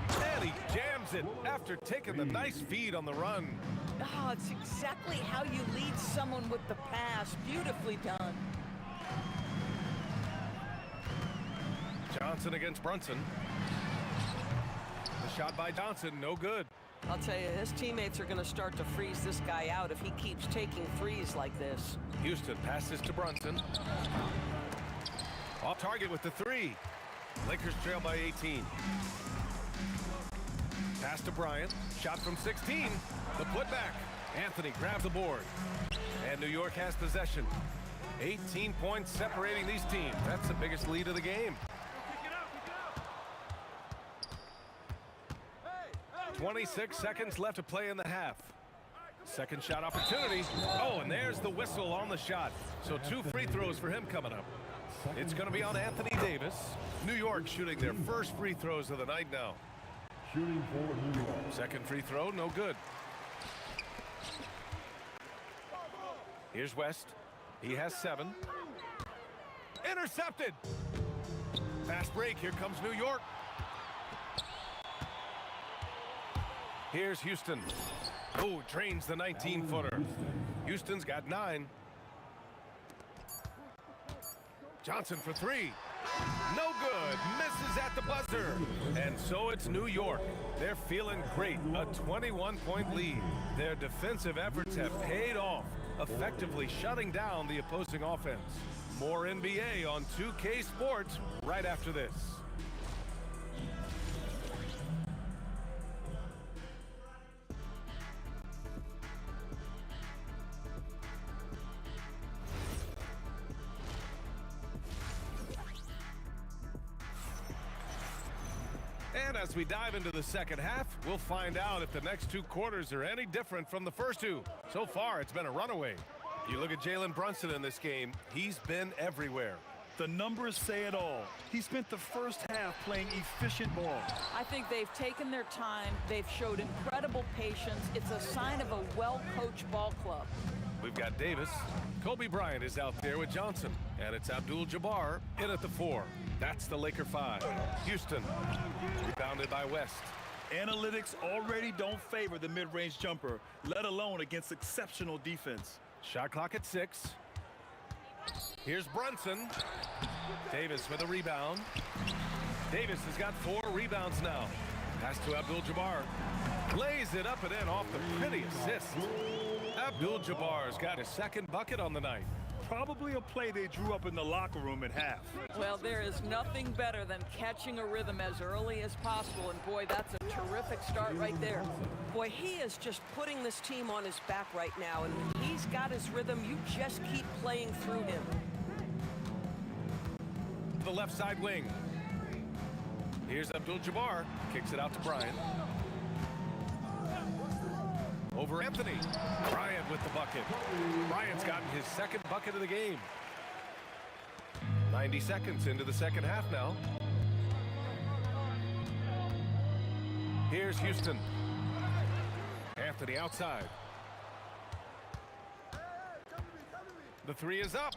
And he jams it after taking the nice feed on the run. Oh, it's exactly how you lead someone with the pass. Beautifully done. Johnson against Brunson. The shot by Johnson, no good. I'll tell you, his teammates are going to start to freeze this guy out if he keeps taking threes like this. Houston passes to Brunson. Off target with the 3. Lakers trail by 18. Pass to Bryant. Shot from 16. The putback. Anthony grabs the board. And New York has possession. 18 points separating these teams. That's the biggest lead of the game. 26 seconds left to play in the half. Second shot opportunity. Oh, and there's the whistle on the shot. So 2 free throws for him coming up. It's going to be on Anthony Davis. New York shooting their first free throws of the night now. Shooting for New York. Second free throw, no good. Here's West. He has 7. Intercepted. Fast break. Here comes New York. Here's Houston. Oh, drains the 19-footer. Houston's got 9. Johnson for 3. No good. Misses at the buzzer. And so it's New York. They're feeling great. A 21-point lead. Their defensive efforts have paid off, effectively shutting down the opposing offense. More NBA on 2K Sports right after this. And as we dive into the second half, we'll find out if the next 2 quarters are any different from the first 2. So far, it's been a runaway. You look at Jalen Brunson in this game, he's been everywhere. The numbers say it all. He spent the first half playing efficient ball. I think they've taken their time. They've showed incredible patience. It's a sign of a well-coached ball club. We've got Davis. Kobe Bryant is out there with Johnson. And it's Abdul-Jabbar in at the 4. That's the Laker 5. Houston, rebounded by West. Analytics already don't favor the mid-range jumper, let alone against exceptional defense. Shot clock at 6. Here's Brunson. Davis with a rebound. Davis has got 4 rebounds now. Pass to Abdul-Jabbar. Lays it up and in off the pretty assist. Abdul-Jabbar's got his second bucket on the night. Probably a play they drew up in the locker room at half. Well, there is nothing better than catching a rhythm as early as possible, and boy, that's a terrific start right there. Boy, he is just putting this team on his back right now, and when he's got his rhythm, you just keep playing through him. The left side wing. Here's Abdul-Jabbar. Kicks it out to Bryant. Over Anthony. Bryant with the bucket. Bryant's gotten his second bucket of the game. 90 seconds into the second half now. Here's Houston. Anthony outside. The three is up.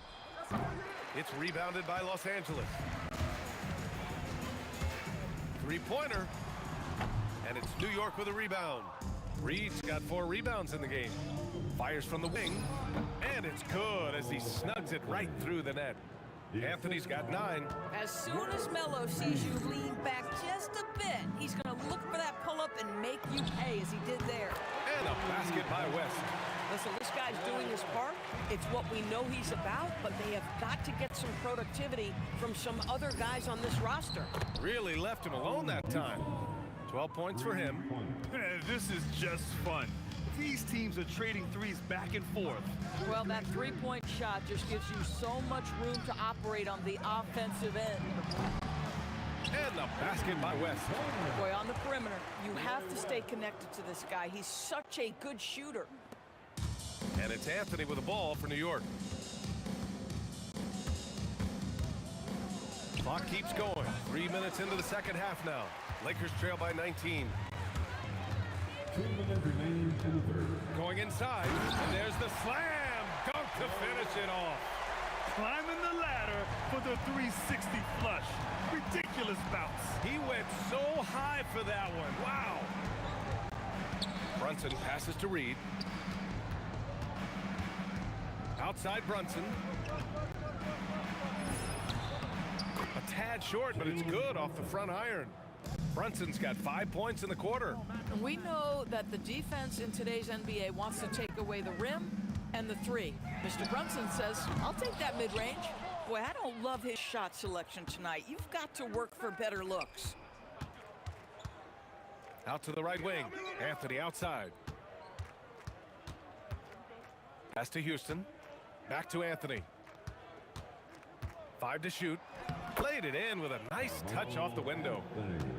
It's rebounded by Los Angeles. Three-pointer. And it's New York with a rebound. Reed's got 4 rebounds in the game. Fires from the wing. And it's good as he snugs it right through the net. Anthony's got 9. As soon as Melo sees you lean back just a bit, he's going to look for that pull-up and make you pay as he did there. And a basket by West. Listen, this guy's doing his part. It's what we know he's about, but they have got to get some productivity from some other guys on this roster. Really left him alone that time. 12 points for him. This is just fun. These teams are trading threes back and forth. Well, that three-point shot just gives you so much room to operate on the offensive end. And the basket by West. Boy, on the perimeter, you have to stay connected to this guy. He's such a good shooter. And it's Anthony with the ball for New York. Clock keeps going. 3 minutes into the second half now. Lakers trail by 19. 2 minutes remaining in the third. Going inside, and there's the slam dunk to finish it off. Climbing the ladder for the 360 flush. Ridiculous bounce. He went so high for that one. Wow. Brunson passes to Reed. Outside Brunson. A tad short, but it's good off the front iron. Brunson's got 5 points in the quarter. We know that the defense in today's NBA wants to take away the rim and the three. Mr. Brunson says, I'll take that mid-range. Boy, I don't love his shot selection tonight. You've got to work for better looks. Out to the right wing. Anthony outside. Pass to Houston. Back to Anthony. 5 to shoot. Played it in with a nice touch off the window.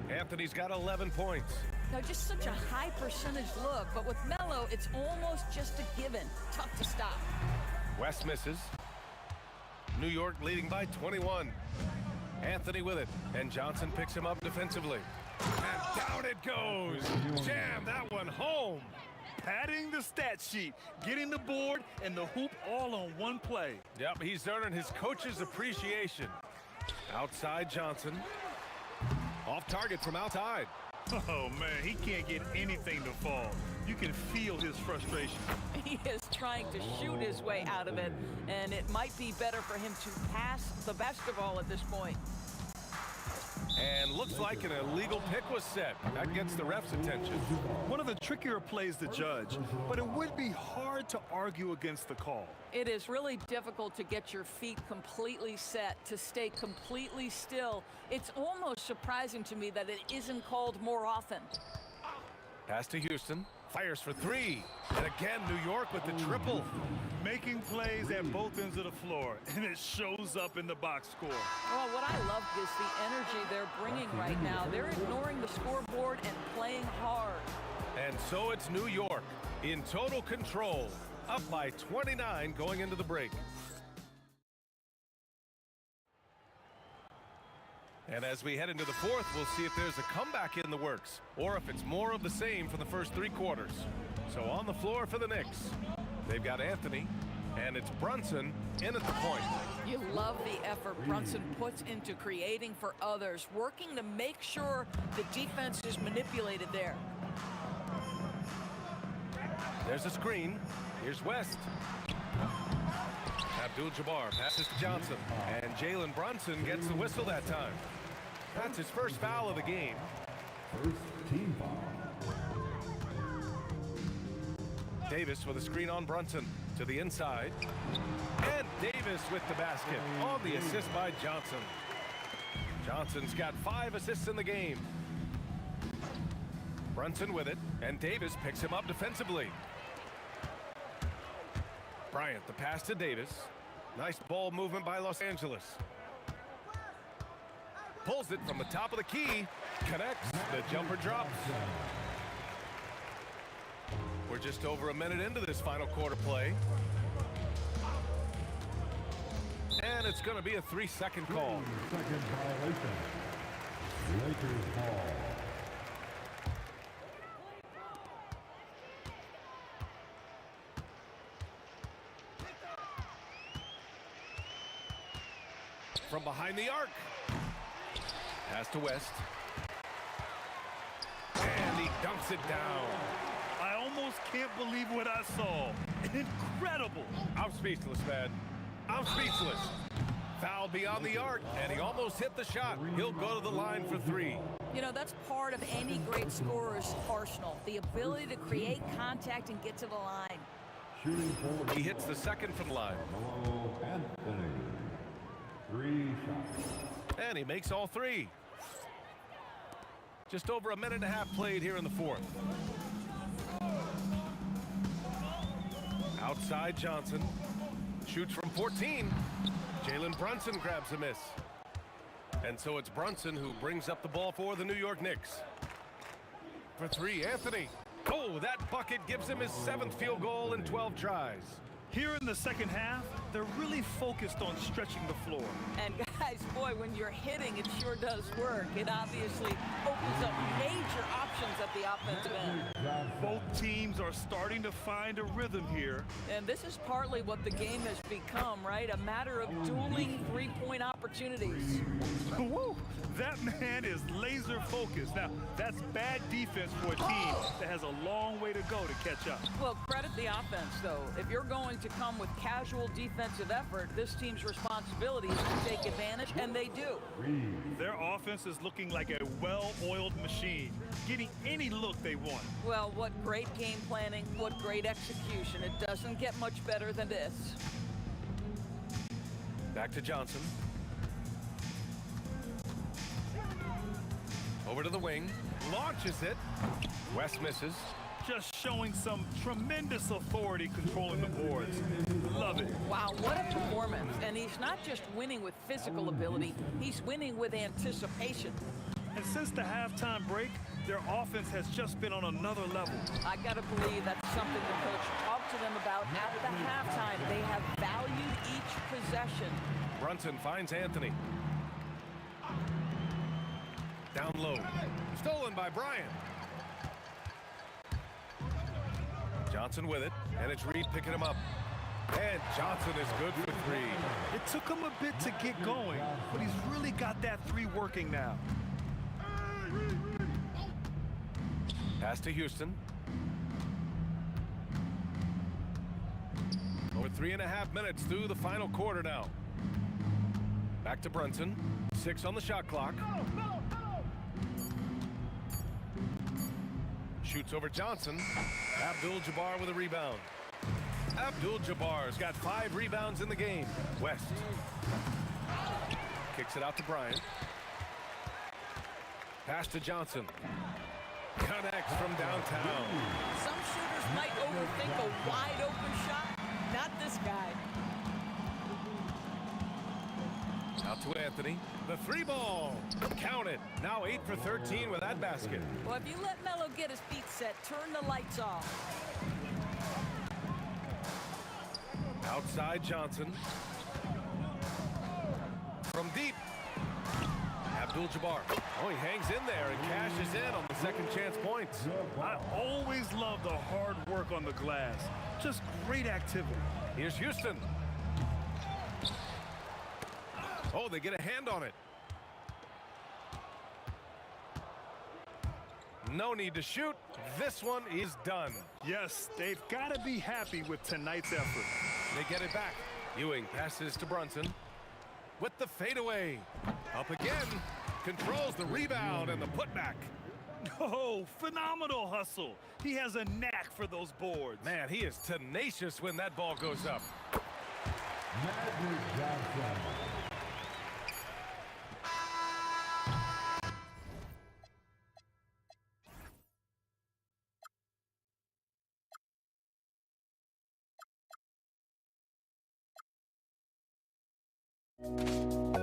Anthony's got 11 points. Now, just such a high percentage look, but with Melo, it's almost just a given. Tough to stop. West misses. New York leading by 21. Anthony with it, and Johnson picks him up defensively. And down it goes. Jam that one home. Padding the stat sheet, getting the board and the hoop all on one play. Yep, he's earning his coach's appreciation. Outside Johnson. Off target from outside. Oh, man, he can't get anything to fall. You can feel his frustration. He is trying to shoot his way out of it, and it might be better for him to pass the basketball at this point. And looks like an illegal pick was set. That gets the ref's attention. One of the trickier plays to judge, but it would be hard to argue against the call. It is really difficult to get your feet completely set, to stay completely still. It's almost surprising to me that it isn't called more often. Pass to Houston. Fires for 3. And again, New York with the triple. Making plays at both ends of the floor, and it shows up in the box score. Well, what I love is the energy they're bringing right now. They're ignoring the scoreboard and playing hard. And so it's New York in total control, up by 29 going into the break. And as we head into the fourth, we'll see if there's a comeback in the works or if it's more of the same for the first 3 quarters. So on the floor for the Knicks, they've got Anthony, and it's Brunson in at the point. You love the effort Brunson puts into creating for others, working to make sure the defense is manipulated there. There's a screen. Here's West. Abdul-Jabbar passes to Johnson, and Jalen Brunson gets the whistle that time. That's his first foul of the game. First team foul. Davis with a screen on Brunson to the inside. And Davis with the basket on the assist by Johnson. Johnson's got 5 assists in the game. Brunson with it, and Davis picks him up defensively. Bryant, the pass to Davis. Nice ball movement by Los Angeles. Pulls it from the top of the key. Connects. The jumper drops. We're just over a minute into this final quarter play. And it's going to be a 3-second call. Second violation. Lakers ball. From behind the arc. Pass to West. And he dunks it down. I almost can't believe what I saw. Incredible. I'm speechless, man. I'm speechless. Foul beyond the arc, and he almost hit the shot. He'll go to the line for 3. You know, that's part of any great scorer's arsenal, the ability to create contact and get to the line. Shooting forward. He hits the second from the line. Carmelo Anthony. 3 shots. And he makes all 3. Just over a minute and a half played here in the 4th. Outside Johnson. Shoots from 14. Jalen Brunson grabs a miss. And so it's Brunson who brings up the ball for the New York Knicks. For 3, Anthony. Oh, that bucket gives him his 7th field goal in 12 tries. Here in the second half, they're really focused on stretching the floor. And guys, boy, when you're hitting, it sure does work. It obviously opens up major options at the offensive end. Both teams are starting to find a rhythm here. And this is partly what the game has become, right? A matter of dueling 3-point opportunities. Woo! That man is laser focused. Now, that's bad defense for a team that has a long way to go to catch up. Well, credit the offense, though. If you're going to come with casual defensive effort, this team's responsibility is to take advantage, and they do. Their offense is looking like a well-oiled machine, getting any look they want. Well, what great game planning, what great execution. It doesn't get much better than this. Back to Johnson. Over to the wing. Launches it. West misses. Just showing some tremendous authority controlling the boards. Love it. Wow, what a performance. And he's not just winning with physical ability, he's winning with anticipation. And since the halftime break, their offense has just been on another level. I gotta believe that's something the coach talked to them about at the halftime. They have valued each possession. Brunson finds Anthony. Down low. Stolen by Bryant. Johnson with it, and it's Reed picking him up. And Johnson is good for 3. It took him a bit to get going, but he's really got that 3 working now. Pass to Houston. Over 3.5 minutes through the final quarter now. Back to Brunson. 6 on the shot clock. Shoots over Johnson. Abdul-Jabbar with a rebound. Abdul-Jabbar's got 5 rebounds in the game. West. Kicks it out to Bryant. Pass to Johnson. Connects from downtown. Some shooters might overthink a wide open shot. Not this guy. Out to Anthony. The 3 ball. Count it. Now 8 for 13 with that basket. Well, if you let Melo get his feet set, turn the lights off. Outside Johnson. From deep. Abdul-Jabbar. Oh, he hangs in there and cashes in on the second chance points. I always love the hard work on the glass. Just great activity. Here's Houston. Oh, they get a hand on it. No need to shoot. This one is done. Yes, they've got to be happy with tonight's effort. They get it back. Ewing passes to Brunson with the fadeaway. Up again. Controls the rebound and the putback. Oh, phenomenal hustle. He has a knack for those boards. Man, he is tenacious when that ball goes up. Magic Johnson. Thank you.